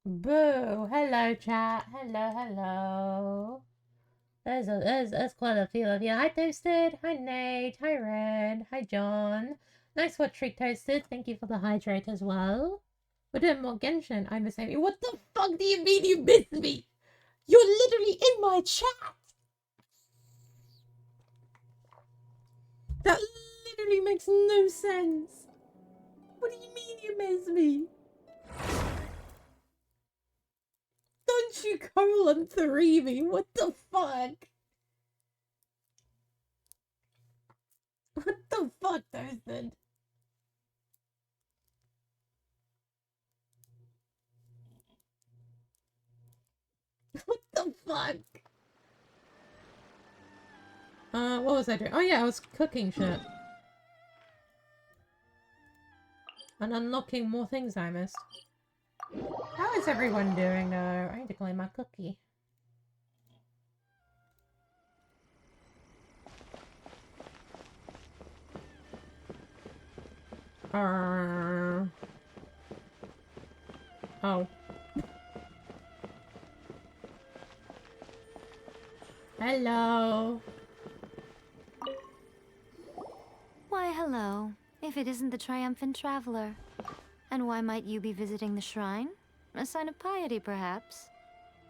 Boo! Hello, chat. Hello. There's quite a few of you. Hi, Toasted. Hi, Nate. Hi, Red. Hi, John. Nice what treat, Toasted. Thank you for the hydrate as well. We're doing more Genshin. I'm the same. What the fuck do you mean you missed me? You're literally in my chat. That literally makes no sense. What do you mean you missed me? Don't you colon 3 me? What the fuck? What the fuck, Toasted? What the fuck? What was I doing? Oh yeah, I was cooking shit. And unlocking more things I missed. How is everyone doing though? I need to claim my cookie. Oh. Hello. Why, hello. If it isn't the triumphant traveler. And why might you be visiting the shrine? A sign of piety, perhaps?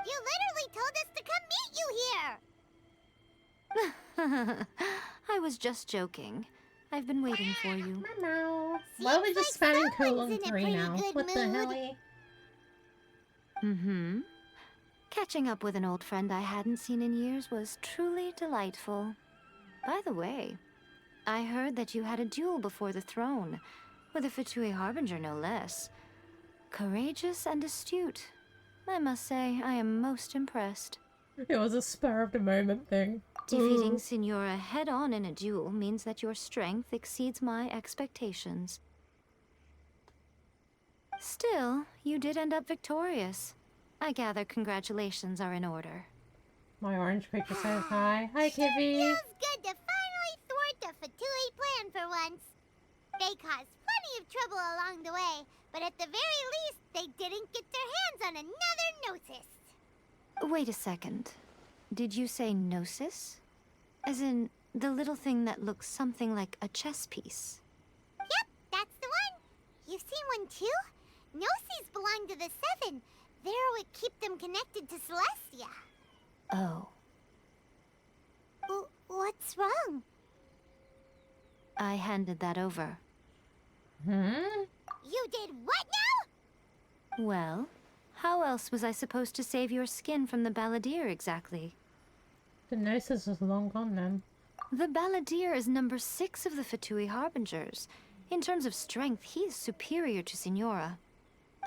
You literally told us to come meet you here! I was just joking. I've been waiting for you. Meow. Why are we just spamming colon 3 now? What the hell? Mm-hmm. Catching up with an old friend I hadn't seen in years was truly delightful. By the way, I heard that you had a duel before the throne, with a Fatui Harbinger no less. Courageous and astute. I must say, I am most impressed. It was a spur of the moment thing. Defeating Signora head-on in a duel means that your strength exceeds my expectations. Still, you did end up victorious. I gather congratulations are in order. My orange creature says hi. Hi, Sure Kippy. feels good to finally thwart the Fatui plan for once. They caused plenty of trouble along the way, but at the very least, they didn't get their hands on another Gnosis. Wait a second. Did you say Gnosis? As in, the little thing that looks something like a chess piece? Yep, that's the one. You've seen one too? Gnosis belong to the Seven. They're what keep them connected to Celestia. Oh. What's wrong? I handed that over. You did what now? Well, how else was I supposed to save your skin from the Balladeer exactly? The Gnosis is long gone then. The Balladeer is number 6 of the Fatui Harbingers. In terms of strength, he is superior to Signora.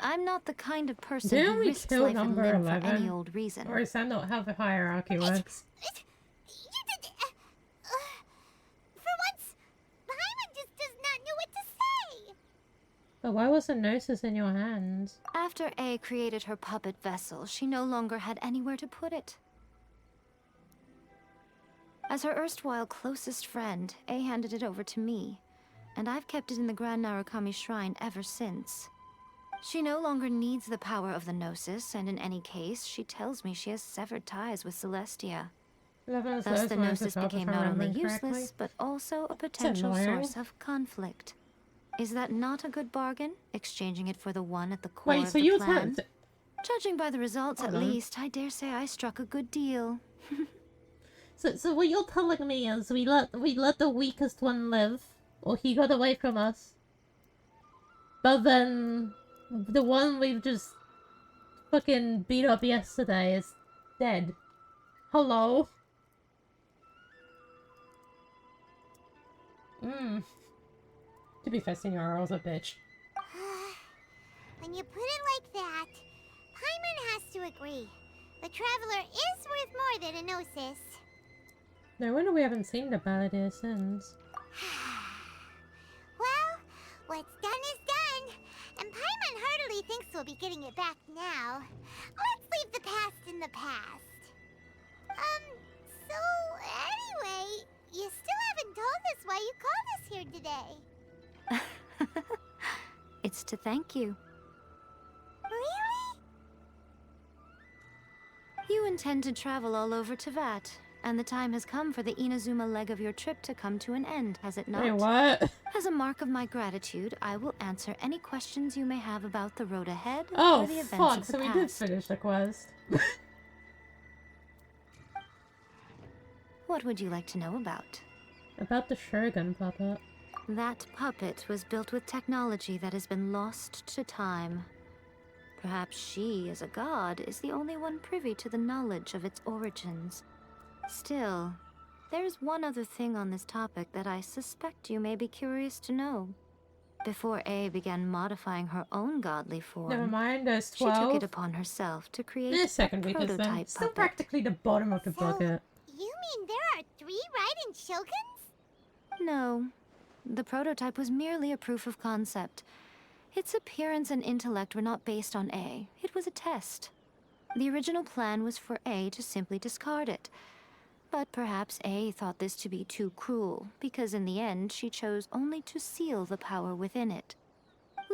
I'm not the kind of person Didn't who we risks kill life and number limb 11? for any old reason. Or is that not how the hierarchy works? You did... for once, Paimon just does not know what to say. But why was the Gnosis in your hands? After A created her puppet vessel, she no longer had anywhere to put it. As her erstwhile closest friend, A handed it over to me, and I've kept it in the Grand Narukami Shrine ever since. She no longer needs the power of the Gnosis, and in any case, she tells me she has severed ties with Celestia. Thus, the Gnosis became not only useless, but also a potential source of conflict. Is that not a good bargain, exchanging it for the one at the core of the plan? Judging by the results, at least, I dare say I struck a good deal. So what you're telling me is we let the weakest one live, or he got away from us. But then the one we've just fucking beat up yesterday is dead. Hello? To be fair, Signora was a bitch. When you put it like that, Paimon has to agree. The Traveler is worth more than a Gnosis. No wonder we haven't seen the Balladeer since. Well, what's done is done. And Paimon heartily thinks we'll be getting it back now. Let's leave the past in the past. So anyway, you still haven't told us why you called us here today. It's to thank you. Really? You intend to travel all over Teyvat, and the time has come for the Inazuma leg of your trip to come to an end, has it not? Wait, what? As a mark of my gratitude, I will answer any questions you may have about the road ahead Oh, or the events fuck, of the so we past. did finish the quest. What would you like to know about? About the Shogun puppet. That puppet was built with technology that has been lost to time. Perhaps she, as a god, is the only one privy to the knowledge of its origins. Still, there's one other thing on this topic that I suspect you may be curious to know. Before A began modifying her own godly form, Never mind, there's she took 12. it upon herself to create The a second weakest then. prototype Still puppet. practically the bottom of the So, bucket. you mean there are 3 Raiden Shoguns? No, the prototype was merely a proof of concept. Its appearance and intellect were not based on A. It was a test. The original plan was for A to simply discard it. But perhaps A thought this to be too cruel, because in the end she chose only to seal the power within it.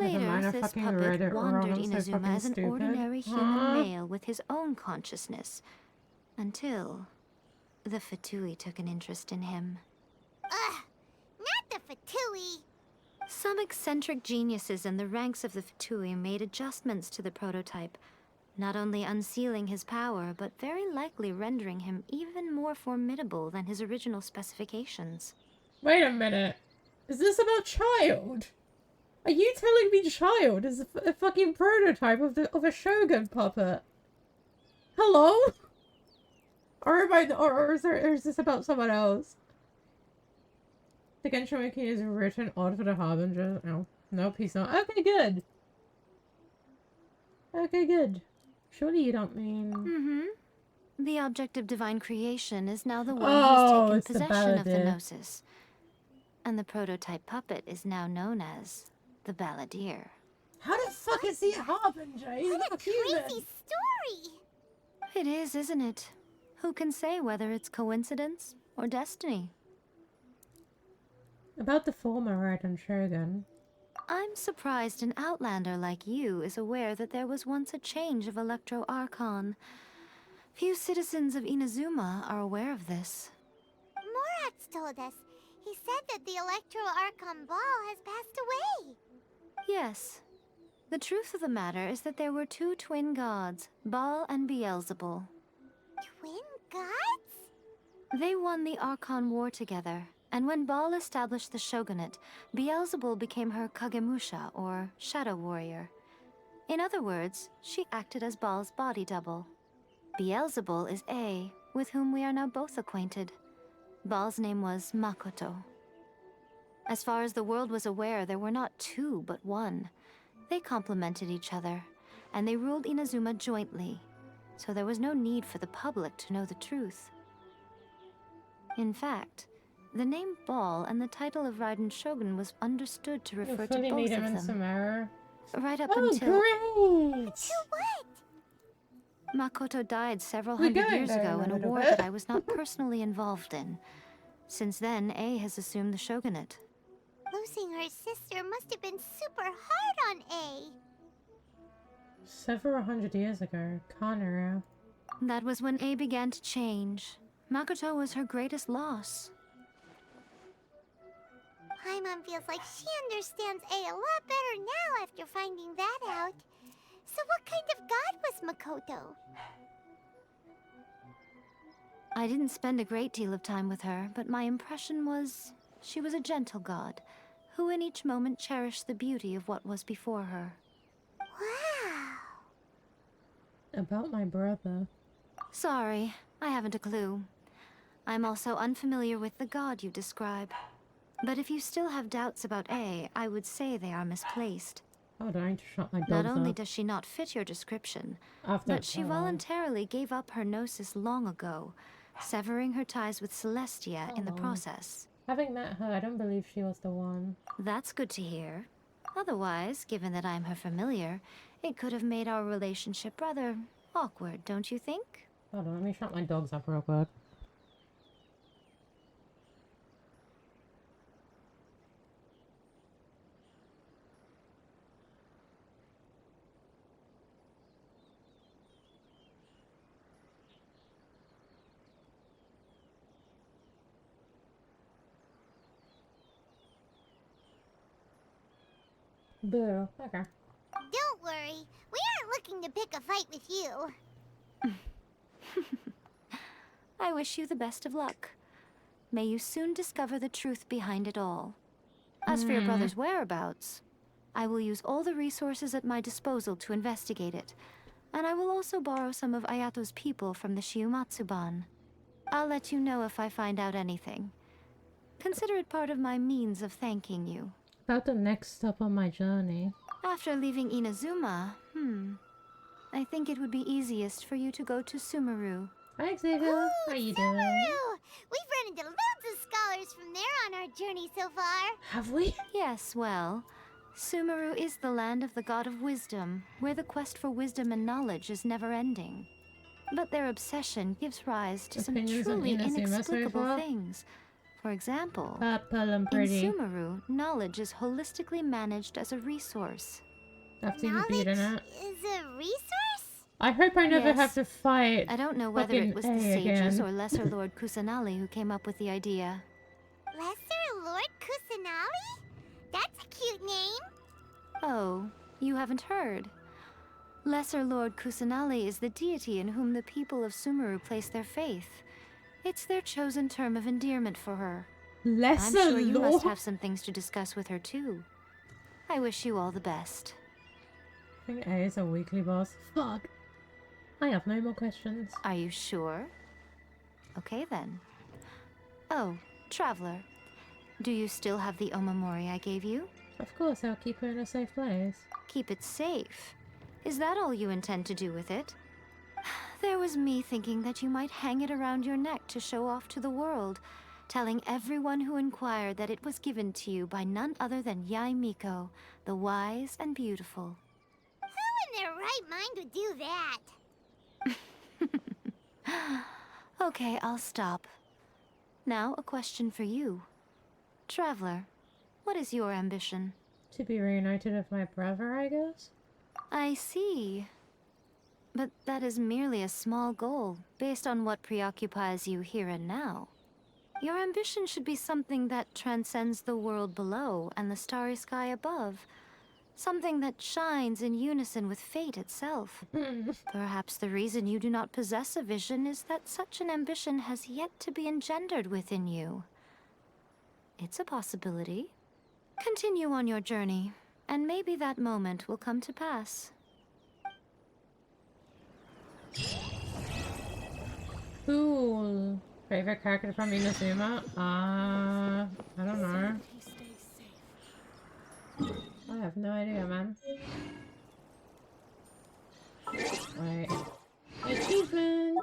Never Later, mind, I this fucking puppet read it wrong, wandered I'm so Inazuma fucking as an stupid. ordinary human Huh? male with his own consciousness. Until the Fatui took an interest in him. Ugh, not the Fatui. Some eccentric geniuses in the ranks of the Fatui made adjustments to the prototype, not only unsealing his power, but very likely rendering him even more formidable than his original specifications. Wait a minute. Is this about Child? Are you telling me Child is a fucking prototype of a Shogun puppet? Hello? Or am I, or is this about someone else? The Genshin Wiki is written odd for the Harbinger. Oh, nope, he's not. Okay, good. Okay, good. Surely you don't mean... Mm-hmm. The object of divine creation is now the one Oh, who has it's the taken possession of the Balladeer. Gnosis. And the prototype puppet is now known as the Balladeer. How the fuck is he a Harbinger? He's What a not human. crazy story. It is, isn't it? Who can say whether it's coincidence or destiny? About the former Raiden Shogun. I'm surprised an outlander like you is aware that there was once a change of Electro Archon. Few citizens of Inazuma are aware of this. Morax told us. He said that the Electro Archon Ball has passed away. Yes. The truth of the matter is that there were 2 twin gods, Baal and Beelzebul. Twin gods? They won the Archon War together, and when Baal established the shogunate, Beelzebul became her Kagemusha, or shadow warrior. In other words, she acted as Baal's body double. Beelzebul is A, with whom we are now both acquainted. Baal's name was Makoto. As far as the world was aware, there were not 2, but 1. They complemented each other, and they ruled Inazuma jointly, so there was no need for the public to know the truth. In fact, the name Baal and the title of Raiden Shogun was understood to You refer to fully both meet him of in them. Samara. Right up Oh, until great! To what? Makoto died several We're hundred going years there ago in a in a little war bit. that I was not personally involved in. Since then, A has assumed the shogunate. Losing her sister must have been super hard on A. Several hundred years ago, Kanara. That was when A began to change. Makoto was her greatest loss. Paimon feels like she understands A a lot better now after finding that out. So what kind of god was Makoto? I didn't spend a great deal of time with her, but my impression was she was a gentle god, who in each moment cherished the beauty of what was before her. Wow. About my brother. Sorry, I haven't a clue. I'm also unfamiliar with the god you describe. But if you still have doubts about A, I would say they are misplaced. Oh, I need to shut my dogs Not only up. does she not fit your description, After but she voluntarily gave up her gnosis long ago, severing her ties with Celestia in the Oh. process. Having met her, I don't believe she was the one. That's good to hear. Otherwise, given that I'm her familiar, it could have made our relationship rather awkward, don't you think? Hold on, let me shut my dogs up real quick. Boo. Okay. Don't worry, we aren't looking to pick a fight with you. I wish you the best of luck. May you soon discover the truth behind it all. As for your brother's whereabouts, I will use all the resources at my disposal to investigate it, and I will also borrow some of Ayato's people from the Shiumatsuban. I'll let you know if I find out anything. Consider it part of my means of thanking you. About the next stop on my journey. After leaving Inazuma, I think it would be easiest for you to go to Sumeru. Hi, Xavier. How you doing? Sumeru! We've run into loads of scholars from there on our journey so far. Have we? Yes, well, Sumeru is the land of the god of wisdom, where the quest for wisdom and knowledge is never-ending. But their obsession gives rise to some Opinions on truly Inazuma so inexplicable far? things. For example, Purple and in pretty. Sumeru, knowledge is holistically managed as a resource. After you beaten it. Is a resource? I hope I never Yes. have to fight. I don't know whether fucking it was the A sages again. or Lesser Lord Kusanali who came up with the idea. Lesser Lord Kusanali? That's a cute name. Oh, you haven't heard. Lesser Lord Kusanali is the deity in whom the people of Sumeru place their faith. It's their chosen term of endearment for her. Lesser I'm sure you Lord. must have some things to discuss with her too. I wish you all the best. I think A is a weekly boss. Fuck. I have no more questions. Are you sure? Okay then. Oh, Traveler. Do you still have the Omamori I gave you? Of course, I'll keep her in a safe place. Keep it safe. Is that all you intend to do with it? There was me thinking that you might hang it around your neck to show off to the world, telling everyone who inquired that it was given to you by none other than Yai Miko, the wise and beautiful. Who in their right mind would do that? Okay, I'll stop. Now, a question for you. Traveler, what is your ambition? To be reunited with my brother, I guess? I see. But that is merely a small goal, based on what preoccupies you here and now. Your ambition should be something that transcends the world below and the starry sky above. Something that shines in unison with fate itself. Perhaps the reason you do not possess a vision is that such an ambition has yet to be engendered within you. It's a possibility. Continue on your journey, and maybe that moment will come to pass. Cool. Favorite character from Inazuma? I don't know. I have no idea, man. Wait. Achievement!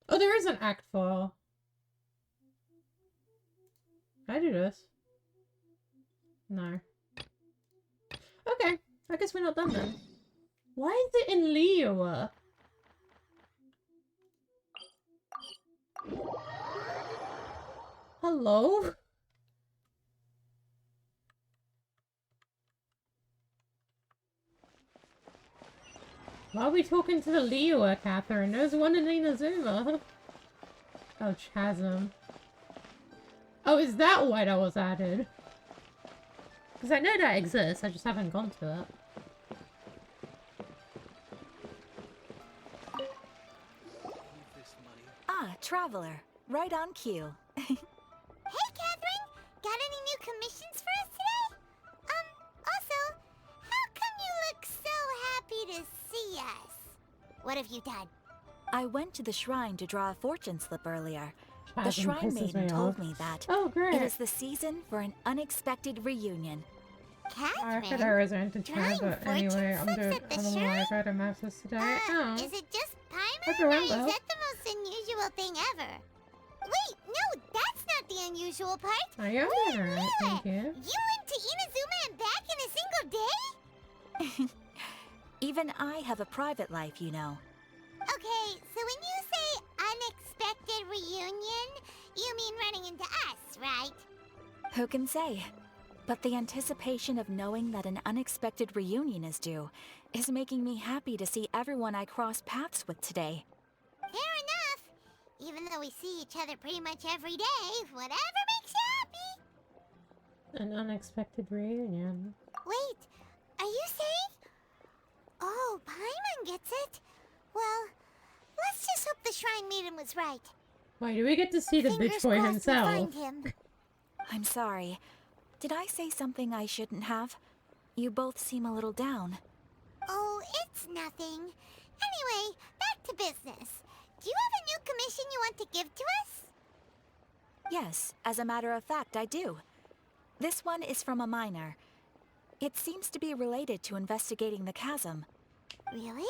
Oh, there is an Act 4. Can I do this? No. Okay, I guess we're not done then. Why is it in Liyue? Hello? Why are we talking to the Liyue, Catherine? There's one in Inazuma. Oh, Chasm. Oh, is that why that was added? Because I know that exists, I just haven't gone to it. Ah, Traveler. Right on cue. Hey, Catherine! Got any new commissions for us today? Also, how come you look so happy to see us? What have you done? I went to the shrine to draw a fortune slip earlier. The Chasm shrine pisses maiden me told off. me that Oh, great. it is the season for an unexpected reunion. I Catherine? said I was going to try, drawing but anyway, fortune slips at the I don't know why I shrine? got a master's today. Oh. Is it just Hope Paimon, it or went is well. that the most unusual thing ever? Wait, no, that's not the unusual part. Oh, you're We doing alright, knew thank it. you. You went to Inazuma and back in a single day? Even I have a private life, you know. Okay, so when you say unexpected reunion, you mean running into us, right? Who can say? But the anticipation of knowing that an unexpected reunion is due is making me happy to see everyone I crossed paths with today. Fair enough. Even though we see each other pretty much every day, whatever makes you happy. An unexpected reunion. Wait, are you saying? Oh, Paimon gets it. Well, let's just hope the Shrine Maiden was right. Why do we get to see the bitch Fingers boy crossed we himself? find him. I'm sorry. Did I say something I shouldn't have? You both seem a little down. Oh, it's nothing. Anyway, back to business. Do you have a new commission you want to give to us? Yes, as a matter of fact, I do. This one is from a miner. It seems to be related to investigating the chasm. Really?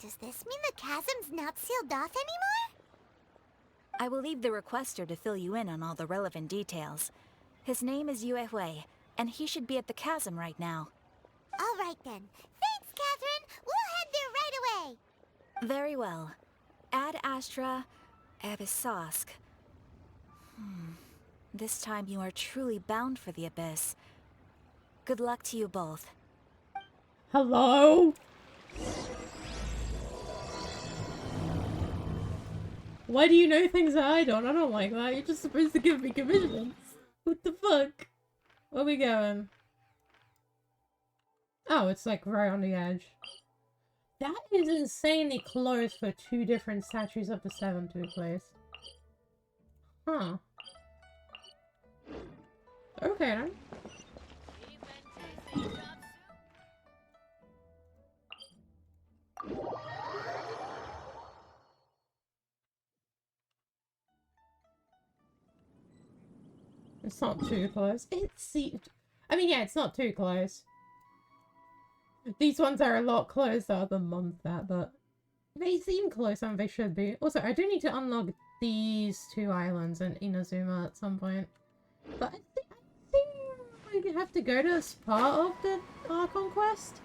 Does this mean the chasm's not sealed off anymore? I will leave the requester to fill you in on all the relevant details. His name is Yue Hui, and he should be at the chasm right now. All right then. Thanks, Catherine. We'll head there right away. Very well. Ad Astra, Abyssosque. This time you are truly bound for the Abyss. Good luck to you both. Hello? Why do you know things that I don't? I don't like that. You're just supposed to give me commissions. What the fuck? Where are we going? Oh, it's like right on the edge. That is insanely close for two different statues of the Seven to place. Huh. Okay then. It's not too close. It seemed... I mean, yeah, it's not too close. These ones are a lot closer than Mondstadt, but they seem closer than they should be. Also, I do need to unlock these two islands in Inazuma at some point. But I think we have to go to this part of the Archon quest.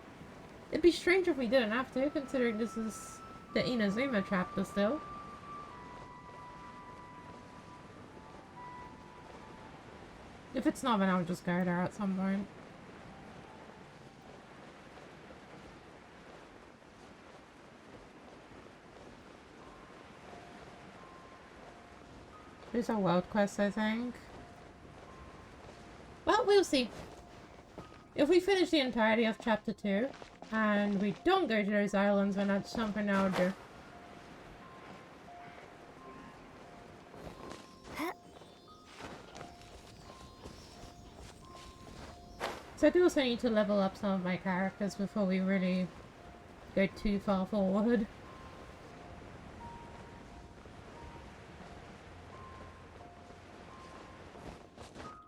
It'd be strange if we didn't have to, considering this is the Inazuma chapter still. If it's not, then I'll just go there at some point. These are world quests, I think. Well, we'll see. If we finish the entirety of chapter 2, and we don't go to those islands, then that's something I'll do. So I do also need to level up some of my characters before we really go too far forward.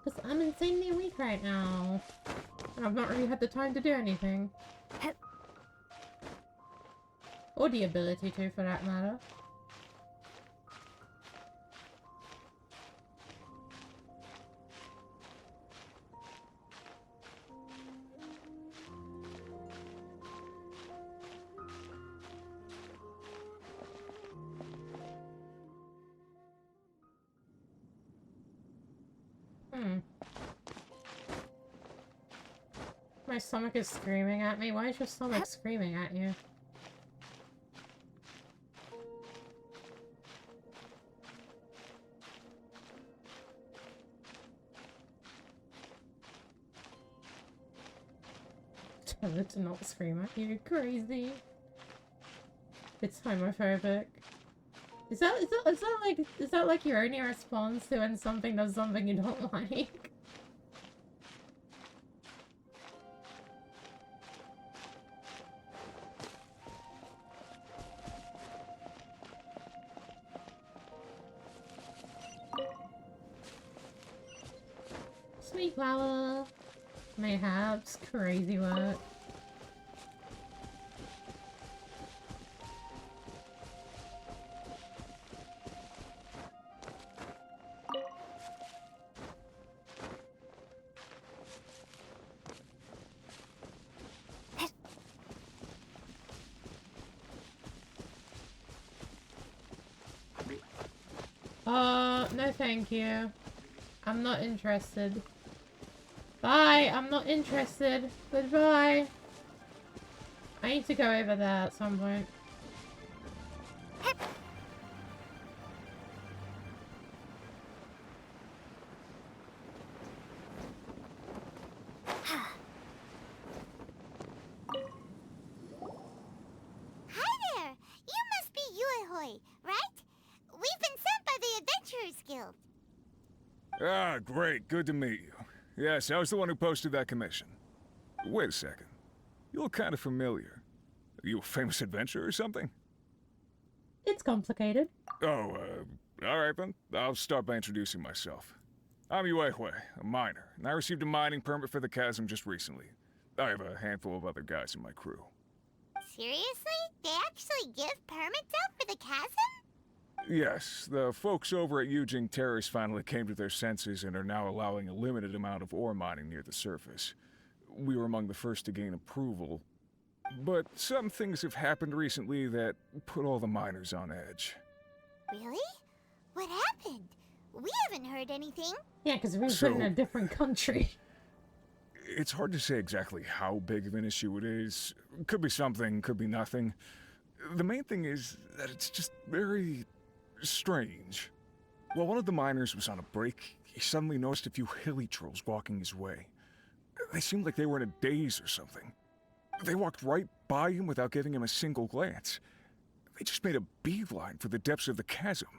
Because I'm insanely weak right now. And I've not really had the time to do anything. Or the ability to, for that matter. My stomach is screaming at me. Why is your stomach screaming at you? Tell it to not scream at you, crazy. It's homophobic. Is that like your only response to when something does something you don't like? Sweet flower. Mayhaps. Crazy work. No thank you. I'm not interested. Bye! I'm not interested. Goodbye. I need to go over there at some point. Ah, great. Good to meet you. Yes, I was the one who posted that commission. Wait a second. You look kind of familiar. Are you a famous adventurer or something? It's complicated. Oh, alright then. I'll start by introducing myself. I'm Yuehue, a miner, and I received a mining permit for the chasm just recently. I have a handful of other guys in my crew. Seriously? They actually give permits out for the chasm? Yes, the folks over at Yujing Terrace finally came to their senses and are now allowing a limited amount of ore mining near the surface. We were among the first to gain approval, but some things have happened recently that put all the miners on edge. Really? What happened? We haven't heard anything. Yeah, because we're put in a different country. It's hard to say exactly how big of an issue it is. Could be something, could be nothing. The main thing is that it's just very strange. While one of the miners was on a break, he suddenly noticed a few hilly trolls walking his way. They seemed like they were in a daze or something. They walked right by him without giving him a single glance. They just made a beeline for the depths of the chasm.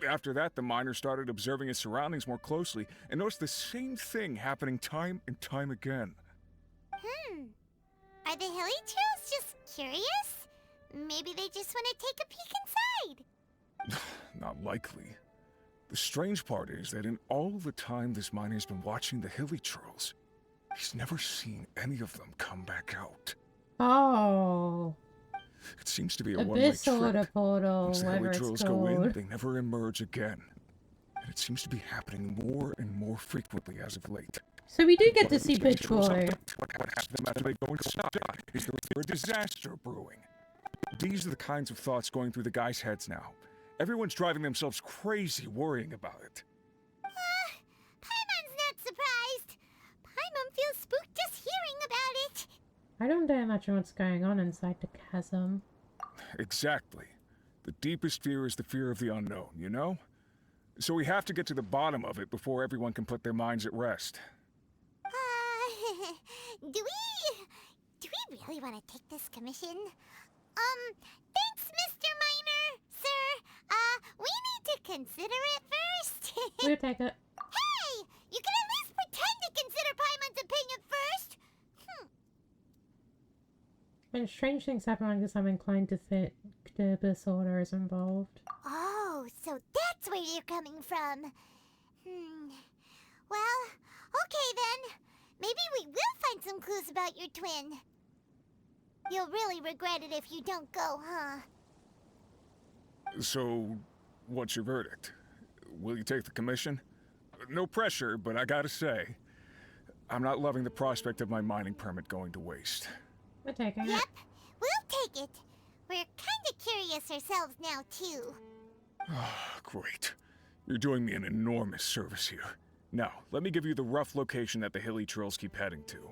After that, the miner started observing his surroundings more closely and noticed the same thing happening time and time again. Are the hilly trolls just curious? Maybe they just want to take a peek inside. Not likely. The strange part is that in all the time this miner's been watching the hilly trolls, he's never seen any of them come back out. Oh. It seems to be a one-way Abyss order trip. portal, Once the whatever hilly it's trolls go in, called. they never emerge again. And it seems to be happening more and more frequently as of late. So we do get to see Bitch Boy. What happens to them after they go inside? Is there a disaster brewing? These are the kinds of thoughts going through the guys' heads now. Everyone's driving themselves crazy worrying about it. Paimon's not surprised. Paimon feels spooked just hearing about it. I don't dare imagine what's going on inside the chasm. Exactly. The deepest fear is the fear of the unknown, you know? So we have to get to the bottom of it before everyone can put their minds at rest. Do we really want to take this commission? Thanks, Mr. Miner, sir. We need to consider it first. We'll take it. Hey! You can at least pretend to consider Paimon's opinion first! When strange things happen like this, I'm inclined to think the Abyss order is involved. Oh, so that's where you're coming from. Well, okay then. Maybe we will find some clues about your twin. You'll really regret it if you don't go, huh? So, what's your verdict? Will you take the commission? No pressure, but I gotta say, I'm not loving the prospect of my mining permit going to waste. We're taking Yep, it. we'll take it. We're kinda curious ourselves now, too. Great. You're doing me an enormous service here. Now, let me give you the rough location that the hilly trolls keep heading to.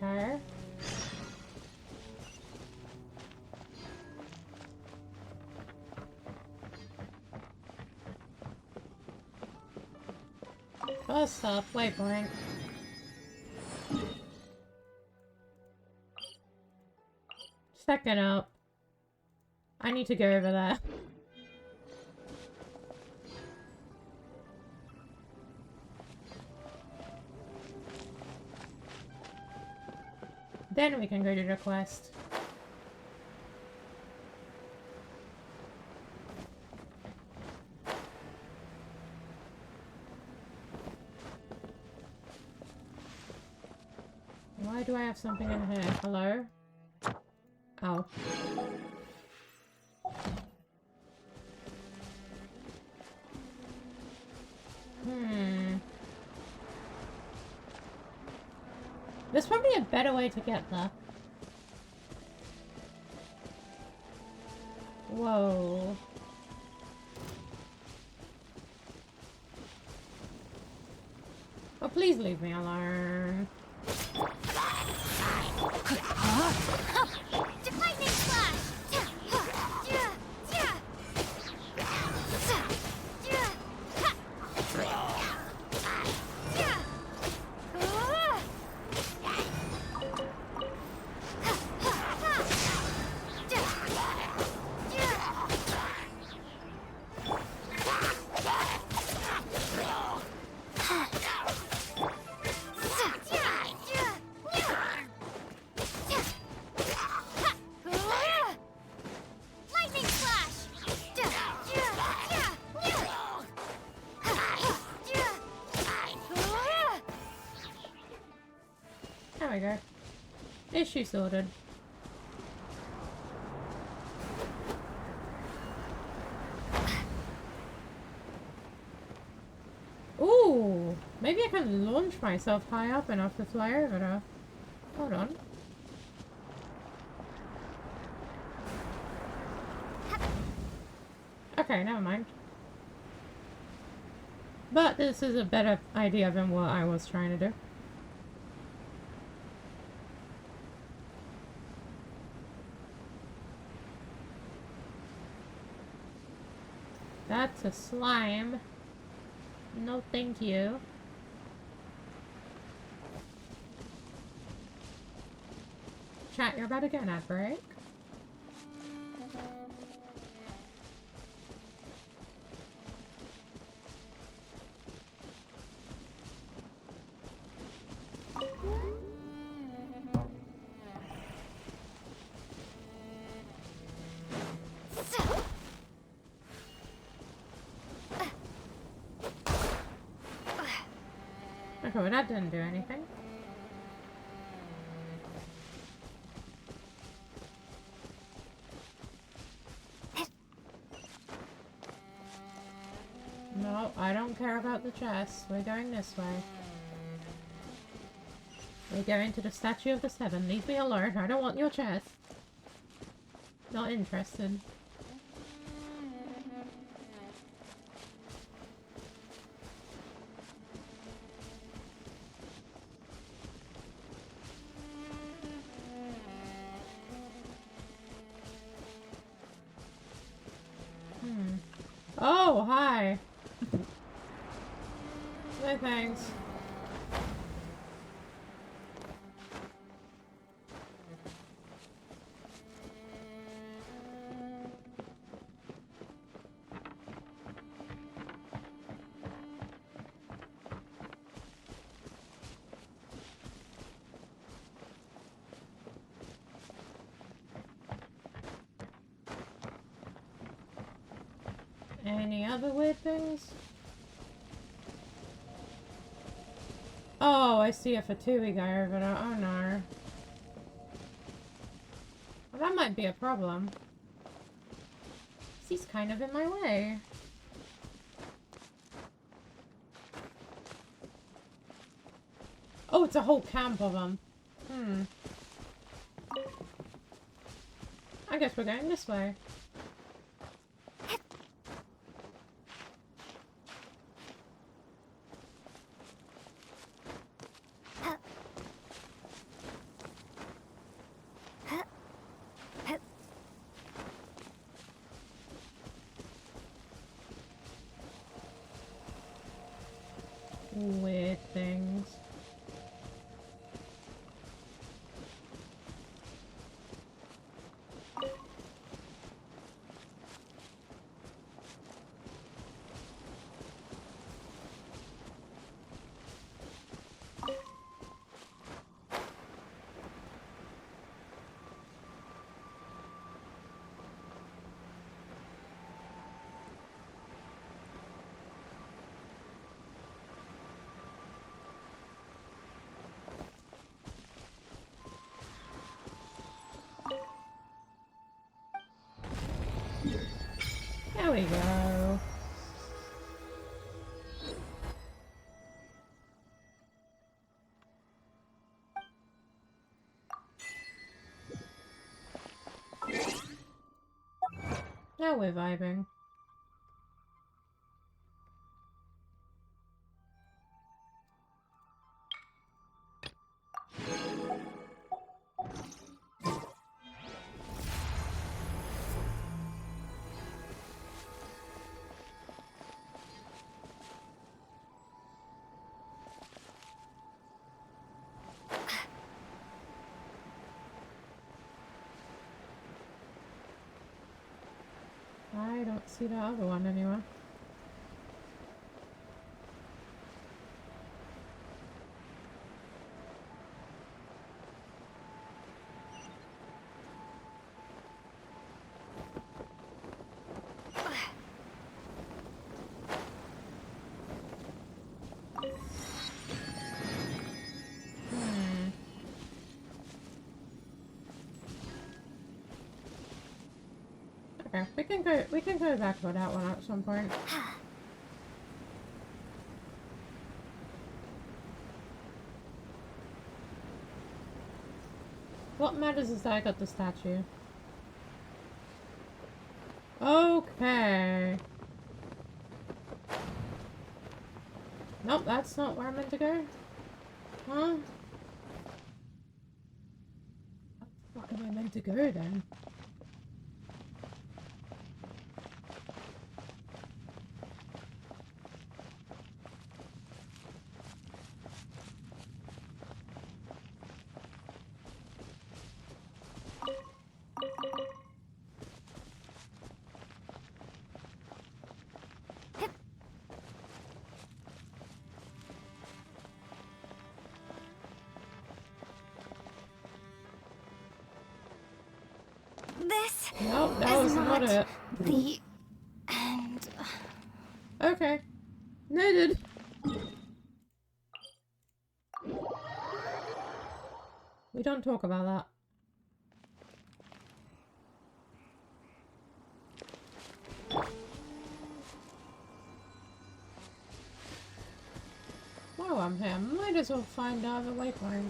Okay. First up, waypoint. Second up, I need to go over there. Then we can go to the quest. Why do I have something in here? Hello? Oh. There's probably a better way to get there. Whoa. Oh, please leave me alone. Lightning Slash! we go. Issue sorted. Ooh! Maybe I can launch myself high up enough to fly over there. Hold on. Okay, never mind. But this is a better idea than what I was trying to do. That's a slime. No, thank you. Chat, you're about to get an ad break. Okay, well that didn't do anything. No, I don't care about the chest. We're going this way. We're going to the Statue of the Seven. Leave me alone. I don't want your chest. Not interested. Oh, hi. No thanks. Any other weird things? Oh, I see a Fatui guy over there. Oh no. Well, that might be a problem. He's kind of in my way. Oh, it's a whole camp of them. I guess we're going this way. Weird things. There we go. Now we're vibing. I don't see the other one anywhere. We can go back to that one at some point. What matters is that I got the statue. Okay. Nope, that's not where I'm meant to go. Huh? What am I meant to go then? This Nope, that was not it. the end. Okay. Noted. We don't talk about that. While I'm here, might as well find out the waypoint.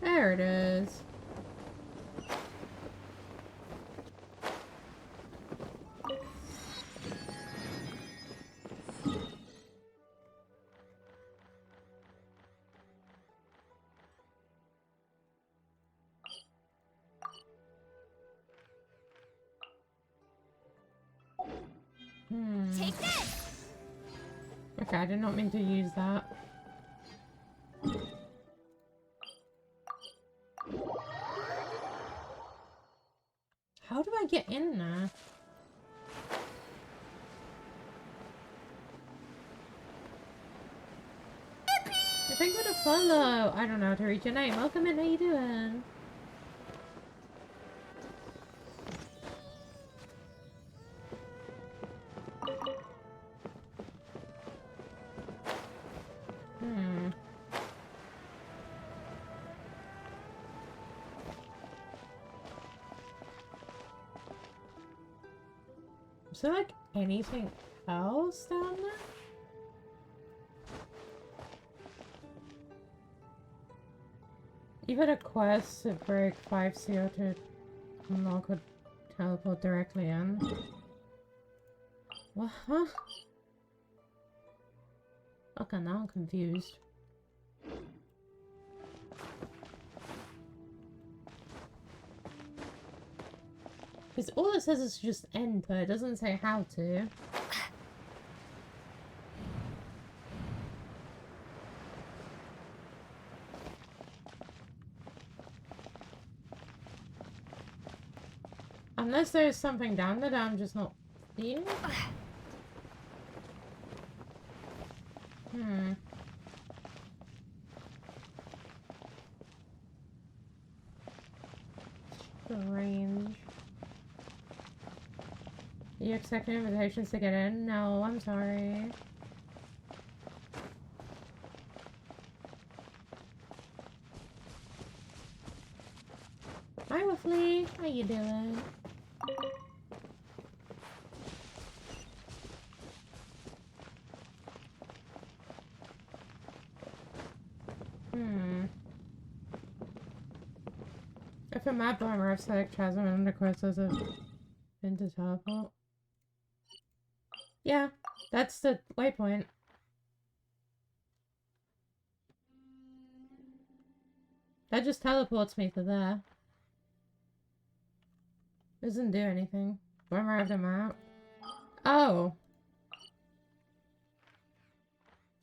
There it is. Take this! Okay, I did not mean to use that. How do I get in there? I think I'm gonna follow. I don't know how to read your name. Welcome in, how you doing? Is there like anything else down there? Even a quest to break 5 CO to unlock or teleport directly in. What? Huh? Okay, now I'm confused. Because all it says is just enter, it doesn't say how to. Unless there's something down there that I'm just not seeing. Strange. Are you expecting invitations to get in? No, I'm sorry. Hi, Waffly. How you doing? If a map bomber of select chasm and underquest as a into teleport. Yeah, that's the waypoint. That just teleports me to there. Doesn't do anything. Bomber of the map. Oh.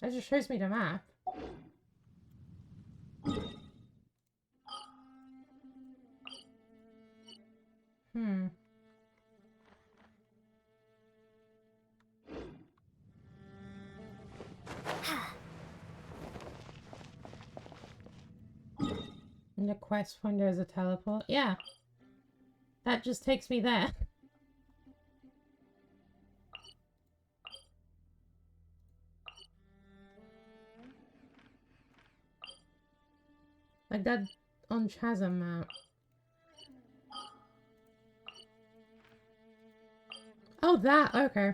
That just shows me the map. And the quest finder is a teleport. Yeah. That just takes me there. Like that on Chasm map. Oh, that. Okay.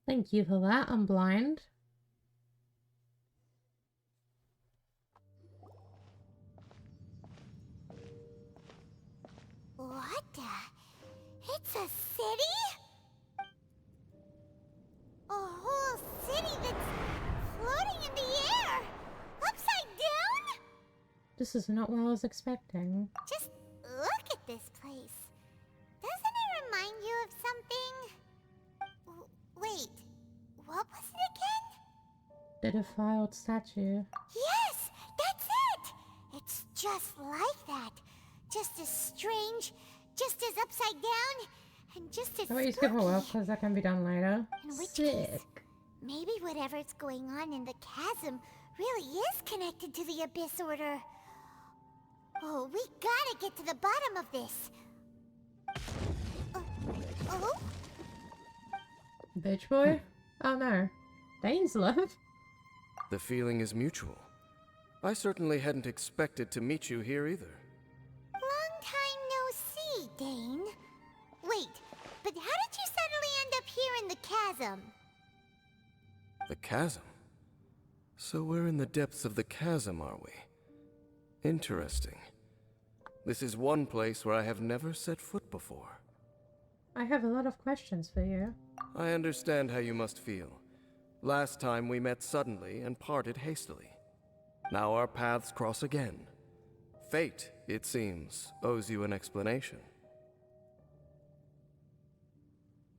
Thank you for that. I'm blind. What the? It's a city? A whole city that's floating in the air! Upside down? This is not what I was expecting. Just look at this place. Doesn't it remind you of something? Wait, what was it again? The defiled statue. Yes, that's it! It's just like that. Just as strange, just as upside down, and just as Oh, wait, you skip a while spooky. because that can be done later. In which Sick. case, maybe whatever's going on in the chasm really is connected to the Abyss Order. Oh, we gotta get to the bottom of this. Oh? Bitch boy? Oh no. Dane's love? The feeling is mutual. I certainly hadn't expected to meet you here either. Long time no see, Dane. Wait, but how did you suddenly end up here in the chasm? The chasm? So we're in the depths of the chasm, are we? Interesting. This is one place where I have never set foot before. I have a lot of questions for you. I understand how you must feel. Last time we met suddenly and parted hastily. Now our paths cross again. Fate, it seems, owes you an explanation.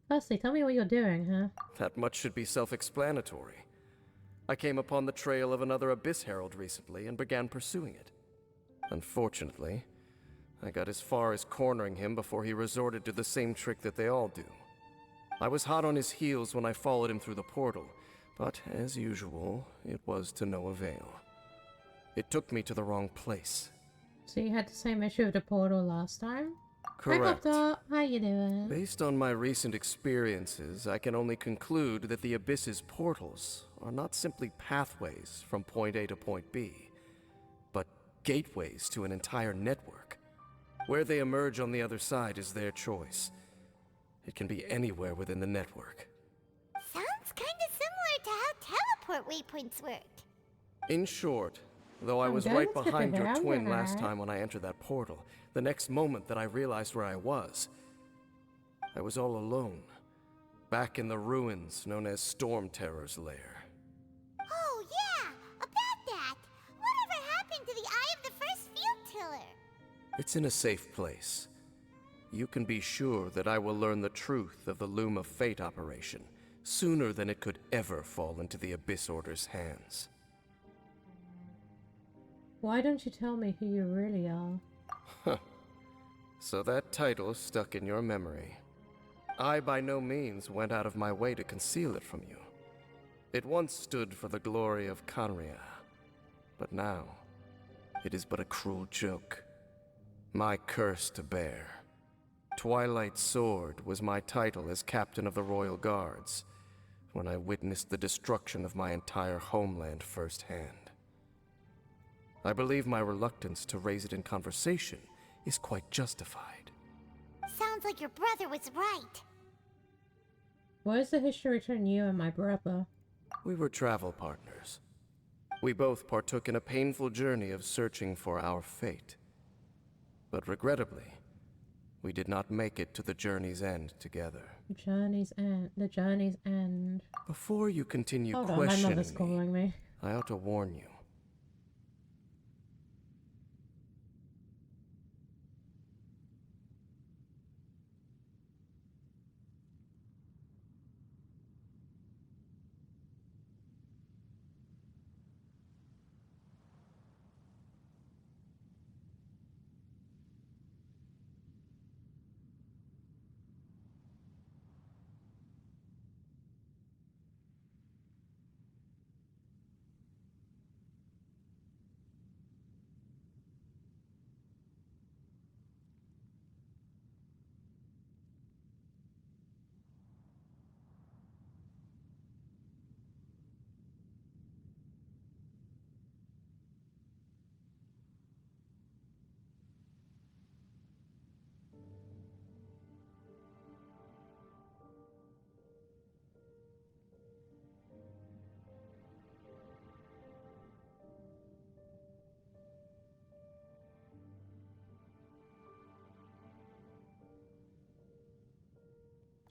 Firstly, tell me what you're doing, huh? That much should be self-explanatory. I came upon the trail of another Abyss Herald recently and began pursuing it. Unfortunately, I got as far as cornering him before he resorted to the same trick that they all do. I was hot on his heels when I followed him through the portal, but as usual, it was to no avail. It took me to the wrong place. So you had the same issue with the portal last time? Correct. Hi, Hopdog. How you doing? Based on my recent experiences, I can only conclude that the Abyss's portals are not simply pathways from point A to point B, but gateways to an entire network. Where they emerge on the other side is their choice. It can be anywhere within the network. Sounds kinda similar to how teleport waypoints work. In short, though I I'm was done right skipping behind your around twin that. last time when I entered that portal, the next moment that I realized where I was all alone, back in the ruins known as Storm Terror's lair. Oh yeah, about that. Whatever happened to the Eye of the First Field Tiller? It's in a safe place. You can be sure that I will learn the truth of the Loom of Fate operation sooner than it could ever fall into the Abyss Order's hands. Why don't you tell me who you really are? So that title stuck in your memory. I by no means went out of my way to conceal it from you. It once stood for the glory of Canria, but now it is but a cruel joke. My curse to bear. Twilight Sword was my title as captain of the Royal Guards when I witnessed the destruction of my entire homeland firsthand. I believe my reluctance to raise it in conversation is quite justified. Sounds like your brother was right. What is the history between you and my brother? We were travel partners. We both partook in a painful journey of searching for our fate. But regrettably, we did not make it to the journey's end together. Journey's end. The journey's end. Before you continue Hold on, my questioning mother's me, calling me. I ought to warn you.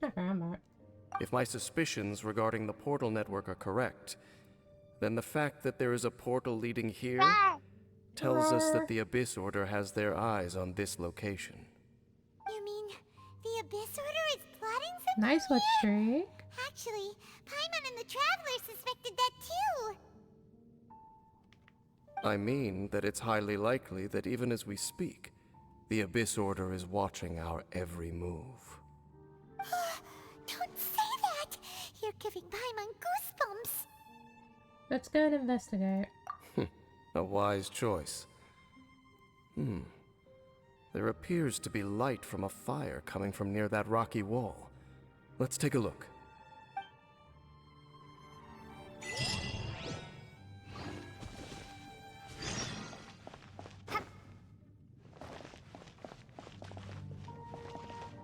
Okay, I'm back. If my suspicions regarding the portal network are correct, then the fact that there is a portal leading here tells us that the Abyss Order has their eyes on this location. You mean the Abyss Order is plotting something Nice watch here? streak. Actually, Paimon and the Traveler suspected that too. I mean that it's highly likely that even as we speak, the Abyss Order is watching our every move. Don't say that! You're giving Paimon goosebumps. Let's go and investigate. A wise choice. There appears to be light from a fire coming from near that rocky wall. Let's take a look.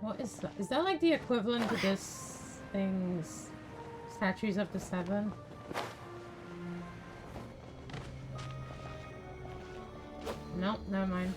What is that? Is that like the equivalent to this thing's Statues of the Seven? Nope, never mind.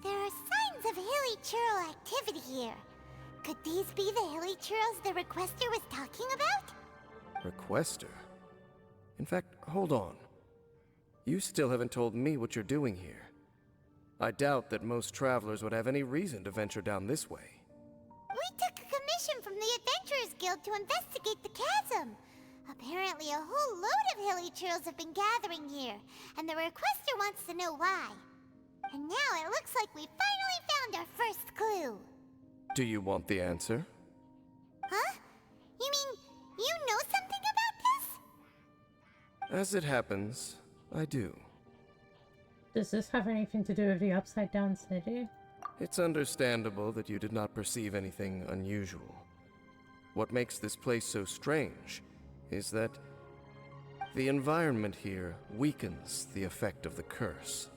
There are signs of hilly churl activity here. Could these be the hilly churls the requester was talking about? Requester? In fact, hold on. You still haven't told me what you're doing here. I doubt that most travelers would have any reason to venture down this way. We took a commission from the Adventurers Guild to investigate the chasm. Apparently a whole load of hilly churls have been gathering here, and the requester wants to know why. And now it looks like we finally found our first clue. Do you want the answer? Huh? You mean you know something about this? As it happens, I do. Does this have anything to do with the Upside Down City? It's understandable that you did not perceive anything unusual. What makes this place so strange is that the environment here weakens the effect of the curse.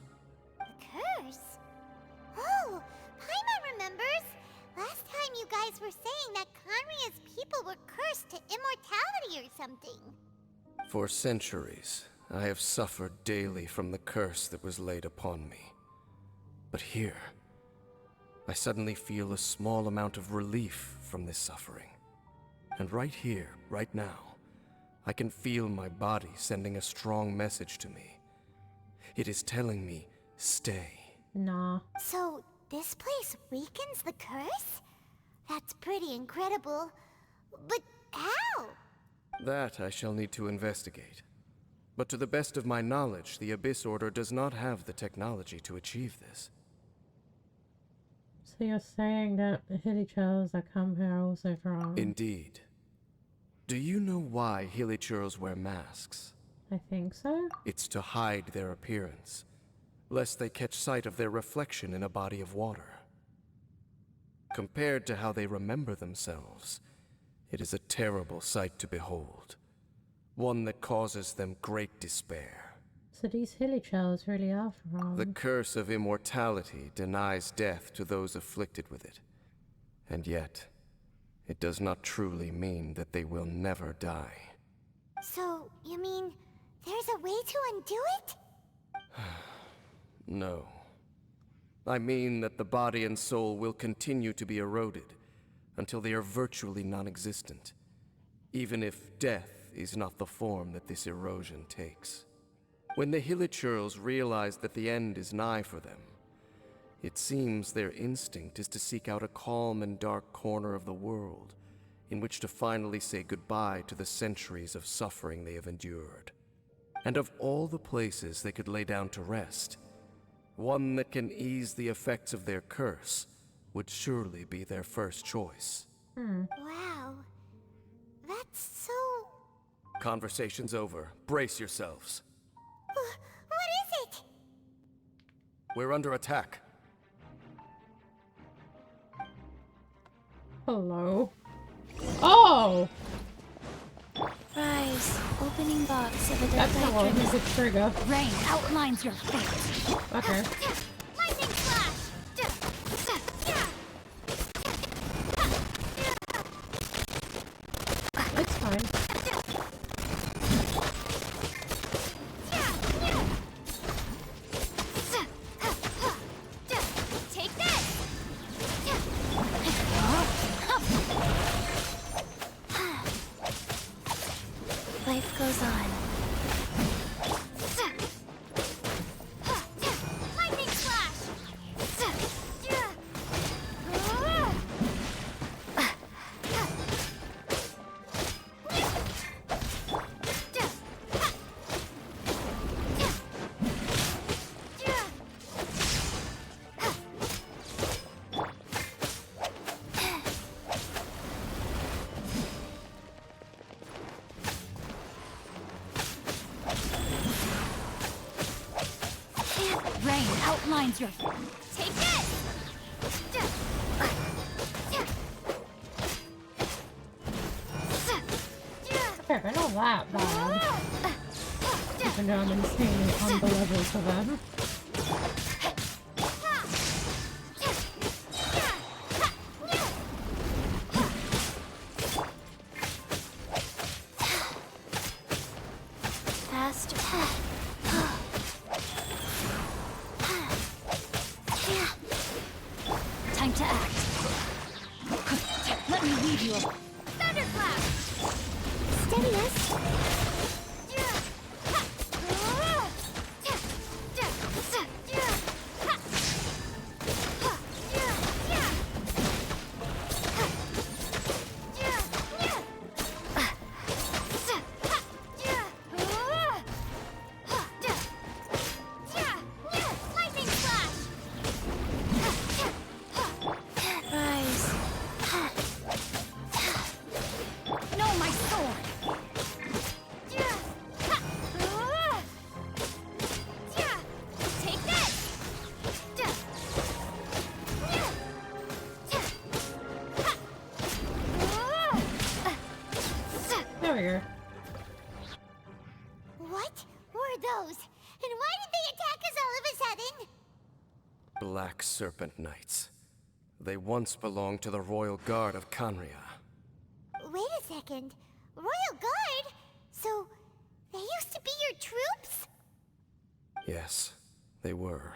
The curse? Oh, Paimon remembers. Last time you guys were saying that Conria's people were cursed to immortality or something. For centuries, I have suffered daily from the curse that was laid upon me. But here, I suddenly feel a small amount of relief from this suffering. And right here, right now, I can feel my body sending a strong message to me. It is telling me, stay. Nah. So, this place weakens the curse? That's pretty incredible. But how? That I shall need to investigate. But to the best of my knowledge, the Abyss Order does not have the technology to achieve this. So you're saying that the Hilly-Churls that come here are also from... Indeed. Do you know why Hilly-Churls wear masks? I think so. It's to hide their appearance, lest they catch sight of their reflection in a body of water. Compared to how they remember themselves, it is a terrible sight to behold. One that causes them great despair. So these Hilly-Churls really are from... The curse of immortality denies death to those afflicted with it. And yet, it does not truly mean that they will never die. So, you mean there's a way to undo it? No. I mean that the body and soul will continue to be eroded until they are virtually non-existent, even if death is not the form that this erosion takes. When the Hilly-Churls realize that the end is nigh for them, it seems their instinct is to seek out a calm and dark corner of the world in which to finally say goodbye to the centuries of suffering they have endured. And of all the places they could lay down to rest, one that can ease the effects of their curse would surely be their first choice. Wow. That's so... Conversation's over. Brace yourselves. What is it? We're under attack. Hello. Oh! Rise, opening box of a That's not what dead was a trigger. Rain outlines your fate. Okay. Lightning flash! It's fine. Take this! Life goes on. Lightning flash! Rain outlines your Take this! Okay, they're not that bad. Even though I'm insanely on the level for them. faster. Time to act. Let me lead you. Thunderclap! Steadiness. Lightning flash! Rise. No, my sword. Take this! There we go. What were those? And why did they attack us all of a sudden? Black Serpent Knights. They once belonged to the Royal Guard of Canria. Wait a second. Royal Guard? So, they used to be your troops? Yes, they were.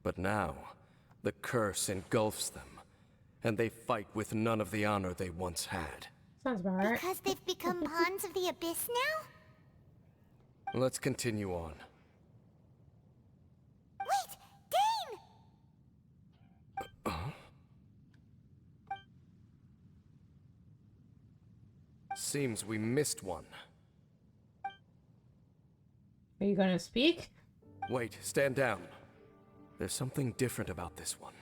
But now, the curse engulfs them, and they fight with none of the honor they once had. Sounds about right. Because they've become pawns of the Abyss now? Let's continue on. Wait! Dane! Seems we missed one. Are you gonna speak? Wait, stand down. There's something different about this one.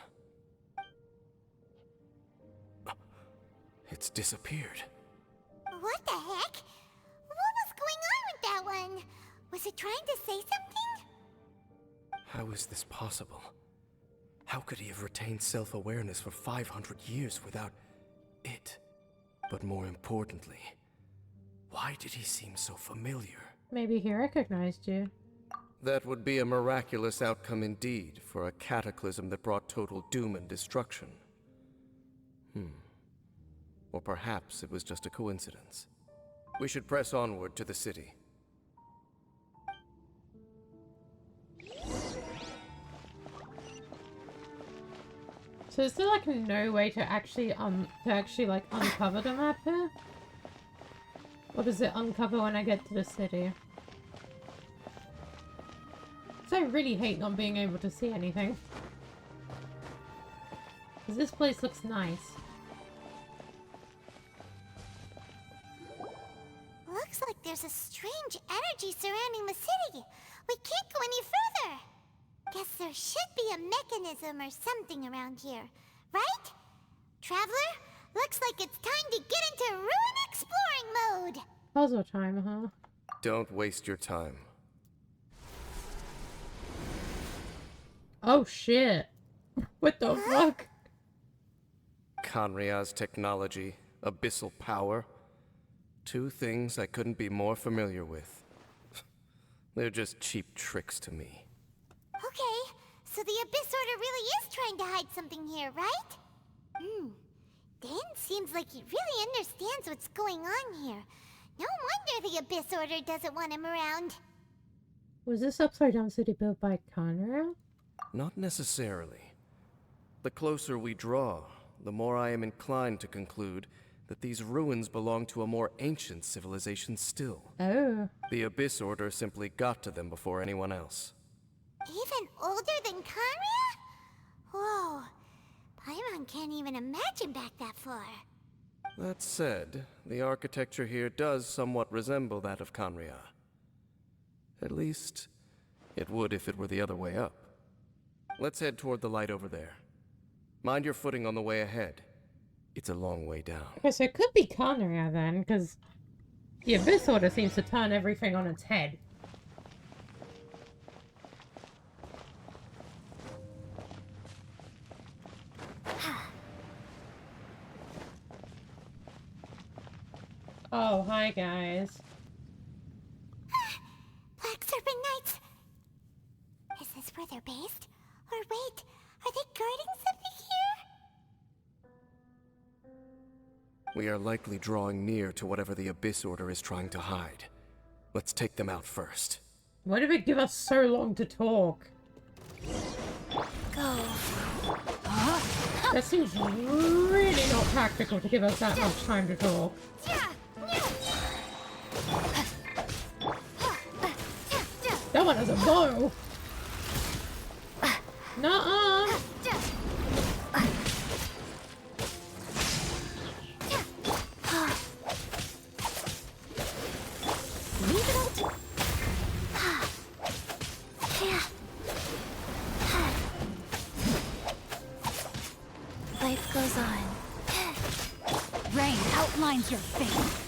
It's disappeared. What the heck? What was going on with that one? Was it trying to say something? How is this possible? How could he have retained self-awareness for 500 years without it? But more importantly, why did he seem so familiar? Maybe he recognized you. That would be a miraculous outcome indeed for a cataclysm that brought total doom and destruction. Or perhaps it was just a coincidence. We should press onward to the city. So is there like no way to actually like uncover the map here? Or does it uncover when I get to the city? So I really hate not being able to see anything. Because this place looks nice. Looks like there's a strange energy surrounding the city. We can't go any further. Guess there should be a mechanism or something around here, right? Traveler, Looks like it's time to get into ruin exploring mode! Puzzle time, huh? Don't waste your time. Oh shit. What the fuck? Conria's technology, abyssal power. Two things I couldn't be more familiar with. They're just cheap tricks to me. Okay, so the Abyss Order really is trying to hide something here, right? Dan seems like he really understands what's going on here. No wonder the Abyss Order doesn't want him around. Was this upside down city built by Conrad? Not necessarily. The closer we draw, the more I am inclined to conclude that these ruins belong to a more ancient civilization still. Oh. The Abyss Order simply got to them before anyone else. Even older than Kanria? Whoa. Paimon can't even imagine back that far. That said, the architecture here does somewhat resemble that of Conria. At least, it would if it were the other way up. Let's head toward the light over there. Mind your footing on the way ahead. It's a long way down. Okay, so it could be Conrad then, because the Abyss Order seems to turn everything on its head. Oh, hi guys. Black Serpent Knights! Is this where they're based? Or wait, are they guarding something here? We are likely drawing near to whatever the Abyss Order is trying to hide. Let's take them out first. Why did it give us so long to talk? Go. That seems really not practical to give us that much time to talk. That one has a bow! Nuh-uh! Life goes on. Rain outlines your fate.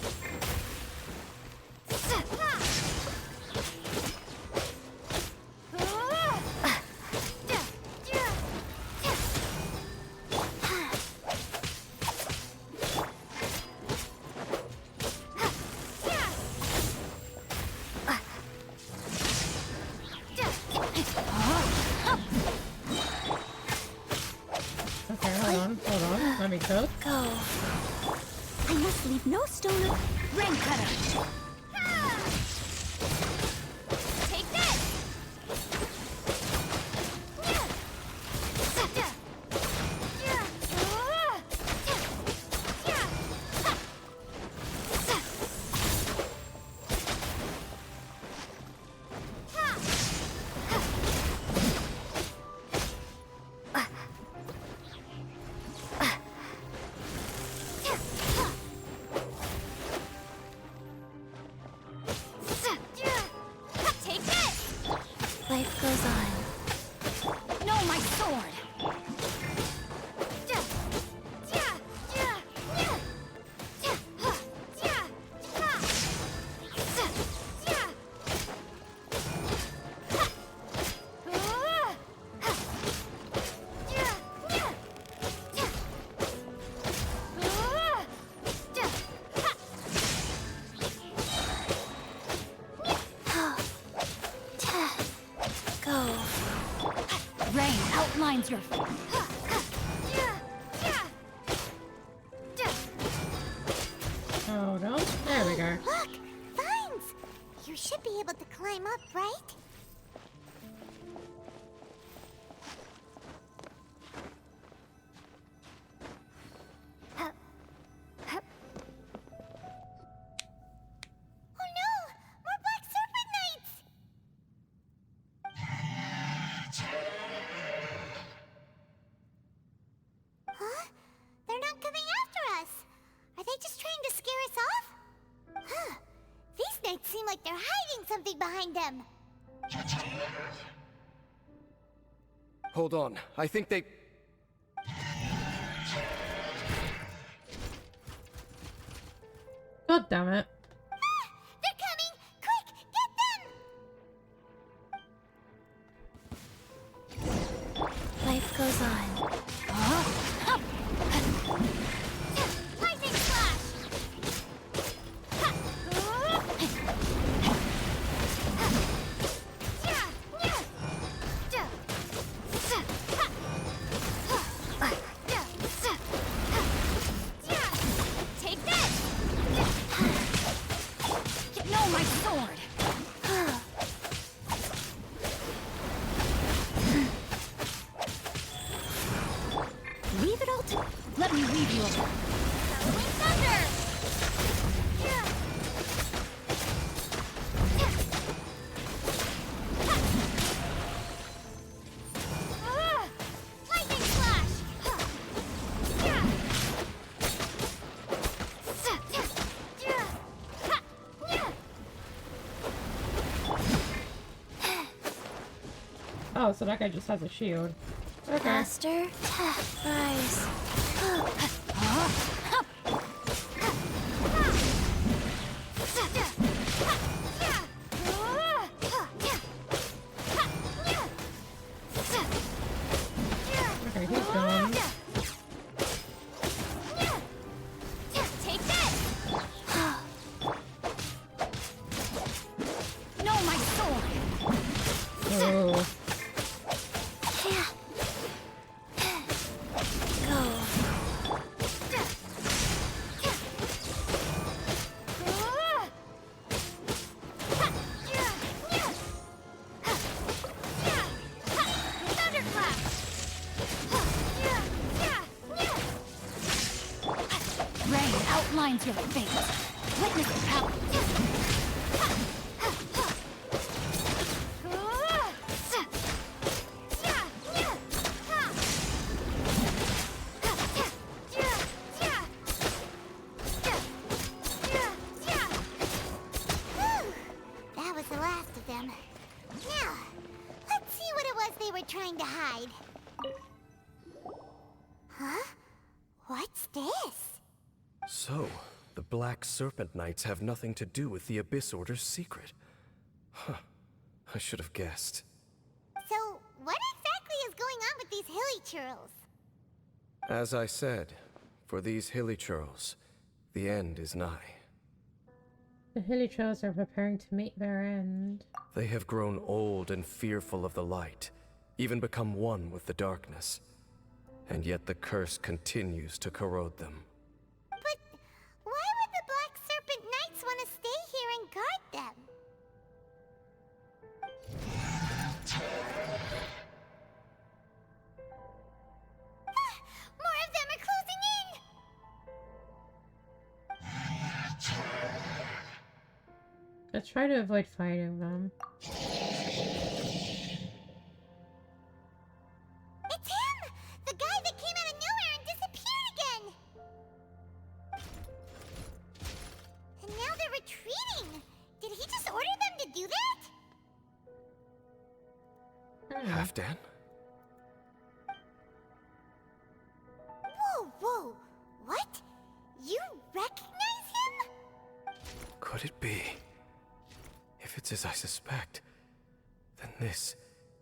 Okay, hold on. Let me cook. Go. I must leave no stone. Rain cutter. Take this. Take this. Life goes on. No, my sword. Go. Rain outlines your fate. Hold on. There we go. Look! Vines! You should be able to climb up, right? Oh no! More Black Serpent Knights! Huh? They're not coming after us! Are they just trying to scare us off? Huh. These knights seem like they're hiding something behind them. Hold on, I think they... God damn it. Ah, they're coming! Quick, get them! Life goes on. Lightning flash! Take this! No, my sword! Leave it all to... Let me leave you alone. Halloween thunder! Lightning flash! Oh, so that guy just has a shield. Okay. Faster. Rise. Okay, he's gone. Take this! No, my sword! Oh. Go. Thunderclap! Rain outlines your fate. Witness the power. That was the last of them. Now, let's see what it was they were trying to hide. Huh? What's this? So, the Black Serpent Knights have nothing to do with the Abyss Order's secret. Huh. I should have guessed. So, what exactly is going on with these hilly churls? As I said, for these hilly churls, the end is nigh. The hilly trolls are preparing to meet their end. They have grown old and fearful of the light, even become one with the darkness. And yet the curse continues to corrode them. But why would the Black Serpent Knights want to stay here and guard them? Ah, more of them are closing in! Let's try to avoid fighting them. It's him! The guy that came out of nowhere and disappeared again! And now they're retreating! Did he just order them to do that? Halfdan? Whoa, whoa! What? You recognize him? Could it be? If it's as I suspect, then this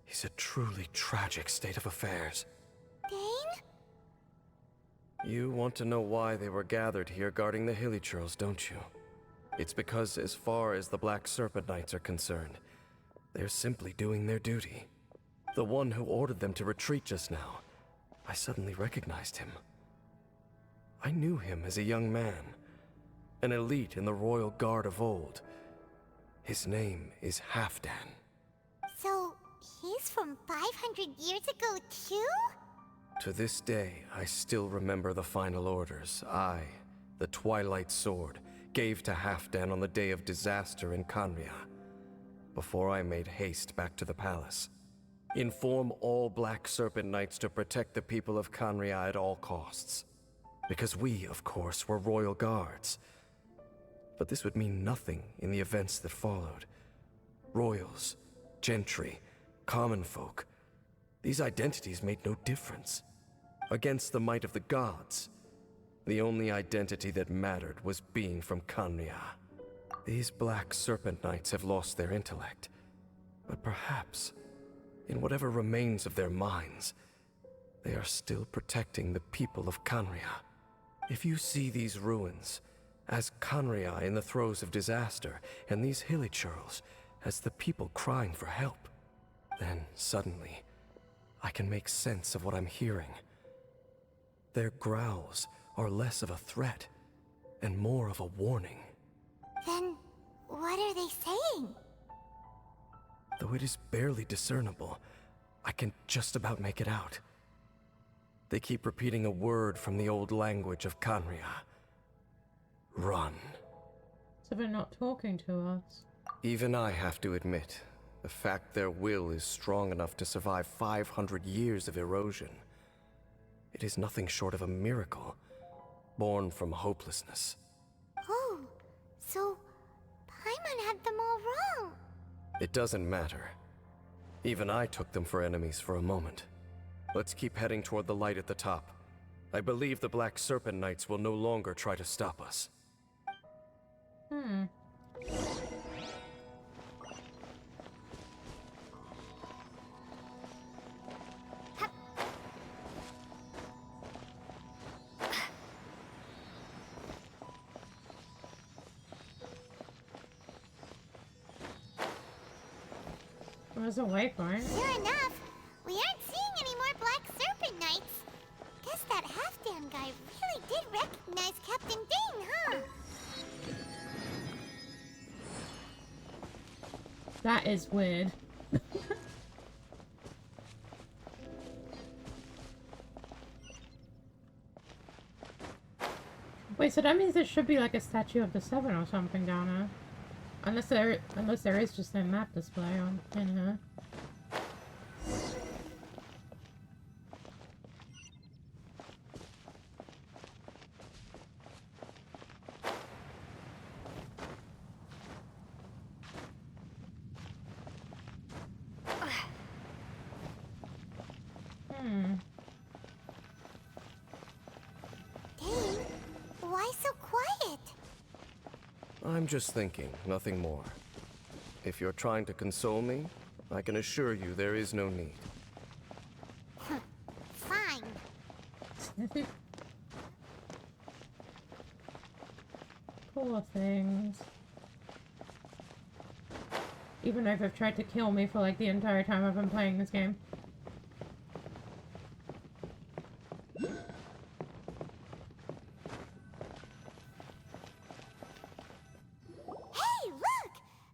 is a truly tragic state of affairs. Dane? You want to know why they were gathered here guarding the hilly churls, don't you? It's because as far as the Black Serpent Knights are concerned, they're simply doing their duty. The one who ordered them to retreat just now, I suddenly recognized him. I knew him as a young man, an elite in the royal guard of old. His name is Halfdan. So, he's from 500 years ago too? To this day, I still remember the final orders I, the Twilight Sword, gave to Halfdan on the day of disaster in Khaenri'ah, before I made haste back to the palace. Inform all Black Serpent Knights to protect the people of Khaenri'ah at all costs. Because we, of course, were royal guards. But this would mean nothing in the events that followed. Royals, gentry, common folk. These identities made no difference. Against the might of the gods, The only identity that mattered was being from Canria. These Black Serpent Knights have lost their intellect, but perhaps, in whatever remains of their minds, they are still protecting the people of Canria. If you see these ruins as Canria in the throes of disaster, and these hilichurls as the people crying for help, then suddenly I can make sense of what I'm hearing. Their growls are less of a threat and more of a warning. Then, what are they saying? Though it is barely discernible, I can just about make it out. They keep repeating a word from the old language of Canria. Run. So they're not talking to us. Even I have to admit, the fact their will is strong enough to survive 500 years of erosion. It is nothing short of a miracle, born from hopelessness. Oh, so Paimon had them all wrong. It doesn't matter. Even I took them for enemies for a moment. Let's keep heading toward the light at the top. I believe the Black Serpent Knights will no longer try to stop us. There's a waypoint. Sure enough, we aren't seeing any more Black Serpent Knights. Guess that half-damn guy really did recognize Captain Dane, huh? That is weird. Wait, so that means there should be like a statue of the Seven or something down there. Unless there is just no map display on in here. Dane, why so quiet? I'm just thinking, nothing more. If you're trying to console me, I can assure you there is no need. Fine. Poor things. Even though they've tried to kill me for like the entire time I've been playing this game. Hey, look!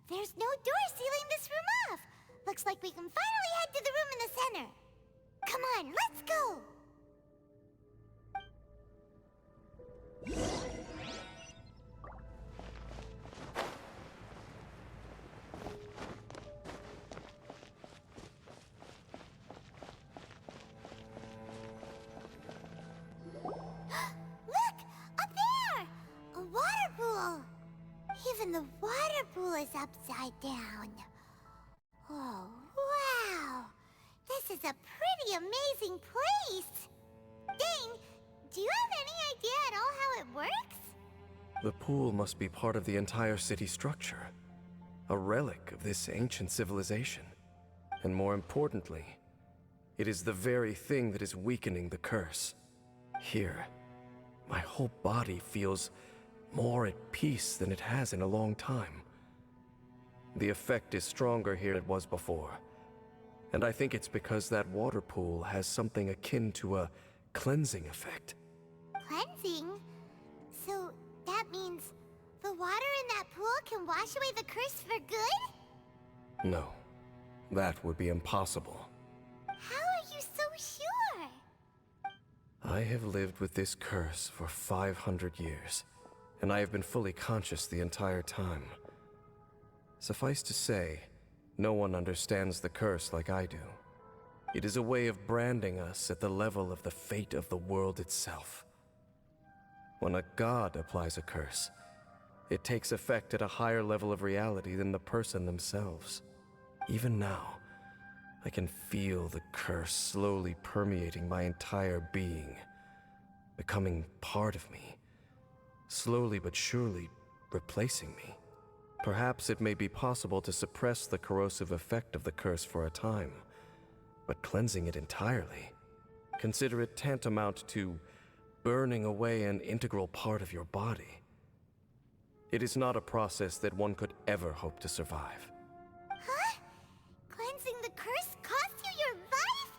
There's no door sealing this room off. Looks like we can finally head to the room in the center. Come on, let's go! Look! Up there! A water pool! Even the water pool is upside down. Oh, wow! This is a pretty amazing place! Dane, do you have any idea at all how it works? The pool must be part of the entire city structure. A relic of this ancient civilization. And more importantly, it is the very thing that is weakening the curse. Here, my whole body feels more at peace than it has in a long time. The effect is stronger here than it was before. And I think it's because that water pool has something akin to a cleansing effect. Cleansing? So that means the water in that pool can wash away the curse for good? No, that would be impossible. How are you so sure? I have lived with this curse for 500 years, and I have been fully conscious the entire time. Suffice to say, no one understands the curse like I do. It is a way of branding us at the level of the fate of the world itself. When a god applies a curse, it takes effect at a higher level of reality than the person themselves. Even now, I can feel the curse slowly permeating my entire being. becoming part of me, slowly but surely replacing me. Perhaps it may be possible to suppress the corrosive effect of the curse for a time, but cleansing it entirely, consider it tantamount to burning away an integral part of your body. It is not a process that one could ever hope to survive. Huh? Cleansing the curse cost you your life?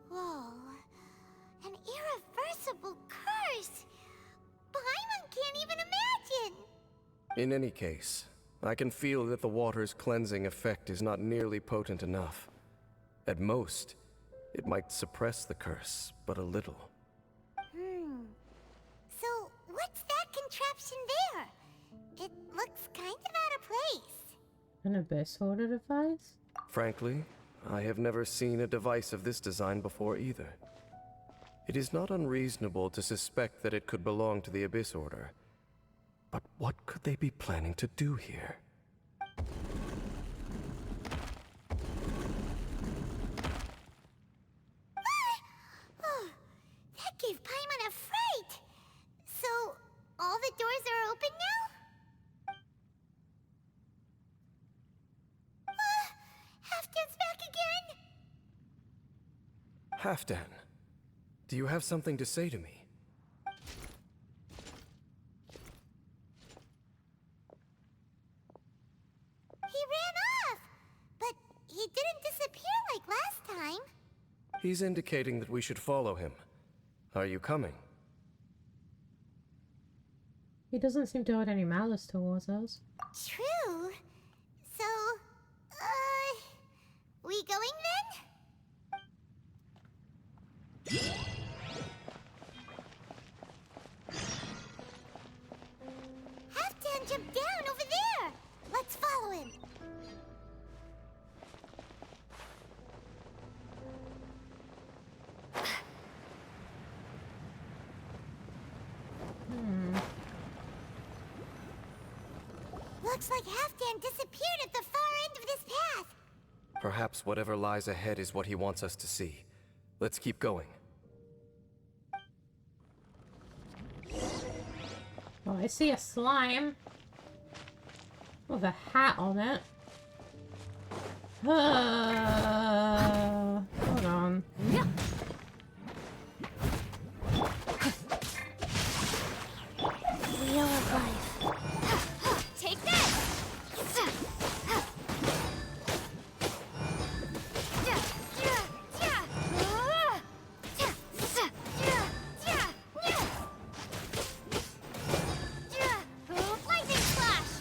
Whoa. An irreversible curse. Paimon can't even imagine. In any case, I can feel that the water's cleansing effect is not nearly potent enough. At most, it might suppress the curse, but a little. So, what's that contraption there? It looks kind of out of place. An abyss holder device? Frankly, I have never seen a device of this design before either. It is not unreasonable to suspect that it could belong to the Abyss Order. But what could they be planning to do here? Oh, that gave Paimon a fright. So, all the doors are open now? Halfdan's back again! Halfdan, do you have something to say to me? He ran off! But he didn't disappear like last time. He's indicating that we should follow him. Are you coming? He doesn't seem to hold any malice towards us. True. So, we going then? Halfdan jumped down over there! Let's follow him. Looks like Halfdan disappeared at the far end of this path. Perhaps whatever lies ahead is what he wants us to see. Let's keep going. Oh, I see a slime. With a hat on it. Hold on. Wheel of life. Take this! Lightning flash!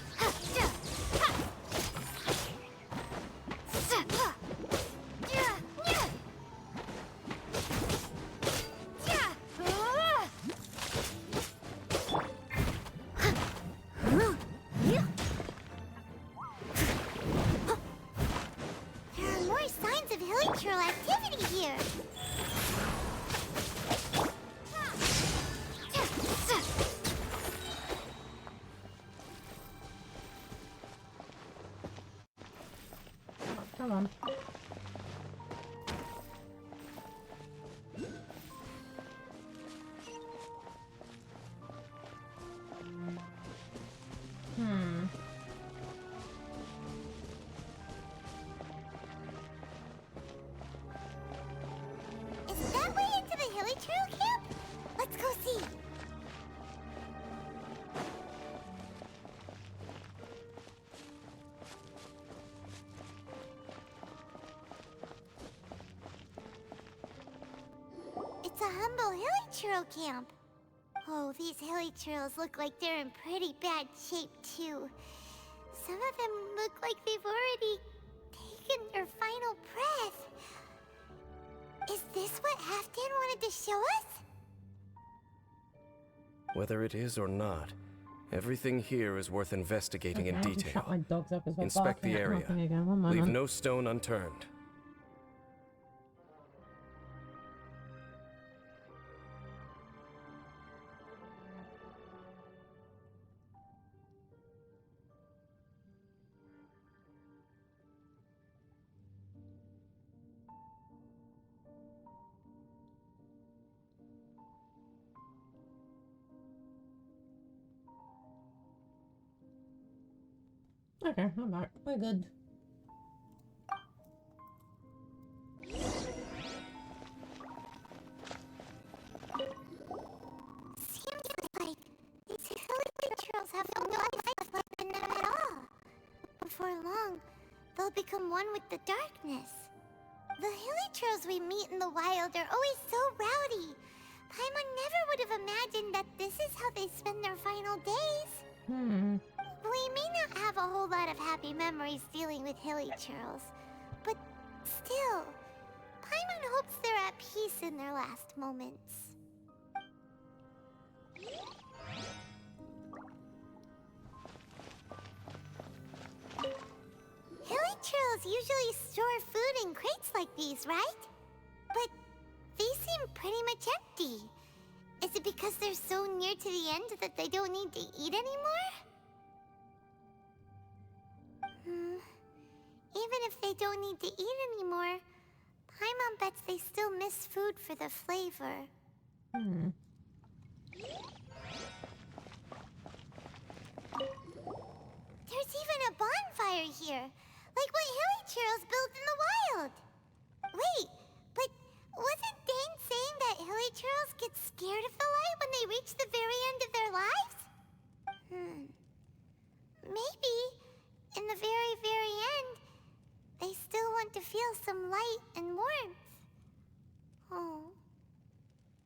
There are more signs of hilichurl activity here. Come on. Is that way into the hilichurl camp? Let's go see. It's a humble hilichurl camp. Oh, these hilichurls look like they're in pretty bad shape, too. Some of them look like they've already taken their final breath. Is this what Halfdan wanted to show us? Whether it is or not, everything here is worth investigating in Okay, I can shut my detail. dogs up as well. Inspect the Barking at area. nothing again. One Leave moment. no stone unturned. Okay, I'm back. We're good. Seems like these hilly trails have no life left in them at all. Before long, they'll become one with the darkness. The hilly trails we meet in the wild are always so rowdy. Paimon never would have imagined that this is how they spend their final days. We may not have a whole lot of happy memories dealing with hilly trails, but still, Paimon hopes they're at peace in their last moments. Hilly trails usually store food in crates like these, right? But these seem pretty much empty. Is it because they're so near to the end that they don't need to eat anymore? Even if they don't need to eat anymore, Paimon bets they still miss food for the flavor. There's even a bonfire here, like what hilly trails build in the wild. Wait, but wasn't Dane saying that hilly trails get scared of the light when they reach the very end of their lives? Maybe, in the very, very end, they still want to feel some light and warmth. Oh.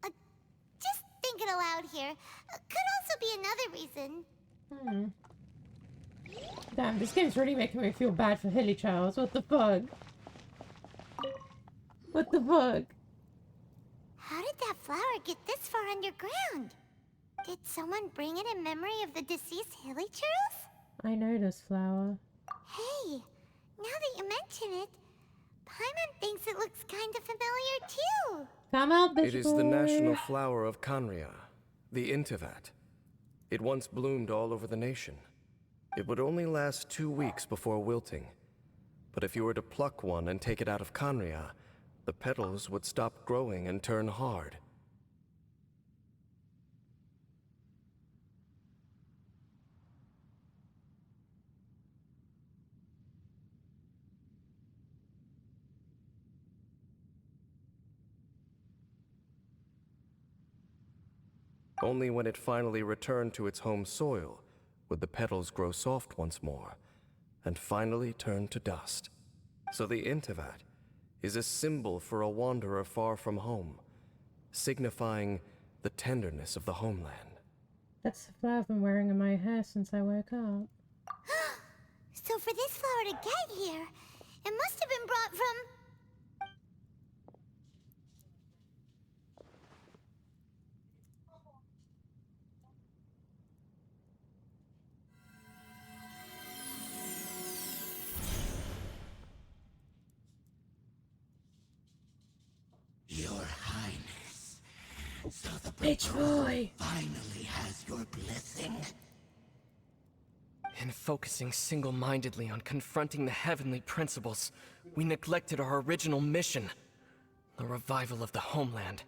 Just thinking aloud here. Could also be another reason. Damn, this game's really making me feel bad for hilly trails. What the fuck? What the fuck? How did that flower get this far underground? Did someone bring it in memory of the deceased hilly trails? I know this flower. Hey, now that you mention it, Paimon thinks it looks kind of familiar too. Come out, bitch. It is the national flower of Canria, the Intivat. It once bloomed all over the nation. It would only last 2 weeks before wilting. But if you were to pluck one and take it out of Canria, the petals would stop growing and turn hard. Only when it finally returned to its home soil would the petals grow soft once more, and finally turn to dust. So the Intivat is a symbol for a wanderer far from home, signifying the tenderness of the homeland. That's the flower I've been wearing in my hair since I woke up. So for this flower to get here, it must have been brought from... Your Highness, so the Bitch boy! finally has your blessing. In focusing single-mindedly on confronting the heavenly principles, we neglected our original mission, the revival of the homeland.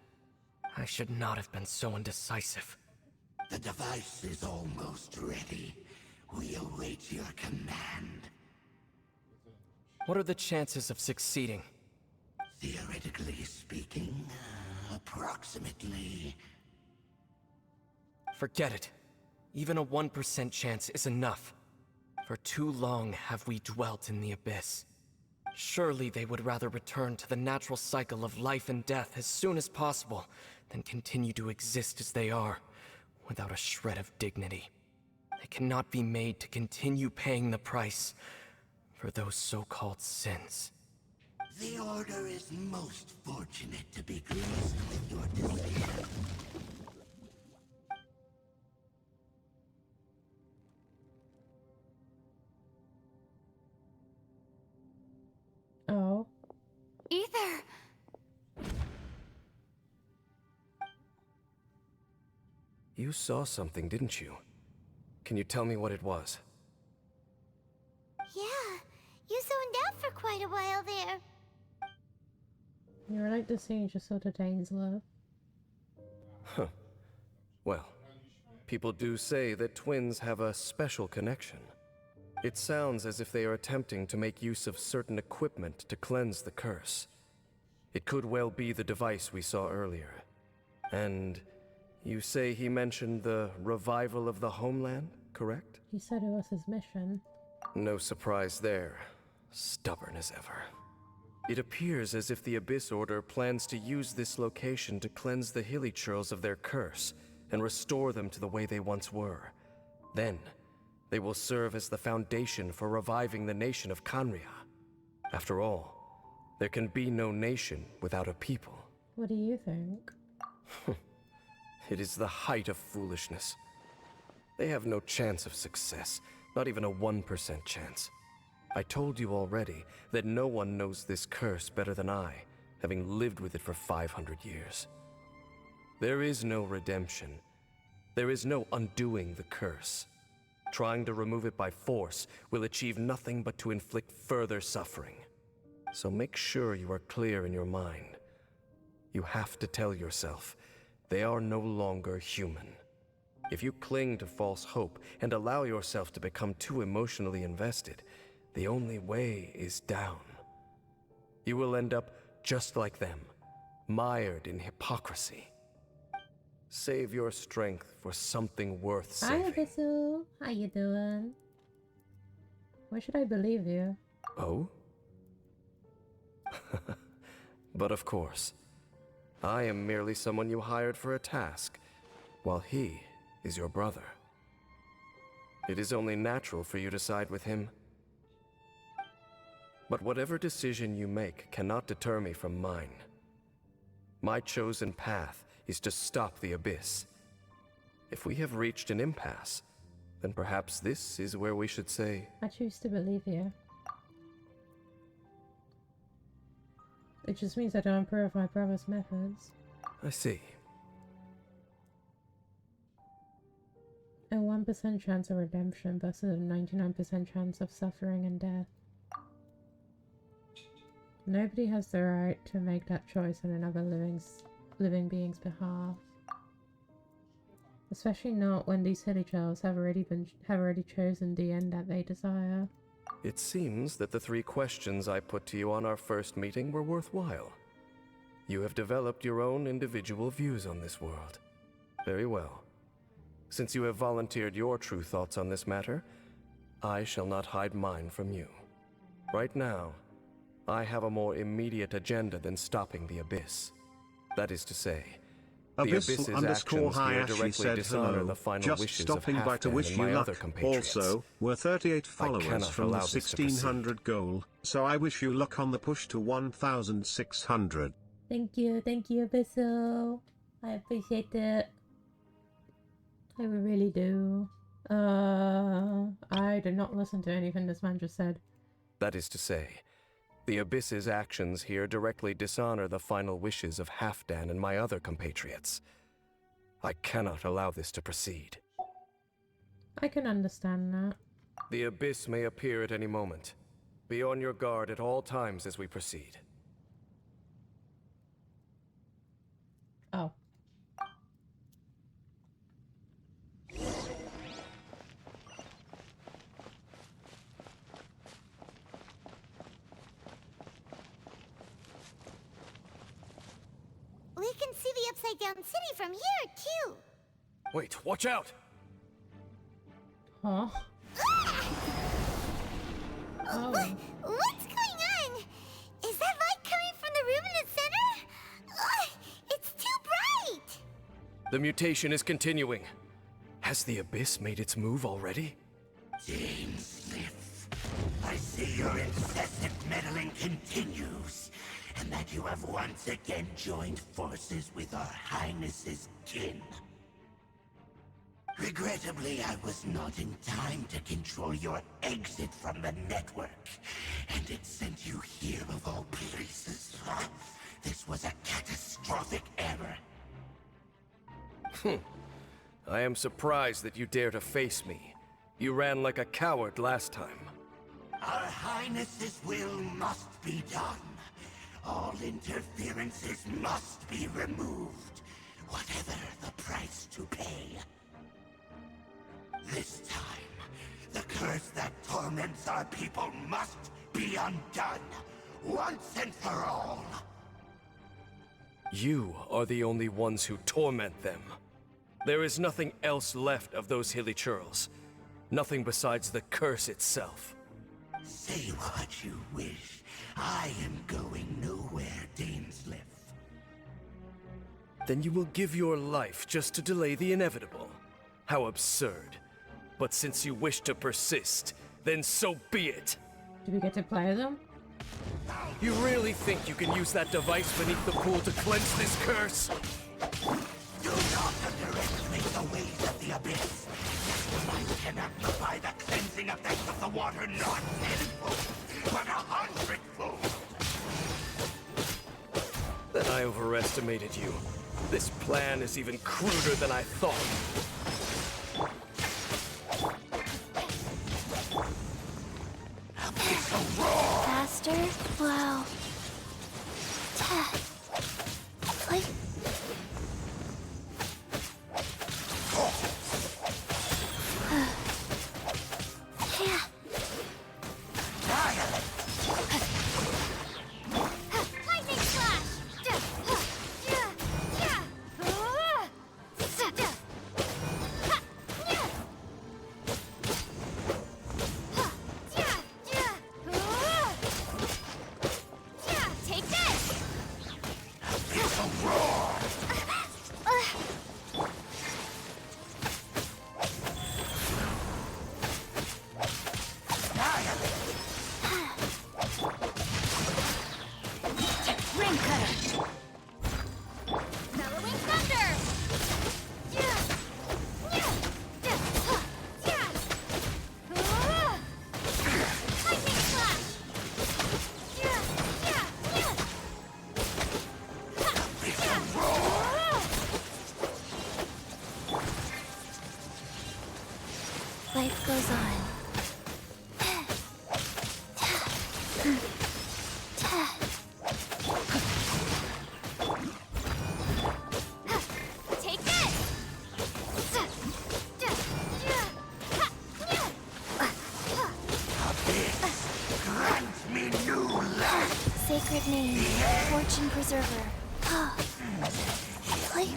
I should not have been so indecisive. The device is almost ready. We await your command. What are the chances of succeeding? Theoretically speaking, approximately. Forget it. Even a 1% chance is enough. For too long have we dwelt in the abyss. Surely they would rather return to the natural cycle of life and death as soon as possible than continue to exist as they are, without a shred of dignity. They cannot be made to continue paying the price for those so-called sins. The Order is most fortunate to be graced with your decision. Oh. Ether! You saw something, didn't you? Can you tell me what it was? Yeah, you zoned out for quite a while there. You were like the scene just saw the Danes love. Huh. Well, people do say that twins have a special connection. It sounds as if they are attempting to make use of certain equipment to cleanse the curse. It could well be the device we saw earlier. And you say he mentioned the revival of the homeland, correct? He said it was his mission. No surprise there. Stubborn as ever. It appears as if the Abyss Order plans to use this location to cleanse the hilly churls of their curse and restore them to the way they once were. Then, they will serve as the foundation for reviving the nation of Khaenri'ah. After all, there can be no nation without a people. What do you think? It is the height of foolishness. They have no chance of success, not even a 1% chance. I told you already that no one knows this curse better than I, having lived with it for 500 years. There is no redemption. There is no undoing the curse. Trying to remove it by force will achieve nothing but to inflict further suffering. So make sure you are clear in your mind. You have to tell yourself, they are no longer human. If you cling to false hope and allow yourself to become too emotionally invested, the only way is down. You will end up just like them, mired in hypocrisy. Save your strength for something worth saving. Hi, Abyssal. How you doing? Why should I believe you? Oh? But of course, I am merely someone you hired for a task, while he is your brother. It is only natural for you to side with him. But whatever decision you make cannot deter me from mine. My chosen path is to stop the Abyss. If we have reached an impasse, then perhaps this is where we should say, I choose to believe you. It just means I don't approve of my brother's methods. I see. A 1% chance of redemption versus a 99% chance of suffering and death. Nobody has the right to make that choice on another living being's behalf. Especially not when these hilly churls have already chosen the end that they desire. It seems that the 3 questions I put to you on our first meeting were worthwhile. You have developed your own individual views on this world. Very well. Since you have volunteered your true thoughts on this matter, I shall not hide mine from you. Right now, I have a more immediate agenda than stopping the Abyss. That is to say, the Abyss's actions here directly dishonor the final wishes of Halfdan and my other compatriots. Also, we're 38 followers from the 1600 goal, so I wish you luck on the push to 1600. Thank you, Abyssal. I appreciate it. I really do. I did not listen to anything this man just said. That is to say, the Abyss's actions here directly dishonor the final wishes of Halfdan and my other compatriots. I cannot allow this to proceed. I can understand that. The Abyss may appear at any moment. Be on your guard at all times as we proceed. Oh. We can see the Upside Down City from here, too. Wait, watch out! Huh? Ah! Oh. What's going on? Is that light coming from the room in the center? Ugh, it's too bright! The mutation is continuing. Has the Abyss made its move already? James Smith, I see your incessant meddling continues, and that you have once again joined forces with our Highness's kin. Regrettably, I was not in time to control your exit from the network, and it sent you here of all places. This was a catastrophic error. I am surprised that you dare to face me. You ran like a coward last time. Our Highness's will must be done. All interferences must be removed, whatever the price to pay. This time, The curse that torments our people must be undone, once and for all. You are the only ones who torment them. There is nothing else left of those hilichurls. Nothing besides the curse itself. Say what you wish. I am going nowhere, Dainsleif. Then you will give your life just to delay the inevitable. How absurd. But since you wish to persist, then so be it. Do we get to play them? You really think you can use that device beneath the pool to cleanse this curse? Do not underestimate the ways of the abyss. I can amplify the cleansing effect of the water not tenfold, but 100-fold. Then I overestimated you. This plan is even cruder than I thought. Faster? Wow. Like... yeah. Lightning slash! Take this! Rain cutter. Bellowing thunder! Lightning slash! Life goes on. Take this! Grant me new life. Sacred name. Fortune preserver. Like...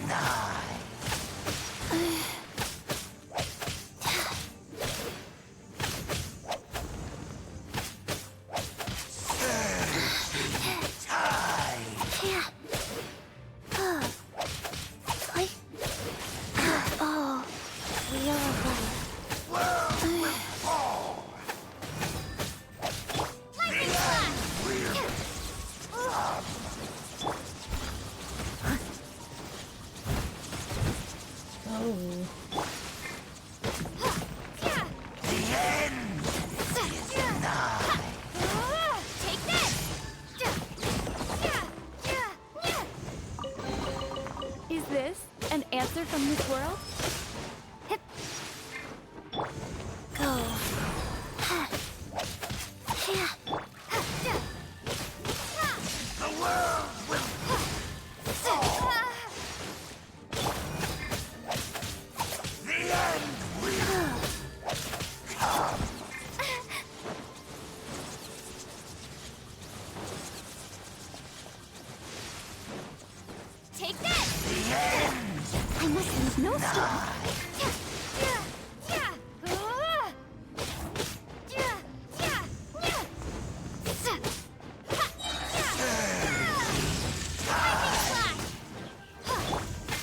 yeah. Like... oh. We are ready. Lightning slash! Oh. Take this! Is this an answer from this world? Go. Yeah. The world will the end will come. Take this! The end. I must leave no stone.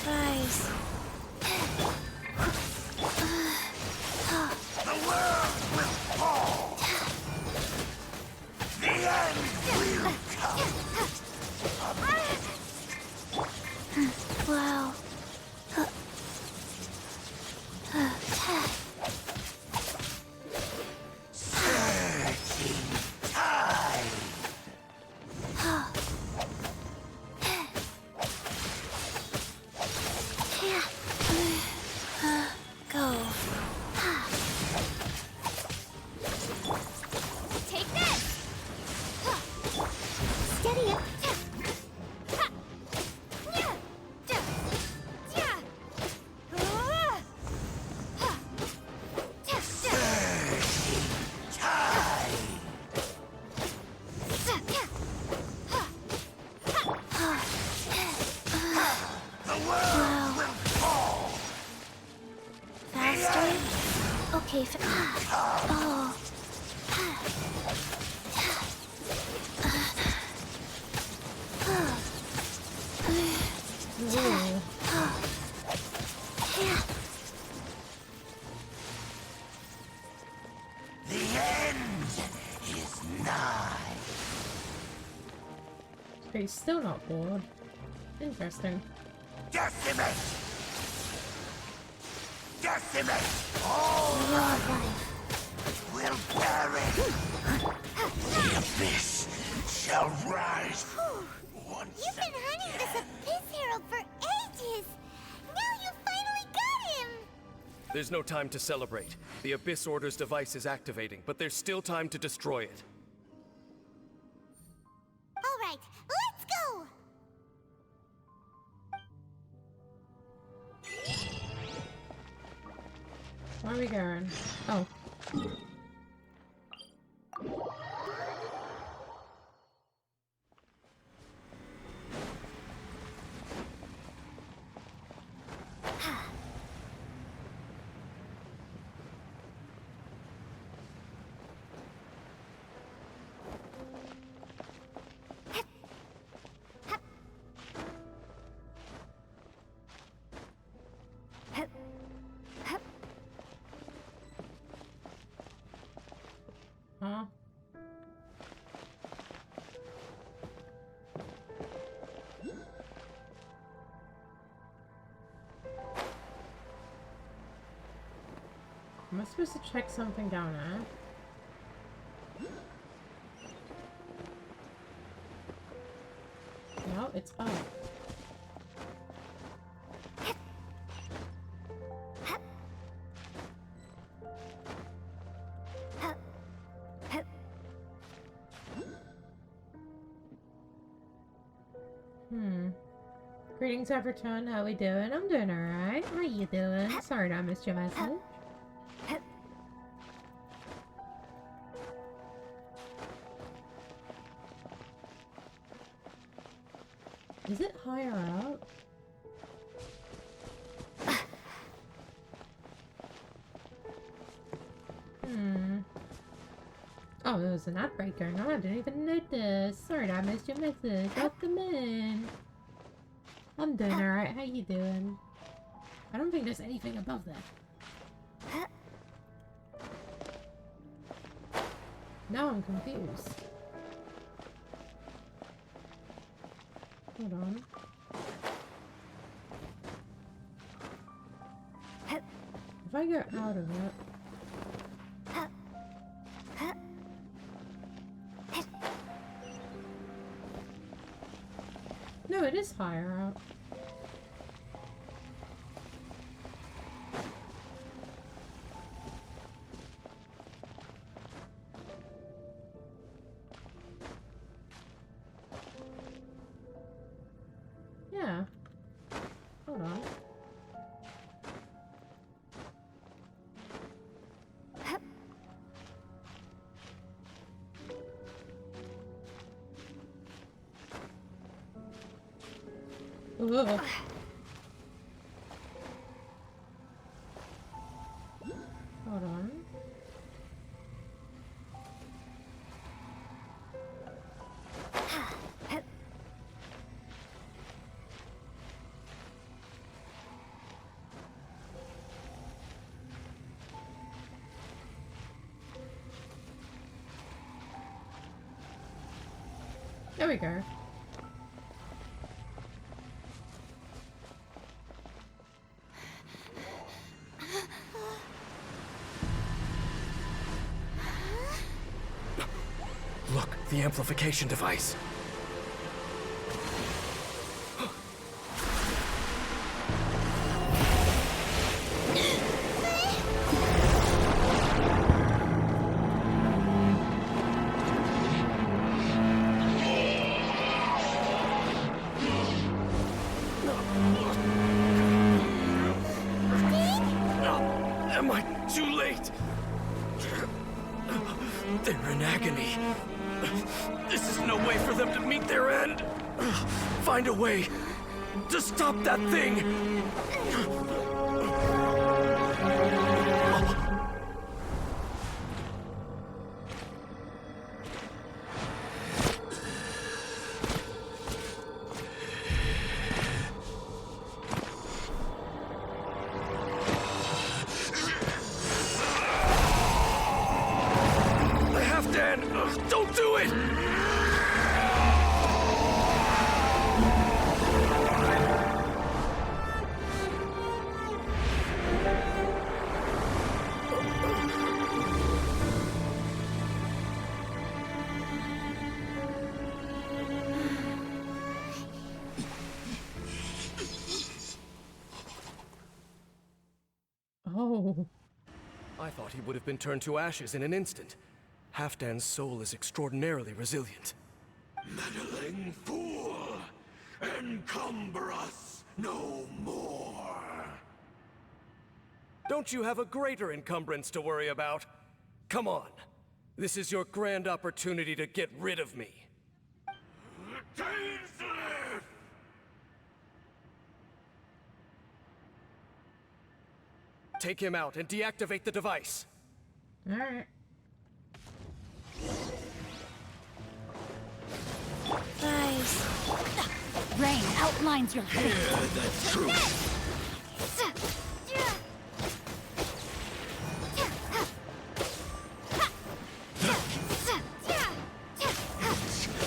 Rise. The world will fall. The end will come. Wow. end is nigh. But he's still not bored. Interesting. Decimate! Decimate! All life will perish! The abyss shall rise once You've been hunting this Abyss Herald for ages! Now you finally got him! There's no time to celebrate. The Abyss Order's device is activating, but there's still time to destroy it. Alright, let's go! Where are we going? Oh. Huh? Am I supposed to check something down there? No, it's up. Greetings, Everton. How we doing? I'm doing alright. How you doing? Sorry I missed your message. Is it higher up? Oh, there was an outbreak going on. I didn't even notice. Sorry I missed your message. Welcome in. I'm doing alright. How you doing? I don't think there's anything above there. Now I'm confused. Hold on. If I get out of it... No, it is higher up. Yeah. Hold on. Ugh. Hold on. There we go. Look, the amplification device. Am I too late? They're in agony. This is no way for them to meet their end. Find a way to stop that thing. Halfdan! Ugh, don't do it! Oh. I thought he would have been turned to ashes in an instant. Halfdan's soul is extraordinarily resilient. Meddling fool! Encumber us no more! Don't you have a greater encumbrance to worry about? Come on. This is your grand opportunity to get rid of me. Dainsleif! Take him out and deactivate the device. Alright. Guys. Rain outlines your fate. Hear the truth!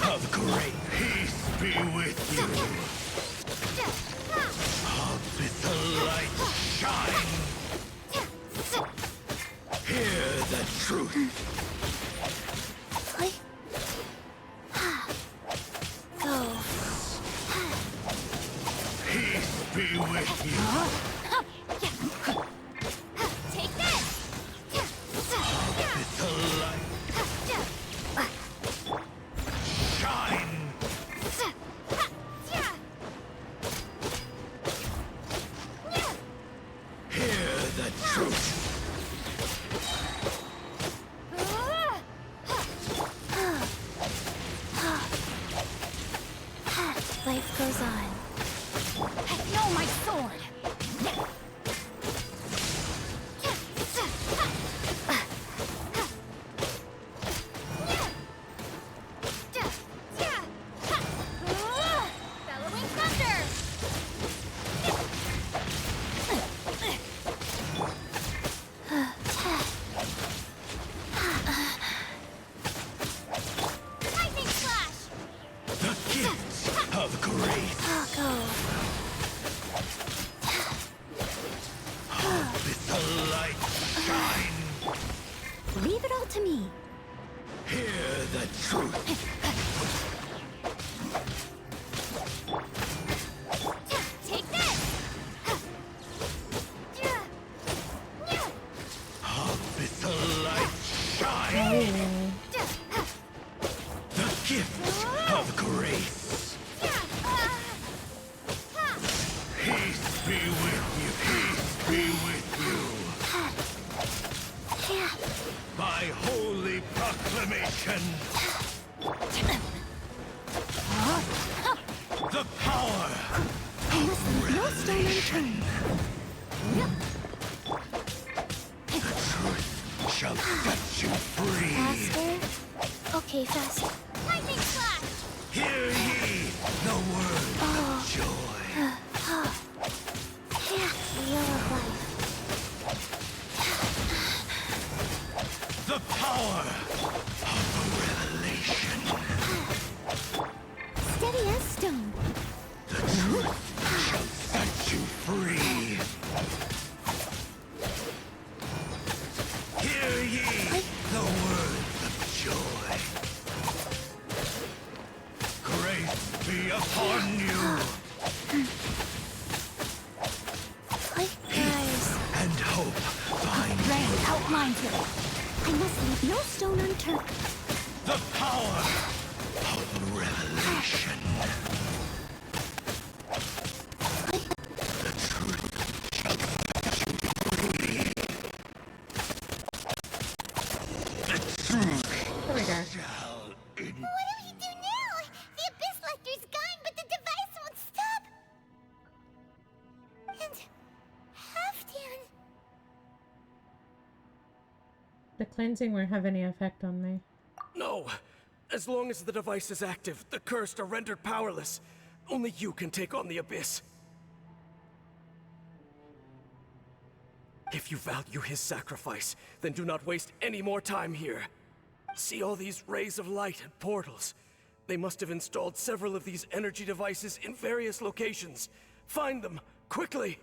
Of great peace be with you! Of the light shine! Hear the truth! Peace be with you! Take this! Of the light shine! Hear the truth! Life goes on. No, my sword! Bellowing thunder! Lightning flash! The gift of grace! I'll go. With the light shine! Leave it all to me. Hear the truth! Take this! With the light shine! The gift of grace! Peace be with you! Peace be with you! By holy proclamation! The power I must leave no stone unturned. shall set you free! Faster? Okay, faster. Lightning flash! Hear ye the word of joy! Wheel of life. The power of revelation! Steady as stone. The truth shall set you free! Hear ye the words of joy! Grace be upon you! Guys, And hope find rain outlines it. I must leave no stone unturned. the power of revelation! The truth shall set you free! The truth There we go. shall in What do we do now? The Abyss Lecter's gone, but the device won't stop. And Halfdan. The cleansing won't have any effect on me. No! As long as the device is active, the cursed are rendered powerless. Only you can take on the Abyss. If you value his sacrifice, then do not waste any more time here. See all these rays of light and portals? They must have installed several of these energy devices in various locations. Find them, quickly!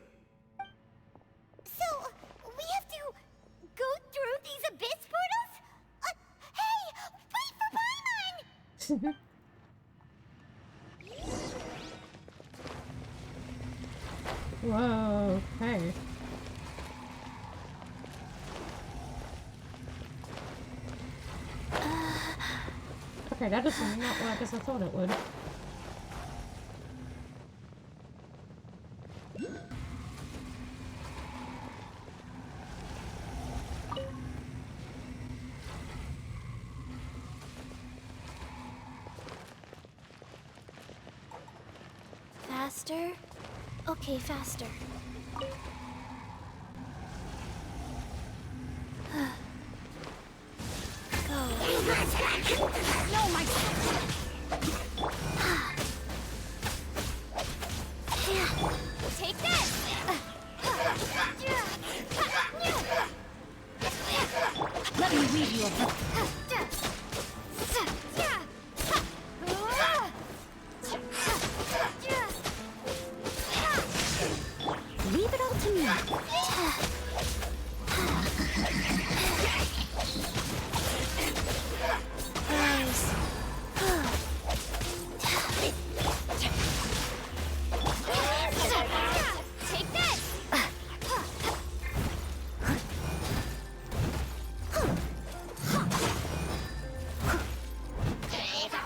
So, we have to go through these abyss portals? Hey! Wait for Paimon! Whoa, okay. Okay, that does not work as I thought it would. Faster? Okay, faster. Go. No, my... Take this! Let me read you a book. Leave it all to me. Guys. Take this!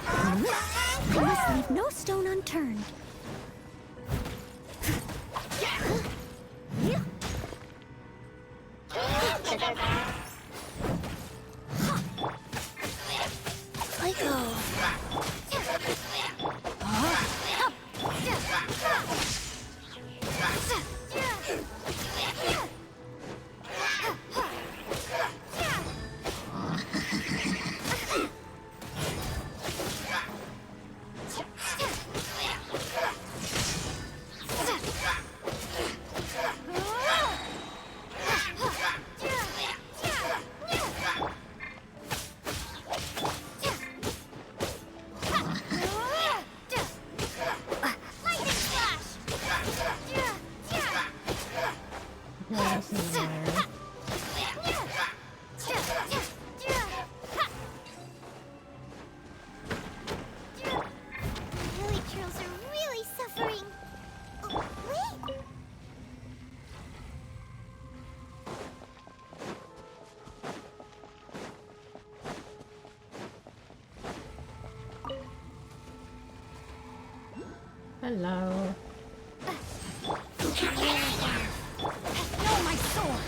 I must leave no stone unturned. Let go. Villagers are really suffering. Oh, wait! Hello. No, my sword!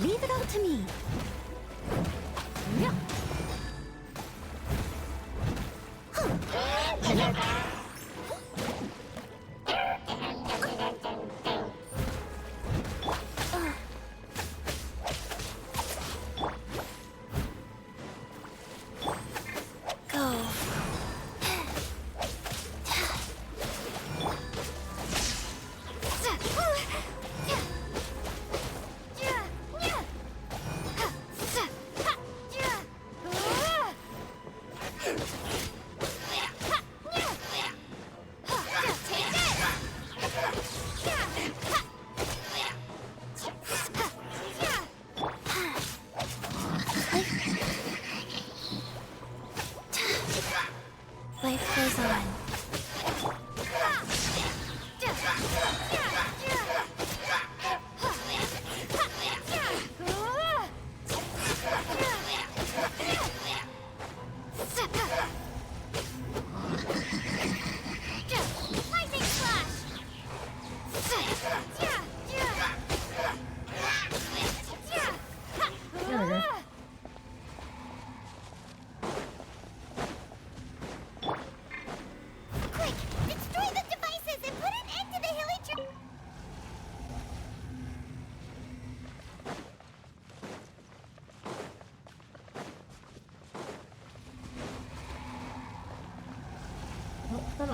Leave it all to me. Go.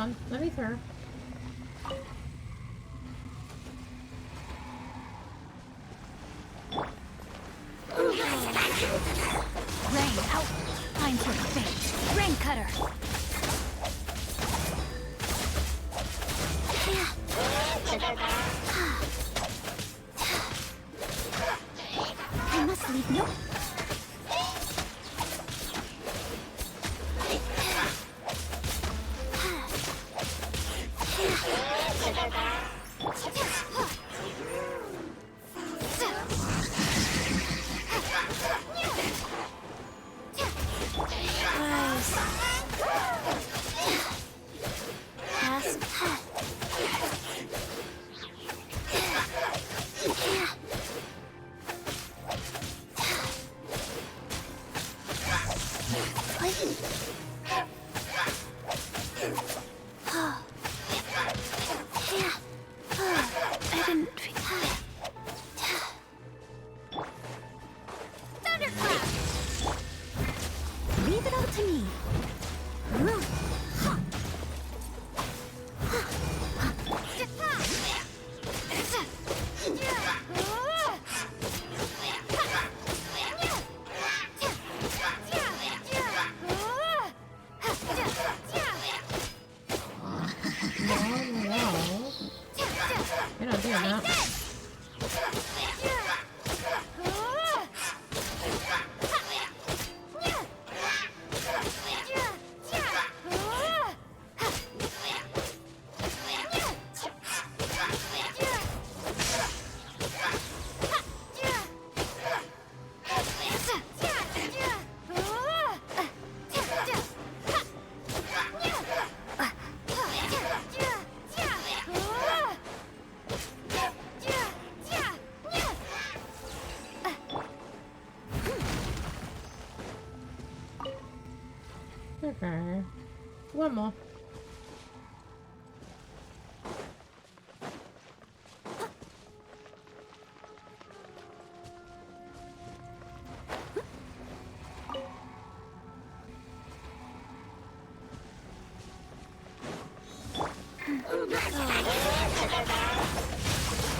on, let me through. Rain out. Find your fate. Rain cutter. I must leave no. Leave it all to me. You're not doing that. Okay. One more.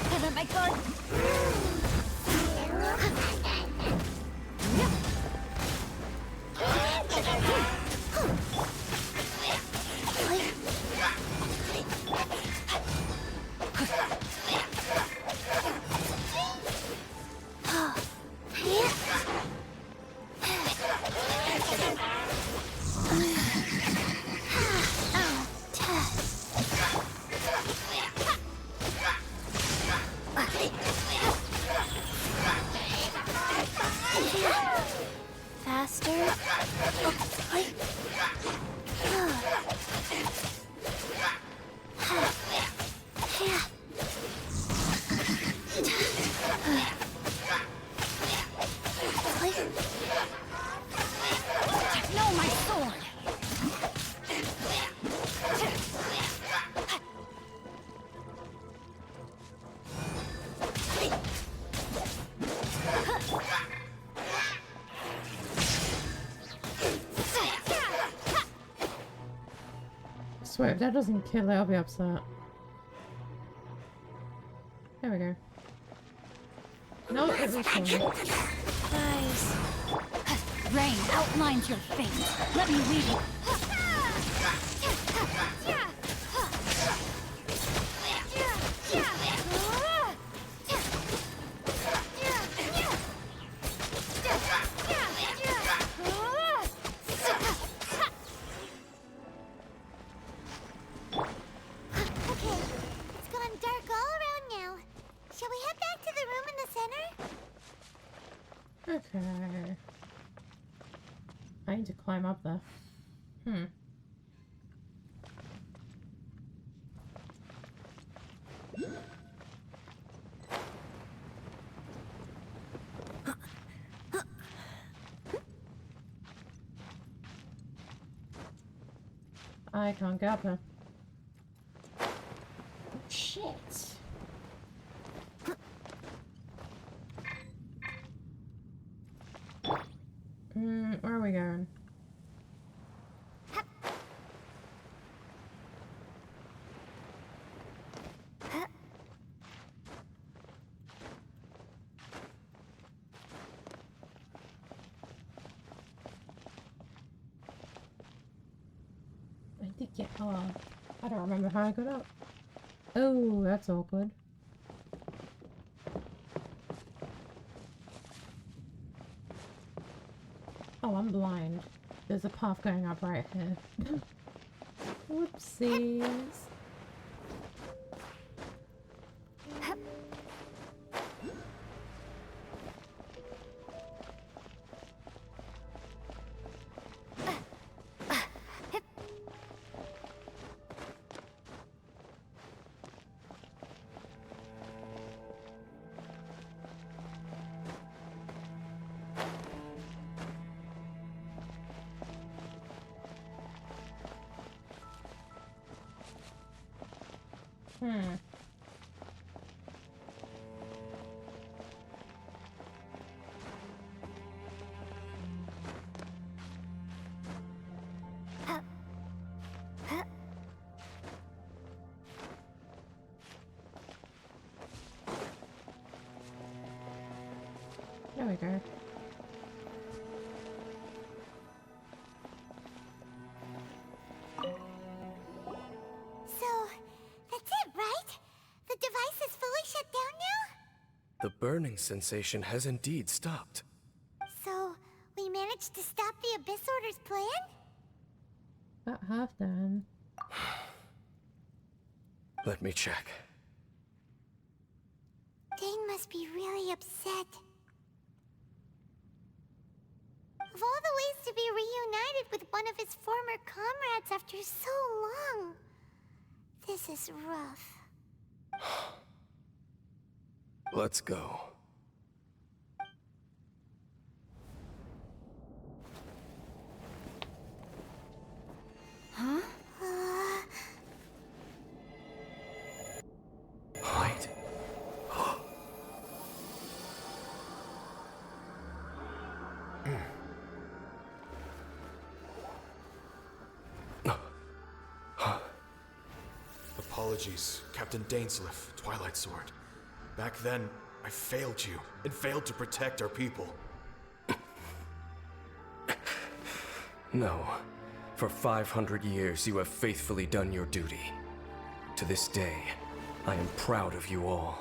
Have my guard. Faster. No, my sword. I swear, if that doesn't kill it, I'll be upset. There we go. No, it was fine. Guys. Rain outlines your fate. Let me lead you. Okay. I need to climb up there. I can't get up there. Shit. Where are we going? Yeah. Oh, I don't remember how I got up. Oh, that's awkward. Oh, I'm blind. There's a path going up right here. Whoopsies. There we go. So, that's it, right? The device is fully shut down now? The burning sensation has indeed stopped. So, we managed to stop the Abyss Order's plan? About half done. Let me check. Dane must be really upset. Of all the ways to be reunited with one of his former comrades after so long, this is rough. Let's go. Huh? Wait. Apologies, Captain Dainsleif, Twilight Sword. Back then, I failed you, and failed to protect our people. No. For 500 years, you have faithfully done your duty. To this day, I am proud of you all.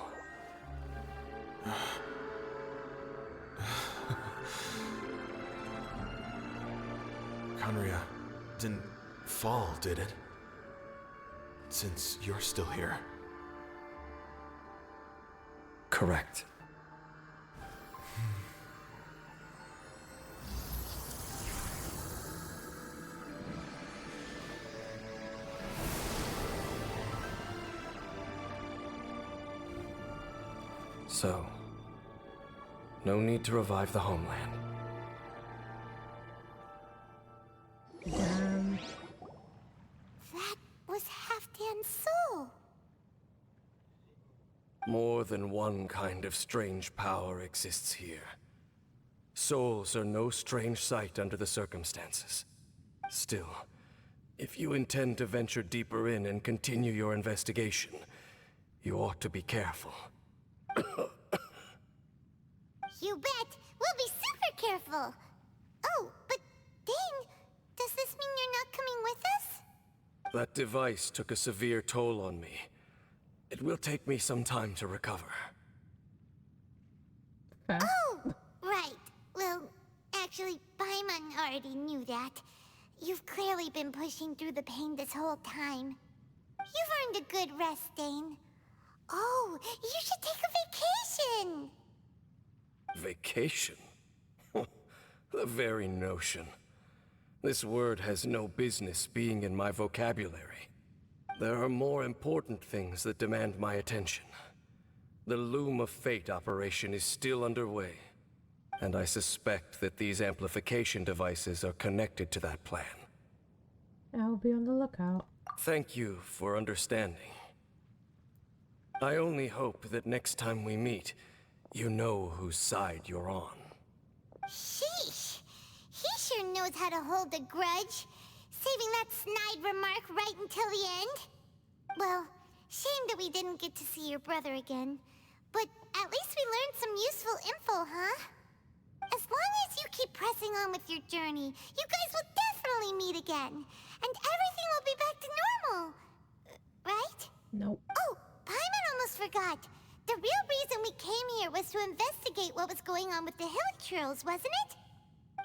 Conria didn't fall, did it? Since you're still here. Correct. So, no need to revive the homeland. Damn. That was Halfdan's soul. More than one kind of strange power exists here. Souls are no strange sight under the circumstances. Still, if you intend to venture deeper in and continue your investigation, you ought to be careful. You bet. We'll be super careful. Oh, but Dane, does this mean you're not coming with us? That device took a severe toll on me. It will take me some time to recover. Fair. Oh, right. Well, actually, Paimon already knew that. You've clearly been pushing through the pain this whole time. You've earned a good rest, Dane. Oh, you should take a vacation! Vacation? The very notion. This word has no business being in my vocabulary. There are more important things that demand my attention. The Loom of Fate operation is still underway, and I suspect that these amplification devices are connected to that plan. I'll be on the lookout. Thank you for understanding. I only hope that next time we meet, you know whose side you're on. Sheesh. He sure knows how to hold a grudge. Saving that snide remark right until the end. Well, shame that we didn't get to see your brother again. But at least we learned some useful info, huh? As long as you keep pressing on with your journey, you guys will definitely meet again. and everything will be back to normal. Right? Nope. Oh, Paimon almost forgot. The real reason we came here was to investigate what was going on with the Hilichurls, wasn't it?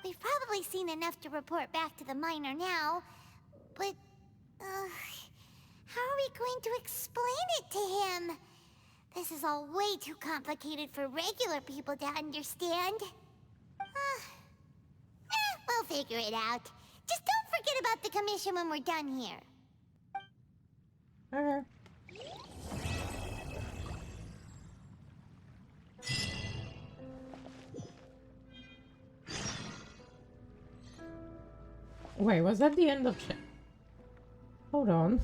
We've probably seen enough to report back to the miner now, but, how are we going to explain it to him? This is all way too complicated for regular people to understand. We'll figure it out. Just don't forget about the commission when we're done here. Okay. Wait, was that the end of chat? Hold on.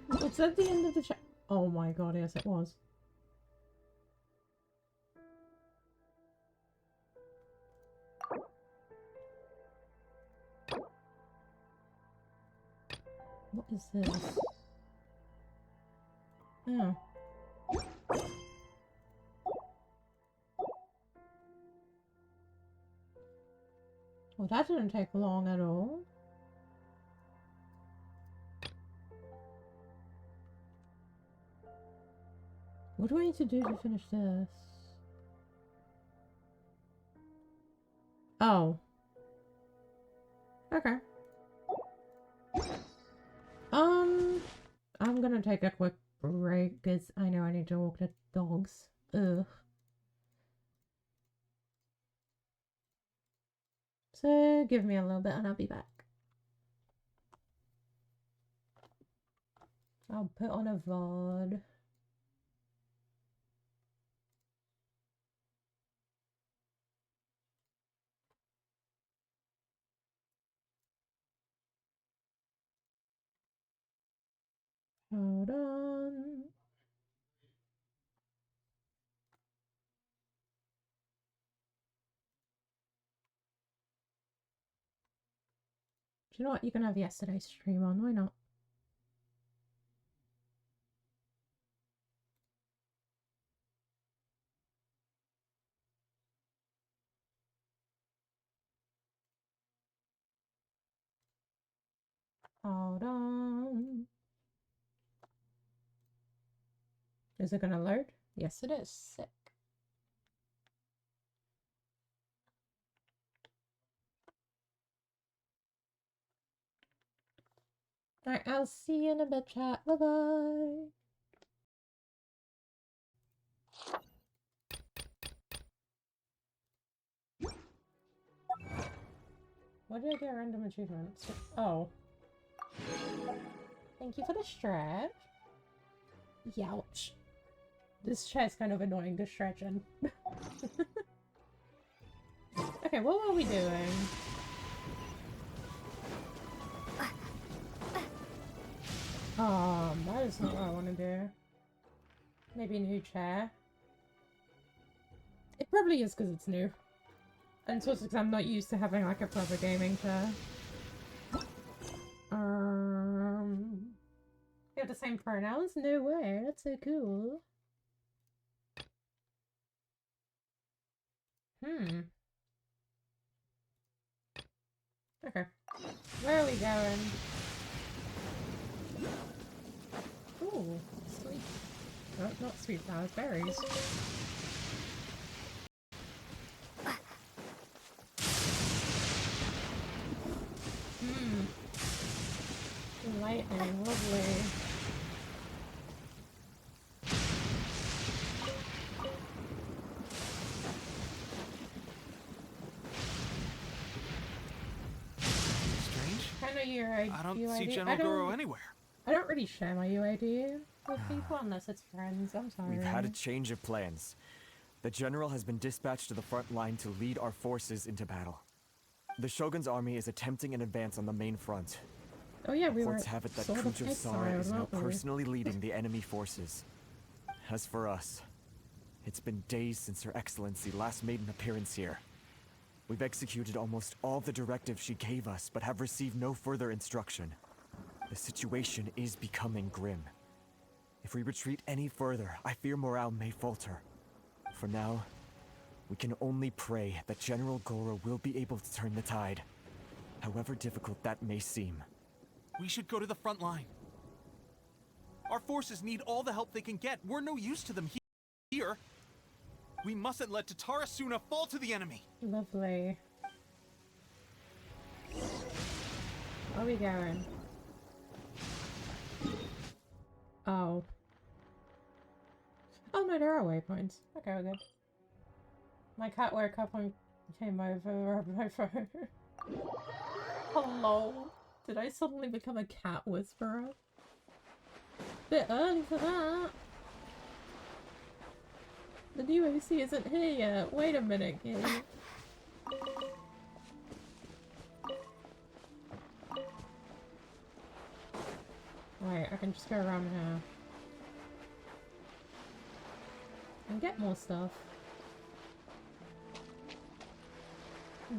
Was that the end of the chat? Oh my god, yes it was. What is this? Oh. Well, that didn't take long at all. What do I need to do to finish this? Oh. Okay. I'm gonna take a quick break because I know I need to walk the dogs. Ugh. So give me a little bit and I'll be back. I'll put on a VOD. Hold on. Do you know what? You can have yesterday's stream on. Why not? Hold on. Is it gonna load? Yes, it is. Sick. Alright, I'll see you in a bit, chat. Bye bye. What did I get random achievements? Oh. Thank you for the stretch. Youch. This chat's kind of annoying to stretch in. Okay, what were we doing? That is not what I want to do. Maybe a new chair. It probably is because it's new. And it's also because I'm not used to having like a proper gaming chair. We have the same pronouns? No way, that's so cool. Okay. Where are we going? Ooh, sweet. Oh, not sweet flowers, berries. Lightning, lovely. I know your UID. I don't see General Goro anywhere. I don't really share my UID with people unless it's friends. I'm sorry. We've had a change of plans. The General has been dispatched to the front line to lead our forces into battle. The Shogun's army is attempting an advance on the main front. Oh yeah, we Reports were have it that sort of Kujo Sara is now weren't we? personally leading the enemy forces. As for us, it's been days since Her Excellency last made an appearance here. We've executed almost all the directives she gave us, but have received no further instruction. The situation is becoming grim. If we retreat any further, I fear morale may falter. For now, we can only pray that General Goro will be able to turn the tide, however difficult that may seem. We should go to the front line. Our forces need all the help they can get. We're no use to them here. We mustn't let Tatara Suna fall to the enemy. Lovely. Where are we going? Oh. Oh no, there are waypoints. Okay, we're good. My cat woke up and came over on my phone. Hello? Did I suddenly become a cat whisperer? Bit early for that. The new OC isn't here yet. Wait a minute, kid. Wait, I can just go around here. And get more stuff.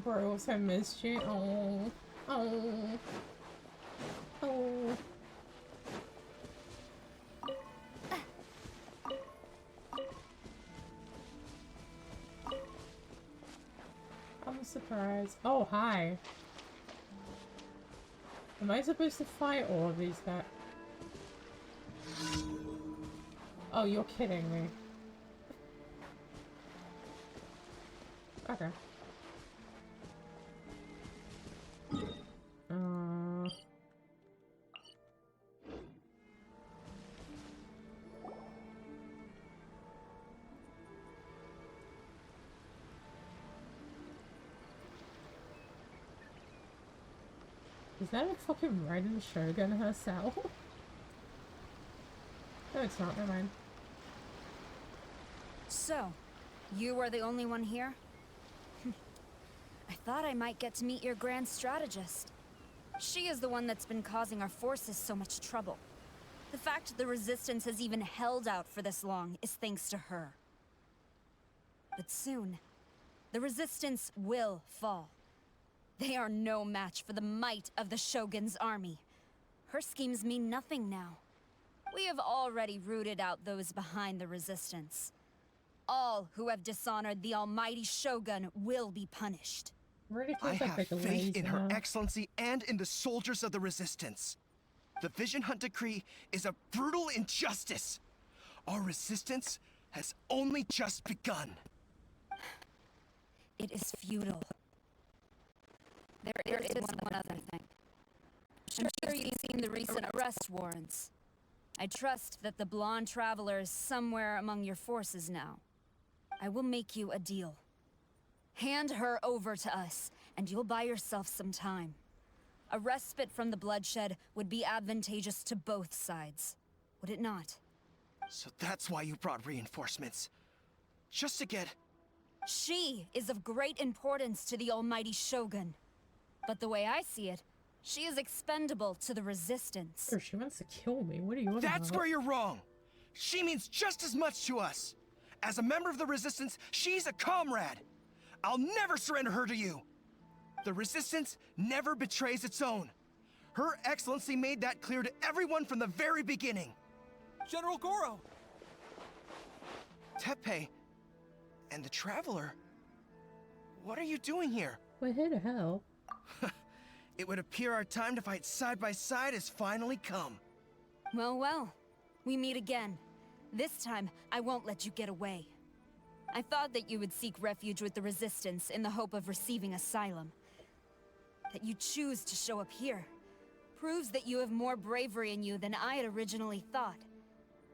Bro, also missed you. Oh. Oh. Oh. I'm surprised. Oh, hi. Am I supposed to fight all of these guys? Oh, you're kidding me. Okay. Is that a fucking Raiden Shogun herself? No, it's not. Never mind. So, you are the only one here? I thought I might get to meet your grand strategist. She is the one that's been causing our forces so much trouble. The fact the Resistance has even held out for this long is thanks to her. But soon, the Resistance will fall. They are no match for the might of the Shogun's army. Her schemes mean nothing now. We have already rooted out those behind the Resistance. All who have dishonored the almighty Shogun will be punished. Really I have like faith in Her now. Excellency and in the soldiers of the Resistance. The Vision Hunt Decree is a brutal injustice. Our resistance has only just begun. It is futile. There is one other thing. I'm sure you've seen the recent arrest warrants. I trust that the blonde traveler is somewhere among your forces now. I will make you a deal. Hand her over to us, and you'll buy yourself some time. A respite from the bloodshed would be advantageous to both sides, would it not? So that's why you brought reinforcements. Just to get... She is of great importance to the almighty Shogun. But the way I see it, she is expendable to the Resistance. Sure, she wants to kill me. What are you on That's about? where you're wrong. She means just as much to us. As a member of the Resistance, she's a comrade. I'll never surrender her to you. The Resistance never betrays its own. Her Excellency made that clear to everyone from the very beginning. General Goro! Teppei and the Traveler? What are you doing here? We're here to help. It would appear our time to fight side by side has finally come. Well, well. We meet again. This time, I won't let you get away. I thought that you would seek refuge with the Resistance in the hope of receiving asylum. That you choose to show up here proves that you have more bravery in you than I had originally thought.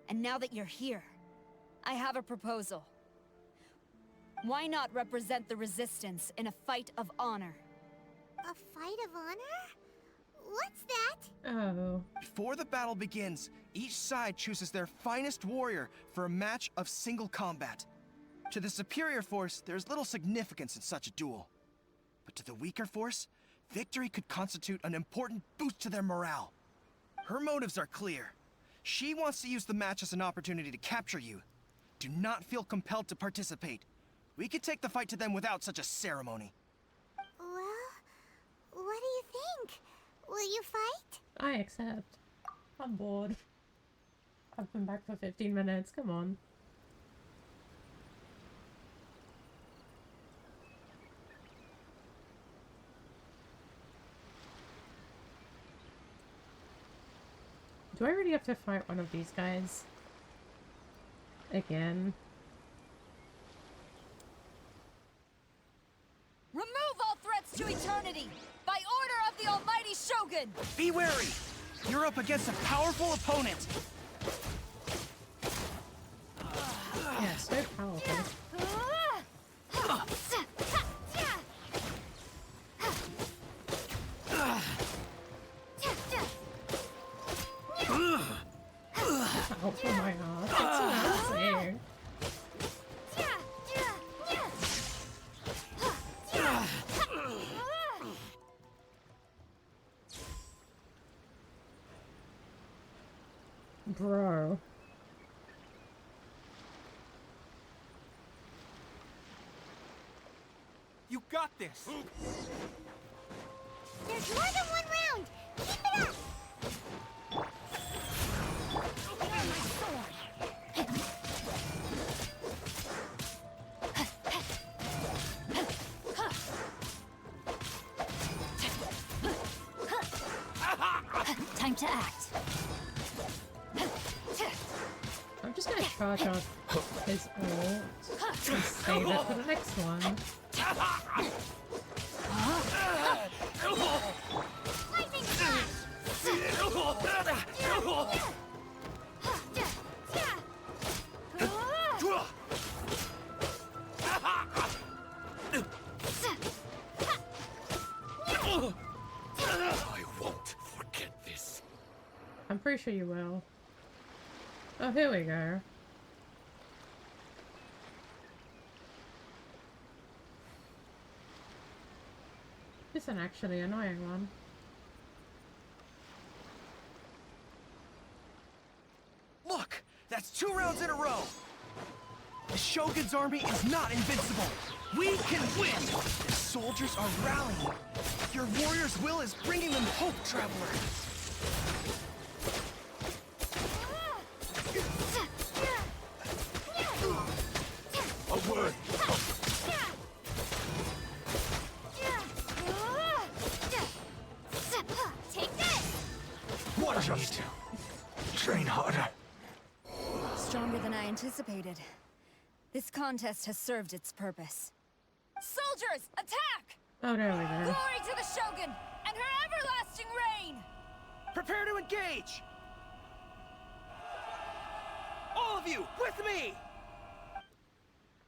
And now that you're here, I have a proposal. Why not represent the Resistance in a fight of honor? A fight of honor? What's that? Oh. Before the battle begins, each side chooses their finest warrior for a match of single combat. To the superior force, there's little significance in such a duel. But to the weaker force, victory could constitute an important boost to their morale. Her motives are clear. She wants to use the match as an opportunity to capture you. Do not feel compelled to participate. We could take the fight to them without such a ceremony. Well, what do you think? Will you fight? I accept. I'm bored. I've been back for 15 minutes. Come on. Do I really have to fight one of these guys? Again. Remove all threats to eternity! By order of the Almighty Shogun! Be wary! You're up against a powerful opponent! Yeah, so powerful. Oh, for my god. It's not fair. Bro. You got this! There's more than one round! Keep it up! Time to act. I'm just gonna charge off his ult and save it for the next one. Lightning flash! I won't forget this. I'm pretty sure you will. Oh, here we go. This is an actually annoying one. Look! That's 2 rounds in a row! The Shogun's army is not invincible! We can win! The soldiers are rallying! Your warrior's will is bringing them hope, Traveler! A word! Take this! What I need to train harder. Stronger than I anticipated. This contest has served its purpose. Soldiers, attack! Oh, there we go. Glory to the Shogun and her everlasting reign! Prepare to engage! All of you, with me!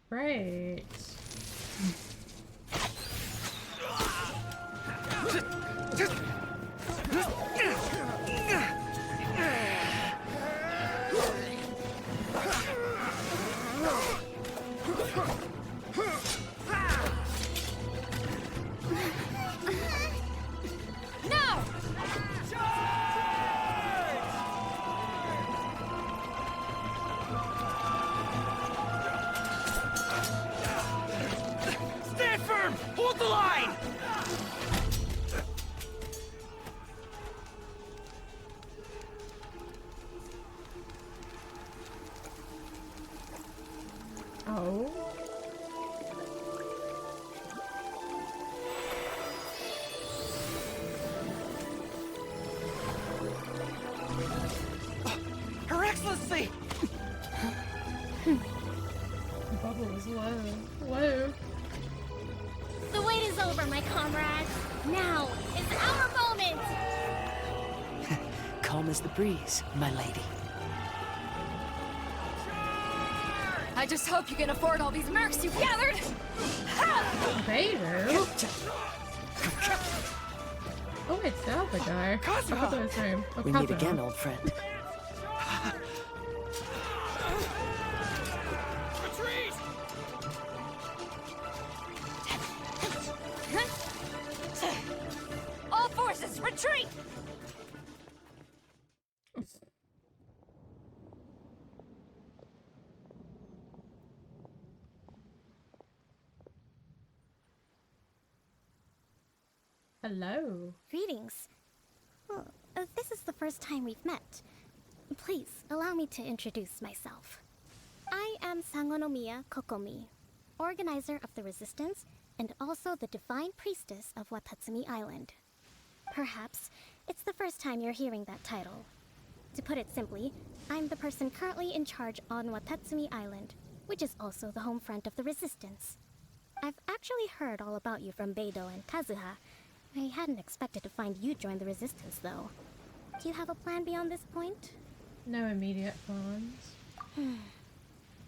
Great. Now! Stand firm! Hold the line! Oh. Her Excellency! Bubbles, whoa. Whoa. The wait is over, my comrades. Now is our moment! Calm as the breeze, my lady. I just hope you can afford all these mercs you've gathered! Ha! They do. Oh, it's the other guy. I thought it was him. Oh, We meet Kazuha. again, old friend. Retreat! All forces, retreat! Hello. Greetings. Well, this is the first time we've met. Please, allow me to introduce myself. I am Sangonomiya Kokomi, organizer of the Resistance and also the Divine Priestess of Watatsumi Island. Perhaps it's the first time you're hearing that title. To put it simply, I'm the person currently in charge on Watatsumi Island, which is also the home front of the Resistance. I've actually heard all about you from Beidou and Kazuha. I hadn't expected to find you join the Resistance, though. Do you have a plan beyond this point? No immediate plans.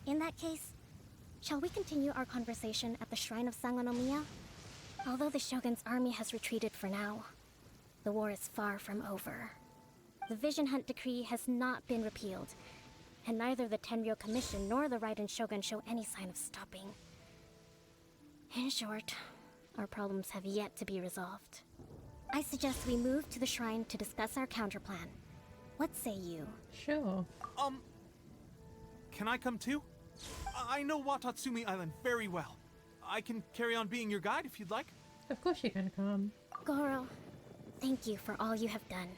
In that case, shall we continue our conversation at the Shrine of Sangonomiya? Although the Shogun's army has retreated for now, the war is far from over. The Vision Hunt Decree has not been repealed, and neither the Tenryo Commission nor the Raiden Shogun show any sign of stopping. In short, our problems have yet to be resolved. I suggest we move to the shrine to discuss our counterplan. What say you? Sure. Can I come too? I know Watatsumi Island very well. I can carry on being your guide if you'd like. Of course you can come. Goro, thank you for all you have done.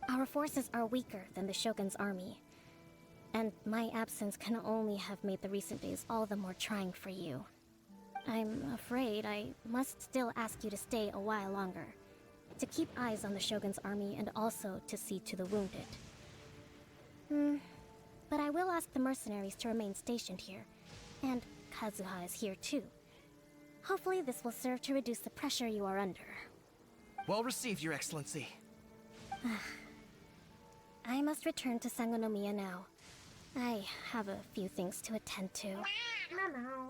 Our forces are weaker than the Shogun's army, and my absence can only have made the recent days all the more trying for you. I'm afraid I must still ask you to stay a while longer, to keep eyes on the Shogun's army and also to see to the wounded. But I will ask the mercenaries to remain stationed here, and Kazuha is here too. Hopefully this will serve to reduce the pressure you are under. Well received, Your Excellency. I must return to Sangonomiya now. I have a few things to attend to.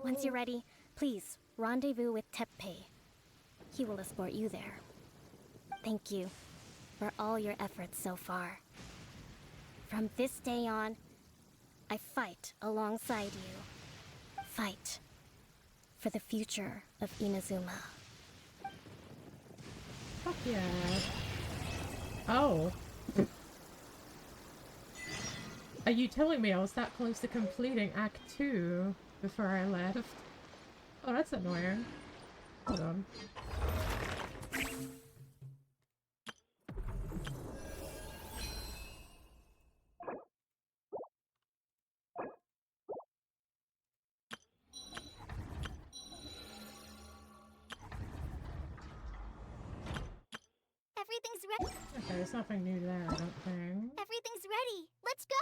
Once you're ready, please rendezvous with Teppei. He will escort you there. Thank you for all your efforts so far. From this day on, I fight alongside you. Fight for the future of Inazuma. Fuck yeah. Oh. Are you telling me I was that close to completing Act 2 before I left? Oh, that's annoying. Hold on. Everything's ready. Okay, there's nothing new there, I don't think. Everything's ready. Let's go.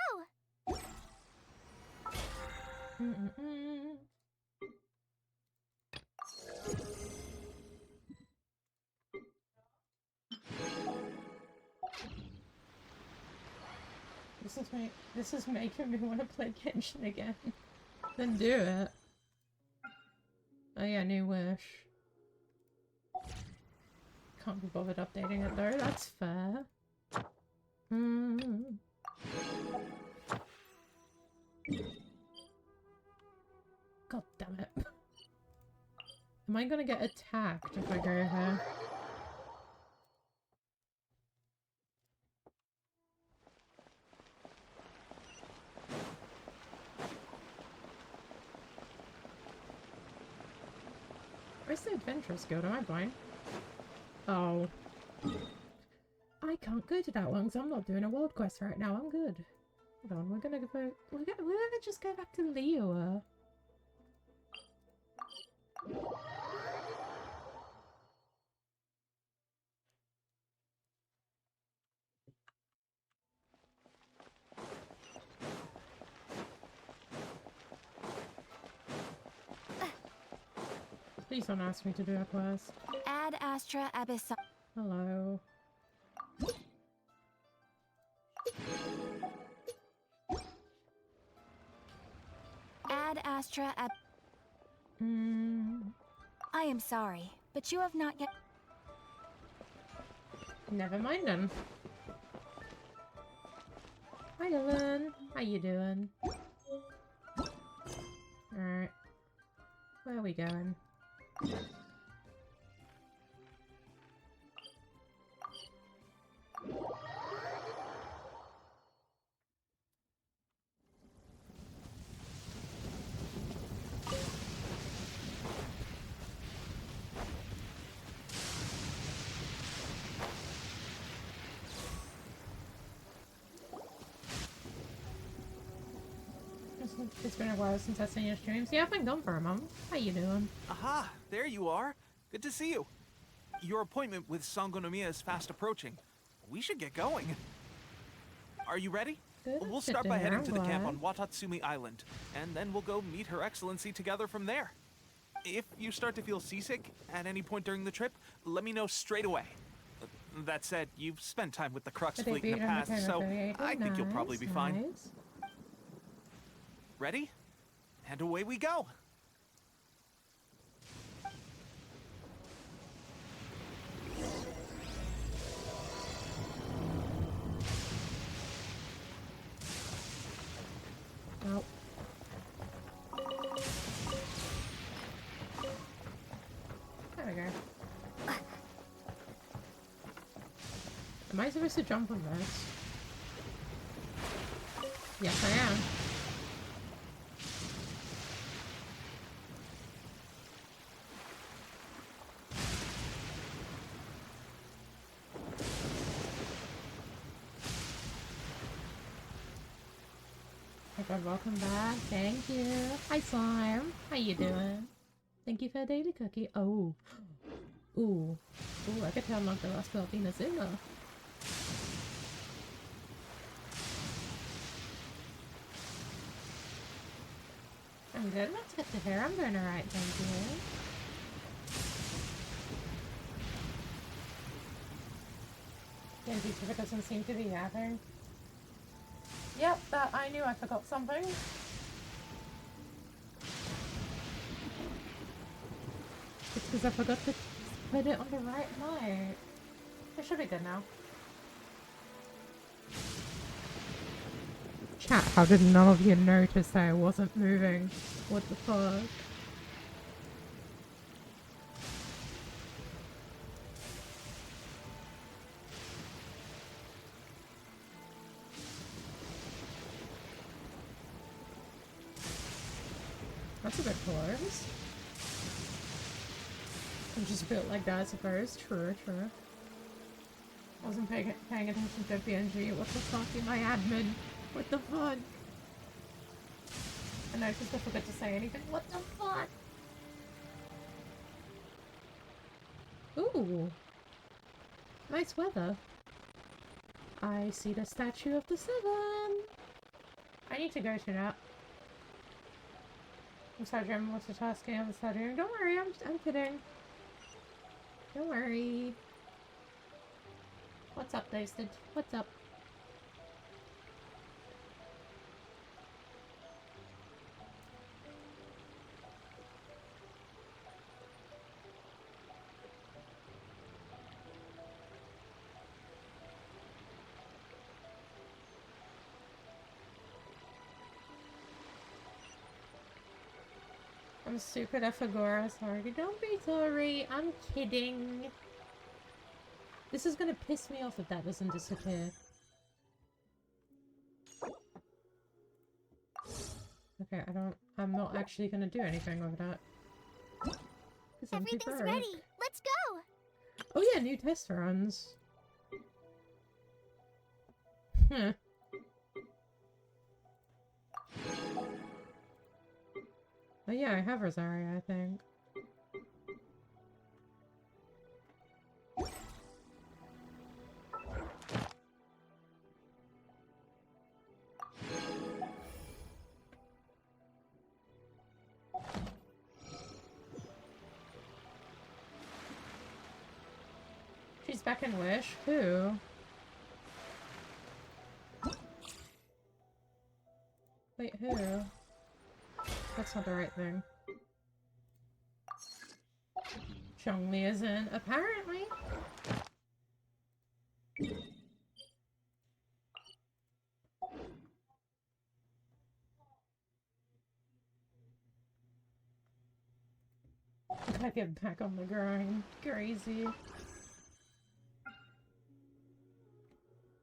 This is making me want to play Genshin again. Then do it. Oh yeah, new wish. Can't be bothered updating it though, that's fair. God damn it. Am I gonna get attacked if I go here? Where's the Adventurers Guild? Am I blind? Oh. I can't go to that one because I'm not doing a world quest right now. I'm good. Hold on, we're gonna just go back to Liyue. Please don't ask me to do a quest. Ad Astra Abyss. Hello. Ad Astra Ab. I am sorry, but you have not yet. Never mind then. Hi Dylan, how you doing? Alright. Where are we going? It's been a while since I've seen your streams. Yeah, I've been gone for a month. How you doing? Aha! There you are. Good to see you. Your appointment with Sangonomiya is fast approaching. We should get going. Are you ready? Good. We'll start by heading to the camp on Watatsumi Island, and then we'll go meet Her Excellency together from there. If you start to feel seasick at any point during the trip, let me know straight away. That said, you've spent time with the Crux fleet in the past, so I think you'll probably be fine. Ready? And away we go! Oh. There we go. Am I supposed to jump on this? Yes, I am. Okay, welcome back. Thank you. Hi, Slime. How you doing? Thank you for a daily cookie. Oh. Ooh. Ooh, I get to unlock the last Filipina singer. I'm good. Let's get to here. I'm doing alright, thank you. Genji doesn't seem to be having. Yep, that I knew I forgot something. It's because I forgot to put it on the right light. It should be good now. Chat, how did none of you notice that I wasn't moving? What the fuck? That's a bit close. I'm just built like that, I suppose. True, true. Wasn't paying attention to PNG. What the fuck in my admin? What the fuck? I noticed I forgot to say anything. What the fuck? Ooh. Nice weather. I see the Statue of the Seven. I need to go to that. I'm sorry, I'm multitasking. I'm studying. Don't worry, I'm kidding. Don't worry. What's up, Toasted? What's up? I'm stupid, I forgot. Sorry. Don't be sorry. I'm kidding. This is gonna piss me off if that doesn't disappear. Okay, I'm not actually gonna do anything with that. Everything's ready. Let's go. Oh yeah, new test runs. Huh. Oh yeah, I have Rosaria, I think. She's back in Wish? Who? Wait, who? That's not the right thing. Chongli isn't, apparently. I gotta get back on the grind. Crazy.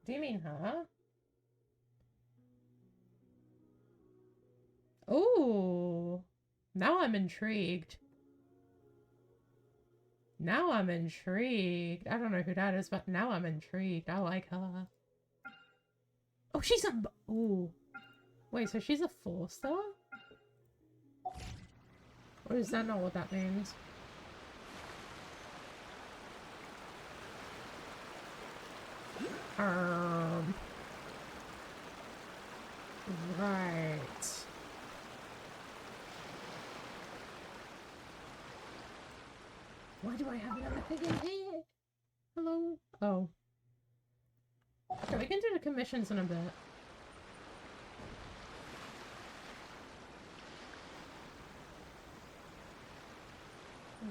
Do you mean her? Oh, now I'm intrigued. Now I'm intrigued. I don't know who that is, but now I'm intrigued. I like her. Oh, she's a... Ooh. Wait, so she's a 4-star? Or is that not what that means? Why do I have another pig in here? Hello? Oh. Okay, we can do the commissions in a bit.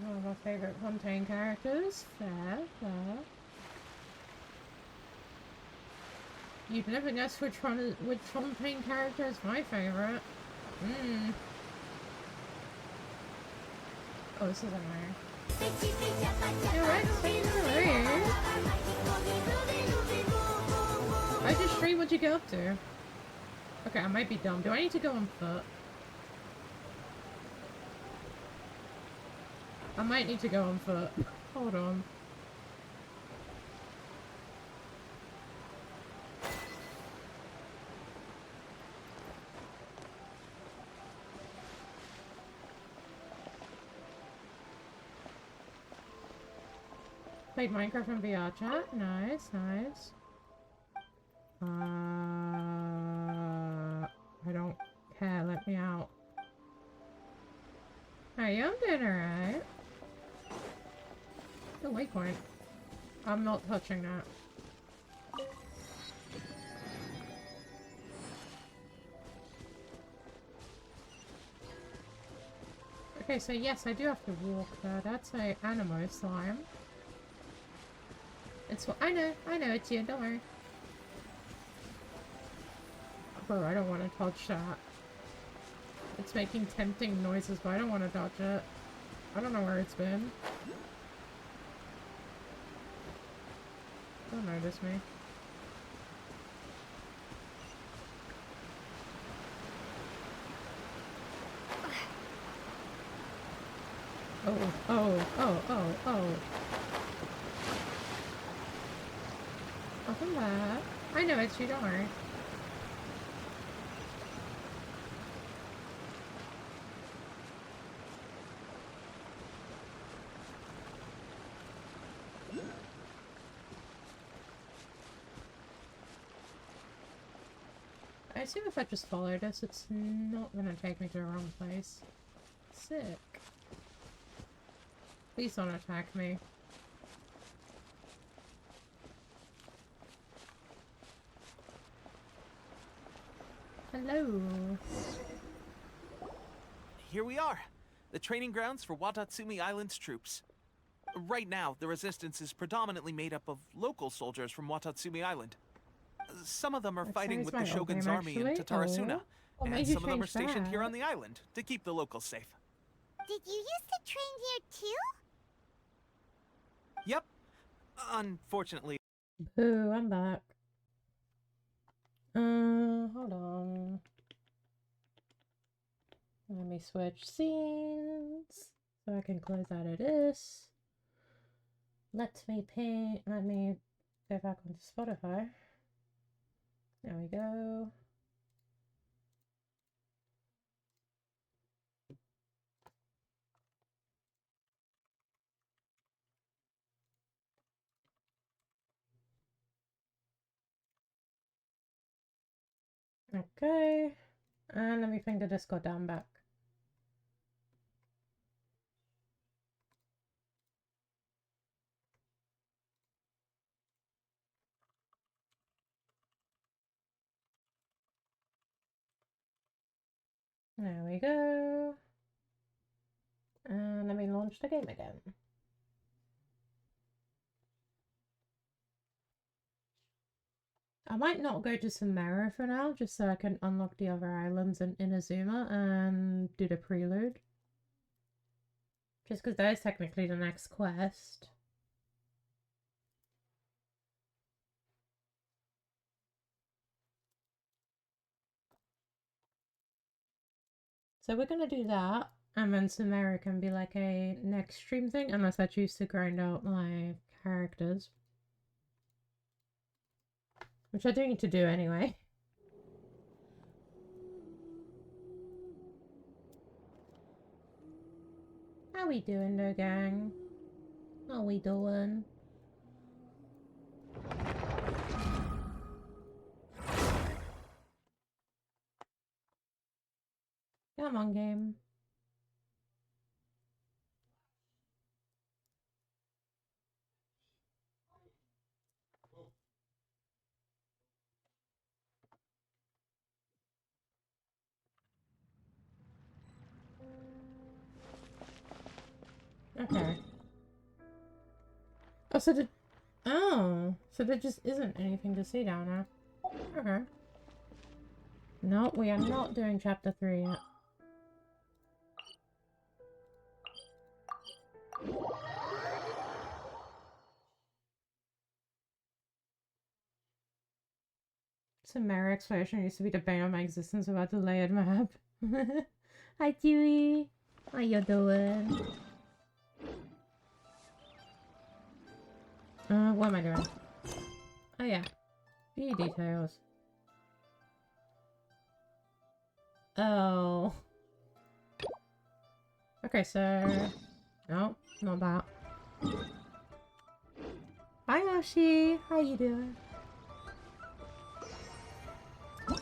One of our favourite Fontaine characters. Fair, fair. You'd never guess which Fontaine character is my favourite. Hmm. Oh, this is annoying. I just stream, what'd you get up to? Okay, I might be dumb. Do I need to go on foot? I might need to go on foot. Hold on. Played Minecraft in VR chat. Nice, nice. I don't care. Let me out. Hey, I'm doing alright. The waypoint. I'm not touching that. Okay, so yes, I do have to walk there. That's a Animo slime. It's what I know it's you, don't worry. Bro, I don't want to touch that. It's making tempting noises, but I don't want to touch it. I don't know where it's been. Don't notice me. Oh. Welcome back. I know it's you, don't worry. I assume if I just follow this, it's not gonna take me to the wrong place. Sick. Please don't attack me. Hello. Here we are, the training grounds for Watatsumi Island's troops. Right now, the resistance is predominantly made up of local soldiers from Watatsumi Island. Some of them are fighting with the Shogun's army in Tatarasuna, and some of them are stationed here on the island to keep the locals safe. Did you used to train here too? Yep. Unfortunately. Boo, I'm back. Hold on. Let me switch scenes so I can close out of this. Let me go back onto Spotify. There we go. Okay. And let me bring the Discord down back. There we go. And let me launch the game again. I might not go to Samara for now, just so I can unlock the other islands in Inazuma and do the prelude. Just because that is technically the next quest. So we're gonna do that, and then Samara can be like a next stream thing, unless I choose to grind out my characters. Which I do need to do anyway. How we doing though, gang? How we doing? Come on, game. Okay. So there just isn't anything to see down there. Okay. No, we are not doing chapter 3 yet. Some Mare exploration used to be the bane of my existence about the layered map. Hi, Dewey. How you doing? What am I doing? Oh yeah. View details. Oh. Okay, so... No, not that. Hi, Yoshi. How you doing?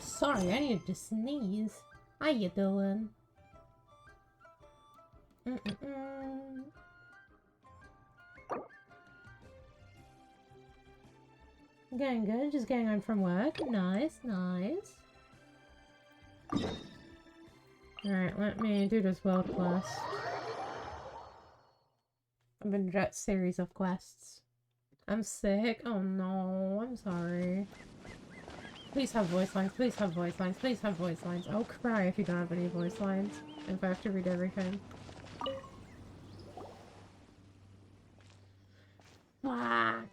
Sorry, I needed to sneeze. How you doing? Going good, just getting home from work. Nice, nice. Alright, let me do this world quest. I've been doing that series of quests. I'm sick. Oh no, I'm sorry. Please have voice lines, please have voice lines, please have voice lines. I'll cry if you don't have any voice lines. If I have to read everything. Fuck.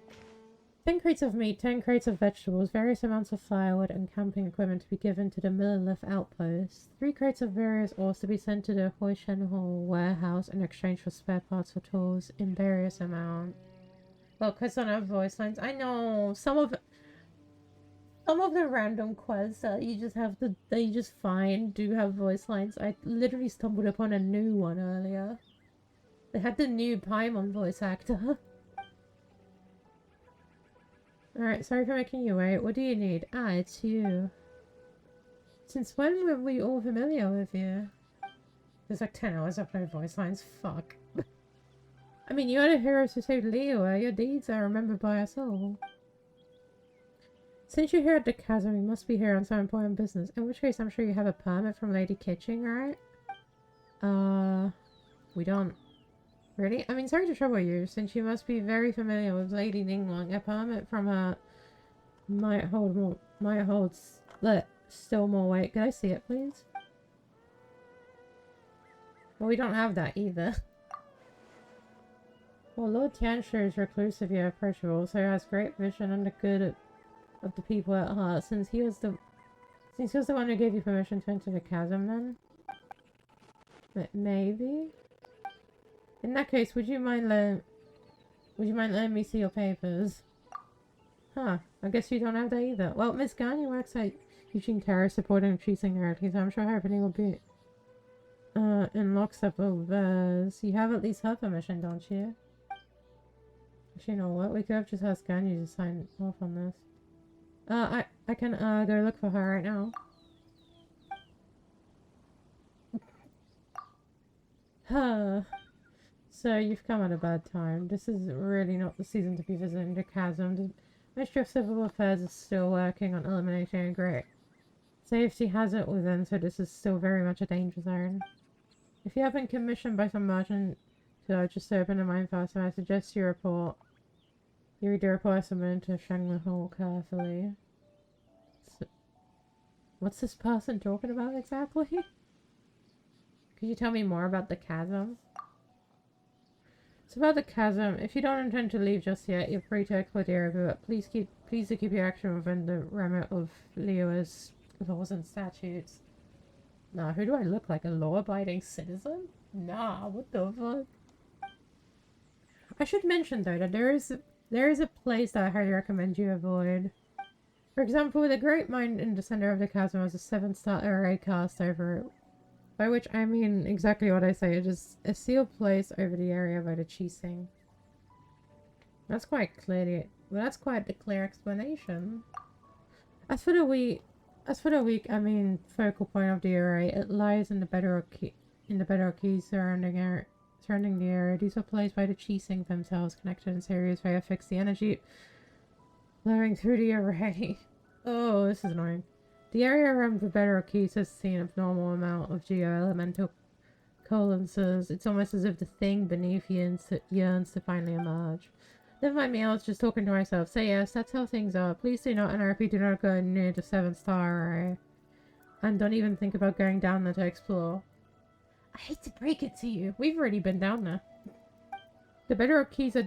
10 crates of meat, 10 crates of vegetables, various amounts of firewood and camping equipment to be given to the Millilith outpost. 3 crates of various ores to be sent to the Hoishenhall warehouse in exchange for spare parts for tools in various amount. Well, because I don't have voice lines. I know some of the random quests that you just find do have voice lines. I literally stumbled upon a new one earlier. They had the new Paimon voice actor. Alright, sorry for making you wait. What do you need? Ah, it's you. Since when were we all familiar with you? There's like 10 hours of no voice lines. Fuck. I mean, you are the heroes who saved Liyue. Your deeds are remembered by us all. Since you're here at the chasm, you must be here on some important business. In which case, I'm sure you have a permit from Lady Kitching, right? We don't. Really? I mean, sorry to trouble you, since you must be very familiar with Lady Ningguang. A permit from her might hold still more weight. Could I see it, please? Well, we don't have that either. Well, Lord Tianshu is reclusive yet approachable, so he has great vision and the good of the people at heart. Since he was the one who gave you permission to enter the chasm, then? Maybe? In that case, would you mind letting me see your papers? Huh, I guess you don't have that either. Well, Miss Garni works at Eugene Terrace supporting Tree Singularity, so I'm sure everything will be in lockstep with theirs. You have at least her permission, don't you? Actually, you know what? We could have just asked Garni to sign off on this. I can go look for her right now. Huh. So, you've come at a bad time. This is really not the season to be visiting the chasm. The Ministry of Civil Affairs is still working on eliminating a great safety hazard within, so this is still very much a danger zone. If you have been commissioned by some merchant to just open a mine first, I suggest you read the report submitted to Shangla Hall carefully. So, what's this person talking about exactly? Could you tell me more about the chasm? So about the chasm, if you don't intend to leave just yet, you're free to explore the area, but please do keep your action within the remit of Liyue's laws and statutes. Nah, who do I look like? A law-abiding citizen? Nah, what the fuck? I should mention though that there is a place that I highly recommend you avoid. For example, the Great Mine in the center of the chasm has a 7-star array cast over it. By which I mean exactly what I say, it is a sealed place over the area by the Qixing. That's quite clearly, well, that's quite the clear explanation. As for the weak, I mean focal point of the array, it lies in the bedrock keys surrounding the area. These are placed by the Qixing themselves, connected in serious way, affix the energy flowing through the array. Oh, this is annoying. The area around the bedrock keys has seen an abnormal amount of geo-elemental Colin says, it's almost as if the thing beneath you yearns to finally emerge. Never mind me, I was just talking to myself. So yes, that's how things are. Please do not, and I repeat, do not go near the 7th star array. And don't even think about going down there to explore. I hate to break it to you. We've already been down there. The bedrock keys are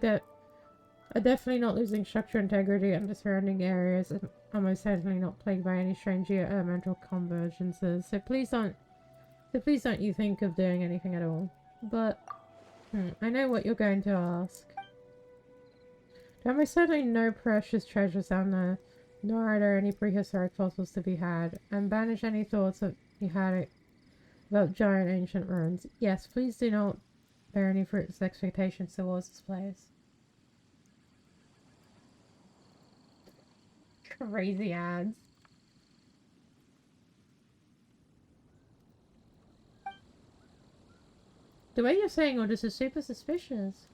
definitely not losing structural integrity, and the surrounding areas are almost certainly not plagued by any strange elemental convergences. So please don't you think of doing anything at all. But, I know what you're going to ask. There are most certainly no precious treasures down there, nor are there any prehistoric fossils to be had, and banish any thoughts that you had about giant ancient ruins. Yes, please do not bear any fruitless expectations towards this place. Crazy ads. The way you're saying all this is super suspicious.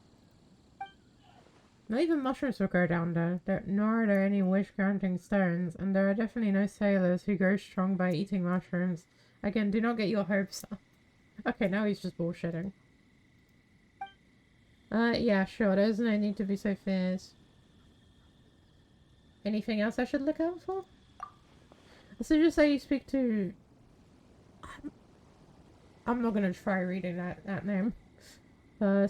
Not even mushrooms will grow down there, nor are there any wish-granting stones, and there are definitely no sailors who grow strong by eating mushrooms. Again, do not get your hopes up. Okay, now he's just bullshitting. Yeah, sure, there's no need to be so fierce. Anything else I should look out for? So just say you speak to... I'm not gonna try reading that name.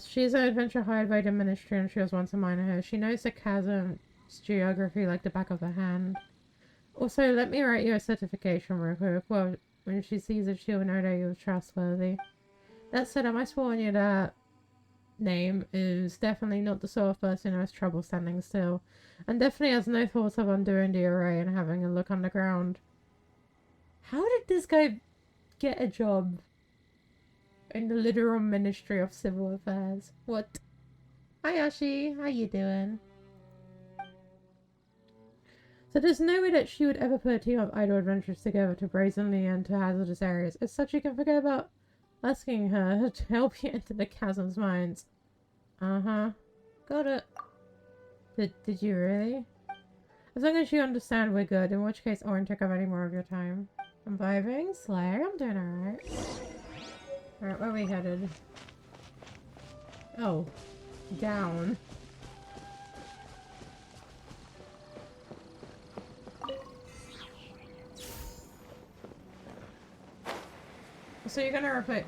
She's an adventure hired by the Ministry, and she was once a miner here. She knows the chasm's geography like the back of her hand. Also, let me write you a certification real quick. Well, when she sees it, she'll know that you're trustworthy. That said, I must warn you that name is definitely not the sort of person who has trouble standing still, and definitely has no thoughts of undoing the array and having a look underground. How did this guy get a job in the literal Ministry of Civil Affairs? What? Hi Ashi, how you doing? So there's no way that she would ever put a team of idle adventurers together to brazenly enter hazardous areas. As such, you can forget about asking her to help you enter the chasm's mines. Uh-huh. Got it. Did you really? As long as you understand, we're good, in which case I won't take up any more of your time. I'm vibing, Slayer, I'm doing alright. Alright, where are we headed? Oh. Down. So you're gonna repeat...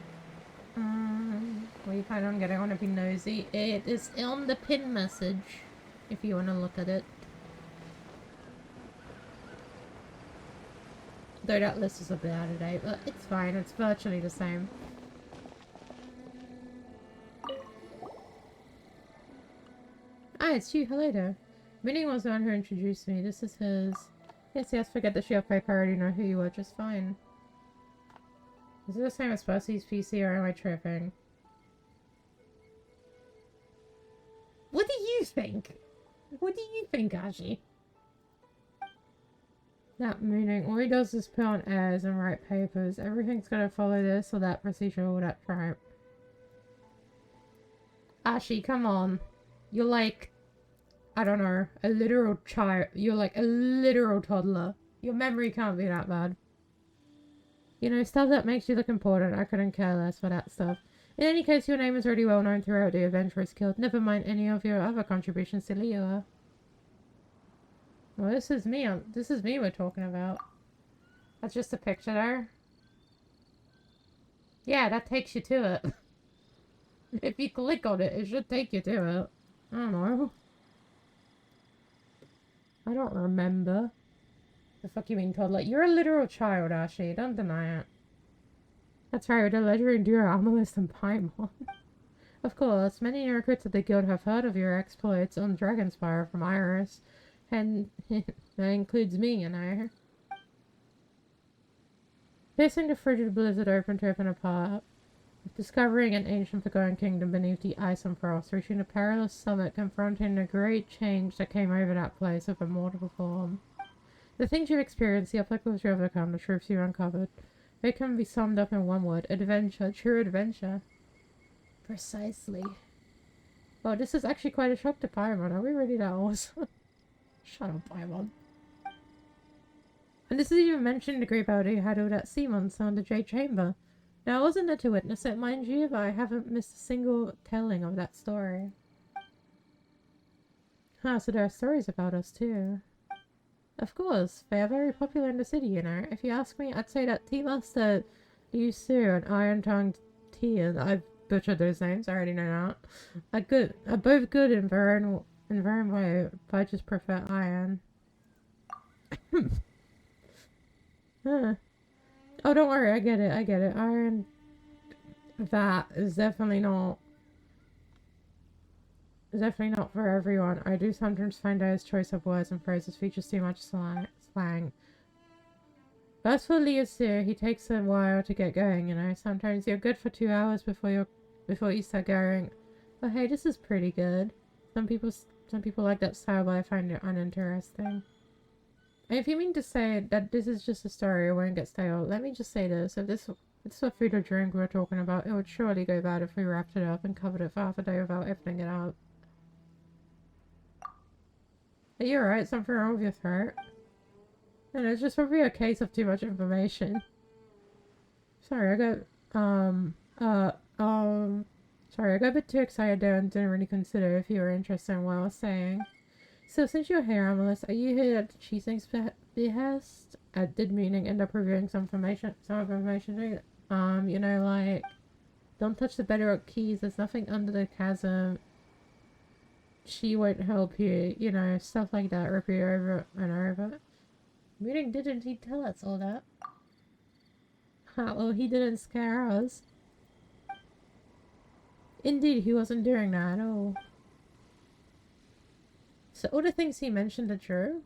what are you planning on getting? I want to be nosy. It is on the pin message, if you want to look at it. Though that list is a bit out of date, but it's fine. It's virtually the same. Ah, it's you. Hello there. Minnie was the one who introduced me. This is his... Yes, forget the shield paper. I already know who you are just fine. Is it the same as Percy's PC, or am I tripping? What do you think? What do you think, Ashi? That meaning, all he does is put on airs and write papers. Everything's gonna follow this or that procedure or that tribe. Ashi, come on. You're like, I don't know, a literal child. You're like a literal toddler. Your memory can't be that bad. You know, stuff that makes you look important. I couldn't care less for that stuff. In any case, your name is already well known throughout the Adventurers Guild. Never mind any of your other contributions to Liyue. Well, this is me. This is me we're talking about. That's just a picture there. Yeah, that takes you to it. If you click on it, it should take you to it. I don't know. I don't remember. The fuck you mean, toddler? You're a literal child, Ashi. Don't deny it. That's right, with the legendary duo Amethyst and Paimon. Of course, many recruits of the guild have heard of your exploits on Dragonspire from Iris. And that includes me, you know. Piercing the frigid blizzard open to open apart. Discovering an ancient forgotten kingdom beneath the ice and frost. Reaching a perilous summit, confronting the great change that came over that place of a mortal form. The things you've experienced, the obstacles you overcome, the truths you uncovered. They can be summed up in one word. Adventure. True adventure. Precisely. Well, this is actually quite a shock to Paimon. Are we really that awesome? Shut up, Paimon. And this is even mentioned in the Great Battle you had over that sea monster in the Jade Chamber. Now, I wasn't there to witness it, mind you, but I haven't missed a single telling of that story. Ah, so there are stories about us, too. Of course, they are very popular in the city, you know. If you ask me, I'd say that Tea Master Liu Su and Iron Tongue Tea, and I've butchered those names, I already know that, are both good in their own way, but I just prefer Iron. Huh. Oh, don't worry, I get it. Iron, that is definitely not for everyone. I do sometimes find out his choice of words and phrases features too much slang. But as for Liu Su, he takes a while to get going, you know. Sometimes you're good for 2 hours before you start going. But hey, this is pretty good. Some people like that style, but I find it uninteresting. And if you mean to say that this is just a story, it won't get stale, let me just say this. If this was food or drink we were talking about, it would surely go bad if we wrapped it up and covered it for half a day without opening it up. Are you alright? Something wrong with your throat? And it's just probably a case of too much information. Sorry, I got a bit too excited there and didn't really consider if you were interested in what I was saying. So, since you're here, Amalus, are you here at the Cheesing's behest? Did meaning end up reviewing some information to you? You know, like, don't touch the bedrock keys, there's nothing under the chasm. She won't help you, you know, stuff like that, repeat over and over. Meaning, didn't he tell us all that? Well, he didn't scare us. Indeed, he wasn't doing that at all. So all the things he mentioned are true?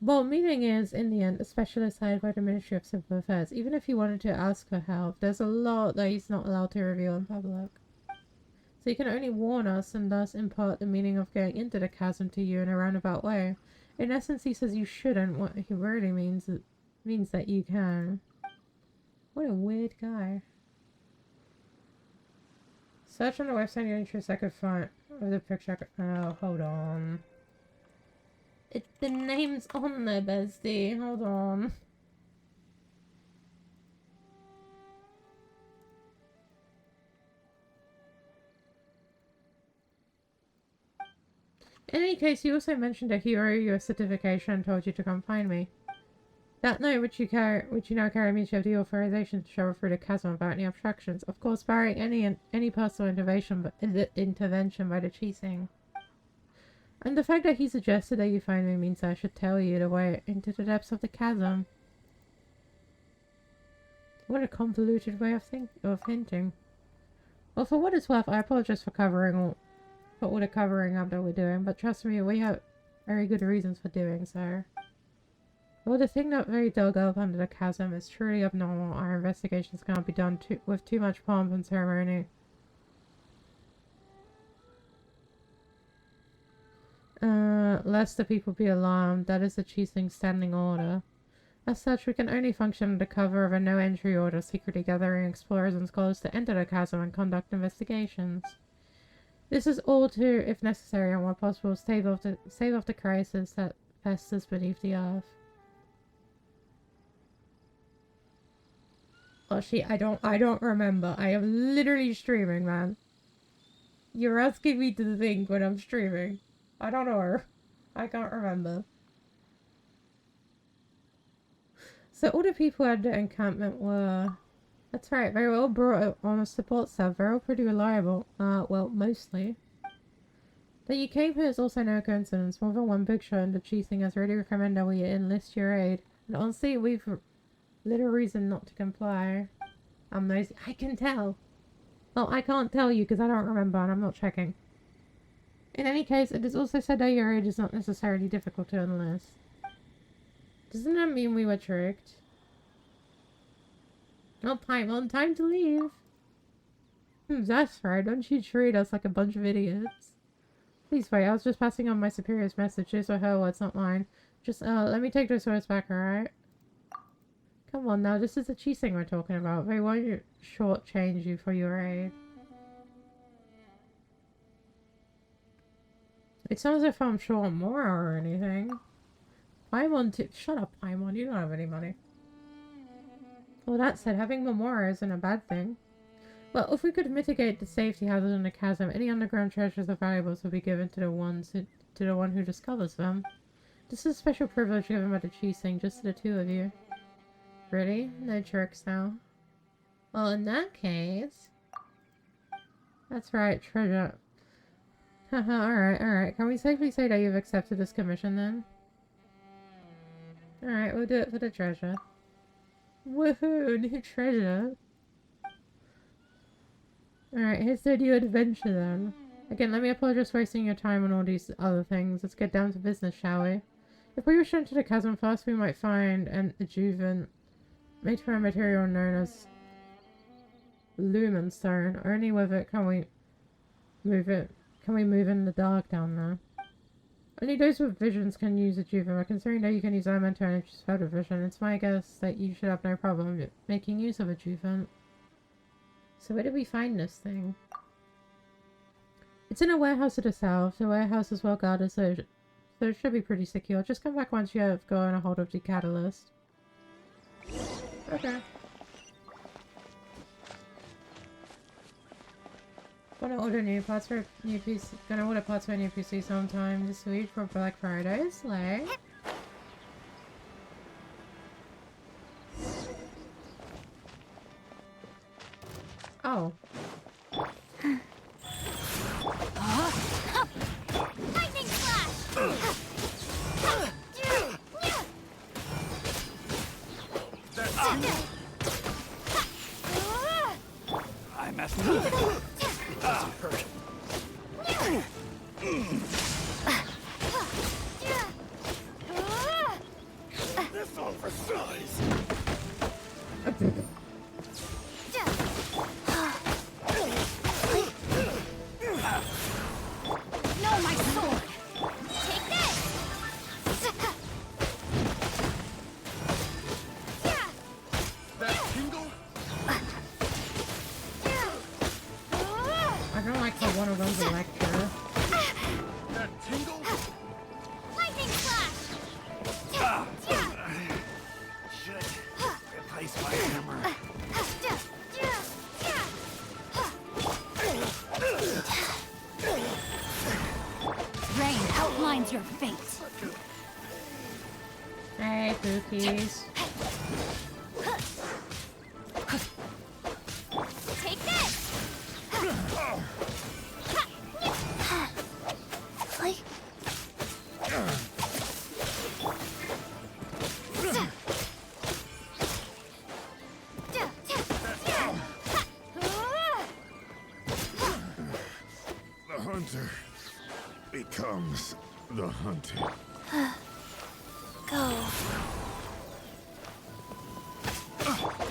Well, meaning is, in the end, a specialist hired by the Ministry of Civil Affairs. Even if he wanted to ask for help, there's a lot that he's not allowed to reveal in public. So he can only warn us and thus impart the meaning of going into the chasm to you in a roundabout way. In essence, he says you shouldn't. What he really means that you can. What a weird guy. Search on the website any interest I could find. Or the picture oh, hold on. The name's on there, bestie. Hold on. In any case, you also mentioned a hero your certification and told you to come find me. That note which you now carry means you have the authorization to travel through the chasm without any obstructions. Of course, barring any personal intervention by the Cheesing. And the fact that he suggested that you find me means I should tell you the way into the depths of the chasm. What a convoluted way of hinting. Well, for what it's worth, I apologize for all the covering up that we're doing, but trust me, we have very good reasons for doing so. Well, the thing that they dug up under the chasm is truly abnormal. Our investigations cannot be done with too much pomp and ceremony. Lest the people be alarmed, that is the Cheesing's standing order. As such, we can only function under cover of a no-entry order, secretly gathering explorers and scholars to enter the chasm and conduct investigations. This is all to, if necessary and where possible, stave off the crisis that festers beneath the earth. Oh shit, I don't remember. I am literally streaming, man. You're asking me to think when I'm streaming. I don't know. I can't remember. So all the people at the encampment were... That's right, they were all brought on a support staff. They're all pretty reliable. Well, mostly. That you came here is also no coincidence. More than one big show and the Cheesing has already recommended that we enlist your aid. And honestly, we've little reason not to comply. I'm nosy. I can tell. Well, I can't tell you because I don't remember and I'm not checking. In any case, it is also said that your aid is not necessarily difficult to enlist. Doesn't that mean we were tricked? Oh, Paimon, time to leave. That's right, don't you treat us like a bunch of idiots. Please wait, I was just passing on my superior's message. His or her words, not mine. Just, let me take those words back, alright? Come on now, this is the Cheesing we're talking about. They won't shortchange you for your aid. It's not as if I'm short more or anything. Paimon, shut up, Paimon, you don't have any money. Well, that said, having Memora isn't a bad thing. Well, if we could mitigate the safety hazard in the chasm, any underground treasures or valuables will be given to the one who discovers them. This is a special privilege given by the Cheesing, just to the two of you. Really? No tricks now. Well, in that case... That's right, treasure. Haha, alright. Can we safely say that you've accepted this commission then? Alright, we'll do it for the treasure. Woohoo! New treasure! Alright, here's the new adventure then. Again, let me apologize for wasting your time on all these other things. Let's get down to business, shall we? If we return to the chasm first, we might find an adjuvant made from a material known as Lumenstone. Only with it can we move in the dark down there. Only those with visions can use adjuvant, but considering that you can use elemental energy spell vision, it's my guess that you should have no problem making use of adjuvant. So where did we find this thing? It's in a warehouse to the south. The warehouse is well guarded, so it should be pretty secure. Just come back once you have gotten a hold of the catalyst. Okay. Gonna order parts for a new PC sometime this week for Black Friday. Slay. Oh. Lightning flash! I messed up. It doesn't hurt. This all for size. No, my sword! Take this! That tingle? I don't like how one of them's a lecture. That tingle? Lightning flash! Should replace my hammer. Rain outlines your fate. Hey, Pookies. Take this! The hunter becomes the hunted. Go.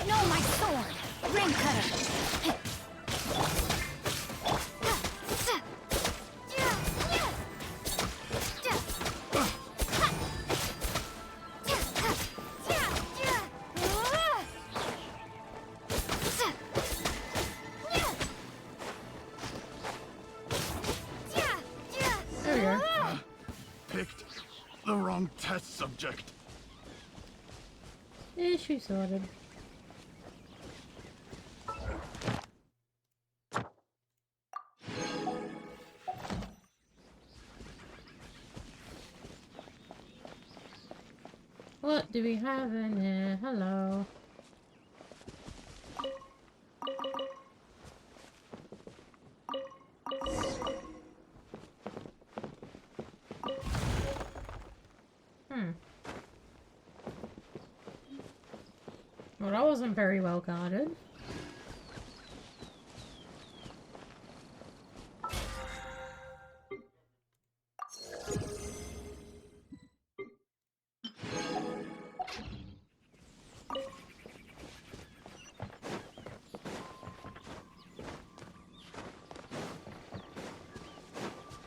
No, my sword! Ring cutter! There we go. Picked the wrong test subject. Issue sorted. What do we have in here? Hello. Well, that wasn't very well guarded.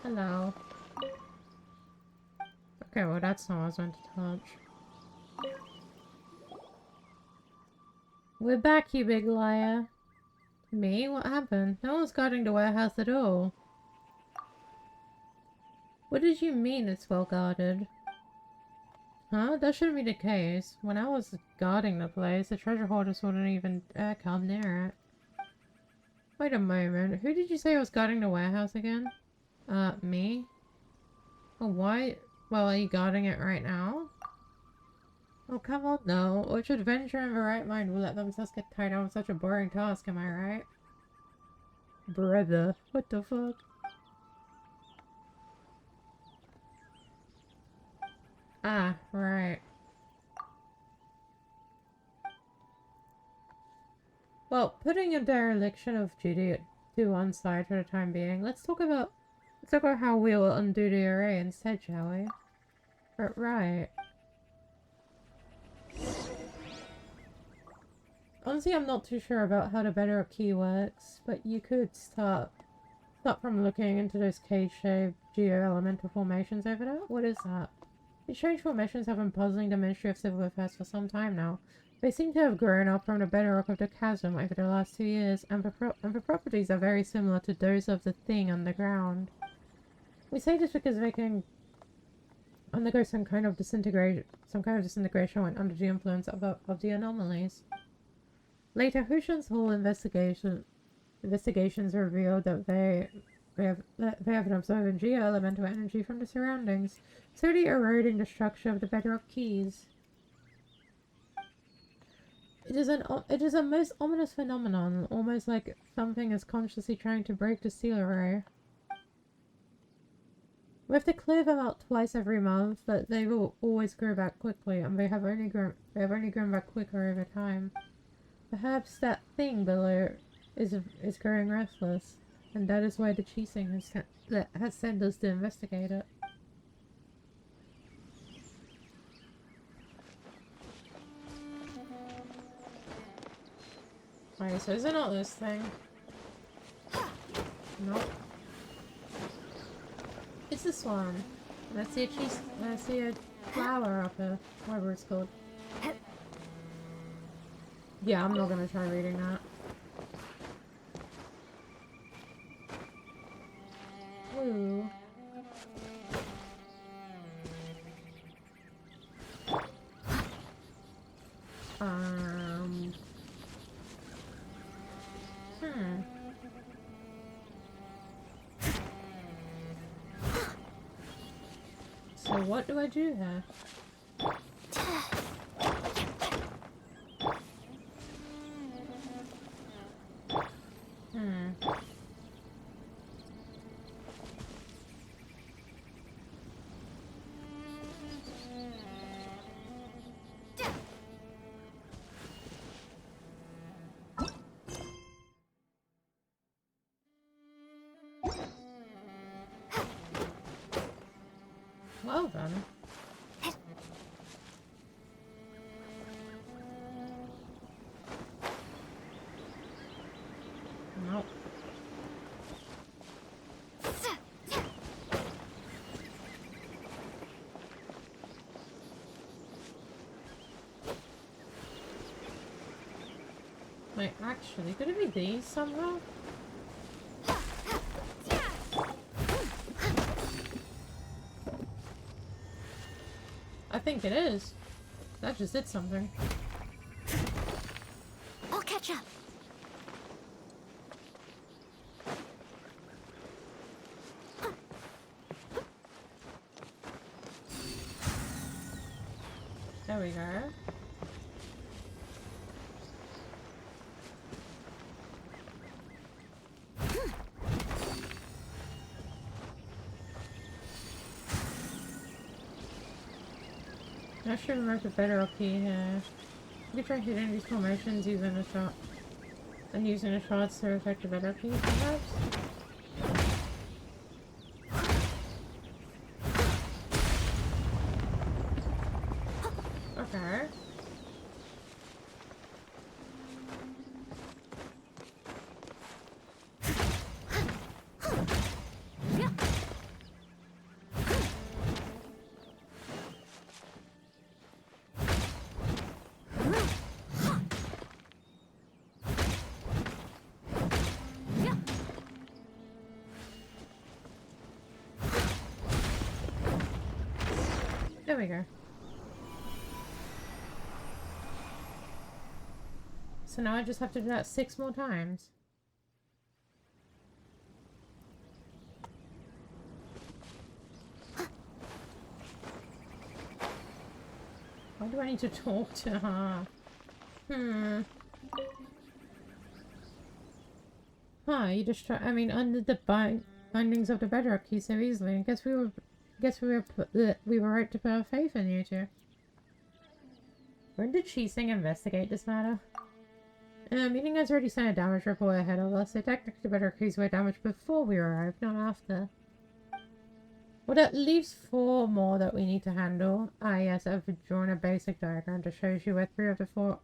Hello. Okay, well that's not what I was meant to touch. We're back, you big liar. Me? What happened? No one's guarding the warehouse at all. What did you mean it's well guarded? Huh? That shouldn't be the case. When I was guarding the place, the treasure hoarders wouldn't even come near it. Wait a moment. Who did you say was guarding the warehouse again? Me? Oh, why? Well, are you guarding it right now? Oh, come on, no. Which adventurer in the right mind will let themselves get tied down with such a boring task, am I right? Brother, what the fuck? Ah, right. Well, putting a dereliction of duty to one side for the time being, let's talk about how we'll undo the array instead, shall we? Right. Honestly, I'm not too sure about how the bedrock key works, but you could start from looking into those cage-shaped geo-elemental formations over there. What is that? These strange formations have been puzzling the Ministry of Civil Affairs for some time now. They seem to have grown up from the bedrock of the chasm over the last 2 years, and the properties are very similar to those of the thing underground. We say this because they can undergo some kind of disintegration when under the influence of the anomalies. Later, Hushan's whole investigations revealed that they have been observing geo-elemental energy from the surroundings, slowly eroding the structure of the bedrock keys. It is a most ominous phenomenon, almost like something is consciously trying to break the seal array. We have to clear them out twice every month, but they will always grow back quickly, and they have only grown back quicker over time. Perhaps that thing below is growing restless, and that is why the Chising has sent us to investigate it. Wait, so is it not this thing? Nope. It's this one. And I see a flower up here, whatever it's called. Yeah, I'm not gonna try reading that. Ooh. So what do I do here? Well then. Nope. Wait, actually, could it be these somehow? I think it is. That just did something. I'll catch up. There we go. I should remove the bedrock key here. You can try hitting these formations using a shot. And using the shots to affect the bedrock key, perhaps? Okay. There we go. so now I just have to do that 6 more times. Why do I need to talk to her? Huh, you just try. I mean, under the bindings of the bedrock key so easily. I guess we were right to put our faith in you two. When did Cheesing investigate this matter? Meeting has already sent a damage report ahead of us, so technically the bedrock keys were damaged before we arrived, not after. Well, that leaves 4 more that we need to handle. Ah, yes, I've drawn a basic diagram to show you where 3 of the 4...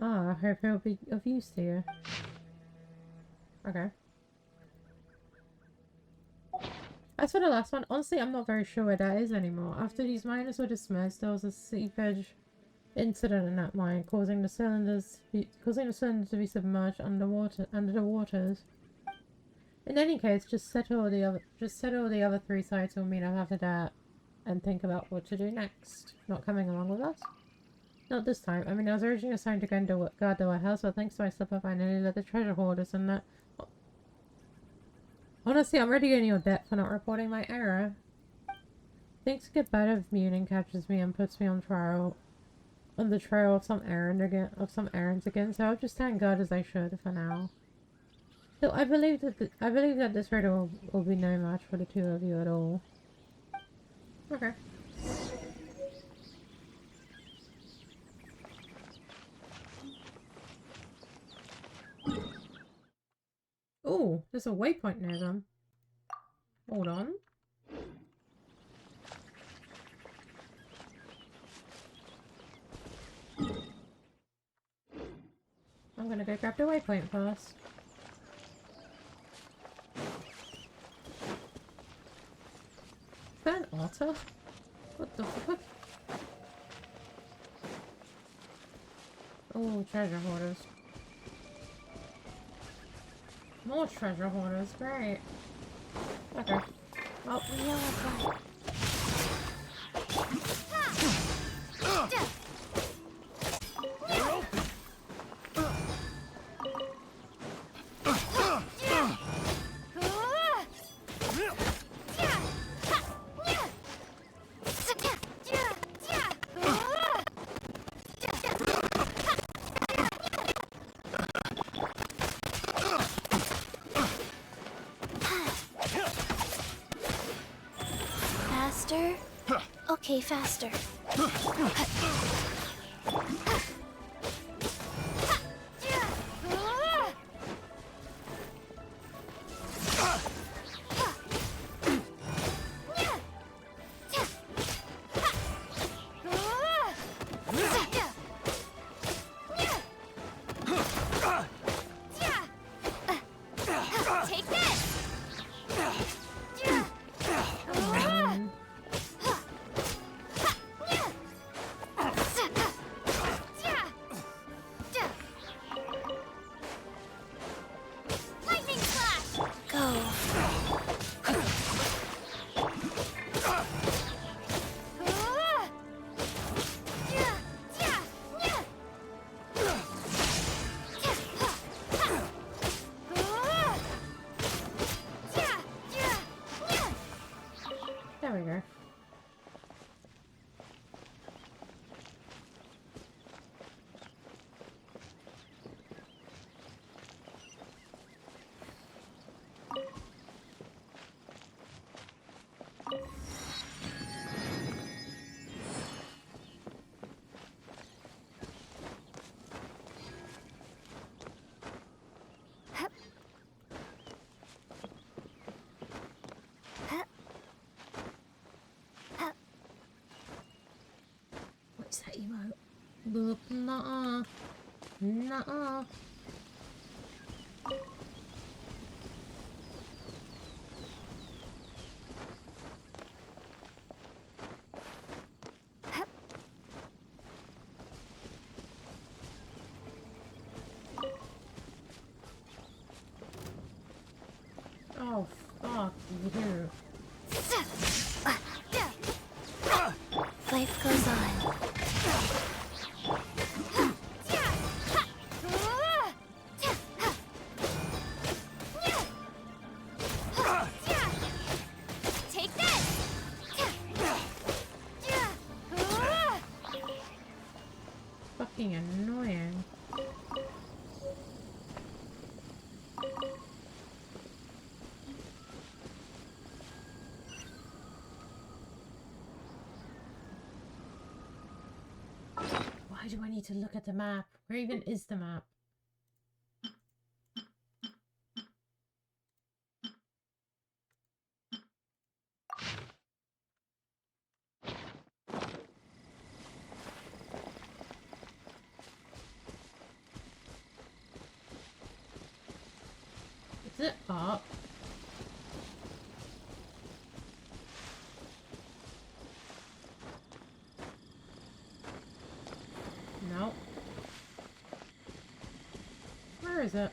Ah, I hope it'll be of use to you. Okay. As for the last one, honestly, I'm not very sure where that is anymore. After these miners were dismissed, there was a seepage incident in that mine, causing the cylinders to be submerged under the waters. In any case, just settle the other 3 sites we'll meet up after that, and think about what to do next. Not coming along with us? Not this time. I mean, I was originally assigned to guard the warehouse, but thanks to my slip-up, I nearly let the treasure hoarders and that. Honestly, I'm already in your debt for not reporting my error. Things get better if Munin captures me and puts me on the trail of some errands again. So I'll just thank God as I should for now. So I believe that this raid will be no match for the 2 of you at all. Okay. Ooh, there's a waypoint near them. Hold on. I'm gonna go grab the waypoint first. Is that an otter? What the fuck? Oh, treasure hoarders. More treasure hoarders, great. Okay. Well, we know what's right. Faster? Okay, faster. Take this! Lightning flash! There we go. What's that emote? Boop, nuh-uh. Nuh-uh. Oh, fuck you. Life goes on. Why do I need to look at the map? Where even is the map? Is it up? No. Where is it?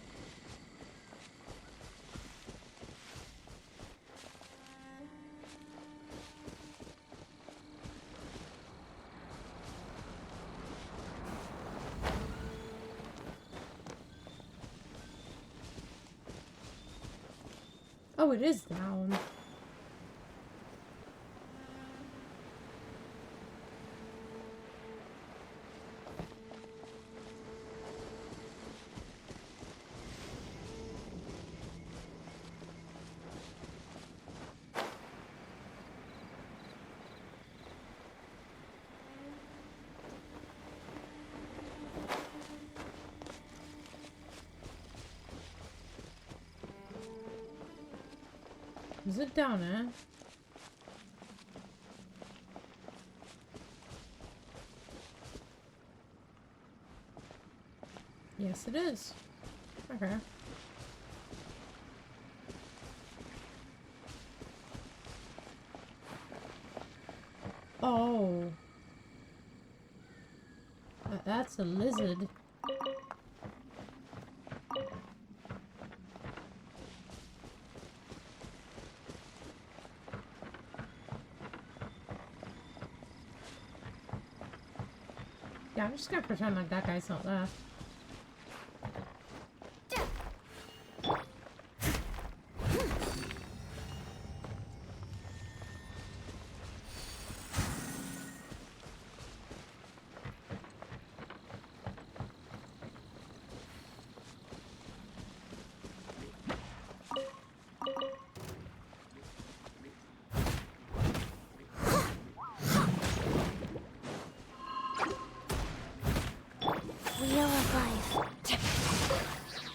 Oh, it is down. Is it down there? Yes, it is. Okay. Oh. That's a lizard. Yeah, I'm just gonna pretend like that guy's not there. Wheel of Life.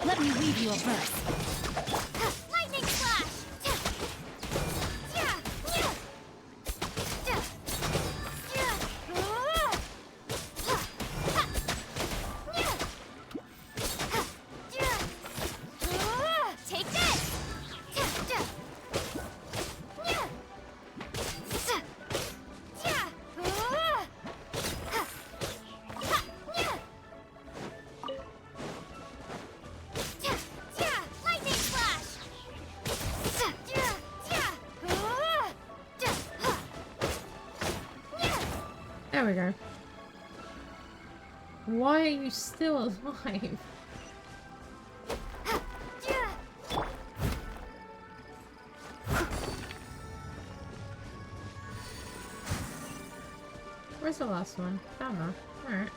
Let me weave you a verse. Lightning Slash! Take this! Lightning Slash! There we go. Why are you still alive? Where's the last one? I don't know. Alright.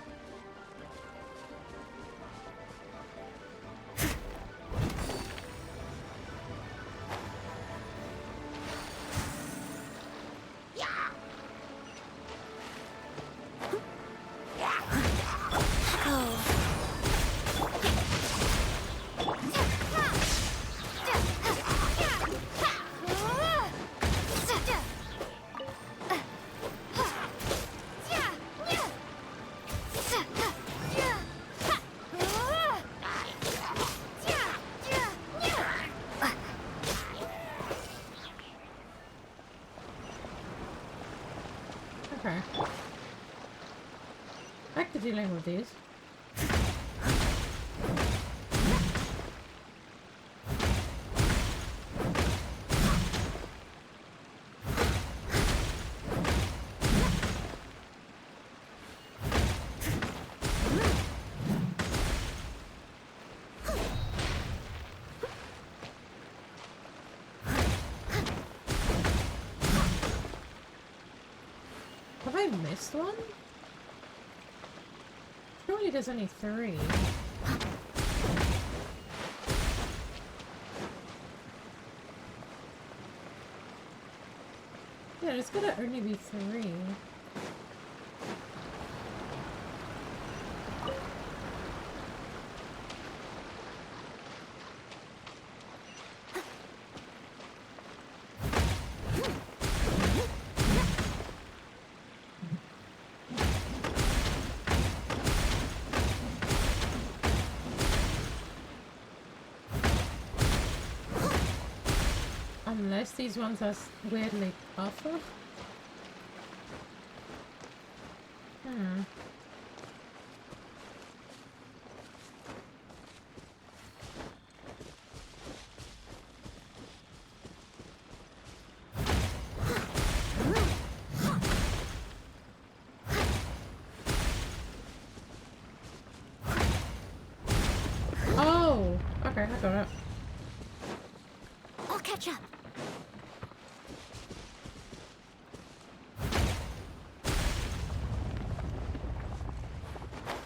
Okay. Back to dealing with these. Have I missed one? Surely there's only 3. Yeah, there's gotta only be 3. Unless these ones are weirdly tougher. Hmm. Oh! Okay, I got it. I'll catch up.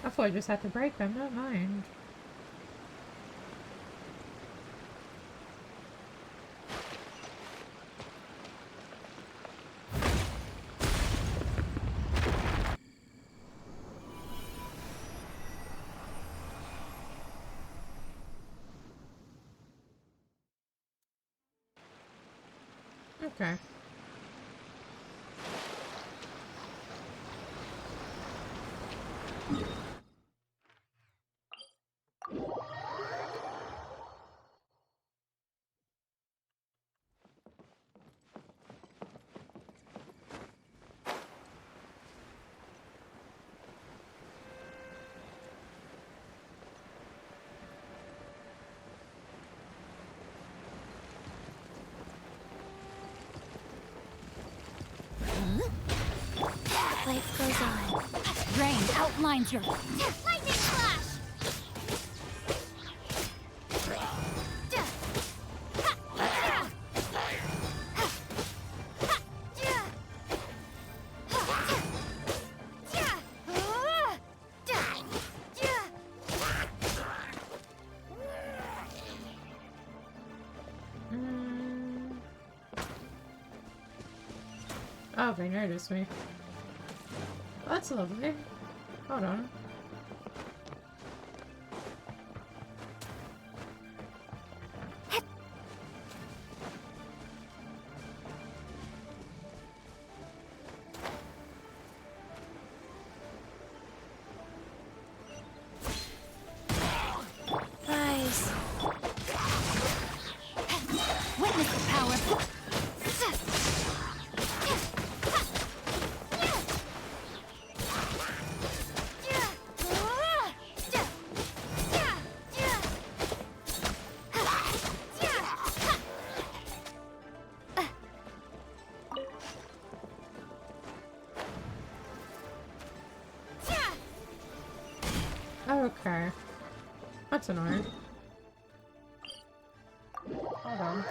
I thought I just had to break them, never mind. Okay. Life goes on. Rain outlines your... Lightning flash! Oh, they noticed me. That's lovely. Hold on. Nice. Witness the power. Okay. That's annoying. Hold on.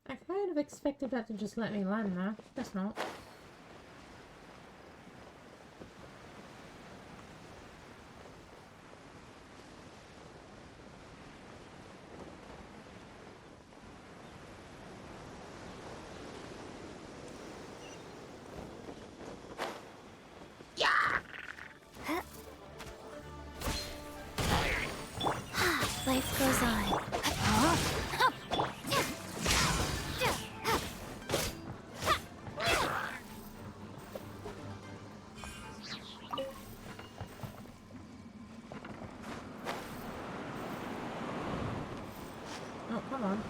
I kind of expected that to just let me land there. Guess not. Life goes on. Oh, come on.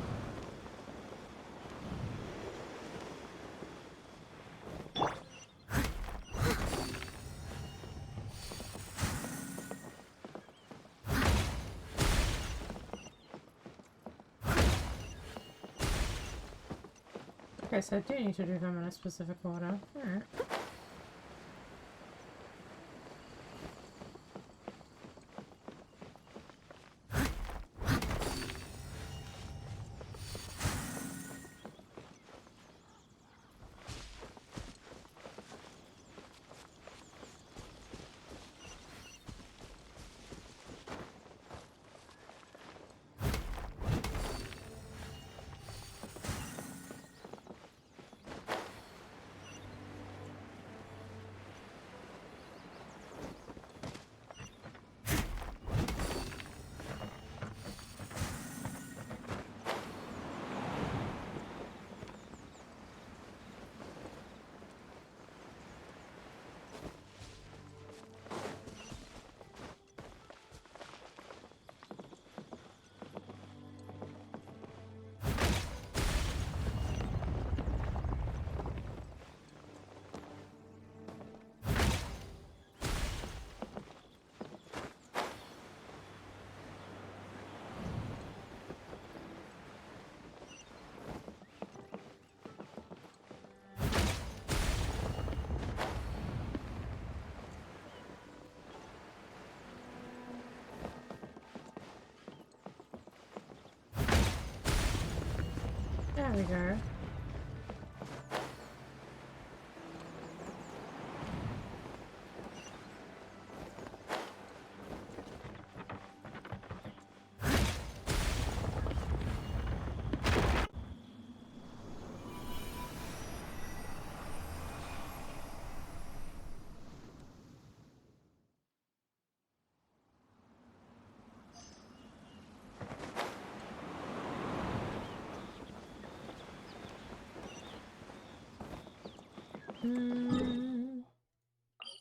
Okay, so I do need to do them in a specific order. Alright. There we go.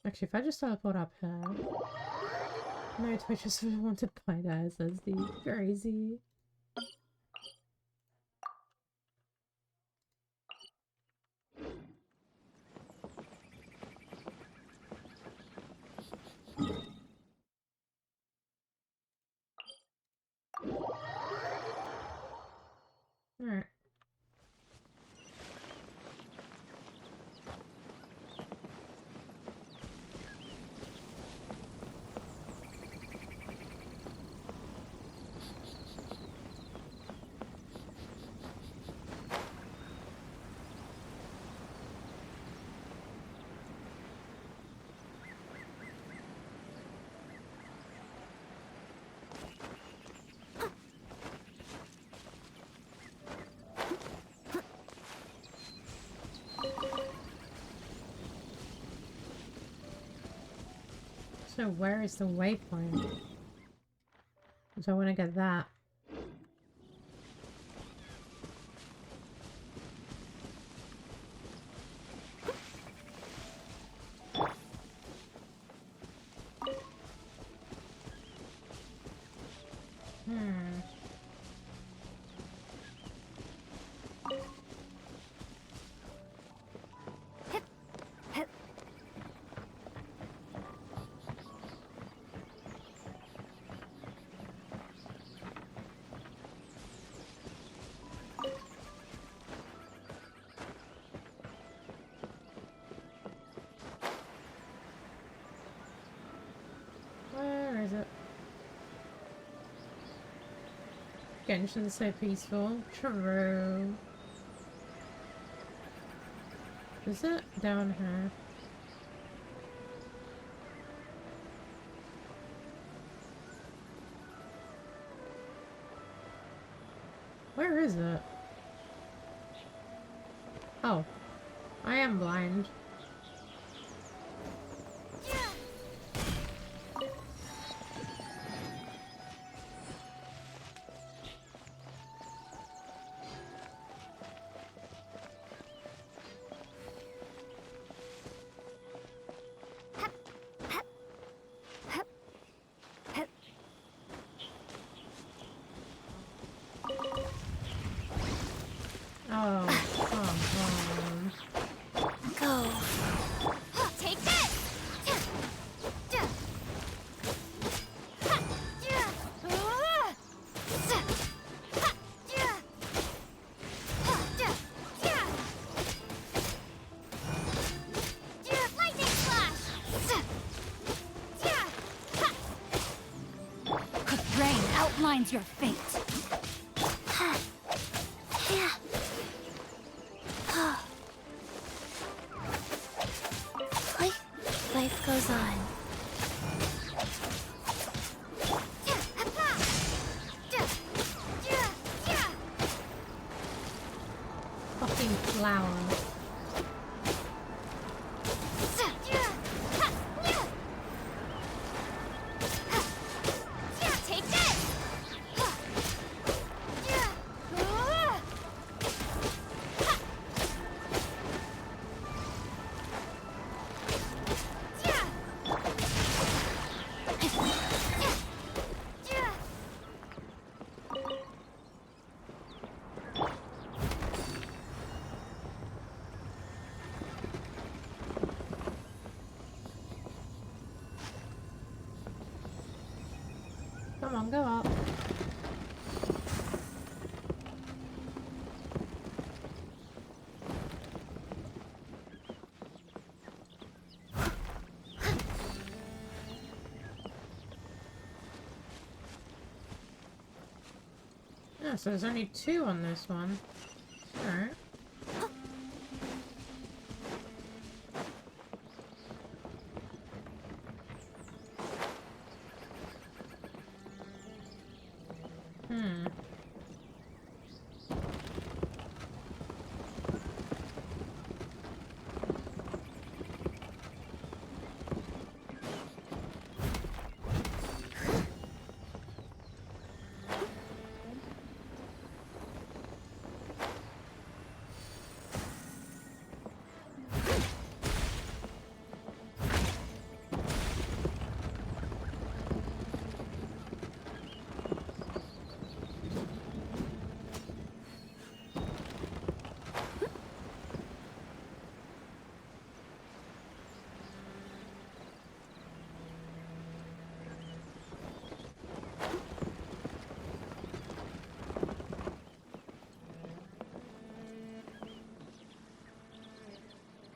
Actually, if I just teleport up here... No, Twitch just want to buy that, says the crazy. Alright. So where is the waypoint? So I want to get that. Where is it? Genshin's so peaceful. True. Is it down here? Where is it? Oh. I am blind. Outlines your fate. Life goes on. Fucking flower. Come on, go up. Yeah, so there's only 2 on this one. Alright.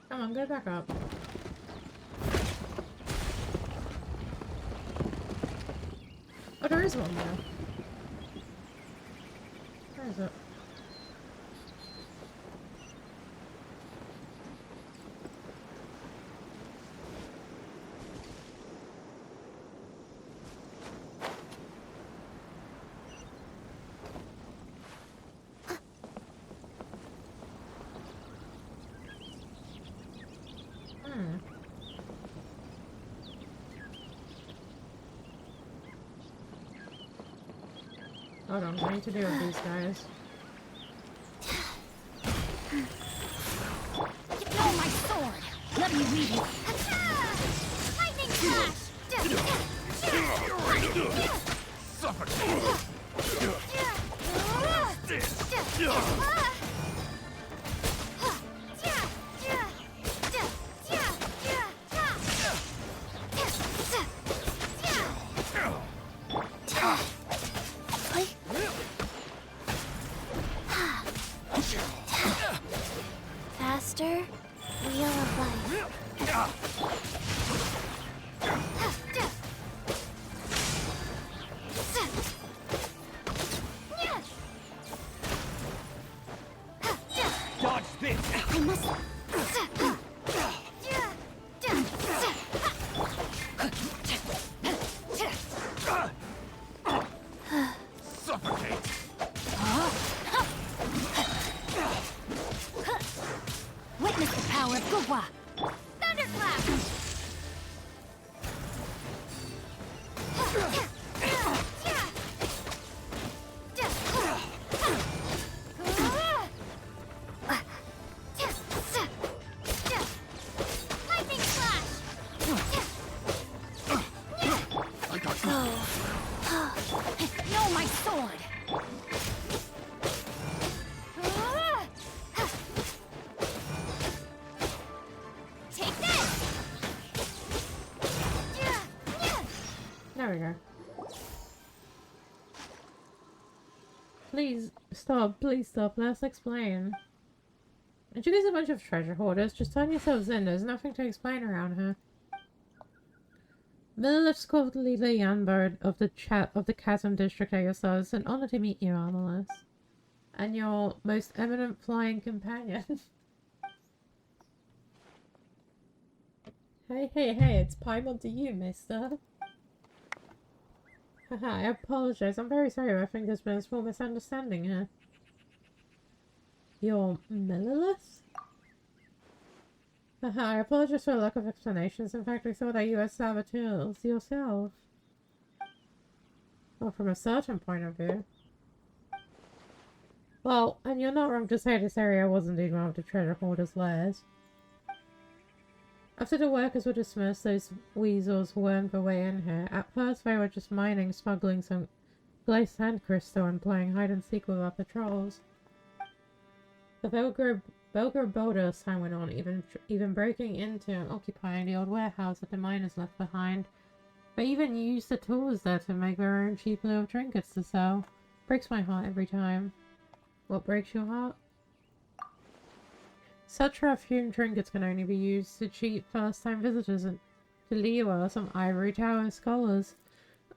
Come on, go back up. Oh, there is one there. Where is it? Hold on, what do I need to do with these guys? Give me my sword. Let me read you. Lightning flash. Faster, wheel of life. Dodge this! I must. Suffocate! Witness the power of Gugwa. Thunderclap. Lightning flash. No, my sword. Take this. There we go. Please stop, let's explain. Aren't you guys a bunch of treasure hoarders? Just turn yourselves in, there's nothing to explain around here. Millilith's quarterly Leanbird of the Chasm District are yourselves. It's an honor to meet you, Armalus. And your most eminent flying companion. Hey, it's Paimon to you, mister. Haha, I apologize. I'm very sorry. I think there's been a small misunderstanding here. You're Millilith? Haha, I apologize for the lack of explanations. In fact, I thought that you were saboteurs yourself. Well, from a certain point of view. Well, and you're not wrong to say this area was indeed one of the treasure hoarders' lairs. After the workers were dismissed, those weasels wormed their way in here. At first they were just mining, smuggling some glazed sand crystal and playing hide and seek with our patrols. The Belger bolder as time went on, even breaking into and occupying the old warehouse that the miners left behind. They even used the tools there to make their own cheap little trinkets to sell. Breaks my heart every time. What breaks your heart? Such perfumed trinkets can only be used to cheat first-time visitors to Liyue or some ivory tower scholars.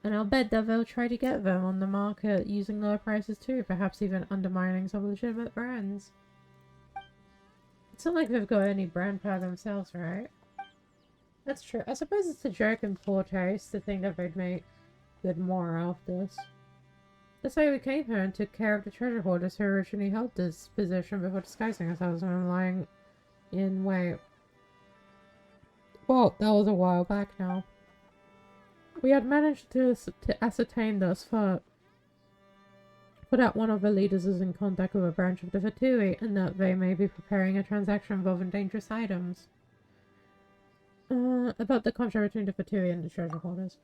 And I'll bet that they'll try to get them on the market using lower prices too, perhaps even undermining some legitimate brands. It's not like they've got any brand power themselves, right? That's true. I suppose it's a joke in poor taste to think that they'd make good more of this. That's why we came here and took care of the treasure hoarders who originally held this position before disguising ourselves and lying in wait. Well, that was a while back now. We had managed to ascertain thus far that one of the leaders is in contact with a branch of the Fatui and that they may be preparing a transaction involving dangerous items. About the contract between the Fatui and the treasure hoarders.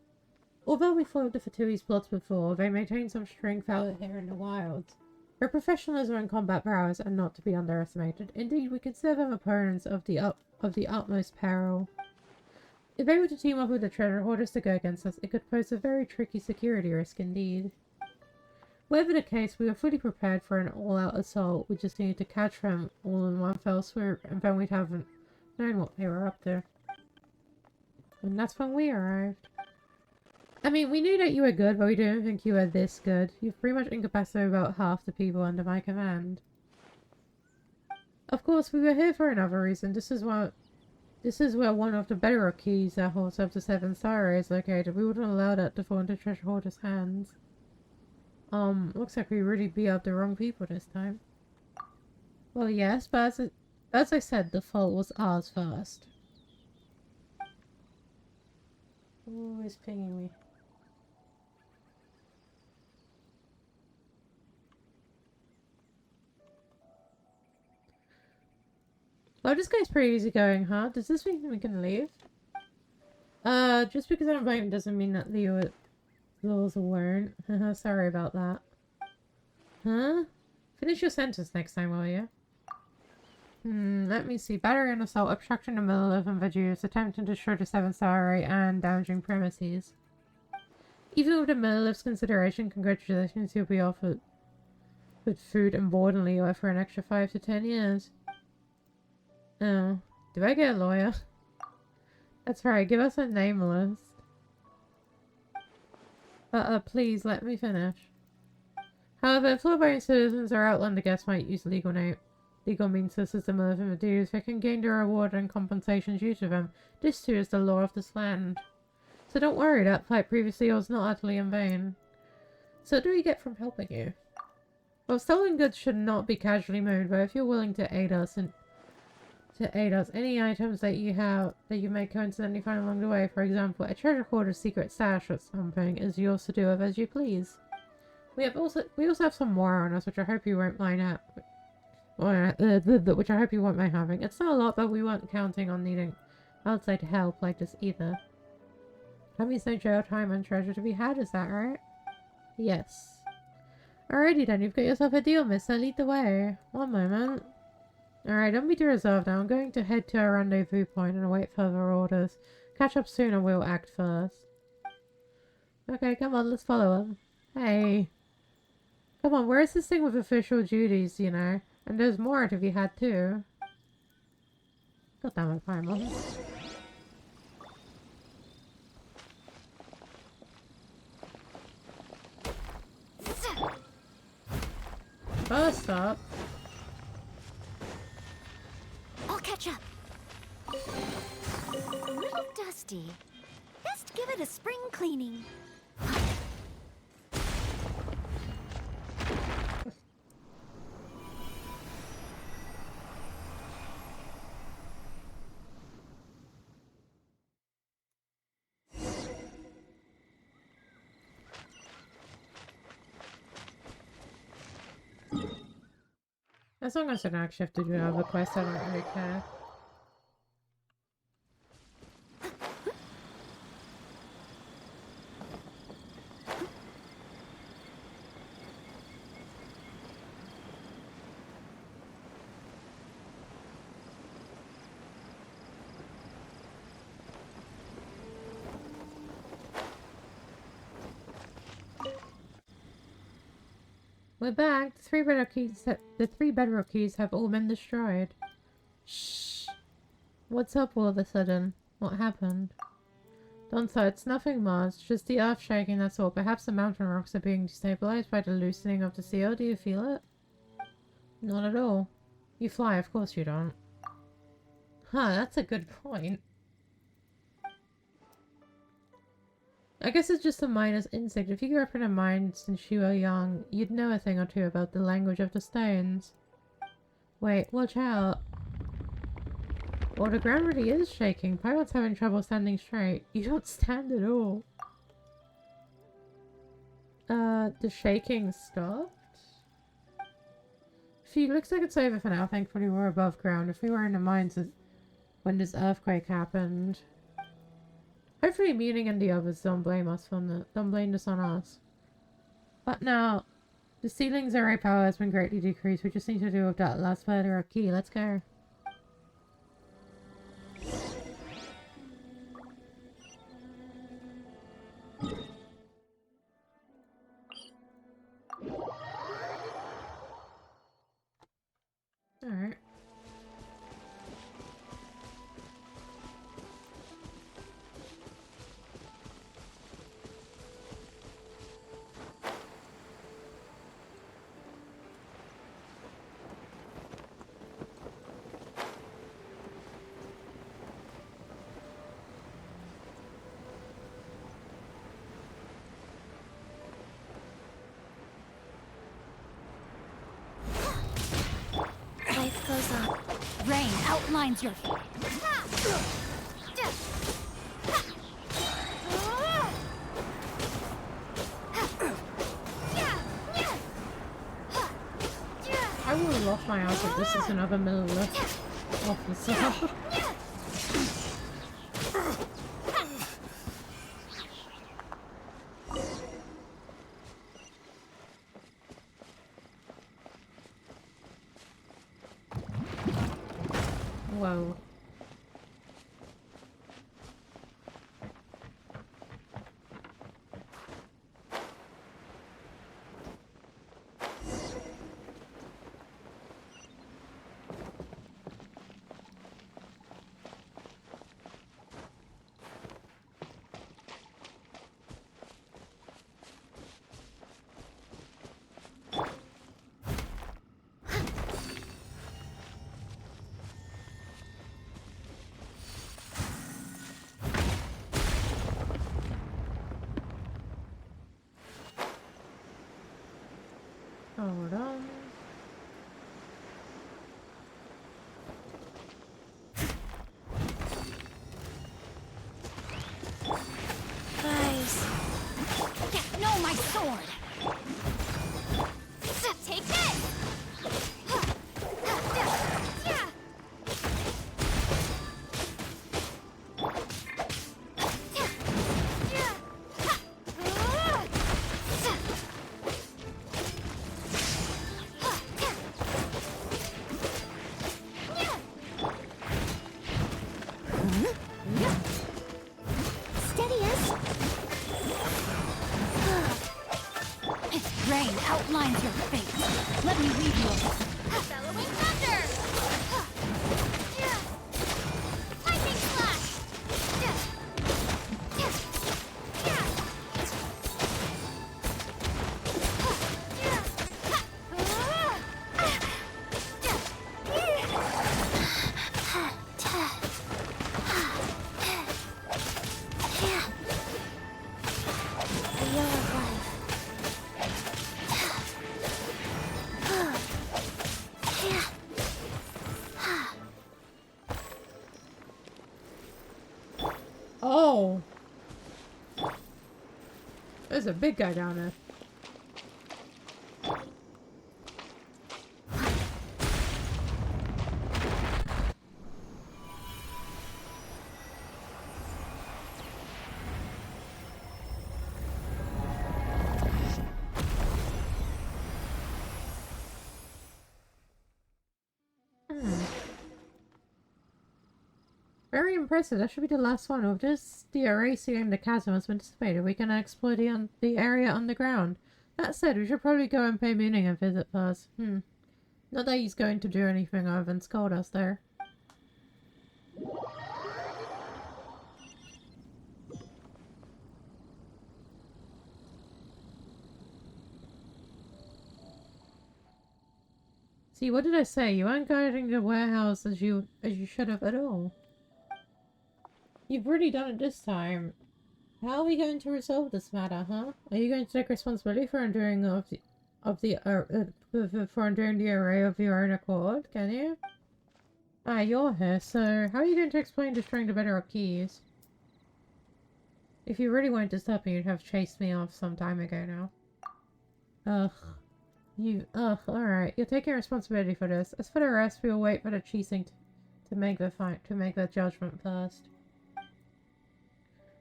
Although we foiled the Fatui's plots before, they maintain some strength out here in the wilds. Their professionalism and combat prowess are not to be underestimated. Indeed, we consider them opponents of the utmost peril. If they were to team up with the treasure hoarders to go against us, it could pose a very tricky security risk indeed. Whatever the case, we are fully prepared for an all-out assault. We just needed to catch them all in one fell swoop, and then we'd haven't known what they were up to. And that's when we arrived. I mean, we knew that you were good, but we didn't think you were this good. You've pretty much incapacitated about half the people under my command. Of course, we were here for another reason. This is where one of the bedrock keys that holds up the Seven Star is located. We wouldn't allow that to fall into treasure hoarders' hands. Looks like we really beat up the wrong people this time. Well, yes, but as I said, the fault was ours first. Who is pinging me? Well, this guy's pretty easygoing, huh? Does this mean we can leave? Just because I'm voting doesn't mean that the laws won't. Sorry about that. Huh? Finish your sentence next time, will you? Let me see. Battery and assault, obstruction the Monolith and the Jews, attempting to destroy the Seven Star Array, and damaging premises. Even with the Monolith's consideration, congratulations, you'll be offered with food and board and leeway for an extra 5 to 10 years. Oh. Do I get a lawyer? That's right, give us a name list. Please, let me finish. However, if law-abiding citizens or outlander guests might use legal means to assist them with the dues, they can gain the reward and compensation due to them. This too is the law of this land. So don't worry, that fight previously was not utterly in vain. So what do we get from helping you? Well, stolen goods should not be casually moved, but if you're willing to aid us, any items that you may coincidentally find along the way, for example, a treasure hoarder's secret stash or something, is yours to do with as you please. We also have some more on us, which I hope you won't mind which I hope you won't mind having. It's not a lot, but we weren't counting on needing outside help like this either. That means no jail time and treasure to be had, is that right? Yes. Alrighty then, you've got yourself a deal, mister. Lead the way. One moment. Alright, don't be too reserved now. I'm going to head to a rendezvous point and await further orders. Catch up soon and we'll act first. Okay, come on, let's follow him. Hey. Come on, where's this thing with official duties, you know? And there's more to be had too. God damn it, Paimon. First up. I'll catch up. A little dusty. Best give it a spring cleaning. As long as I don't actually have to do another quest, I don't really care. We're back. The three bedrock keys have all been destroyed. Shh. What's up all of a sudden? What happened? Donsa, it's nothing much. Just the earth shaking, that's all. Perhaps the mountain rocks are being destabilized by the loosening of the seal. Do you feel it? Not at all. You fly, of course you don't. Huh, that's a good point. I guess it's just a minus instinct. If you grew up in a mine since you were young, you'd know a thing or two about the language of the stones. Wait, watch out. Well, the ground really is shaking. Pirate's having trouble standing straight. You don't stand at all. The shaking stopped? Phew, looks like it's over for now. Thankfully we're above ground. If we were in the mines when this earthquake happened. Hopefully Muning and the others don't blame us don't blame this on us. But now, the ceiling's array power has been greatly decreased. We just need to do with that last further up key. Let's go. Alright. Life goes on. Rain outlines your... I will lock my ass if this is another middle lift officer. Whoa. Hold on. Guys. No, my sword! Take this! Rain outlines your fate. Let me lead you. Bellowing thunder! Lightning slash! The yellow life. Oh! There's a big guy down there. Very impressive. That should be the last one. With this, the array sealing the chasm has been dissipated. We can explore the area underground. That said, we should probably go and pay Mooning a visit first. Not that he's going to do anything other than scold us there. See, what did I say? You aren't guarding the warehouse as you should have at all. You've really done it this time. How are we going to resolve this matter, huh? Are you going to take responsibility for undoing for undoing the array of your own accord? Can you? Ah, you're here, so how are you going to explain destroying the bedrock keys? If you really wanted to stop me, you'd have chased me off some time ago now. Alright. You're taking responsibility for this. As for the rest, we'll wait for the Cheesing to make the judgment first.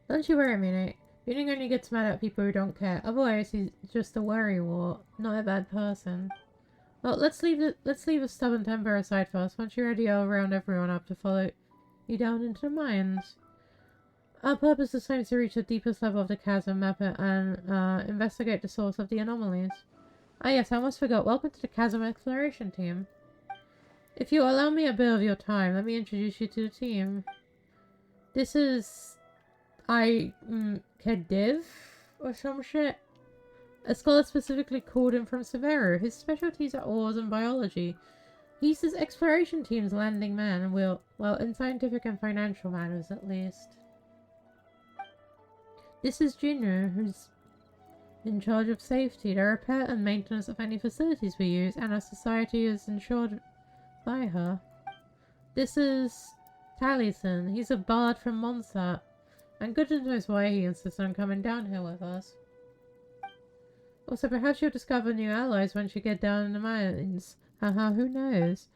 Don't you worry, Munich. Munich only gets mad at people who don't care. Otherwise, he's just a worrywart, not a bad person. Well, let's leave the stubborn temper aside first. Once you're ready, I'll round everyone up to follow you down into the mines. Our purpose is to reach the deepest level of the chasm, map it, and investigate the source of the anomalies. Ah yes, I almost forgot. Welcome to the Chasm Exploration Team. If you allow me a bit of your time, let me introduce you to the team. This is... Kediv? Or some shit? A scholar specifically called in from Severo. His specialties are ores and biology. He's his exploration team's landing man, and well, in scientific and financial matters at least. This is Junior, who's in charge of safety, the repair and maintenance of any facilities we use, and our society is insured by her. This is Taliesin. He's a bard from Monsat, and goodness knows why he insists on coming down here with us. Also, perhaps you'll discover new allies once you get down in the mines. Haha, who knows?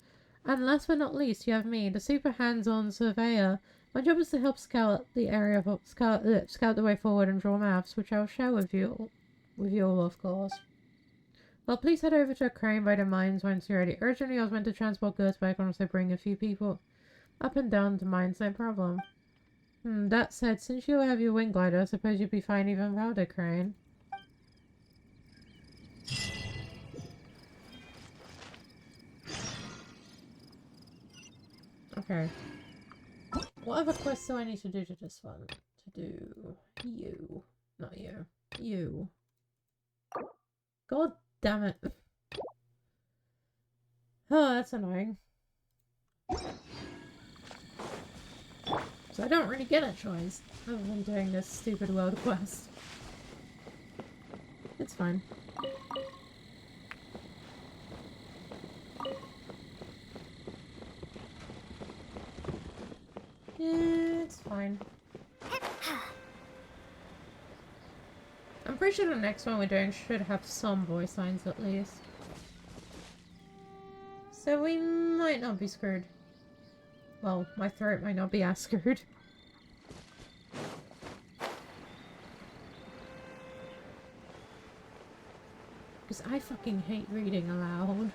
And last but not least, you have me, the super hands-on surveyor. My job is to help scout the area, scout the way forward and draw maps, which I'll share with you all, of course. Well, please head over to a crane by the mines once you're ready. Originally, I was meant to transport goods, but I can also bring a few people up and down to mines, no problem. That said, since you have your wing glider, I suppose you'd be fine even without a crane. Okay. What other quests do I need to do to this one? To do you. Not you. You. God damn it. Oh, that's annoying. So I don't really get a choice other than doing this stupid world quest. It's fine. Yeah, it's fine. I'm pretty sure the next one we're doing should have some voice lines at least. So we might not be screwed. Well, my throat might not be as screwed. Because I fucking hate reading aloud.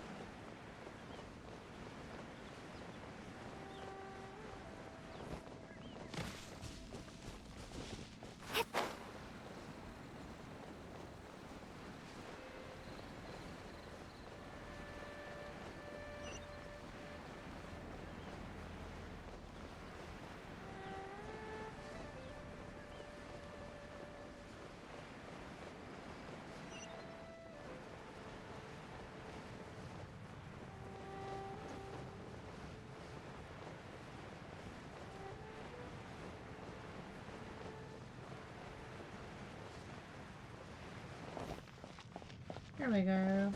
There we go.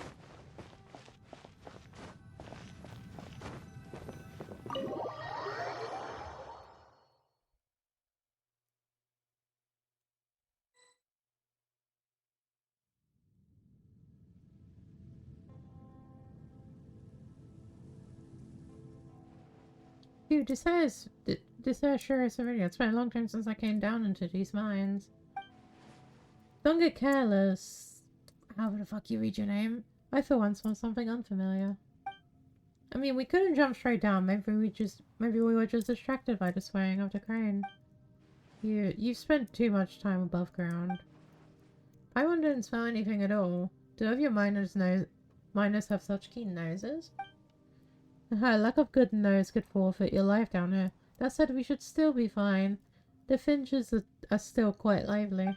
Dude, this sure is familiar. It's been a long time since I came down into these mines. Don't get careless. How the fuck you read your name? I for once saw something unfamiliar. I mean, we couldn't jump straight down. Maybe we were just distracted by the swaying of the crane. You've spent too much time above ground. I didn't smell anything at all. Do all of your miners have such keen noses? A lack of good nose could forfeit your life down here. That said, we should still be fine. The finches are still quite lively.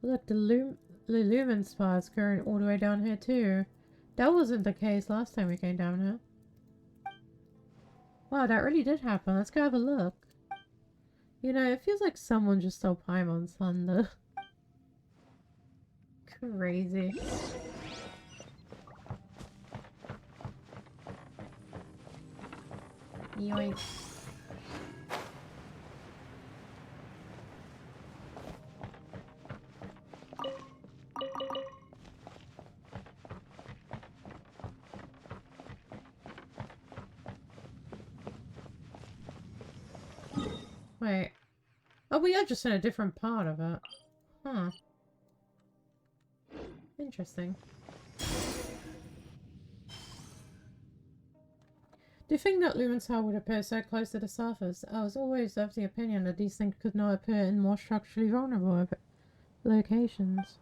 Look, the lumen spires going all the way down here too. That wasn't the case last time we came down here. Wow, that really did happen. Let's go have a look. You know, it feels like someone just stole Paimon's thunder. Crazy. Yoink. Wait. Oh, we are just in a different part of it. Huh. Interesting. Do you think that Lumenthal would appear so close to the surface? I was always of the opinion that these things could not appear in more structurally vulnerable locations.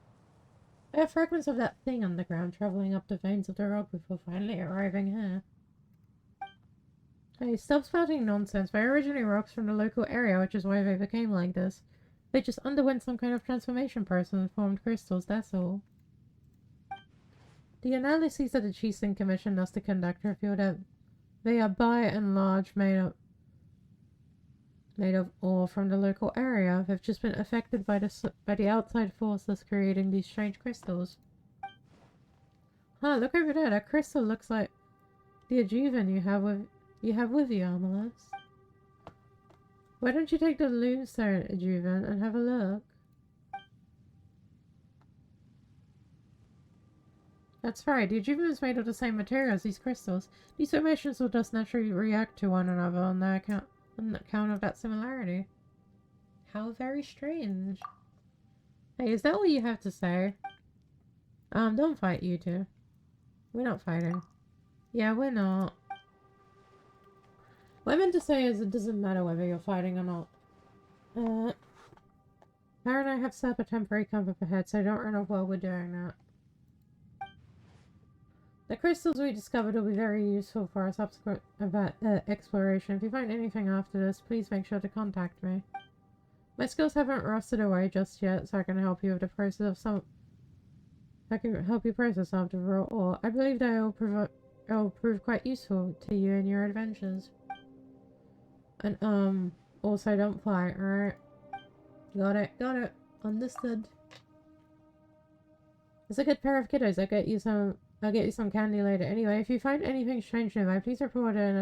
There are fragments of that thing underground travelling up the veins of the rock before finally arriving here. Hey, stop spouting nonsense. They are originally rocks from the local area, which is why they became like this. They just underwent some kind of transformation process and formed crystals, that's all. The analyses that the Chieftain commissioned us to conduct reveal that they are by and large made of ore from the local area. They've just been affected by the outside force that's creating these strange crystals. Huh, look over there. That crystal looks like the adjuvant you have with you, Amalus. Why don't you take the Lunestone adjuvant and have a look? That's right, the adjuvant is made of the same material as these crystals. These formations will thus naturally react to one another on account of that similarity. How very strange. Hey, is that all you have to say? Don't fight, you two. We're not fighting. Yeah, we're not. What I meant to say is it doesn't matter whether you're fighting or not. Tara and I have set up a temporary camp up ahead, so don't run off while we're doing that. The crystals we discovered will be very useful for our subsequent exploration. If you find anything after this, please make sure to contact me. My skills haven't rusted away just yet, so I can help you with the process of some... I can help you process some of the raw ore. I believe that it will prove quite useful to you in your adventures. And, also don't fight, alright? Got it. Understood. It's a good pair of kiddos. I'll get you some candy later. Anyway, if you find anything strange nearby, please report it in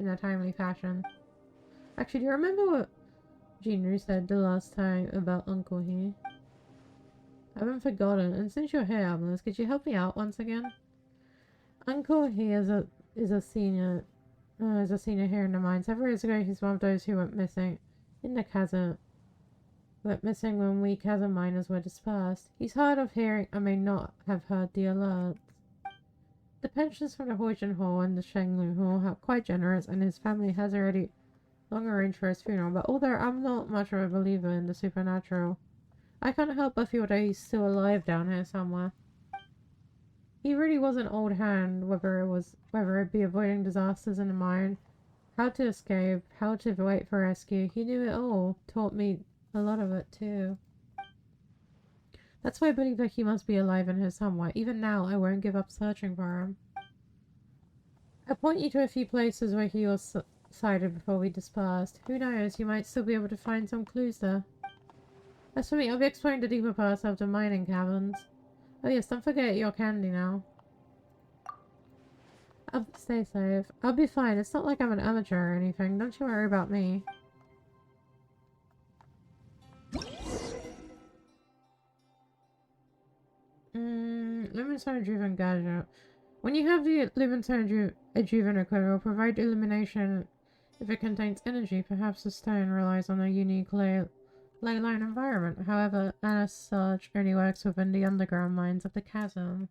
a timely fashion. Actually, do you remember what Jinru said the last time about Uncle He? I haven't forgotten, and since you're here, Amalus, could you help me out once again? Uncle He is a senior here in the mine. Several years ago, he's one of those who went missing in the chasm. Went missing when we chasm miners were dispersed. He's hard of hearing and may not have heard the alerts. The pensions from the Huijin Hall and the Shenglu Hall are quite generous, and his family has already long arranged for his funeral, but although I'm not much of a believer in the supernatural, I can't help but feel that he's still alive down here somewhere. He really was an old hand, whether it be avoiding disasters in the mine, how to escape, how to wait for rescue. He knew it all, taught me a lot of it too. That's why I believe that he must be alive in here somewhere. Even now, I won't give up searching for him. I'll point you to a few places where he was sighted before we dispersed. Who knows, you might still be able to find some clues there. As for me, I'll be exploring the deeper parts of the mining caverns. Oh yes, don't forget your candy now. Stay safe. I'll be fine. It's not like I'm an amateur or anything. Don't you worry about me. Lumenstone Adjuvant Gadget. When you have the Lumenstone Adjuvant equipped, it will provide illumination if it contains energy. Perhaps the stone relies on a unique ley line environment. However, as such, only works within the underground mines of the chasm.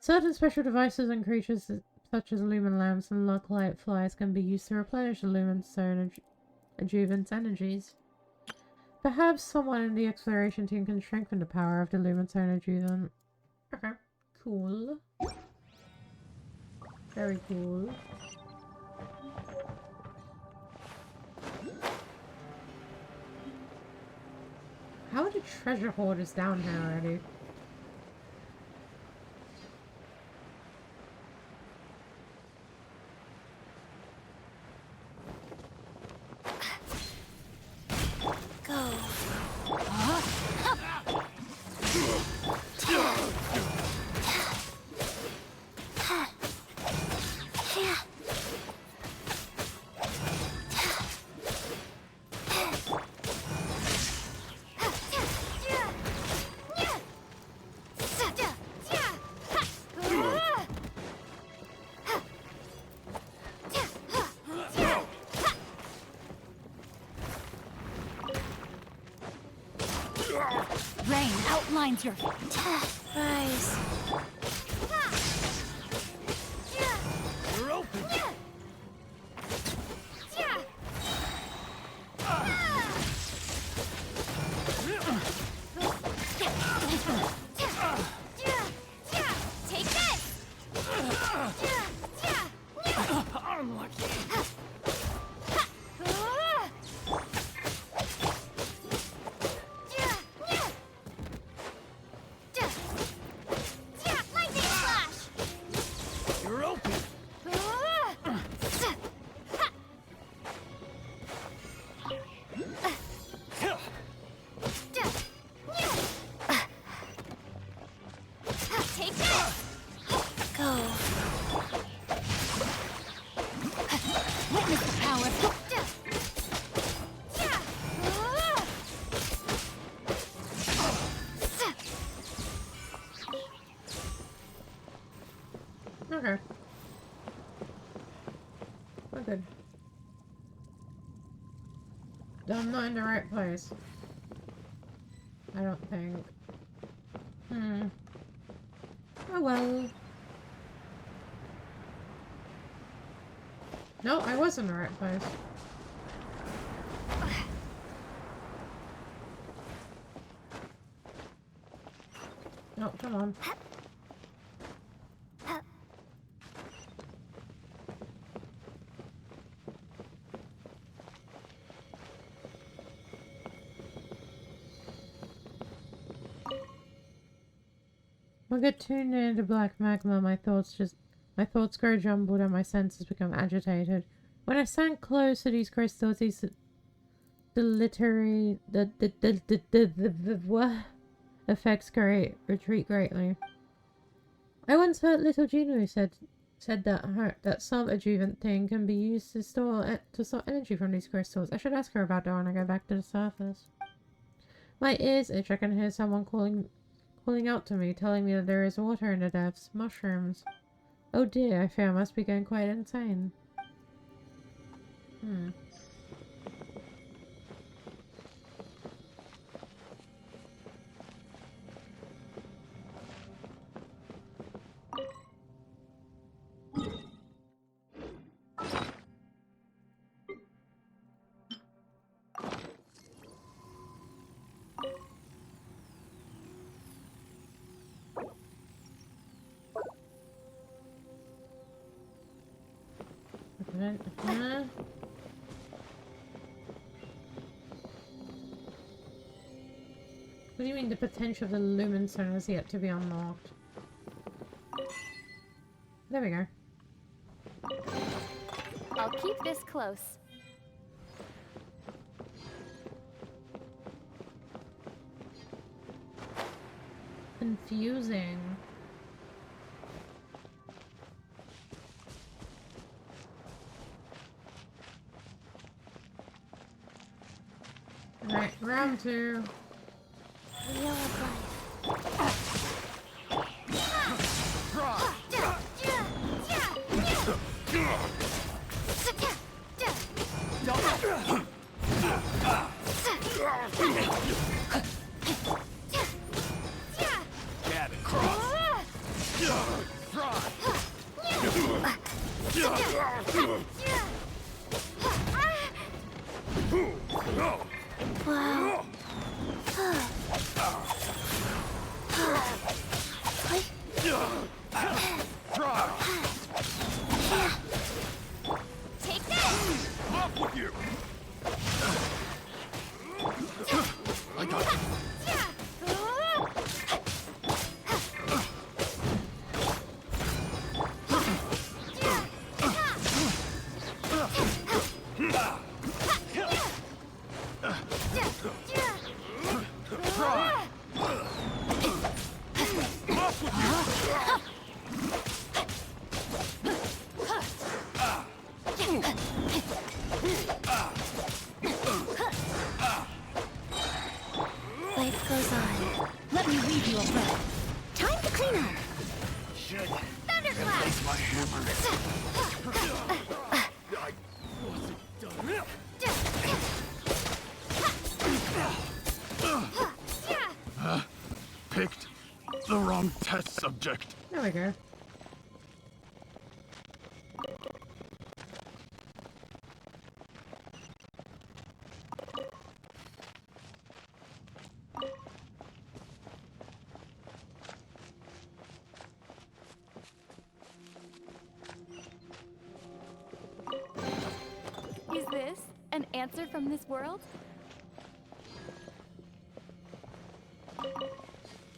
Certain special devices and creatures such as lumen lamps and lock-light flies can be used to replenish the Lumenstone Adjuvant's energies. Perhaps someone in the exploration team can strengthen the power of the Lumenstone Adjuvant. Okay, cool. Very cool. How are the treasure hoarders down here already? Rain outlines your Rise. You're open. Take this! Unlucky. Lightning flash! You're open. Take this! Go. Witness the power. Okay. We're good. I'm not in the right place. I don't think. Oh well. No, I was in the right place. No, come on. When I get too near the black magma, my thoughts grow jumbled and my senses become agitated. When I stand close to these crystals, these dilatory effects retreat greatly. I once heard little Gino said that some adjuvant thing can be used to store energy from these crystals. I should ask her about that when I go back to the surface. My ears itch. I can hear someone calling out to me, telling me that there is water in the depths. Mushrooms. Oh dear, I fear I must be going quite insane. What do you mean the potential of the Lumen Stone has yet to be unlocked? There we go. I'll keep this close. Confusing. Alright, round 2. Wheel of life. Wow. Take this! Off with you! I got you. Life goes on. Let me weave you a rope. Time to clean up. Should Thunderclap! replace my hammer. Picked the wrong test subject. There we go. Is this an answer from this world?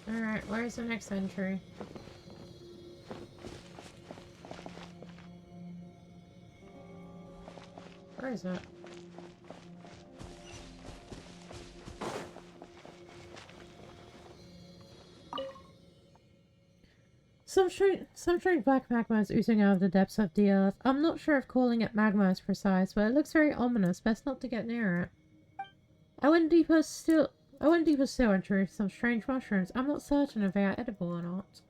Alright, where's the next entry? Where is it? Some strange black magma is oozing out of the depths of the earth. I'm not sure if calling it magma is precise, but it looks very ominous. Best not to get near it. I went deeper still and drew some strange mushrooms. I'm not certain if they are edible or not.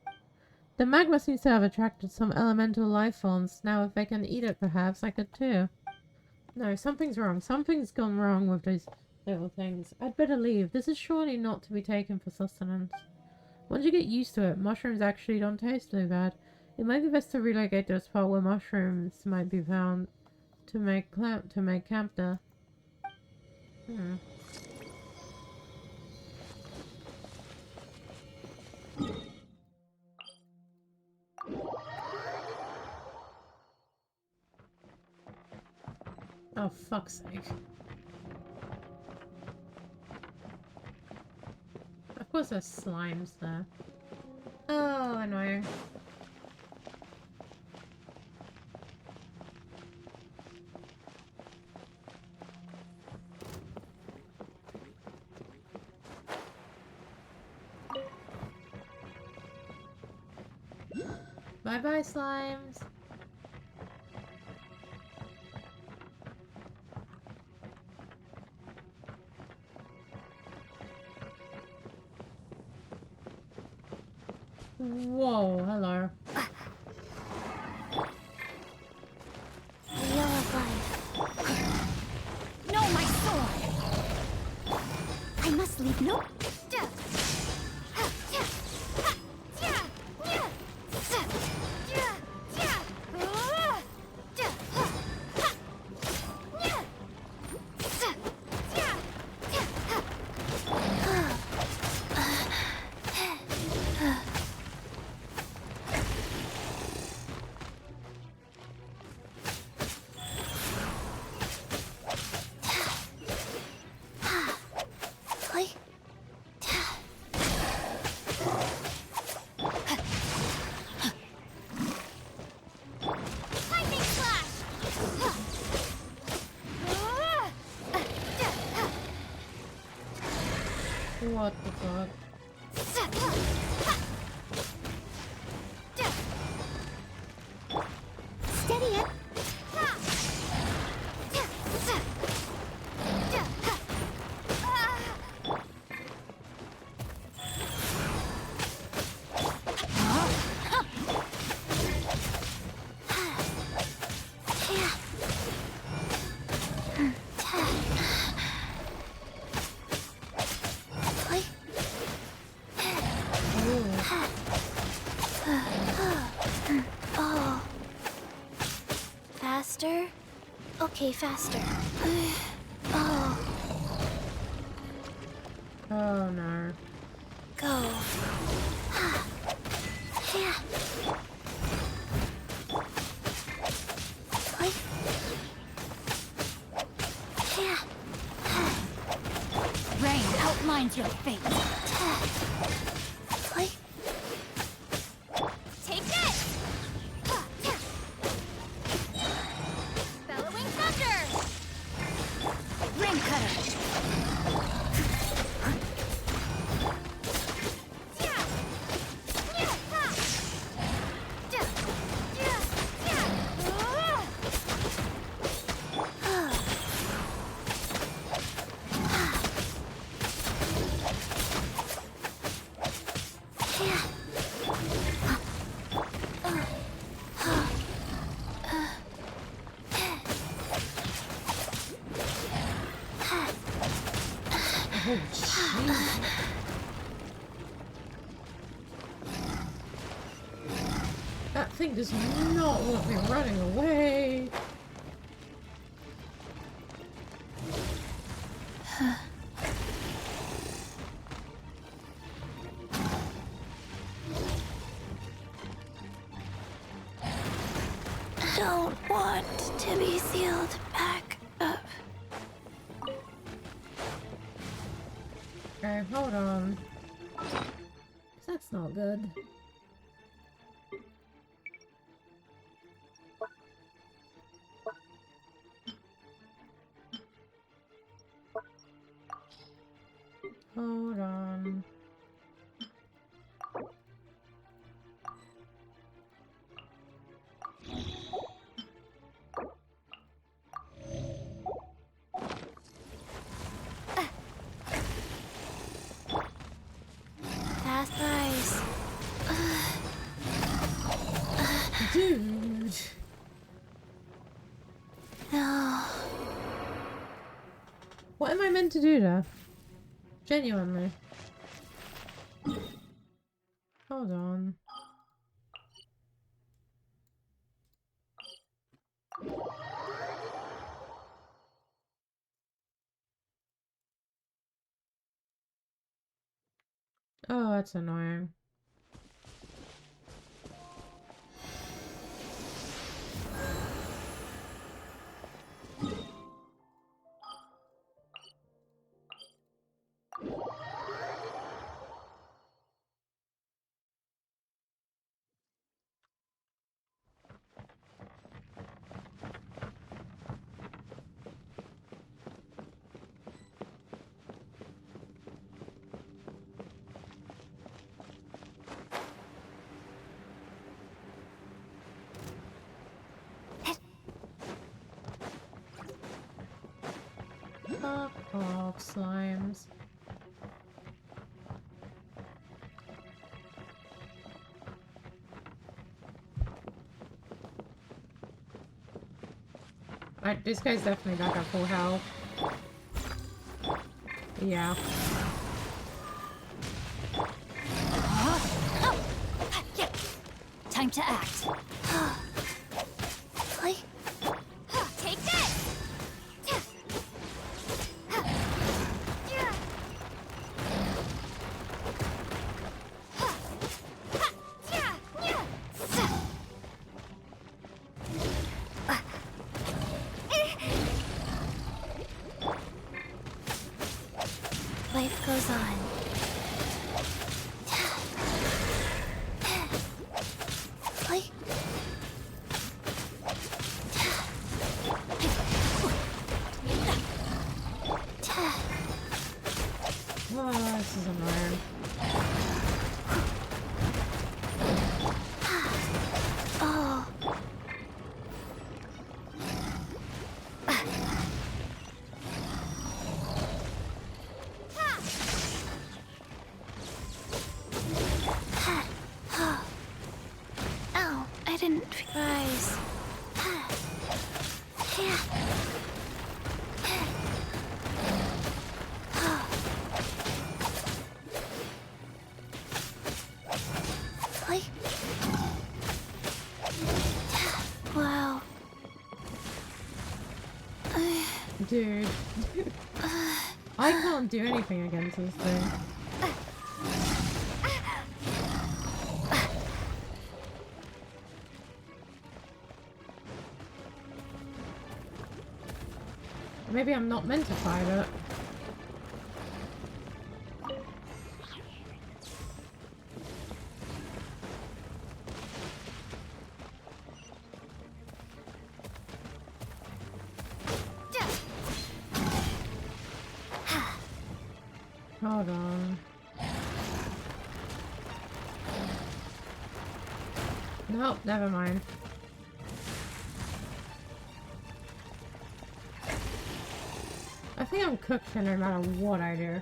The magma seems to have attracted some elemental life forms. Now if they can eat it perhaps, I could too. No, something's wrong. Something's gone wrong with these little things. I'd better leave. This is surely not to be taken for sustenance. Once you get used to it, mushrooms actually don't taste too bad. It might be best to relocate to a spot where mushrooms might be found to make camp there. Oh, fuck's sake. Of course there's slimes there. Oh, annoying. Bye-bye, slimes. Whoa, hello. Wheel of life. No, my sword! I must leave no... What the fuck? Steady it. Faster? Okay, faster. Oh. Oh no. Go. Yeah. Rain outlines your fate. Take this! Bellowing thunder! Rain cutter! thing does not want me running away. Don't want to be sealed back up. Okay, hold on. That's not good. Hold on. Fast rise. Dude. No. What am I meant to do there? Genuinely. Hold on. Oh, that's annoying. Fuck off, slimes. Right, this guy's definitely back at full health. Yeah. Time to act. Like, Take this! life goes on. Like, Oh, this is annoying. oh. Ow, I didn't rise. Yeah. Like, wow. Dude. I can't do anything against this thing. Maybe I'm not meant to fight it. Hold on. Nope, never mind. I think I'm cooked here no matter what I do.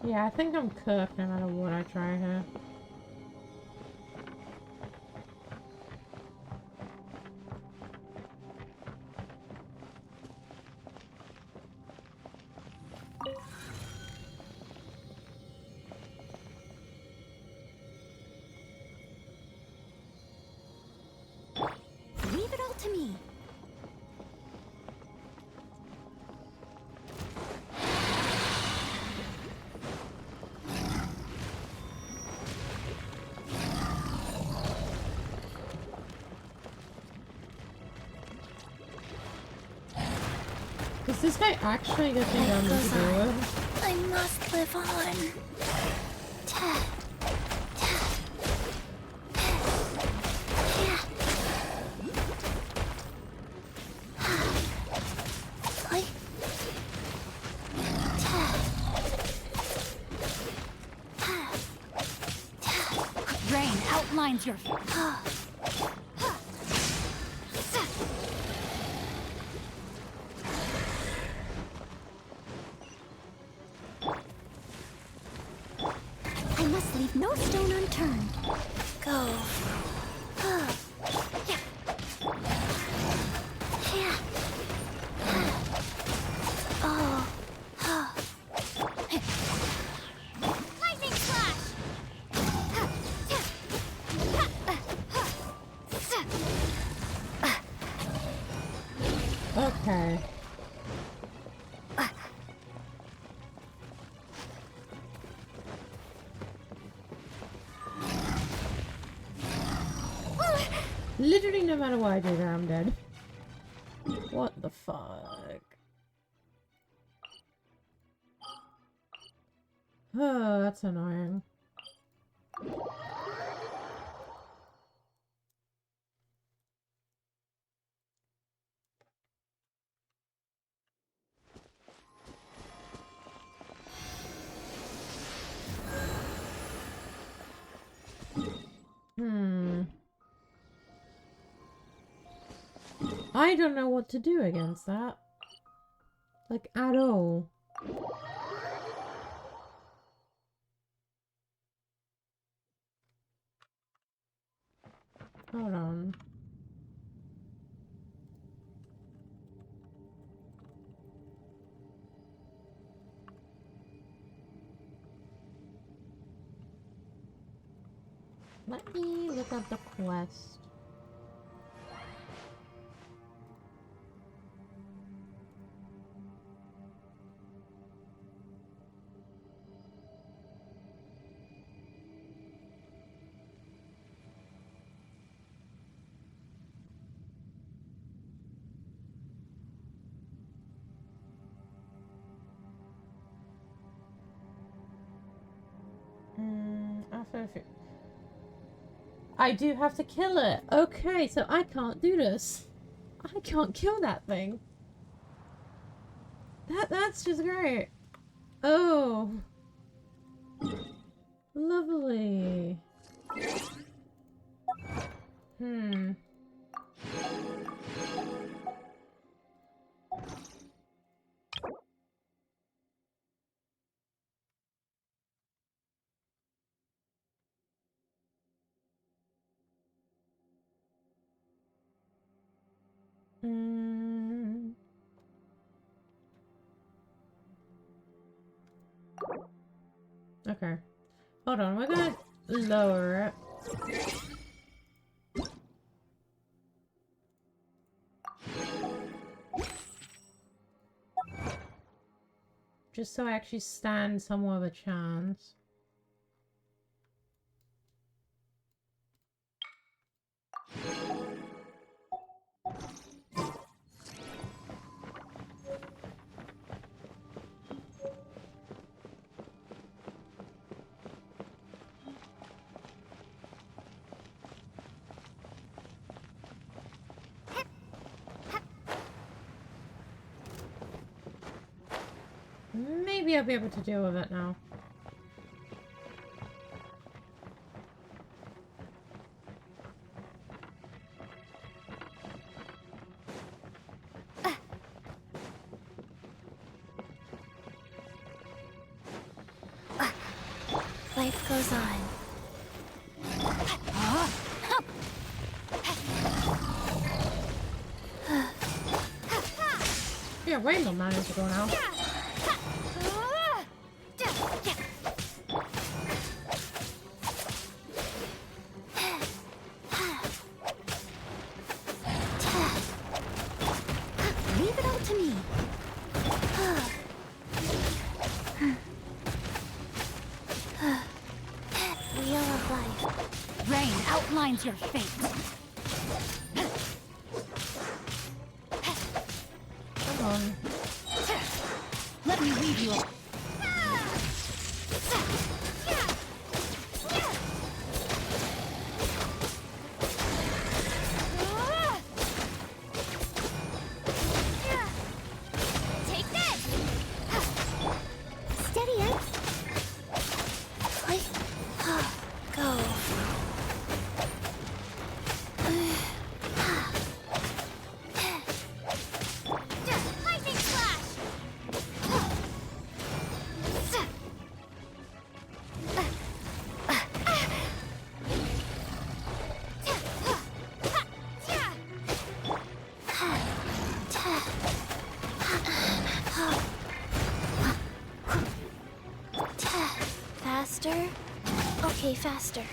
Yeah, I think I'm cooked no matter what I try here. Leave it all to me. Is this guy actually gonna think I'm gonna do it? I must live on. Rain outlines your... I must leave no stone unturned. Go. Lightning flash! Okay. Literally no matter what I do there, I'm dead. What the fuck? Oh, that's annoying. I don't know what to do against that. Like, at all. Hold on. Let me look up the quest. I do have to kill it. Okay, so I can't do this. I can't kill that thing. That's just great. Oh. Lovely. Okay. Hold on, we're gonna lower it. Just so I actually stand somewhat of a chance. Maybe I'll be able to deal with it now. Life goes on. Yeah, Rainbow Man is going out. Leave it all to me. Wheel of life. Rain outlines your fate. Come on. Let me lead you. Take this! Steady, Ed. Like, go. Lightning flash! Faster? Okay, faster.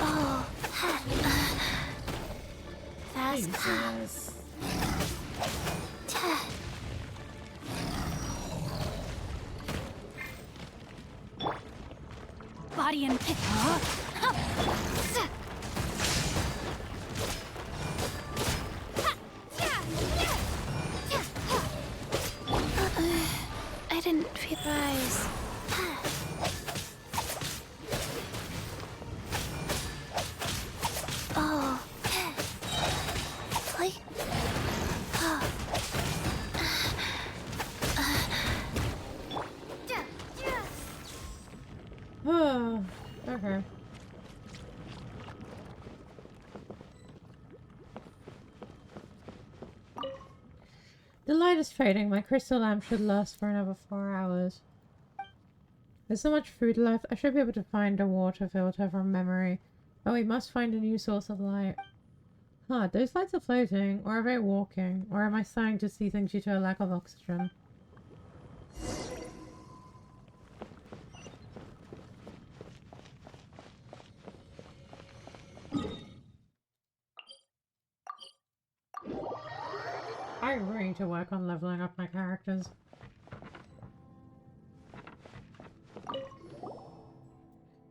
Oh. Fast. Jesus. Body and pit. I didn't realize. Oh. Like. Oh, okay. The light is fading. My crystal lamp should last for another 4 hours. There's so much food left. I should be able to find a water filter from memory. But we must find a new source of light. Huh, those lights are floating. Or are they walking? Or am I starting to see things due to a lack of oxygen? I really need to work on leveling up my characters.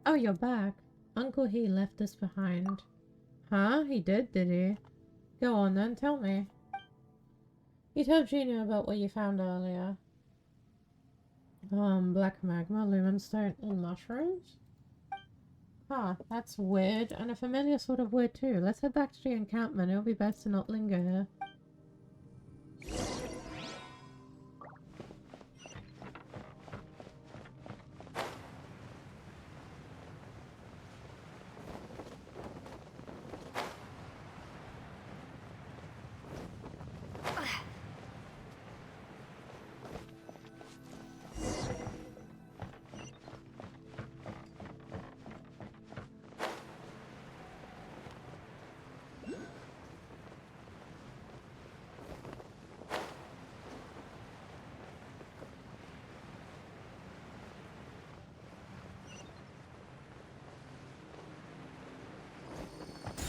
Oh, you're back. Uncle He left us behind. Huh? He did he? Go on then, tell me. You told Gina about what you found earlier. Black magma, lumenstone, and mushrooms? Huh, that's weird, and a familiar sort of weird too. Let's head back to the encampment. It'll be best to not linger here.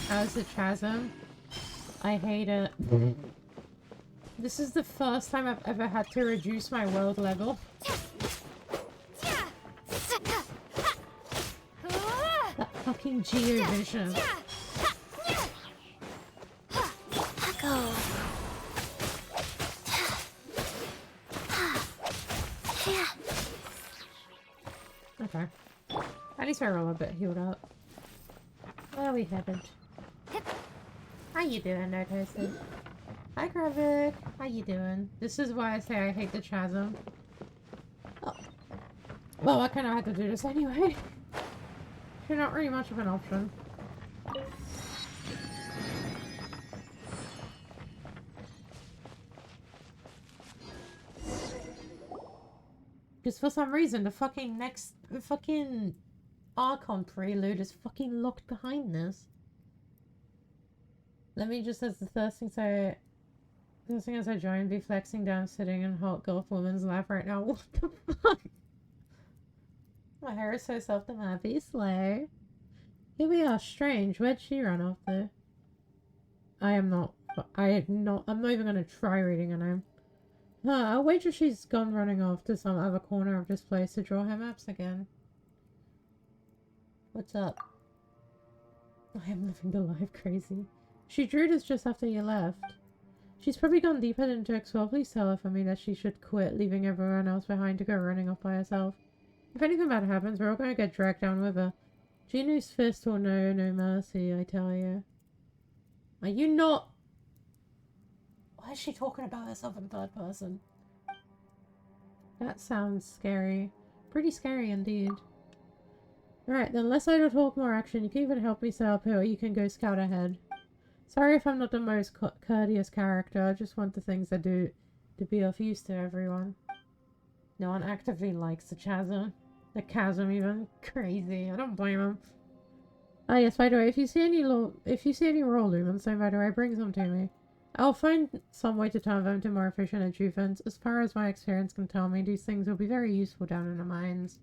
How's the chasm? I hate it. This is the first time I've ever had to reduce my world level. That fucking geovision. Go. Okay. At least we're all a bit healed up. Where are we headed? How you doing there, Toasted? Hi, Gravik. How you doing? This is why I say I hate the chasm. Oh. Well, I kind of had to do this anyway. You're not really much of an option. Because for some reason, the fucking Archon prelude is fucking locked behind this. Let me just, as the first thing as I join, be flexing down, sitting in hot golf woman's lap right now. What the fuck? My hair is so soft and happy. Slay. Here we are. Strange. Where'd she run off to? I'm not even gonna try reading her name. I'll wait till she's gone running off to some other corner of this place to draw her maps again. What's up? I am living the life crazy. She drew this just after you left. She's probably gone deeper into explore. Please tell her for me that she should quit, leaving everyone else behind to go running off by herself. If anything bad happens, we're all gonna get dragged down with her. Genu's fist will know no mercy, I tell you. Are you not... Why is she talking about herself in third person? That sounds scary. Pretty scary indeed. Alright, then let's either talk more action. You can even help me set up here, or you can go scout ahead. Sorry if I'm not the most courteous character. I just want the things I do to be of use to everyone. No one actively likes the chasm. The chasm even. Crazy. I don't blame him. Oh yes, by the way, if you see any raw lumens, then by the way, bring some to me. I'll find some way to turn them into more efficient achievements. As far as my experience can tell me, these things will be very useful down in the mines.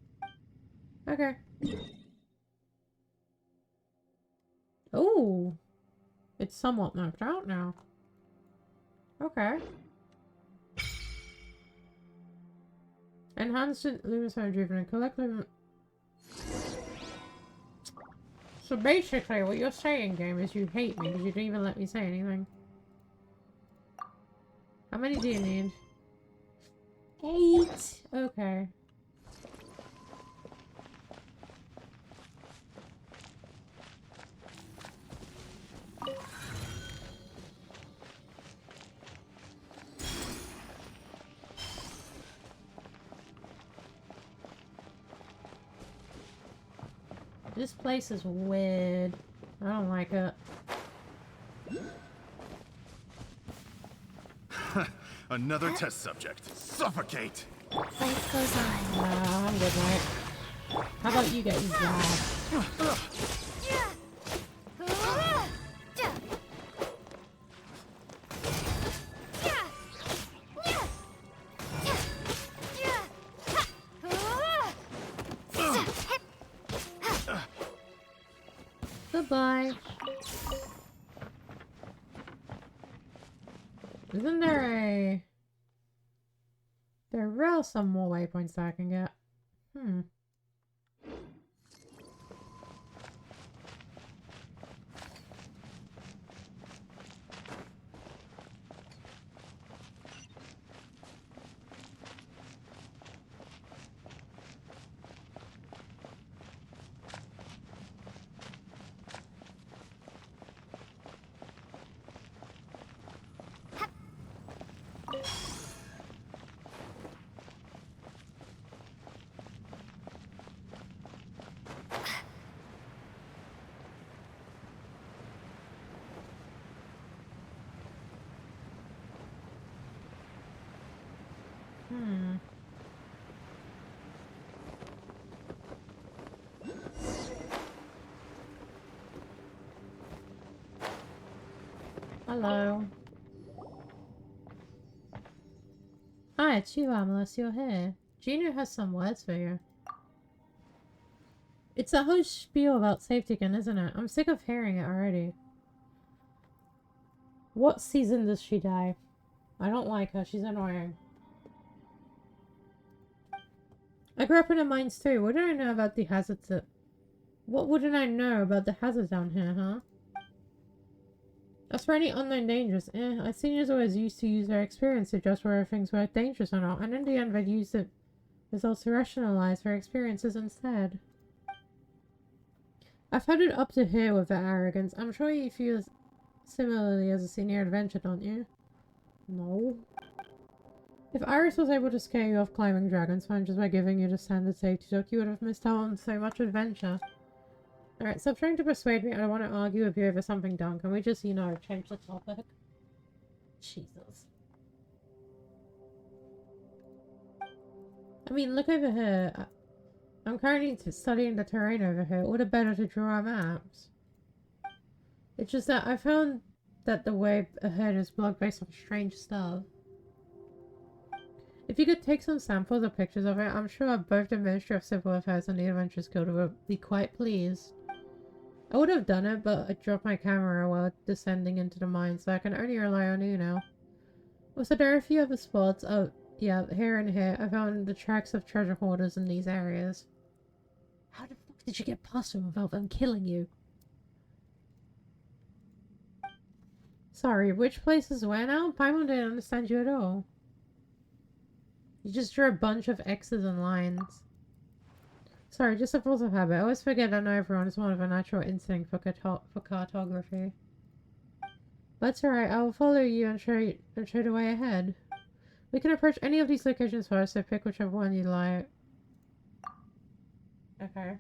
Okay. Oh! It's somewhat knocked out now. Okay. Enhanced lumens are driven and collect lumen. So basically, what you're saying, game, is you hate me because you didn't even let me say anything. How many do you need? 8. Okay. This place is weird. I don't like it. Another test subject. Suffocate! Life goes on. Nah, I'm good, mate. How about you get zapped? Goodbye. Isn't there are some more waypoints that I can get. Hello. Hi, it's you, Amalus. You're here. Gino has some words for you. It's a whole spiel about safety again, isn't it? I'm sick of hearing it already. What season does she die? I don't like her. She's annoying. I grew up in the mines too. What did I know about the hazards that... What wouldn't I know about the hazards down here, huh? As for any unknown dangers, our seniors always used to use their experience to judge whether things were dangerous or not, and in the end they'd use the results to rationalize their experiences instead. I've had it up to here with their arrogance. I'm sure you feel similarly as a senior adventure, don't you? No. If Iris was able to scare you off climbing Dragonspine just by giving you the standard safety talk, you would have missed out on so much adventure. Alright, stop trying to persuade me. I don't want to argue with you over something dumb. Can we just, you know, change the topic? Jesus. I mean, look over here. I'm currently studying the terrain over here. All the better to draw our maps. It's just that I found that the way ahead is blocked by some strange stuff. If you could take some samples or pictures of it, I'm sure both the Ministry of Civil Affairs and the Adventurers Guild would be quite pleased. I would have done it, but I dropped my camera while descending into the mine, so I can only rely on you now. Also, there are a few other spots. Oh, yeah, here and here. I found the tracks of treasure hoarders in these areas. How the fuck did you get past them without them killing you? Sorry, which place is where now? Paimon didn't understand you at all. You just drew a bunch of X's and lines. Sorry, just a force of habit. I always forget that not everyone is one of a natural instinct for cartography. That's alright, I will follow you and show the way ahead. We can approach any of these locations first, so pick whichever one you like. Okay.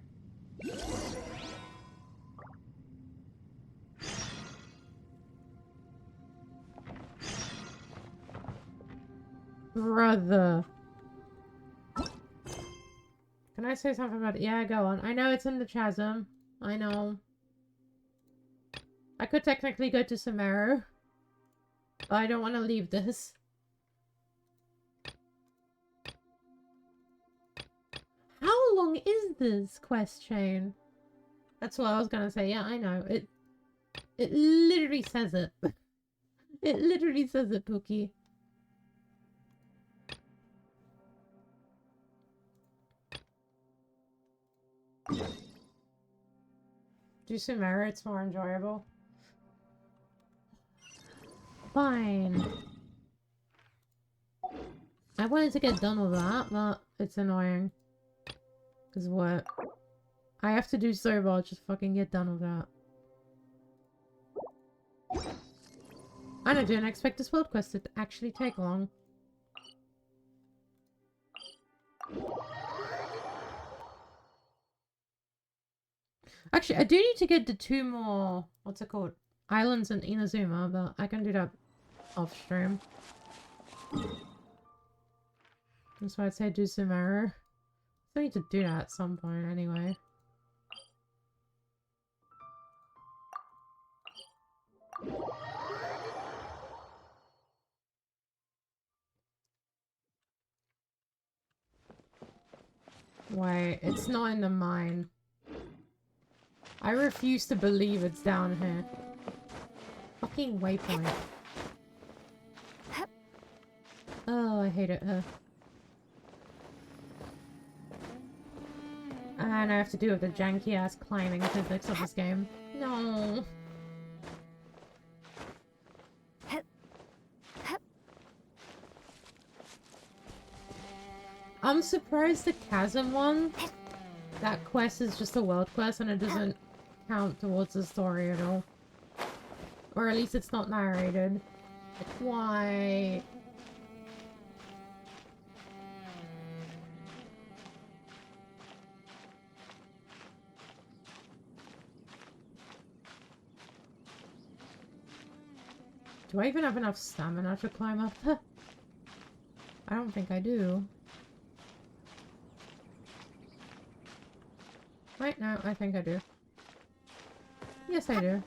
Brother. Can I say something about it? Yeah, go on. I know it's in the chasm. I know. I could technically go to Sumeru. But I don't want to leave this. How long is this quest chain? That's what I was gonna say. Yeah, I know. It literally says it. It literally says it, Pookie. Do Sumeru, it's more enjoyable. Fine. I wanted to get done with that, but it's annoying. Because what? I have to do so well, just fucking get done with that. I didn't expect this world quest to actually take long. Actually, I do need to get the 2 more, what's it called? Islands in Inazuma, but I can do that off stream. That's why I'd say do Sumeru. I need to do that at some point anyway. Wait, it's not in the mine. I refuse to believe it's down here. Fucking waypoint. Oh, I hate it here. And I have to do with the janky ass climbing physics of this game. No. I'm surprised the chasm one, that quest is just a world quest and it doesn't count towards the story at all. Or at least it's not narrated. Like, why? Do I even have enough stamina to climb up there? I don't think I do. Right now, I think I do. Yes, I do.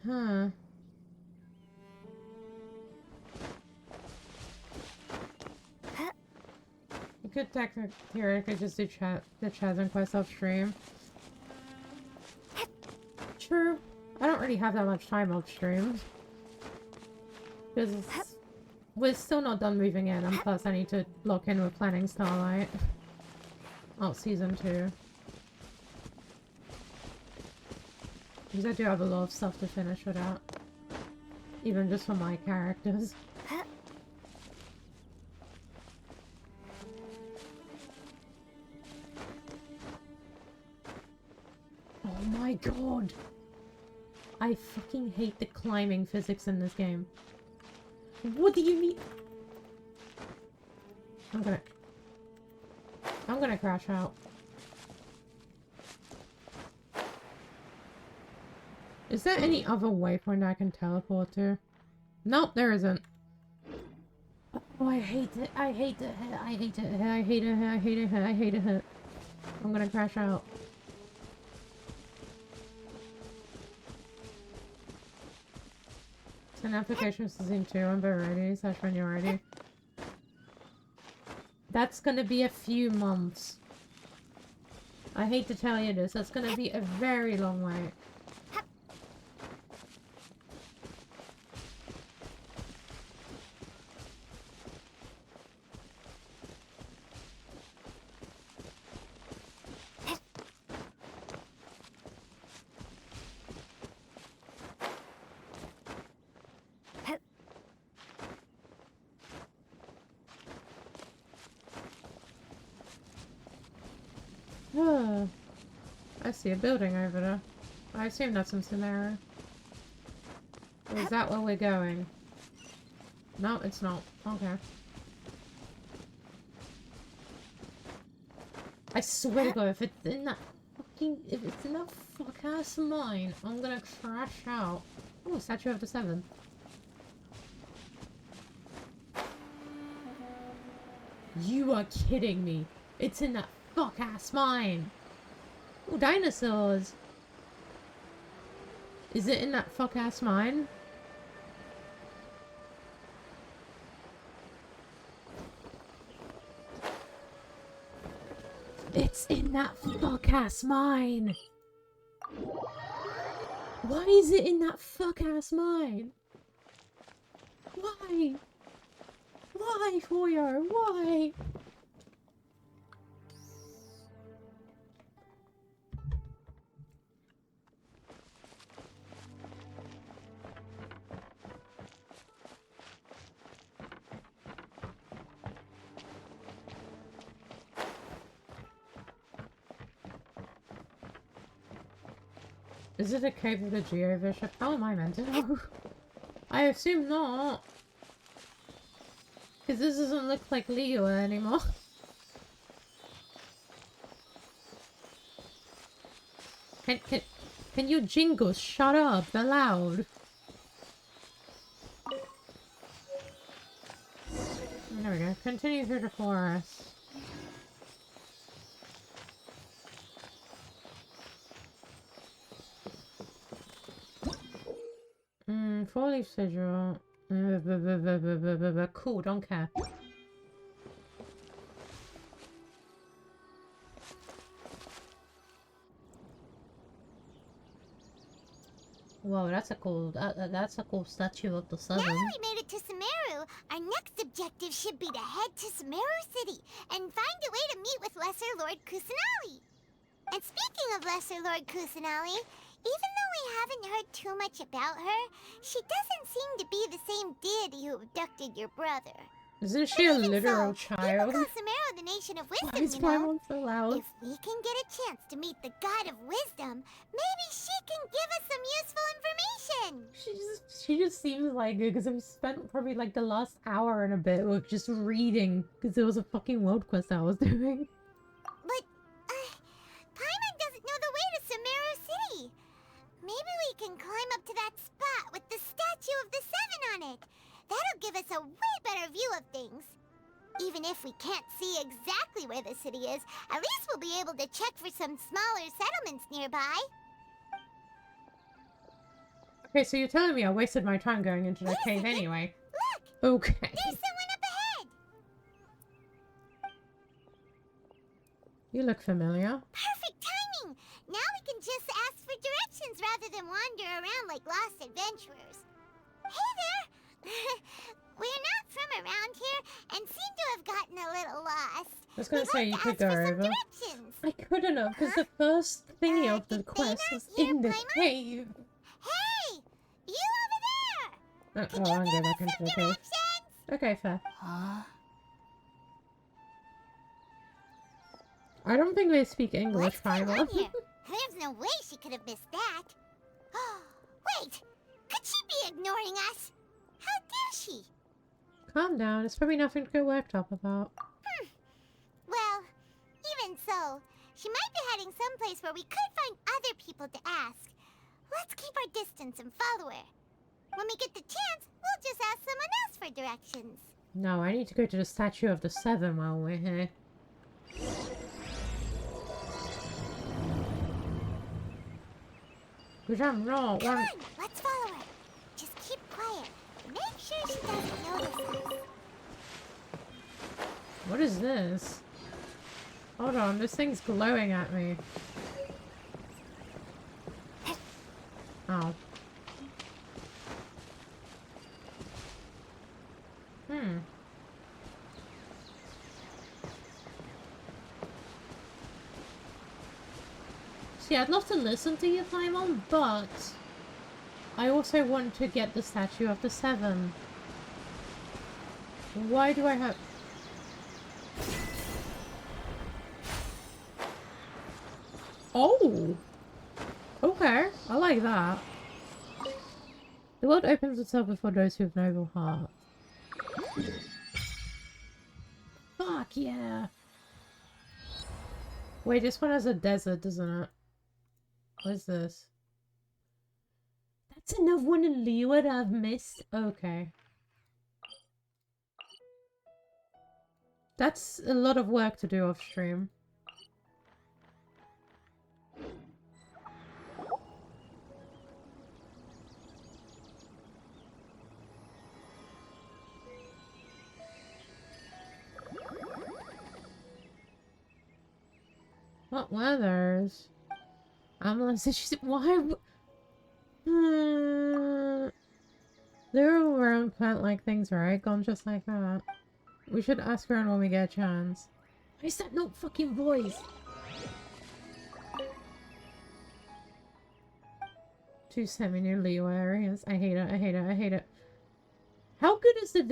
Huh. You could theoretically just do the Chasm quest off stream. True. I don't really have that much time off stream. Because we're still not done moving in, and plus I need to lock in with planning Starlight. Oh, season 2. Because I do have a lot of stuff to finish without. Even just for my characters. Oh my god! I fucking hate the climbing physics in this game. What do you mean? I'm gonna crash out. Is there any other waypoint I can teleport to? Nope, there isn't. Oh, I hate it. I hate it. I hate it. I hate it. I hate it. I hate it. I'm gonna crash out. It's an application season 2. I'm very ready. Search when you're ready. That's gonna be a few months. I hate to tell you this. That's gonna be a very long wait. I see a building over there. I assume that's in Samara. Or is that where we're going? No, it's not. Okay. I swear to God, if it's in that fuck-ass mine, I'm gonna crash out. Oh, Statue of the Seven. You are kidding me. It's in that fuck-ass mine. Oh, dinosaurs. Is it in that fuck-ass mine? It's in that fuck-ass mine. Why is it in that fuck-ass mine? Why? Why, Foyer? Why? Is it a cave with a geobishop? How am I meant to know? I assume not. Because this doesn't look like Leo anymore. Can you jingles shut up? They're loud. There we go. Continue through the forest. Four-leaf sigil. Cool, don't care. Whoa, that's a cool. That's a cool statue of the Seven. Now we made it to Sumeru. Our next objective should be to head to Sumeru City and find a way to meet with Lesser Lord Kusanali. And speaking of Lesser Lord Kusanali, even though we haven't heard too much about her, she doesn't seem to be the same deity who abducted your brother. Isn't she a literal child? People call Sumeru the nation of wisdom, Why is Paimon so loud? If we can get a chance to meet the god of wisdom, maybe she can give us some useful information. She just seems like it because I've spent probably like the last hour and a bit with just reading because there was a fucking world quest I was doing. But Paimon doesn't know the way to Sumeru City. Maybe we can climb up to that spot with the statue of the Seven on it. That'll give us a way better view of things. Even if we can't see exactly where the city is, at least we'll be able to check for some smaller settlements nearby. Okay, so you're telling me I wasted my time going into that cave anyway. Look! Okay. There's someone up ahead! You look familiar. Perfect timing! Now we can just ask for directions rather than wander around like lost adventurers. Hey there! We're not from around here and seem to have gotten a little lost. I was gonna say you could go over. I couldn't have because the first thingy of the quest was in the cave. Hey! You over there! Oh, I'll go back into the cave. Okay, fair. Huh? I don't think they speak English, Paimon. There's no way she could have missed that. Wait! Could she be ignoring us? How dare she? Calm down. It's probably nothing to get worked up about. Well, even so, she might be heading someplace where we could find other people to ask. Let's keep our distance and follow her. When we get the chance, we'll just ask someone else for directions. No, I need to go to the Statue of the Seven while we're here. Which I'm not. Come on, let's follow her. Just keep quiet. Make sure she doesn't notice us. What is this? Hold on, this thing's glowing at me. Oh. See, I'd love to listen to you, Paimon, but I also want to get the Statue of the Seven. Why do I have... Oh! Okay, I like that. The world opens itself before those who have noble heart. Fuck yeah! Wait, this one has a desert, doesn't it? What is this? That's another one in Leeward I've missed? Okay. That's a lot of work to do off stream. What were those? Why? They're all around plant-like things, right? Gone just like that. We should ask around when we get a chance. Why is that not fucking voice? Two semi-new Leo areas. I hate it. I hate it. I hate it. How good is the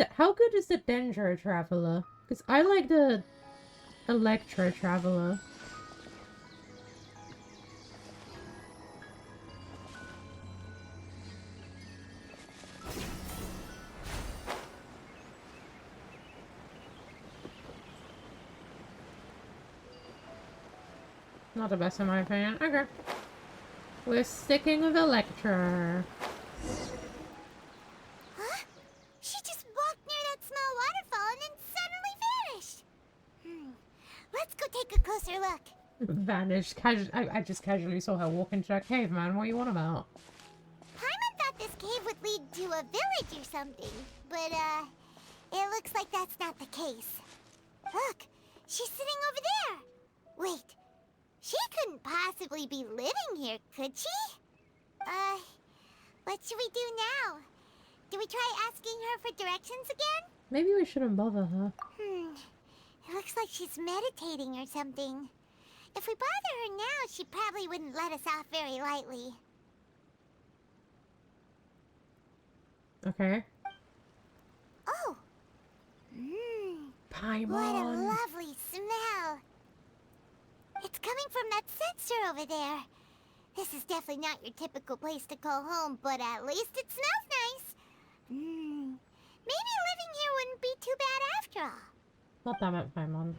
Dendro Traveler? Because I like the Electro Traveler. Not the best in my opinion. Okay. We're sticking with Electra. Huh? She just walked near that small waterfall and then suddenly vanished. Let's go take a closer look. Vanished. I just casually saw her walk into that cave, man. What are you on about? Paimon thought this cave would lead to a village or something, but it looks like that's not the case. Look, she's sitting over there. Wait. She couldn't possibly be living here, could she? What should we do now? Do we try asking her for directions again? Maybe we shouldn't bother her. It looks like she's meditating or something. If we bother her now, she probably wouldn't let us off very lightly. Okay. Oh! Paimon! What a lovely smell! It's coming from that sensor over there. This is definitely not your typical place to call home, but at least it smells nice. Maybe living here wouldn't be too bad after all. Not that much, Paimon.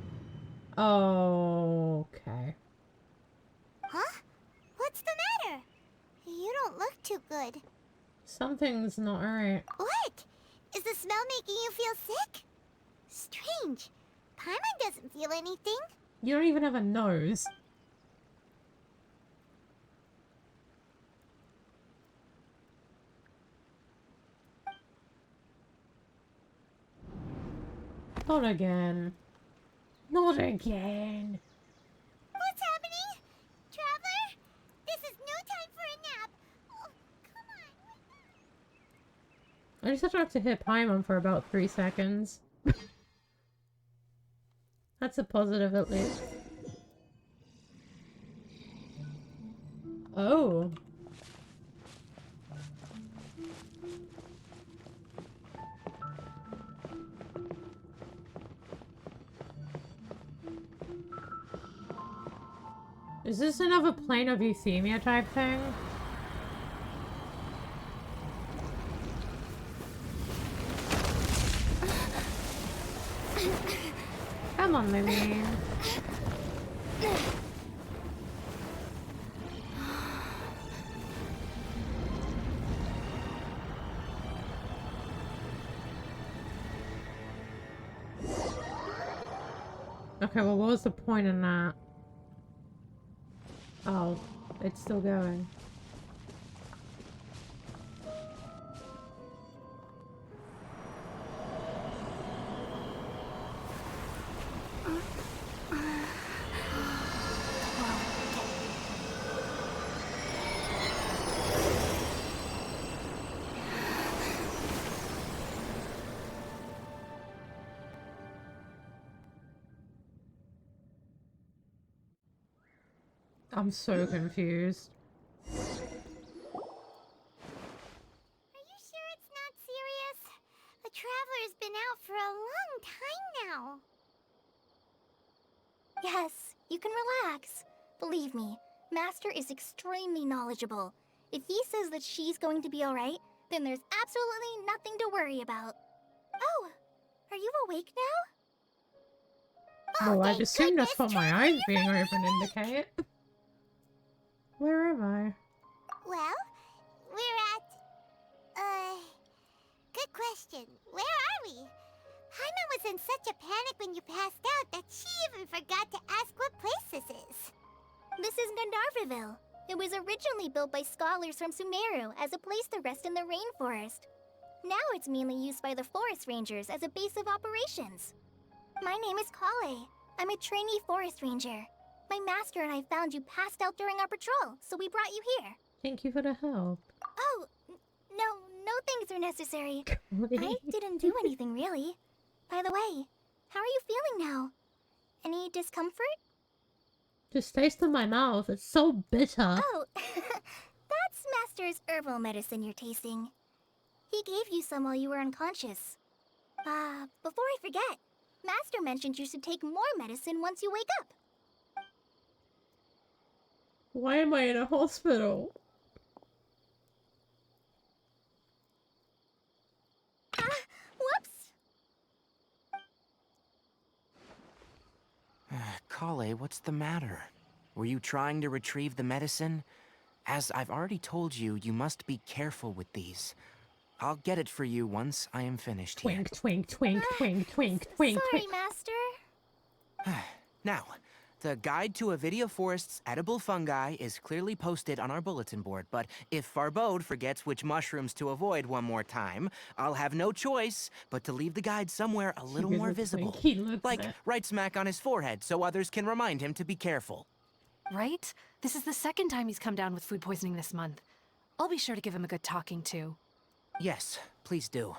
Okay. Huh? What's the matter? You don't look too good. Something's not alright. What? Is the smell making you feel sick? Strange. Paimon doesn't feel anything. You don't even have a nose. Not again. Not again. What's happening? Traveler? This is no time for a nap. Oh, come on. I just have to hit Paimon for about 3 seconds. That's a positive at least. Oh. Is this another plane of euthymia type thing? Come on, Lily. Okay, well, what was the point in that? Oh, it's still going. I'm so confused. Are you sure it's not serious? The Traveler's been out for a long time now. Yes, you can relax. Believe me, Master is extremely knowledgeable. If he says that she's going to be alright, then there's absolutely nothing to worry about. Oh, are you awake now? Well, I'd assume that's what my eyes being open indicate. Where am I? Well, we're at... Good question. Where are we? Paimon was in such a panic when you passed out that she even forgot to ask what place this is. This is Gandharvaville. It was originally built by scholars from Sumeru as a place to rest in the rainforest. Now it's mainly used by the forest rangers as a base of operations. My name is Kale. I'm a trainee forest ranger. My master and I found you passed out during our patrol, so we brought you here. Thank you for the help. Oh, no thanks are necessary. I didn't do anything really. By the way, how are you feeling now? Any discomfort? Just tasting my mouth. It's so bitter. Oh, that's Master's herbal medicine you're tasting. He gave you some while you were unconscious. Before I forget, Master mentioned you should take more medicine once you wake up. Why am I in a hospital? Whoops! Kale, what's the matter? Were you trying to retrieve the medicine? As I've already told you, you must be careful with these. I'll get it for you once I am finished here. Twink, twink, twink, twink, twink, twink, Sorry, twink. Master. Now, the guide to Avidia Forest's edible fungi is clearly posted on our bulletin board, but if Farbode forgets which mushrooms to avoid one more time, I'll have no choice but to leave the guide somewhere a little more visible. Like right smack on his forehead, so others can remind him to be careful. Right? This is the second time he's come down with food poisoning this month. I'll be sure to give him a good talking to. Yes, please do.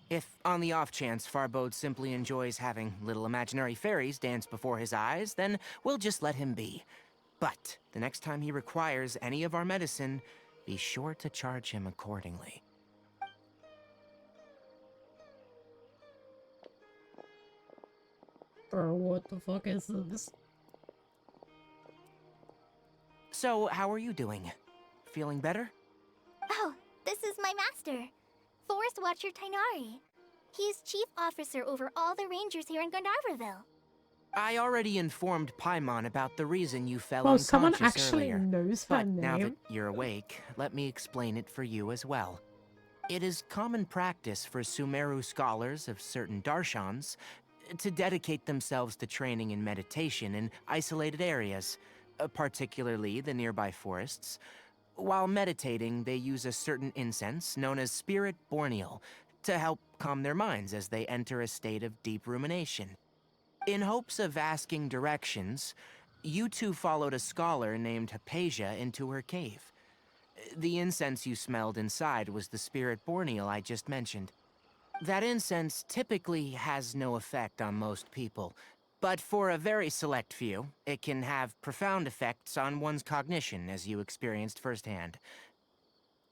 If, on the off chance, Farbode simply enjoys having little imaginary fairies dance before his eyes, then we'll just let him be. But the next time he requires any of our medicine, be sure to charge him accordingly. Bro, what the fuck is this? So, how are you doing? Feeling better? Oh, this is my master, Forest Watcher Tainari. He's chief officer over all the rangers here in Gandharvaville. I already informed Paimon about the reason you fell Well, unconscious someone actually earlier. knows her But now that name. you're awake, let me explain it for you as well. It is common practice for Sumeru scholars of certain darshans to dedicate themselves to training in meditation in isolated areas, particularly the nearby forests. While meditating, they use a certain incense known as Spirit Borneal to help calm their minds as they enter a state of deep rumination. In hopes of asking directions, you two followed a scholar named Hypatia into her cave. The incense you smelled inside was the Spirit Borneal I just mentioned. That incense typically has no effect on most people, but for a very select few, it can have profound effects on one's cognition, as you experienced firsthand.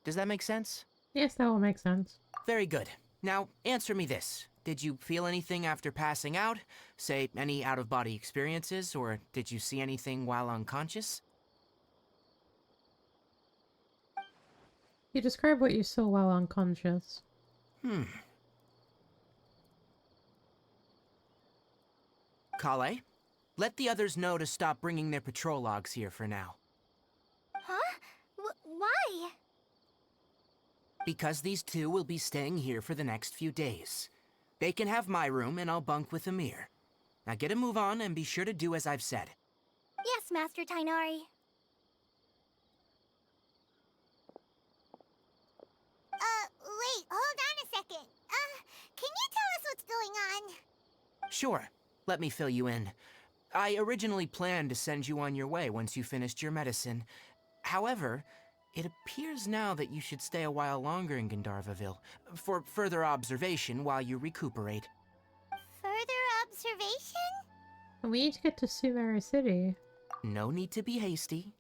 Does that make sense? Yes, that will make sense. Very good. Now, answer me this. Did you feel anything after passing out? Say, any out-of-body experiences, or did you see anything while unconscious? You describe what you saw while unconscious. Kale, let the others know to stop bringing their patrol logs here for now. Huh? Why? Because these two will be staying here for the next few days. They can have my room and I'll bunk with Amir. Now get a move on and be sure to do as I've said. Yes, Master Tainari. Wait, hold on a second. Can you tell us what's going on? Sure, let me fill you in. I originally planned to send you on your way once you finished your medicine. However, it appears now that you should stay a while longer in Gandharvaville for further observation while you recuperate. Further observation? We need to get to Sumeru City. No need to be hasty.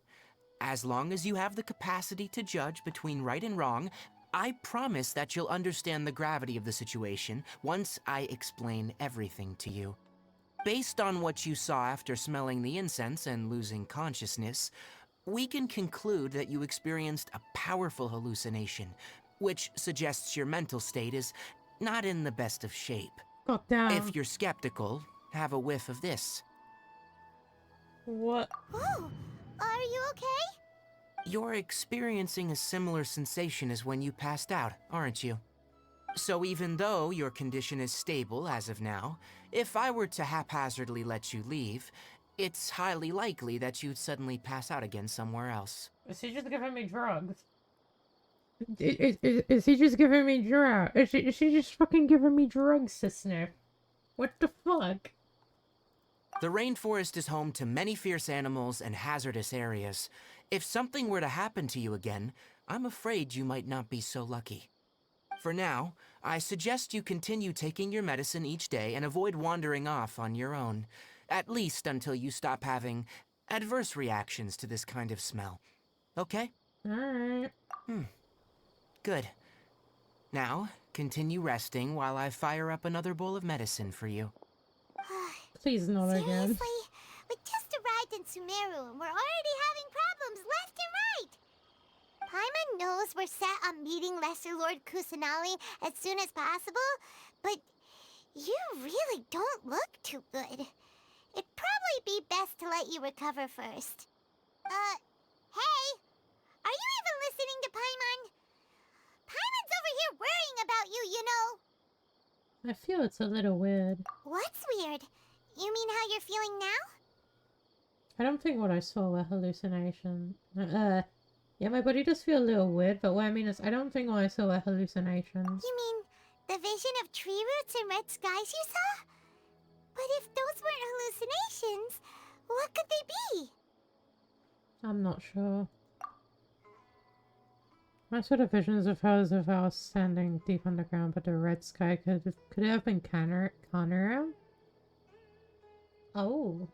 As long as you have the capacity to judge between right and wrong, I promise that you'll understand the gravity of the situation once I explain everything to you. Based on what you saw after smelling the incense and losing consciousness, we can conclude that you experienced a powerful hallucination, which suggests your mental state is not in the best of shape. God damn. If you're skeptical, have a whiff of this. What? Oh, are you okay? You're experiencing a similar sensation as when you passed out, aren't you? So even though your condition is stable as of now, if I were to haphazardly let you leave, it's highly likely that you'd suddenly pass out again somewhere else. Is he just giving me drugs? Is he just giving me drugs? Is she just fucking giving me drugs to sniff? What the fuck? The rainforest is home to many fierce animals and hazardous areas. If something were to happen to you again, I'm afraid you might not be so lucky. For now, I suggest you continue taking your medicine each day and avoid wandering off on your own, at least until you stop having adverse reactions to this kind of smell. Okay? Alright. Good. Now, continue resting while I fire up another bowl of medicine for you. Please not again. Seriously? We just arrived in Sumeru and we're already having problems left and right. Paimon knows we're set on meeting Lesser Lord Kusanali as soon as possible, but you really don't look too good. It'd probably be best to let you recover first. Hey! Are you even listening to Paimon? Paimon's over here worrying about you, you know. I feel it's a little weird. What's weird? You mean how you're feeling now? I don't think what I saw were hallucinations. Yeah, my body does feel a little weird, but what I mean is I don't think what I saw were hallucinations. You mean the vision of tree roots and red skies you saw? But if those weren't hallucinations, what could they be? I'm not sure. I saw the visions of her as if I was standing deep underground, but the red sky could it have been Khaenri'ah? Oh.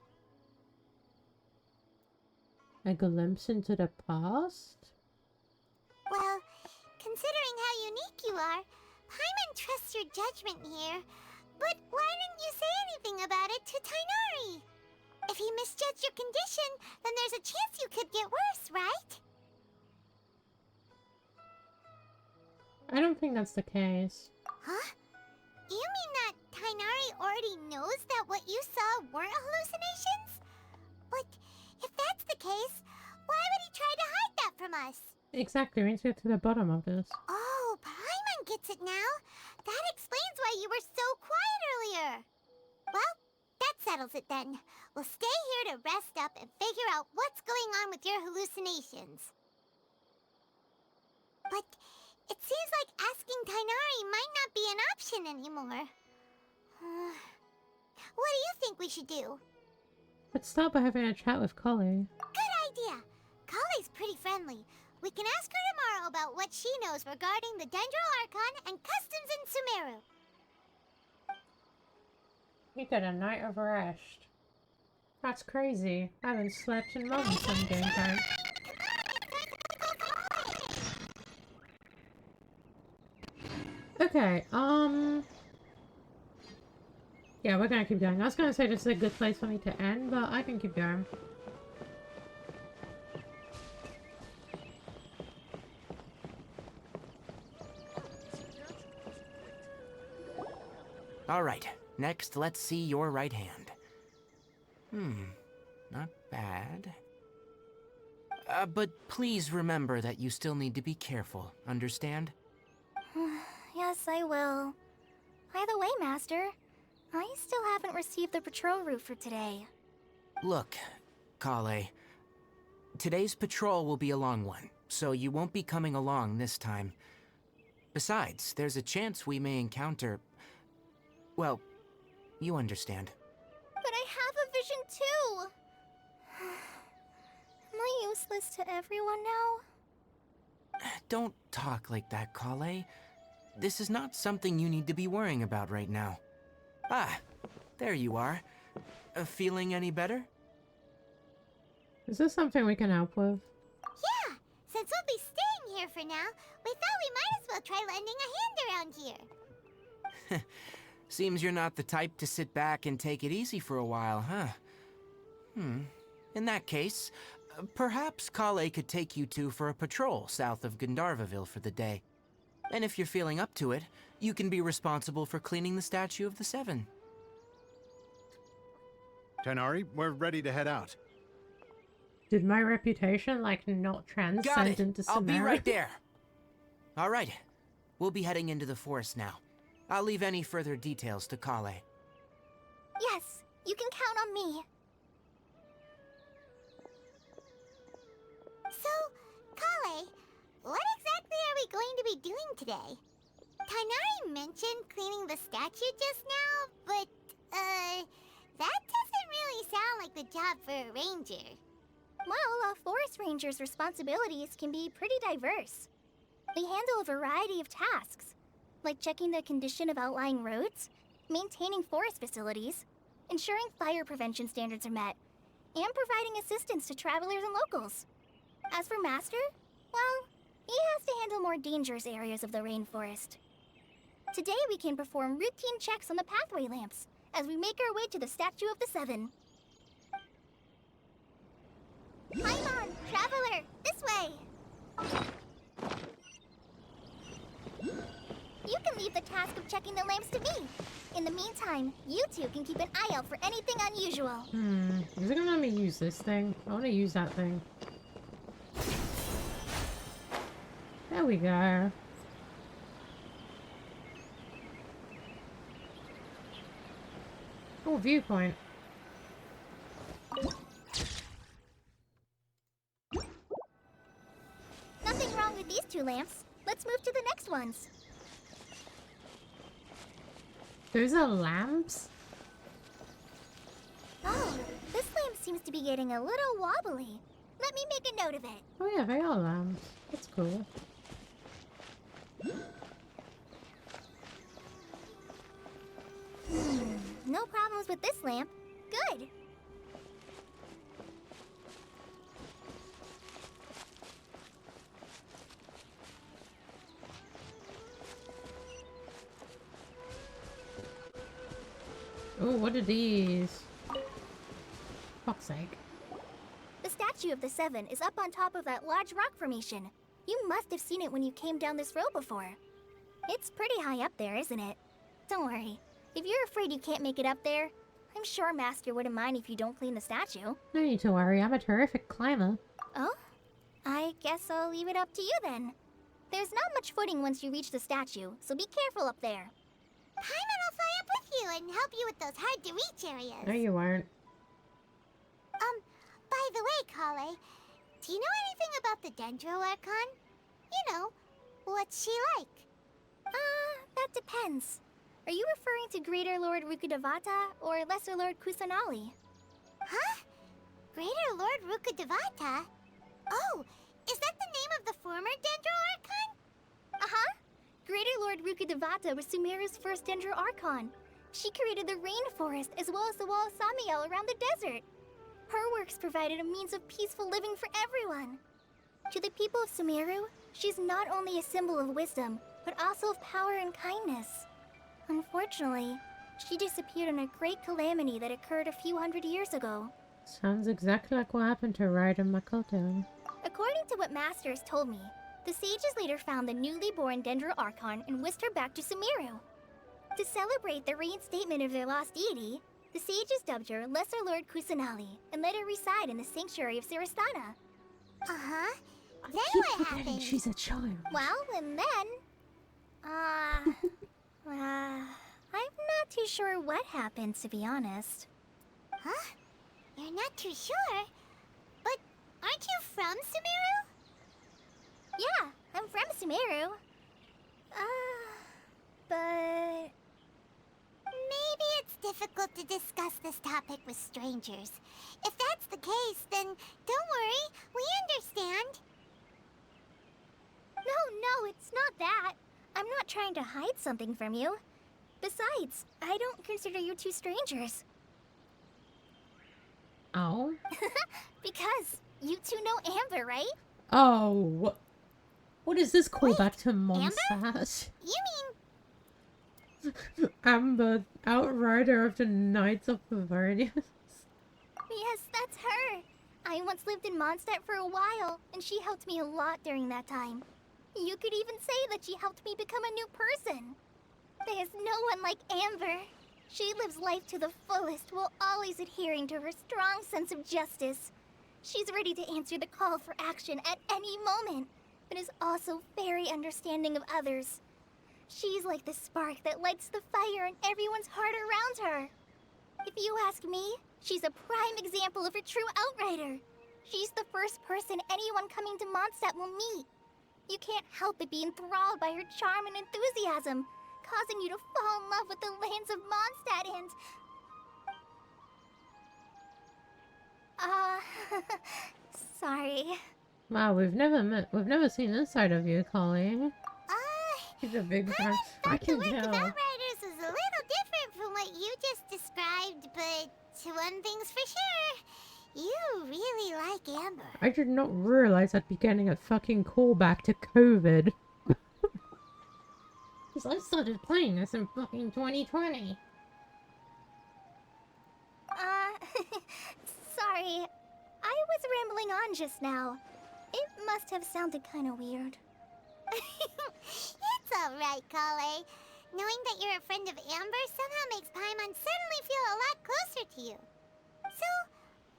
A glimpse into the past? Well, considering how unique you are, Paimon trusts your judgment here. But why didn't you say anything about it to Tainari? If he misjudged your condition, then there's a chance you could get worse, right? I don't think that's the case. Huh? You mean that Tainari already knows that what you saw weren't hallucinations? But if that's the case, why would he try to hide that from us? Exactly, we need to get to the bottom of this. Oh, Paimon gets it now. That explains why you were so quiet earlier. Well, that settles it then. We'll stay here to rest up and figure out what's going on with your hallucinations. But it seems like asking Tainari might not be an option anymore. What do you think we should do? Let's start by having a chat with Collei. Good idea. Collei's pretty friendly. We can ask her tomorrow about what she knows regarding the Dendro Archon and customs in Sumeru. You got a night of rest. That's crazy. I haven't slept in months in game time. Okay, yeah, we're gonna keep going. I was gonna say this is a good place for me to end, but I can keep going. Alright, next let's see your right hand. Not bad. But please remember that you still need to be careful, understand? Yes, I will. By the way, Master, I still haven't received the patrol route for today. Look, Kale. Today's patrol will be a long one, so you won't be coming along this time. Besides, there's a chance we may encounter... Well, you understand. But I have a vision too! Am I useless to everyone now? Don't talk like that, Kale. This is not something you need to be worrying about right now. Ah, there you are. Feeling any better? Is this something we can help with? Yeah, since we'll be staying here for now, we thought we might as well try lending a hand around here. Seems you're not the type to sit back and take it easy for a while, huh? In that case, perhaps Kale could take you two for a patrol south of Gandharvaville for the day. And if you're feeling up to it, you can be responsible for cleaning the Statue of the Seven. Tighnari, we're ready to head out. Did my reputation, like, not transcend into I'll be Samara? right there. All right. We'll be heading into the forest now. I'll leave any further details to Kale. Yes, you can count on me. So, Kale, what exactly are we going to be doing today? Tighnari mentioned cleaning the statue just now, but, that doesn't really sound like the job for a ranger. Well, a forest ranger's responsibilities can be pretty diverse. They handle a variety of tasks, like checking the condition of outlying roads, maintaining forest facilities, ensuring fire prevention standards are met, and providing assistance to travelers and locals. As for Master, well, he has to handle more dangerous areas of the rainforest. Today we can perform routine checks on the pathway lamps as we make our way to the Statue of the Seven. Paimon, traveler, this way! You can leave the task of checking the lamps to me. In the meantime, you two can keep an eye out for anything unusual. Is it gonna let me use this thing? I wanna use that thing. There we go. Oh, viewpoint. Nothing wrong with these two lamps. Let's move to the next ones. Those are lamps? Oh, this lamp seems to be getting a little wobbly. Let me make a note of it. Oh yeah, they are lamps. That's cool. No problems with this lamp. Good. Oh, what are these? Fuck's sake. The Statue of the Seven is up on top of that large rock formation. You must have seen it when you came down this road before. It's pretty high up there, isn't it? Don't worry. If you're afraid you can't make it up there, I'm sure Master wouldn't mind if you don't clean the statue. No need to worry, I'm a terrific climber. Oh? I guess I'll leave it up to you then. There's not much footing once you reach the statue, so be careful up there. Paimon will fly up with you and help you with those hard-to-reach areas. No, you won't. By the way, Kale, do you know anything about the Dendro Archon? You know, what's she like? That depends. Are you referring to Greater Lord Rukkhadevata or Lesser Lord Kusanali? Huh? Greater Lord Rukkhadevata? Oh, is that the name of the former Dendro Archon? Uh-huh. Greater Lord Rukkhadevata was Sumeru's first Dendro Archon. She created the rainforest as well as the wall of Samiel around the desert. Her works provided a means of peaceful living for everyone. To the people of Sumeru, she's not only a symbol of wisdom, but also of power and kindness. Unfortunately, she disappeared in a great calamity that occurred a few hundred years ago. Sounds exactly like what happened to Raiden Makoto. According to what Master has told me, the sages later found the newly born Dendro Archon and whisked her back to Sumeru. To celebrate the reinstatement of their lost deity, the sages dubbed her Lesser Lord Kusanali and let her reside in the sanctuary of Siristana. Uh-huh. Then Keep what forgetting happened? she's a child. Well, and then... I'm not too sure what happened, to be honest. Huh? You're not too sure? But aren't you from Sumeru? Yeah, I'm from Sumeru. But... Maybe it's difficult to discuss this topic with strangers. If that's the case, then don't worry, we understand. No, it's not that. I'm not trying to hide something from you. Besides, I don't consider you two strangers. Oh? Because you two know Amber, right? Oh. What is this callback to Mondstadt? You Amber, outrider of the Knights of Bavaria. Yes, that's her. I once lived in Mondstadt for a while, and she helped me a lot during that time. You could even say that she helped me become a new person. There's no one like Amber. She lives life to the fullest while always adhering to her strong sense of justice. She's ready to answer the call for action at any moment, but is also very understanding of others. She's like the spark that lights the fire in everyone's heart around her. If you ask me, she's a prime example of a true outrider. She's the first person anyone coming to Mondstadt will meet. You can't help but be enthralled by her charm and enthusiasm, causing you to fall in love with the lands of Mondstadt and... sorry. Wow, we've never seen this side of you, Colleen. She's a big fan. I can the work of tell. Outriders is a little different from what you just described, but one thing's for sure. You really like Amber. I did not realize I'd be getting a fucking callback to COVID. Because I started playing this in fucking 2020. Sorry. I was rambling on just now. It must have sounded kind of weird. It's alright, Kale. Knowing that you're a friend of Amber somehow makes Paimon suddenly feel a lot closer to you. So,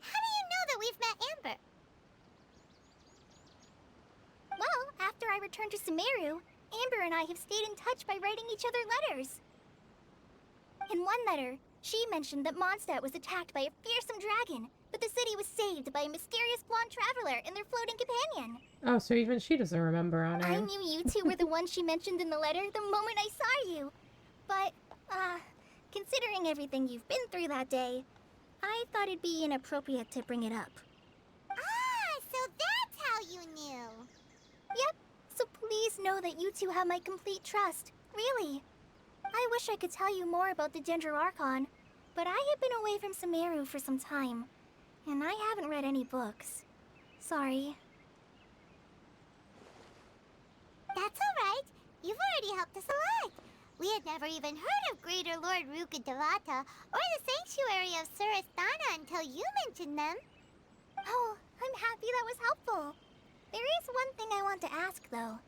how do you know that we've met Amber? Well, after I returned to Sumeru, Amber and I have stayed in touch by writing each other letters. In one letter, she mentioned that Mondstadt was attacked by a fearsome dragon, but the city was saved by a mysterious blonde traveler and their floating companion. Oh, so even she doesn't remember our I name. knew you two were the ones she mentioned in the letter the moment I saw you. But, considering everything you've been through that day, I thought it'd be inappropriate to bring it up. So that's how you knew. Yep, so please know that you two have my complete trust. Really. I wish I could tell you more about the Ginger Archon, but I have been away from Sumeru for some time, and I haven't read any books. Sorry. That's alright. You've already helped us a lot. We had never even heard of Greater Lord Ruka Devata or the Sanctuary of Surasthana until you mentioned them. Oh, I'm happy that was helpful. There is one thing I want to ask, though.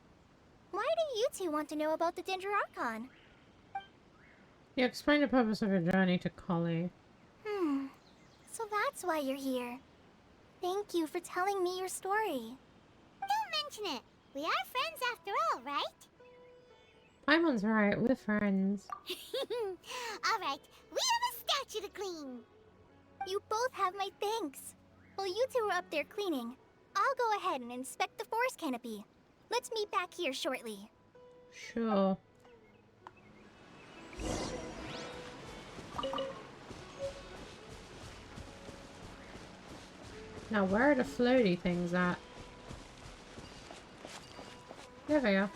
Why do you two want to know about the Ginger Archon? You explained the purpose of your journey to Collie. So that's why you're here. Thank you for telling me your story. Don't mention it. We are friends after all, right? Paimon's right, we're friends. Alright, we have a statue to clean. You both have my thanks. While you two are up there cleaning, I'll go ahead and inspect the forest canopy. Let's meet back here shortly. Sure. Now, where are the floaty things at? There they are.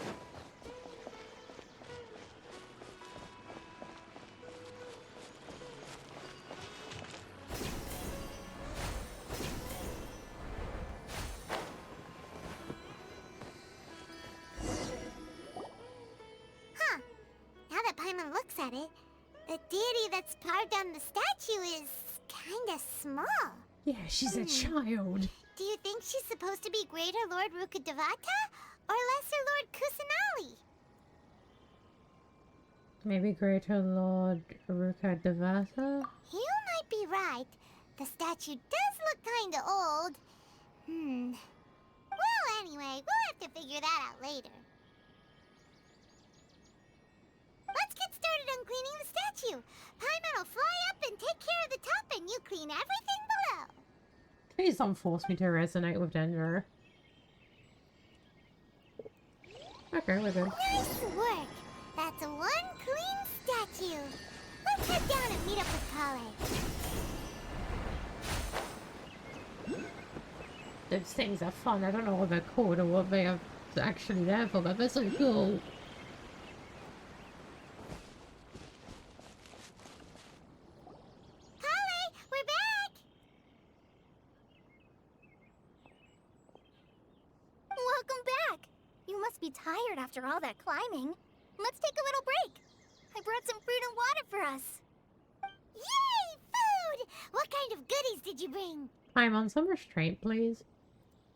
Huh. Now that Paimon looks at it, the deity that's carved on the statue is kinda small. Yeah, she's a child. Do you think she's supposed to be Greater Lord Ruka Devata or Lesser Lord Kusanali? Maybe Greater Lord Ruka Devata? You might be right. The statue does look kinda old. Well, anyway, we'll have to figure that out later. Let's get started on cleaning the statue. don't force me to resonate with Denver. Okay, we're good. Nice work! That's one clean statue. Let's head down and meet up with Kale. Those things are fun. I don't know what they're called or what they are actually there for, but they're so cool. Kale, we're back! Welcome back! You must be tired after all that climbing. Let's take a little break. I brought some fruit and water for us. Yay! Food! What kind of goodies did you bring? Paimon, some restraint, please.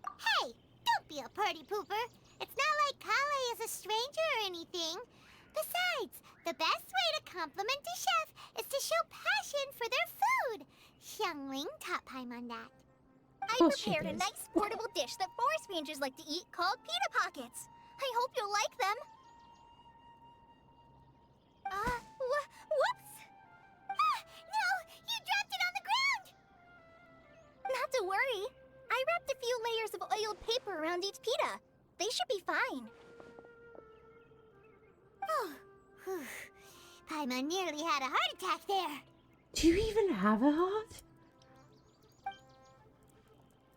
Hey! Don't be a party pooper. It's not like Kale is a stranger or anything. Besides, the best way to compliment a chef is to show passion for their food. Xiangling taught Paimon that. I prepared a nice portable dish that forest rangers like to eat called pita pockets. I hope you'll like them. Whoops! Ah, no! You dropped it on the ground! Not to worry. I wrapped a few layers of oiled paper around each pita. They should be fine. Oh, whew. Paimon nearly had a heart attack there. Do you even have a heart?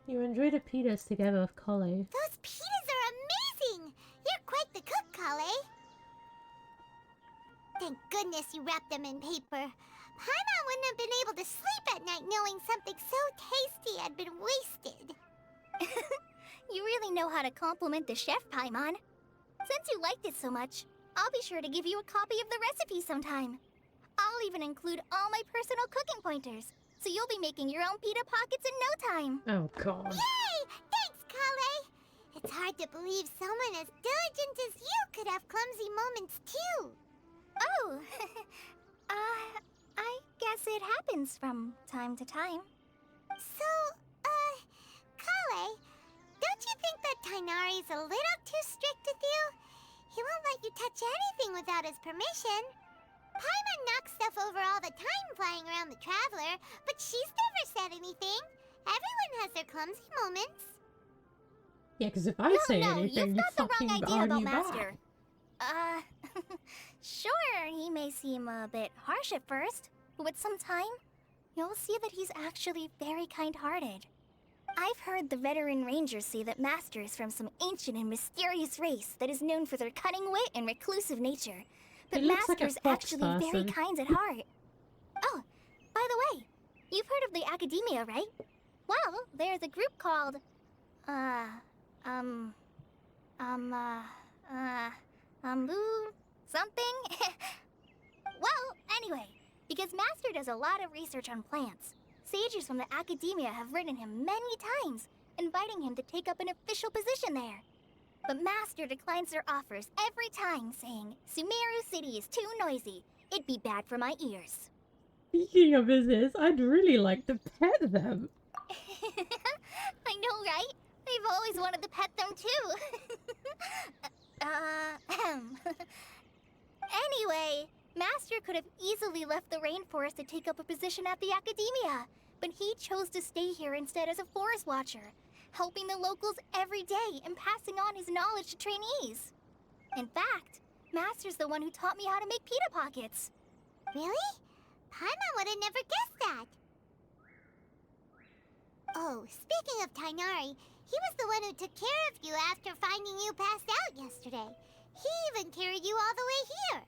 You enjoy the pitas together with Kale. Those pitas are amazing! You're quite the cook, Kale. Thank goodness you wrapped them in paper. Paimon wouldn't have been able to sleep at night knowing something so tasty had been wasted. You really know how to compliment the chef, Paimon. Since you liked it so much, I'll be sure to give you a copy of the recipe sometime. I'll even include all my personal cooking pointers, so you'll be making your own pita pockets in no time. Oh, God. Yay! Thanks, Kale! It's hard to believe someone as diligent as you could have clumsy moments, too. Oh, I guess it happens from time to time. So, Kale, don't you think that Tighnari's a little too strict with you? He won't let you touch anything without his permission. Paimon knocks stuff over all the time flying around the Traveler, but she's never said anything. Everyone has their clumsy moments. Yeah, because if I say anything, you fucking argue back. Sure, he may seem a bit harsh at first, but with some time, you'll see that he's actually very kind-hearted. I've heard the veteran rangers say that Master is from some ancient and mysterious race that is known for their cunning wit and reclusive nature. But Master's actually very kind at heart. Oh, by the way, you've heard of the Academia, right? Well, there's a group called, something? Well, anyway, because Master does a lot of research on plants, sages from the Academia have written him many times, inviting him to take up an official position there. But Master declines their offers every time, saying, Sumeru City is too noisy. It'd be bad for my ears. Speaking of business, I'd really like to pet them. I know, right? I've always wanted to pet them too. Anyway, Master could have easily left the rainforest to take up a position at the Academia, but he chose to stay here instead as a forest watcher, helping the locals every day and passing on his knowledge to trainees. In fact, Master's the one who taught me how to make pita pockets. Really? Paimon would have never guessed that. Oh, speaking of Tighnari, he was the one who took care of you after finding you passed out yesterday. He even carried you all the way here.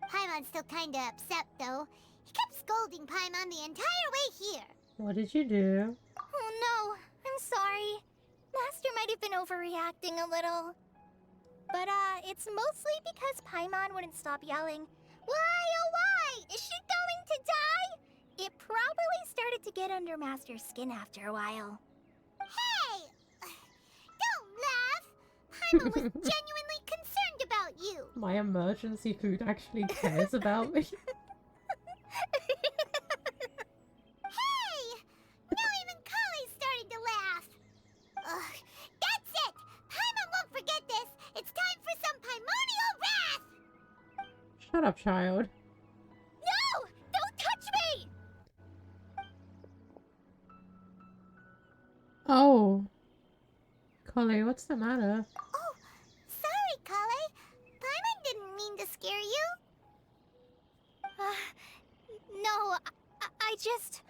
Paimon's still kinda upset, though. He kept scolding Paimon the entire way here. What did you do? Oh no, I'm sorry. Master might have been overreacting a little. But, it's mostly because Paimon wouldn't stop yelling, Why, oh why? Is she going to die? It probably started to get under Master's skin after a while. Hey! Don't laugh! Paimon was genuinely concerned about you. My emergency food actually cares about me. Hey! Now even Kale's starting to laugh. Ugh, that's it! Paimon won't forget this! It's time for some primordial wrath! Shut up, child. No! Don't touch me! Oh. Coley, what's the matter? Oh, sorry, Kale. Paimon didn't mean to scare you. No, I just...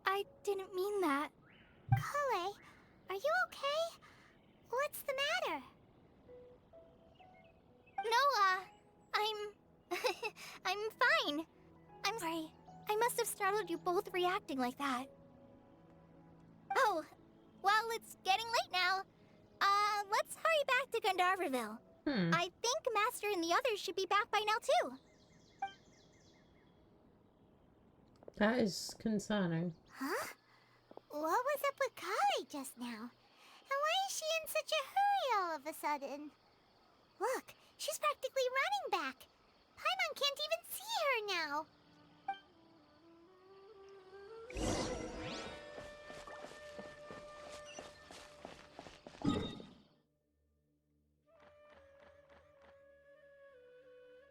I didn't mean that. Kale, are you okay? What's the matter? No, I'm fine. I'm sorry. I must have startled you both reacting like that. Oh, well, it's getting late now. Let's hurry back to Gandharville. I think Master and the others should be back by now, too. That is concerning. Huh? What was up with Kale just now? And why is she in such a hurry all of a sudden? Look, she's practically running back. Paimon can't even see her now.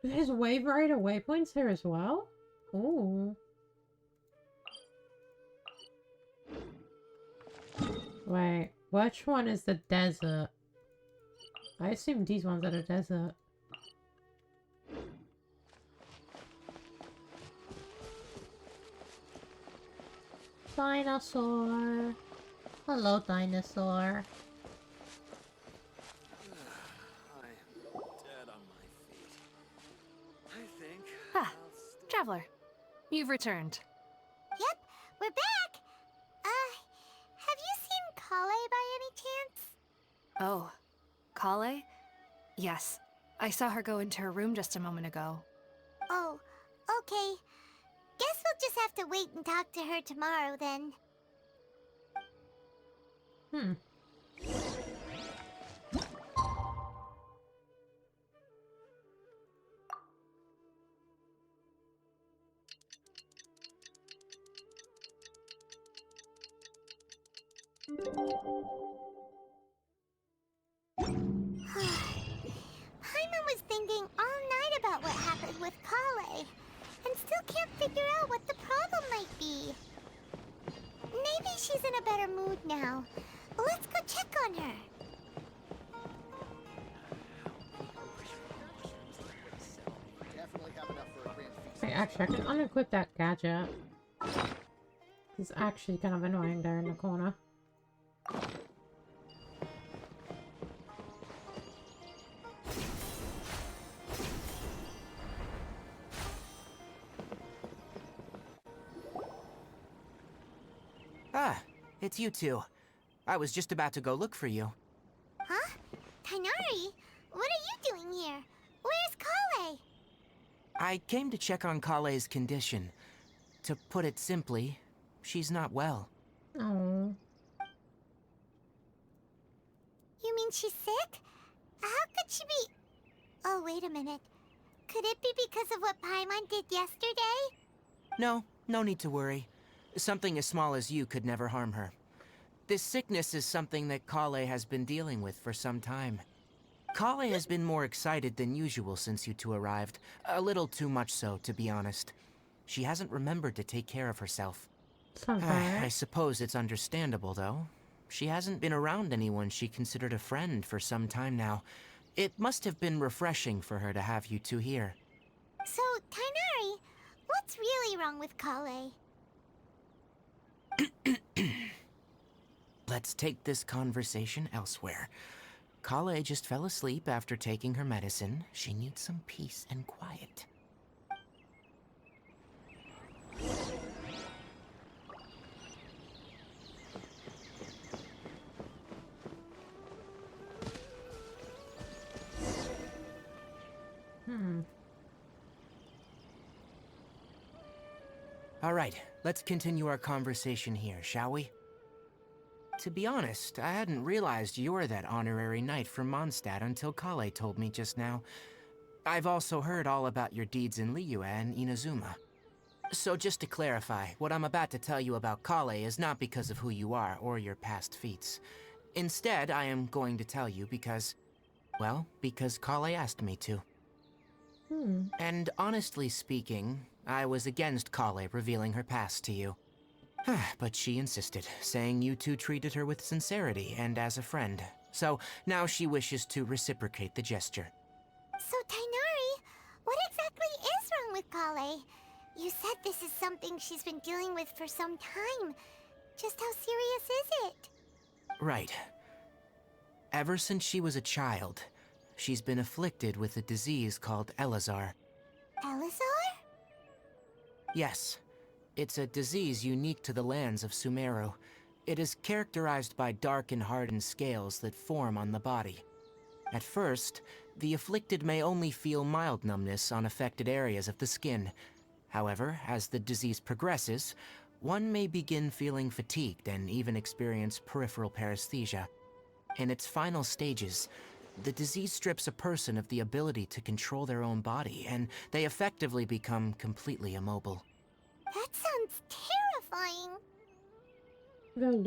There's Wave Rider waypoints here as well? Ooh. Wait, which one is the desert? I assume these ones are the desert. Dinosaur. Hello, dinosaur. I'm dead on my feet. I think. Ah, Traveler. You've returned. Yep, we're back. Have you seen Kale by any chance? Oh, Kale? Yes. I saw her go into her room just a moment ago. Oh, okay. Guess we'll just have to wait and talk to her tomorrow then. Paimon was thinking all night about what happened with Kale, and still can't figure out what the problem might be. Maybe she's in a better mood now. Let's go check on her. Wait, actually, I can unequip that gadget. It's actually kind of annoying there in the corner. Ah, it's you two. I was just about to go look for you. Huh? Tainari? What are you doing here? Where's Kale? I came to check on Kale's condition. To put it simply, she's not well. Oh. You mean she's sick? How could she be... Oh, wait a minute. Could it be because of what Paimon did yesterday? No, no need to worry. Something as small as you could never harm her. This sickness is something that Kale has been dealing with for some time. Kale has been more excited than usual since you two arrived. A little too much so, to be honest. She hasn't remembered to take care of herself. I suppose it's understandable, though. She hasn't been around anyone she considered a friend for some time now. It must have been refreshing for her to have you two here. So, Tainari, what's really wrong with Kale? Let's take this conversation elsewhere. Kale just fell asleep after taking her medicine. She needs some peace and quiet. All right, let's continue our conversation here, shall we? To be honest, I hadn't realized you're that honorary knight from Mondstadt until Kale told me just now. I've also heard all about your deeds in Liyue and Inazuma. So just to clarify, what I'm about to tell you about Kale is not because of who you are or your past feats. Instead, I am going to tell you because... well, because Kale asked me to. And honestly speaking, I was against Kale revealing her past to you. But she insisted, saying you two treated her with sincerity and as a friend. So now she wishes to reciprocate the gesture. So, Tainari, what exactly is wrong with Kale? You said this is something she's been dealing with for some time. Just how serious is it? Right. Ever since she was a child, she's been afflicted with a disease called Elazar. Elazar? Yes. It's a disease unique to the lands of Sumeru. It is characterized by dark and hardened scales that form on the body. At first, the afflicted may only feel mild numbness on affected areas of the skin. However, as the disease progresses, one may begin feeling fatigued and even experience peripheral paresthesia. In its final stages, the disease strips a person of the ability to control their own body, and they effectively become completely immobile. That sounds terrifying. They'll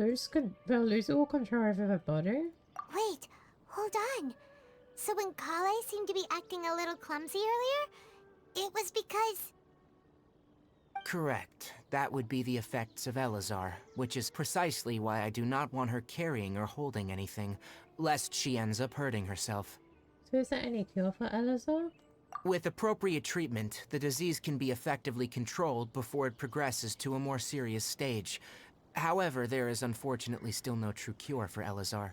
lose all control over their body? Wait, hold on. So when Kale seemed to be acting a little clumsy earlier, it was because... Correct. That would be the effects of Elazar, which is precisely why I do not want her carrying or holding anything, lest she ends up hurting herself. So is there any cure for Elazar? With appropriate treatment, the disease can be effectively controlled before it progresses to a more serious stage. However, there is unfortunately still no true cure for Elazar.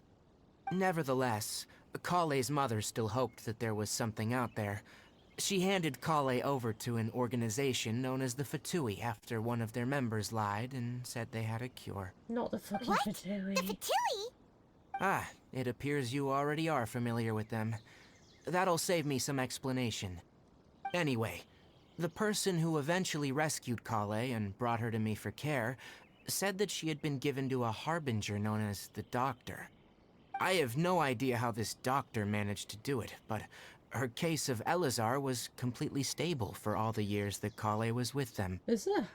Nevertheless, Kale's mother still hoped that there was something out there. She handed Kale over to an organization known as the Fatui after one of their members lied and said they had a cure. Not the fucking What? Fatui. The Fatui? Ah, it appears you already are familiar with them. That'll save me some explanation. Anyway, the person who eventually rescued Kale and brought her to me for care said that she had been given to a harbinger known as the Doctor. I have no idea how this doctor managed to do it, but her case of Elazar was completely stable for all the years that Kale was with them.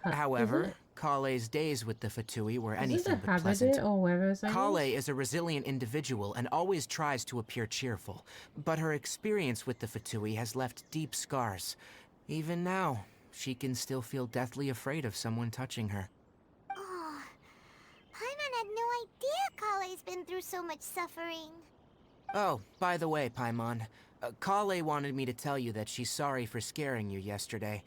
However, Kale's days with the Fatui were anything but pleasant. Kale is a resilient individual and always tries to appear cheerful, but her experience with the Fatui has left deep scars. Even now, she can still feel deathly afraid of someone touching her. Oh, Paimon had no idea Kale's been through so much suffering. Oh, by the way, Paimon, Kale wanted me to tell you that she's sorry for scaring you yesterday.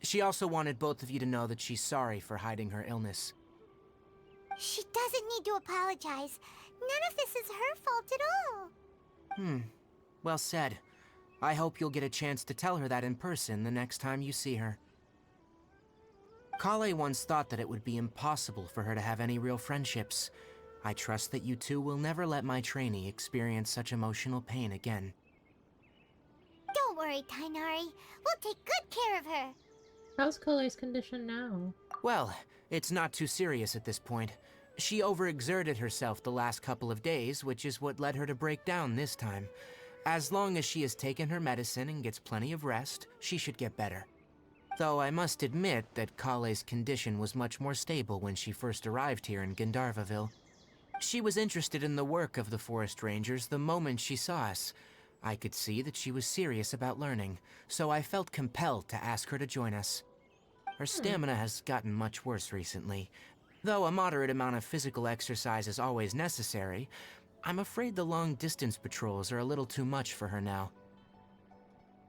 She also wanted both of you to know that she's sorry for hiding her illness. She doesn't need to apologize. None of this is her fault at all. Well said. I hope you'll get a chance to tell her that in person the next time you see her. Kale once thought that it would be impossible for her to have any real friendships. I trust that you two will never let my trainee experience such emotional pain again. Don't worry, Tainari. We'll take good care of her. How's Kale's condition now? Well, it's not too serious at this point. She overexerted herself the last couple of days, which is what led her to break down this time. As long as she has taken her medicine and gets plenty of rest, she should get better. Though I must admit that Kale's condition was much more stable when she first arrived here in Gandharvaville. She was interested in the work of the forest rangers the moment she saw us. I could see that she was serious about learning, so I felt compelled to ask her to join us. Her stamina has gotten much worse recently. Though a moderate amount of physical exercise is always necessary, I'm afraid the long-distance patrols are a little too much for her now.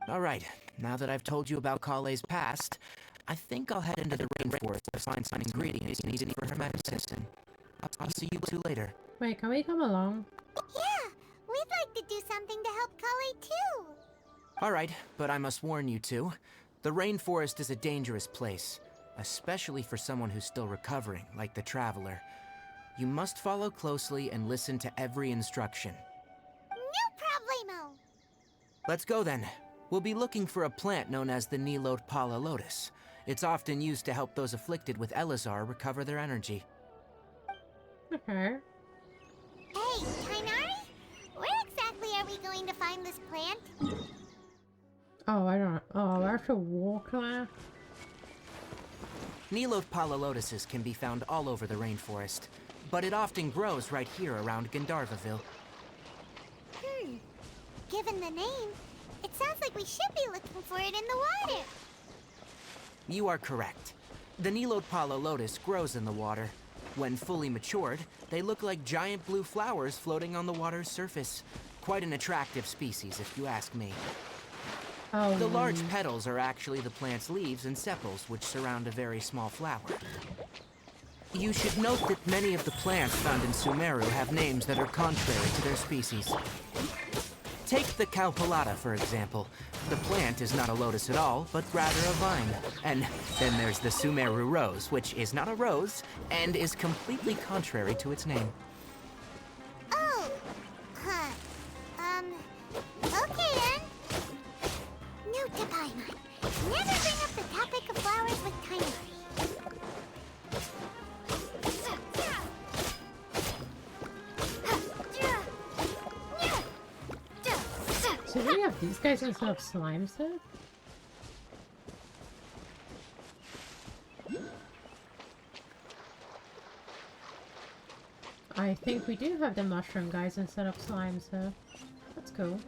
Alright, now that I've told you about Kale's past, I think I'll head into the rainforest to find some ingredients needed for her medicine. I'll see you two later. Wait, can we come along? Yeah, we'd like to do something to help Kale too. Alright, but I must warn you two. The rainforest is a dangerous place, especially for someone who's still recovering, like the Traveler. You must follow closely and listen to every instruction. No problemo! Let's go then. We'll be looking for a plant known as the Nilot Pala Lotus. It's often used to help those afflicted with Elazar recover their energy. Okay. Hey, Tainari? Where exactly are we going to find this plant? Oh, I don't know. Oh, I have to walk there? Nilot Pala Lotuses can be found all over the rainforest, but it often grows right here around Gandharvaville. Given the name, it sounds like we should be looking for it in the water. You are correct. The Nilode Palo lotus grows in the water. When fully matured, they look like giant blue flowers floating on the water's surface. Quite an attractive species, if you ask me. Oh. The large petals are actually the plant's leaves and sepals, which surround a very small flower. You should note that many of the plants found in Sumeru have names that are contrary to their species. Take the Calpulata, for example. The plant is not a lotus at all, but rather a vine. And then there's the Sumeru rose, which is not a rose, and is completely contrary to its name. Oh! Huh. Okay then. Note to Paimon. Never bring up the topic of flowers with Tainari. So do we have these guys instead of slimes here? I think we do have the mushroom guys instead of slimes here. That's cool.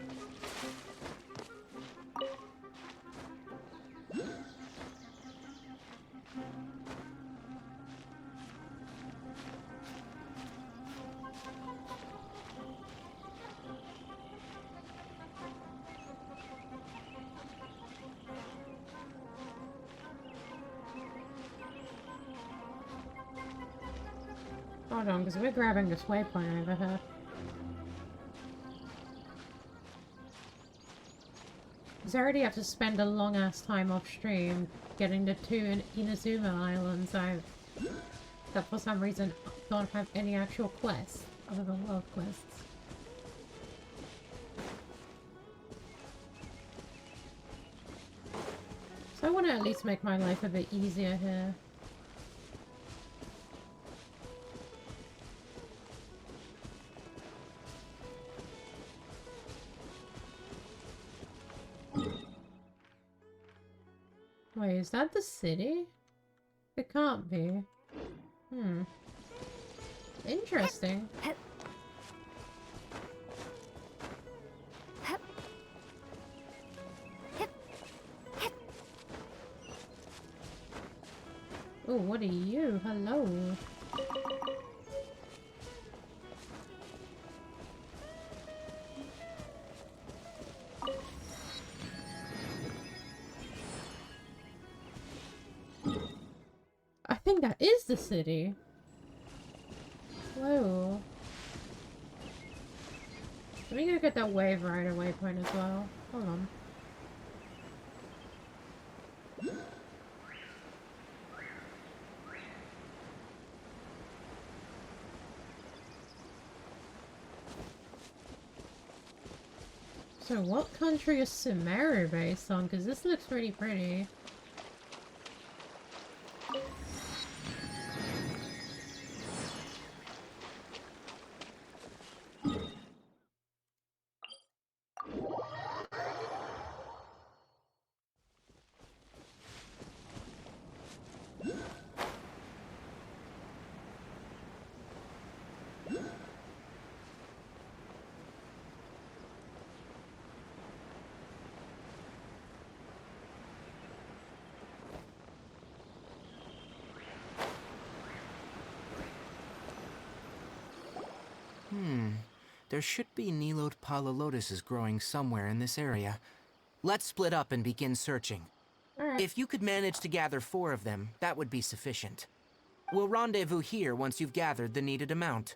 Hold on, because we're grabbing this waypoint over here. Because I already have to spend a long-ass time off-stream getting the two Inazuma Islands that for some reason don't have any actual quests other than world quests. So I want to at least make my life a bit easier here. Wait, is that the city? It can't be. Interesting. Oh, what are you? Hello. I think that is the city. Whoa. Let me go get that wave rider waypoint as well. Hold on. So what country is Sumeru based on? Because this looks pretty pretty. There should be Nilode Palo lotuses growing somewhere in this area. Let's split up and begin searching. If you could manage to gather 4 of them, that would be sufficient. We'll rendezvous here once you've gathered the needed amount.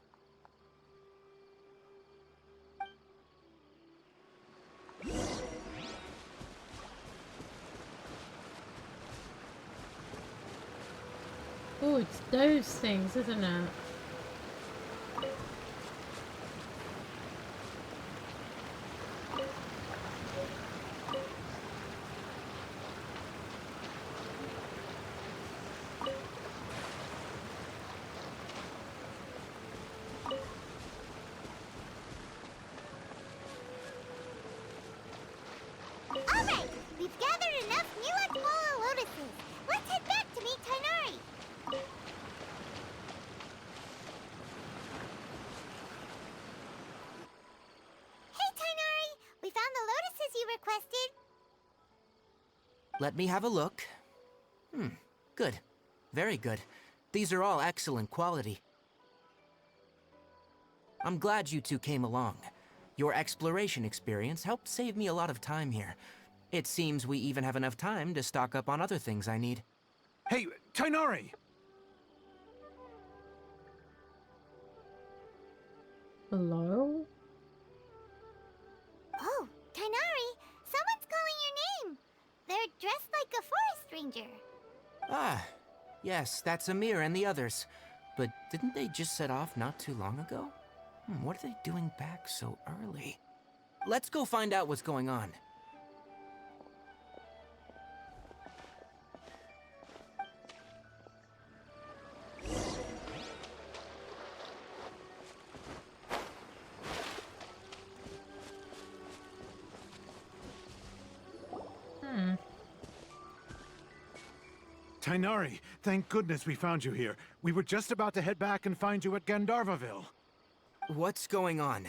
Oh, it's those things, isn't it? Alright, we've gathered enough Nilode lotuses. Let's head back to meet Tainari. Hey Tainari, we found the lotuses you requested. Let me have a look. Good. Very good. These are all excellent quality. I'm glad you two came along. Your exploration experience helped save me a lot of time here. It seems we even have enough time to stock up on other things I need. Hey, Tainari! Hello? Oh, Tainari, someone's calling your name. They're dressed like a forest ranger. Ah, yes, that's Amir and the others. But didn't they just set off not too long ago? What are they doing back so early? Let's go find out what's going on. Tainari, thank goodness we found you here. We were just about to head back and find you at Gandharvaville. What's going on?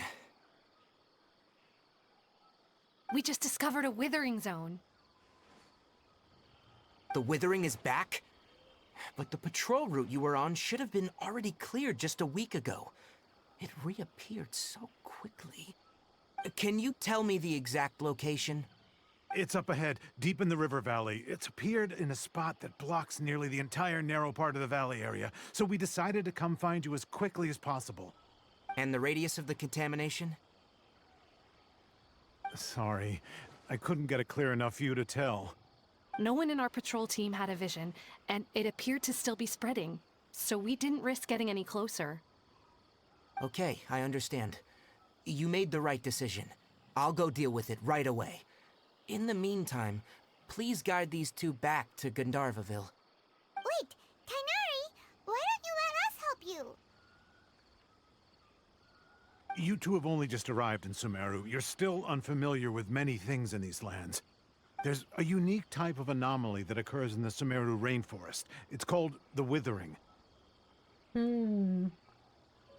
We just discovered a withering zone. The withering is back? But the patrol route you were on should have been already cleared just a week ago. It reappeared so quickly. Can you tell me the exact location? It's up ahead, deep in the river valley. It's appeared in a spot that blocks nearly the entire narrow part of the valley area, so we decided to come find you as quickly as possible. And the radius of the contamination? Sorry, I couldn't get a clear enough view to tell. No one in our patrol team had a vision, and it appeared to still be spreading, so we didn't risk getting any closer. Okay, I understand. You made the right decision. I'll go deal with it right away. In the meantime, please guide these two back to Gandharvaville. Wait, Tainari, why don't you let us help you? You two have only just arrived in Sumeru. You're still unfamiliar with many things in these lands. There's a unique type of anomaly that occurs in the Sumeru rainforest. It's called the withering.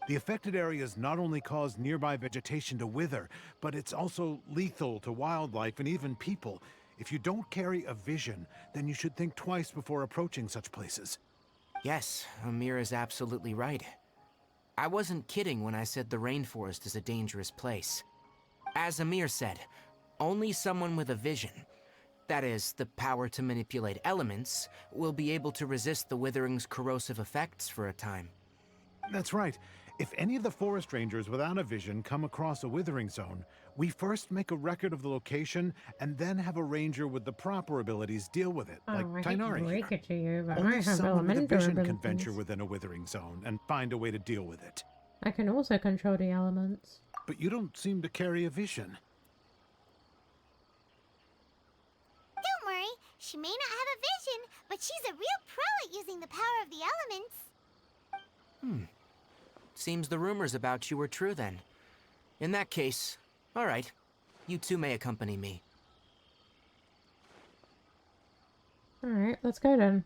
The affected areas not only cause nearby vegetation to wither, but it's also lethal to wildlife and even people. If you don't carry a vision, then you should think twice before approaching such places. Yes, Amir is absolutely right. I wasn't kidding when I said the rainforest is a dangerous place. As Amir said, only someone with a vision, that is, the power to manipulate elements, will be able to resist the withering's corrosive effects for a time. That's right. If any of the forest rangers without a vision come across a withering zone, we first make a record of the location and then have a ranger with the proper abilities deal with it, like Tainari here. Break it to you, but I Only have someone with a elemental vision can abilities. venture within a withering zone and find a way to deal with it. I can also control the elements. But you don't seem to carry a vision. Don't worry, she may not have a vision, but she's a real pro at using the power of the elements. Seems the rumors about you were true then. In that case, all right. You two may accompany me. Alright, let's go then.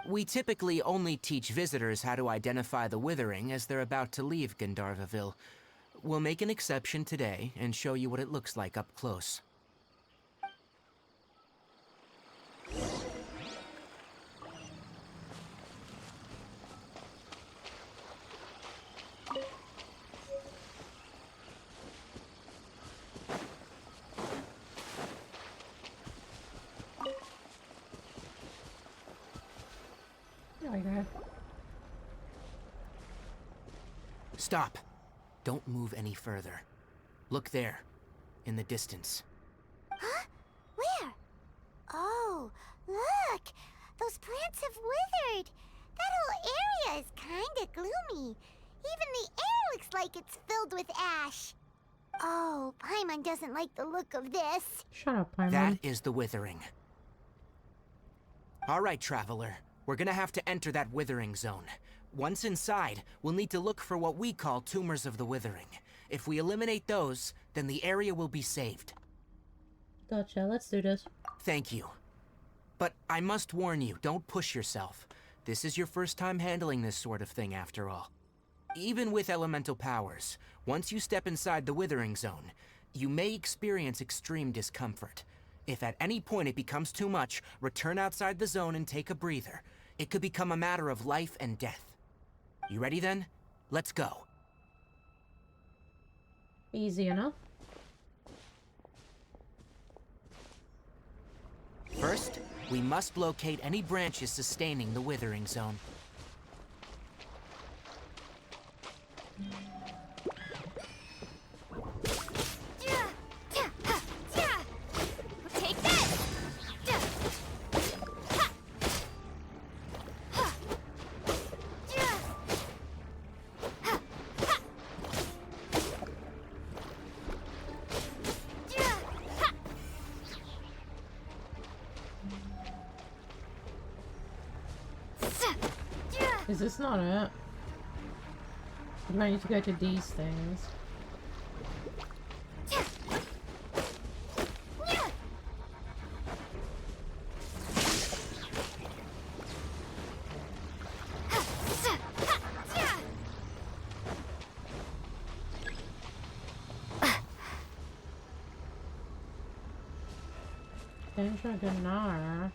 We typically only teach visitors how to identify the withering as they're about to leave Gandharvaville. We'll make an exception today and show you what it looks like up close. There we go. Stop. Don't move any further. Look there, in the distance. Huh? Where? Oh, look! Those plants have withered! That whole area is kinda gloomy. Even the air looks like it's filled with ash. Oh, Paimon doesn't like the look of this. Shut up, Paimon. That is the withering. All right, traveler. We're gonna have to enter that withering zone. Once inside, we'll need to look for what we call tumors of the withering. If we eliminate those, then the area will be saved. Gotcha, let's do this. Thank you. But I must warn you, don't push yourself. This is your first time handling this sort of thing, after all. Even with elemental powers, once you step inside the withering zone, you may experience extreme discomfort. If at any point it becomes too much, return outside the zone and take a breather. It could become a matter of life and death. You ready then? Let's go. Easy enough. First, we must locate any branches sustaining the withering zone. Take this! Is this not it? Do I need to go to these things? Dendra Ganar.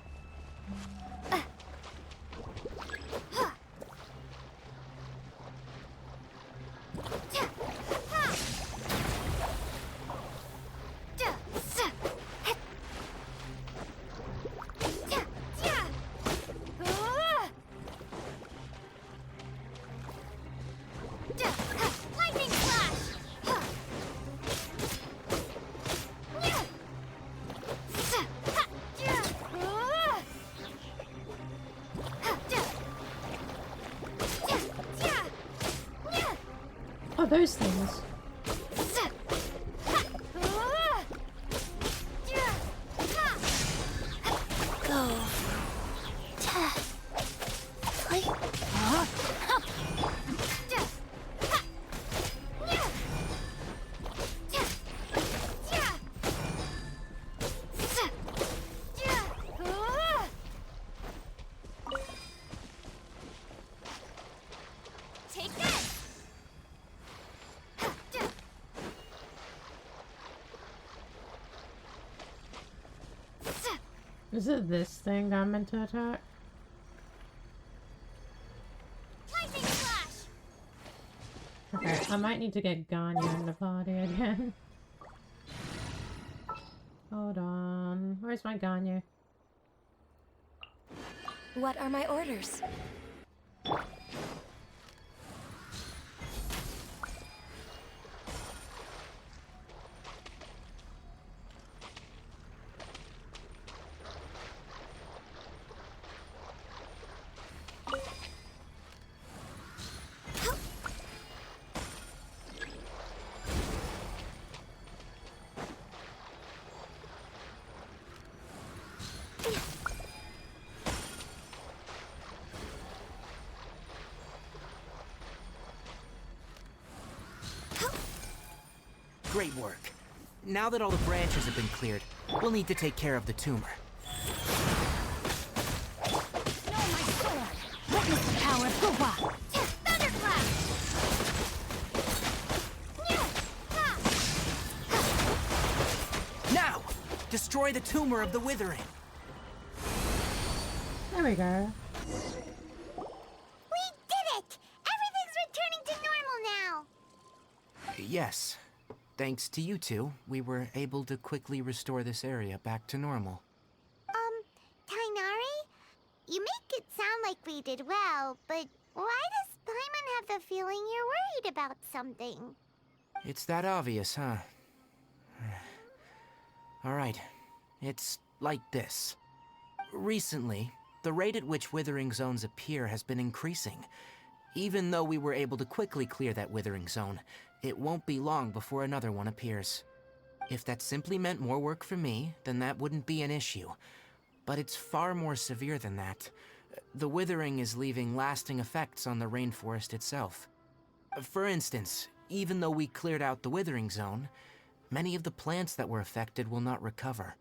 Lightning flash! Oh, those things. Go. Take this! Is it this thing I'm meant to attack? Lightning flash! Okay, I might need to get Ganyu in the party again. Hold on. Where's my Ganyu? What are my orders? Great work. Now that all the branches have been cleared, we'll need to take care of the tumor. Know my sword! Witness the power of Hua! Thunderclap! Now! Destroy the tumor of the withering! There we go. We did it! Everything's returning to normal now! Yes. Thanks to you two, we were able to quickly restore this area back to normal. Tainari? You make it sound like we did well, but why does Paimon have the feeling you're worried about something? It's that obvious, huh? Alright. It's like this. Recently, the rate at which withering zones appear has been increasing. Even though we were able to quickly clear that withering zone, it won't be long before another one appears. If that simply meant more work for me, then that wouldn't be an issue. But it's far more severe than that. The withering is leaving lasting effects on the rainforest itself. For instance, even though we cleared out the withering zone, many of the plants that were affected will not recover.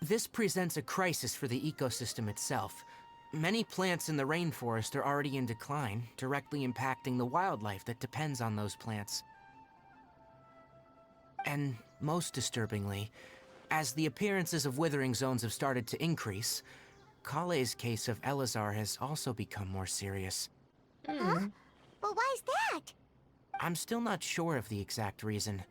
This presents a crisis for the ecosystem itself. Many plants in the rainforest are already in decline, directly impacting the wildlife that depends on those plants. And most disturbingly, as the appearances of withering zones have started to increase, Kale's case of Elazar has also become more serious. Huh? But why's that? I'm still not sure of the exact reason.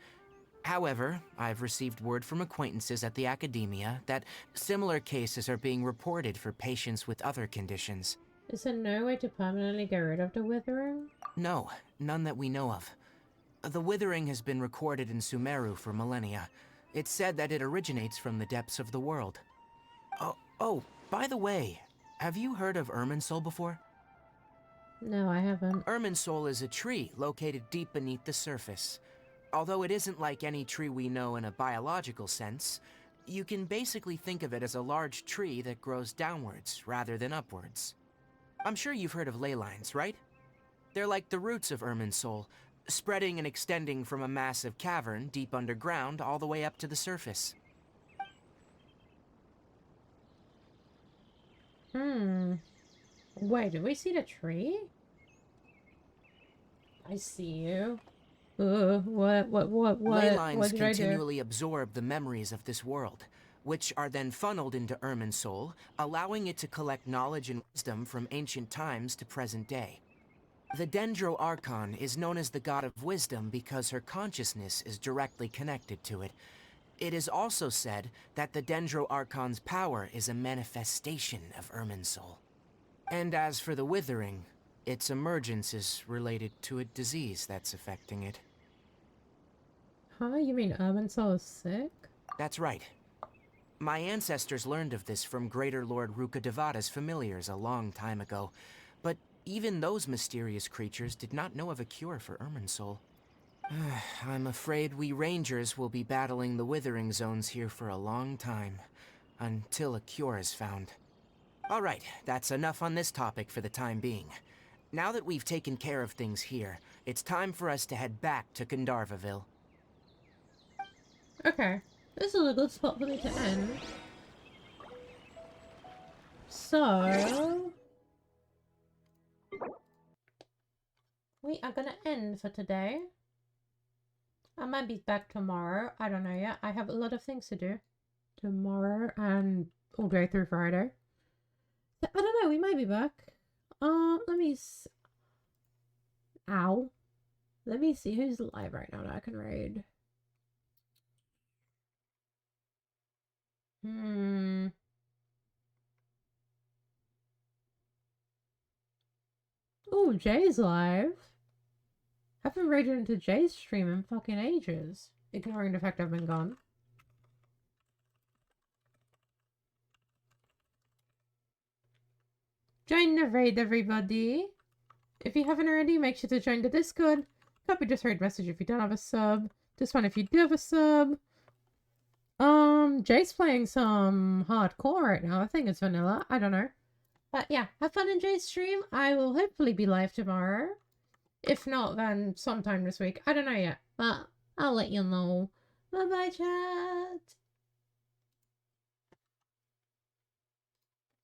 However, I've received word from acquaintances at the academia that similar cases are being reported for patients with other conditions. Is there no way to permanently get rid of the withering? No, none that we know of. The withering has been recorded in Sumeru for millennia. It's said that it originates from the depths of the world. Oh, by the way, have you heard of Irminsul before? No, I haven't. Irminsul is a tree located deep beneath the surface. Although it isn't like any tree we know in a biological sense, you can basically think of it as a large tree that grows downwards rather than upwards. I'm sure you've heard of ley lines, right? They're like the roots of Irminsul, spreading and extending from a massive cavern deep underground all the way up to the surface. Wait, did we see the tree? I see you. What Ley lines did I do? continually absorb the memories of this world, which are then funneled into Irminsul, allowing it to collect knowledge and wisdom from ancient times to present day. The Dendro Archon is known as the God of Wisdom because her consciousness is directly connected to it. It is also said that the Dendro Archon's power is a manifestation of Irminsul. And as for the Withering, its emergence is related to a disease that's affecting it. Huh? You mean Irminsul is sick? That's right. My ancestors learned of this from Greater Lord Rukkhadevata's familiars a long time ago, but even those mysterious creatures did not know of a cure for Irminsul. I'm afraid we Rangers will be battling the Withering Zones here for a long time, until a cure is found. Alright, that's enough on this topic for the time being. Now that we've taken care of things here, it's time for us to head back to Gandharvaville. Okay, this is a good spot for me to end. So... we are gonna end for today. I might be back tomorrow. I don't know yet. I have a lot of things to do tomorrow and all day through Friday. I don't know. We might be back. Let me. Ow. Let me see who's live right now that I can raid. Oh, Jay's live. I haven't raided into Jay's stream in fucking ages. Ignoring the fact I've been gone. Join the raid, everybody. If you haven't already, make sure to join the Discord. Copy this raid message if you don't have a sub. This one if you do have a sub. Jay's playing some hardcore right now. I think it's vanilla. I don't know. But yeah, have fun in Jay's stream. I will hopefully be live tomorrow. If not, then sometime this week. I don't know yet, but I'll let you know. Bye-bye, chat.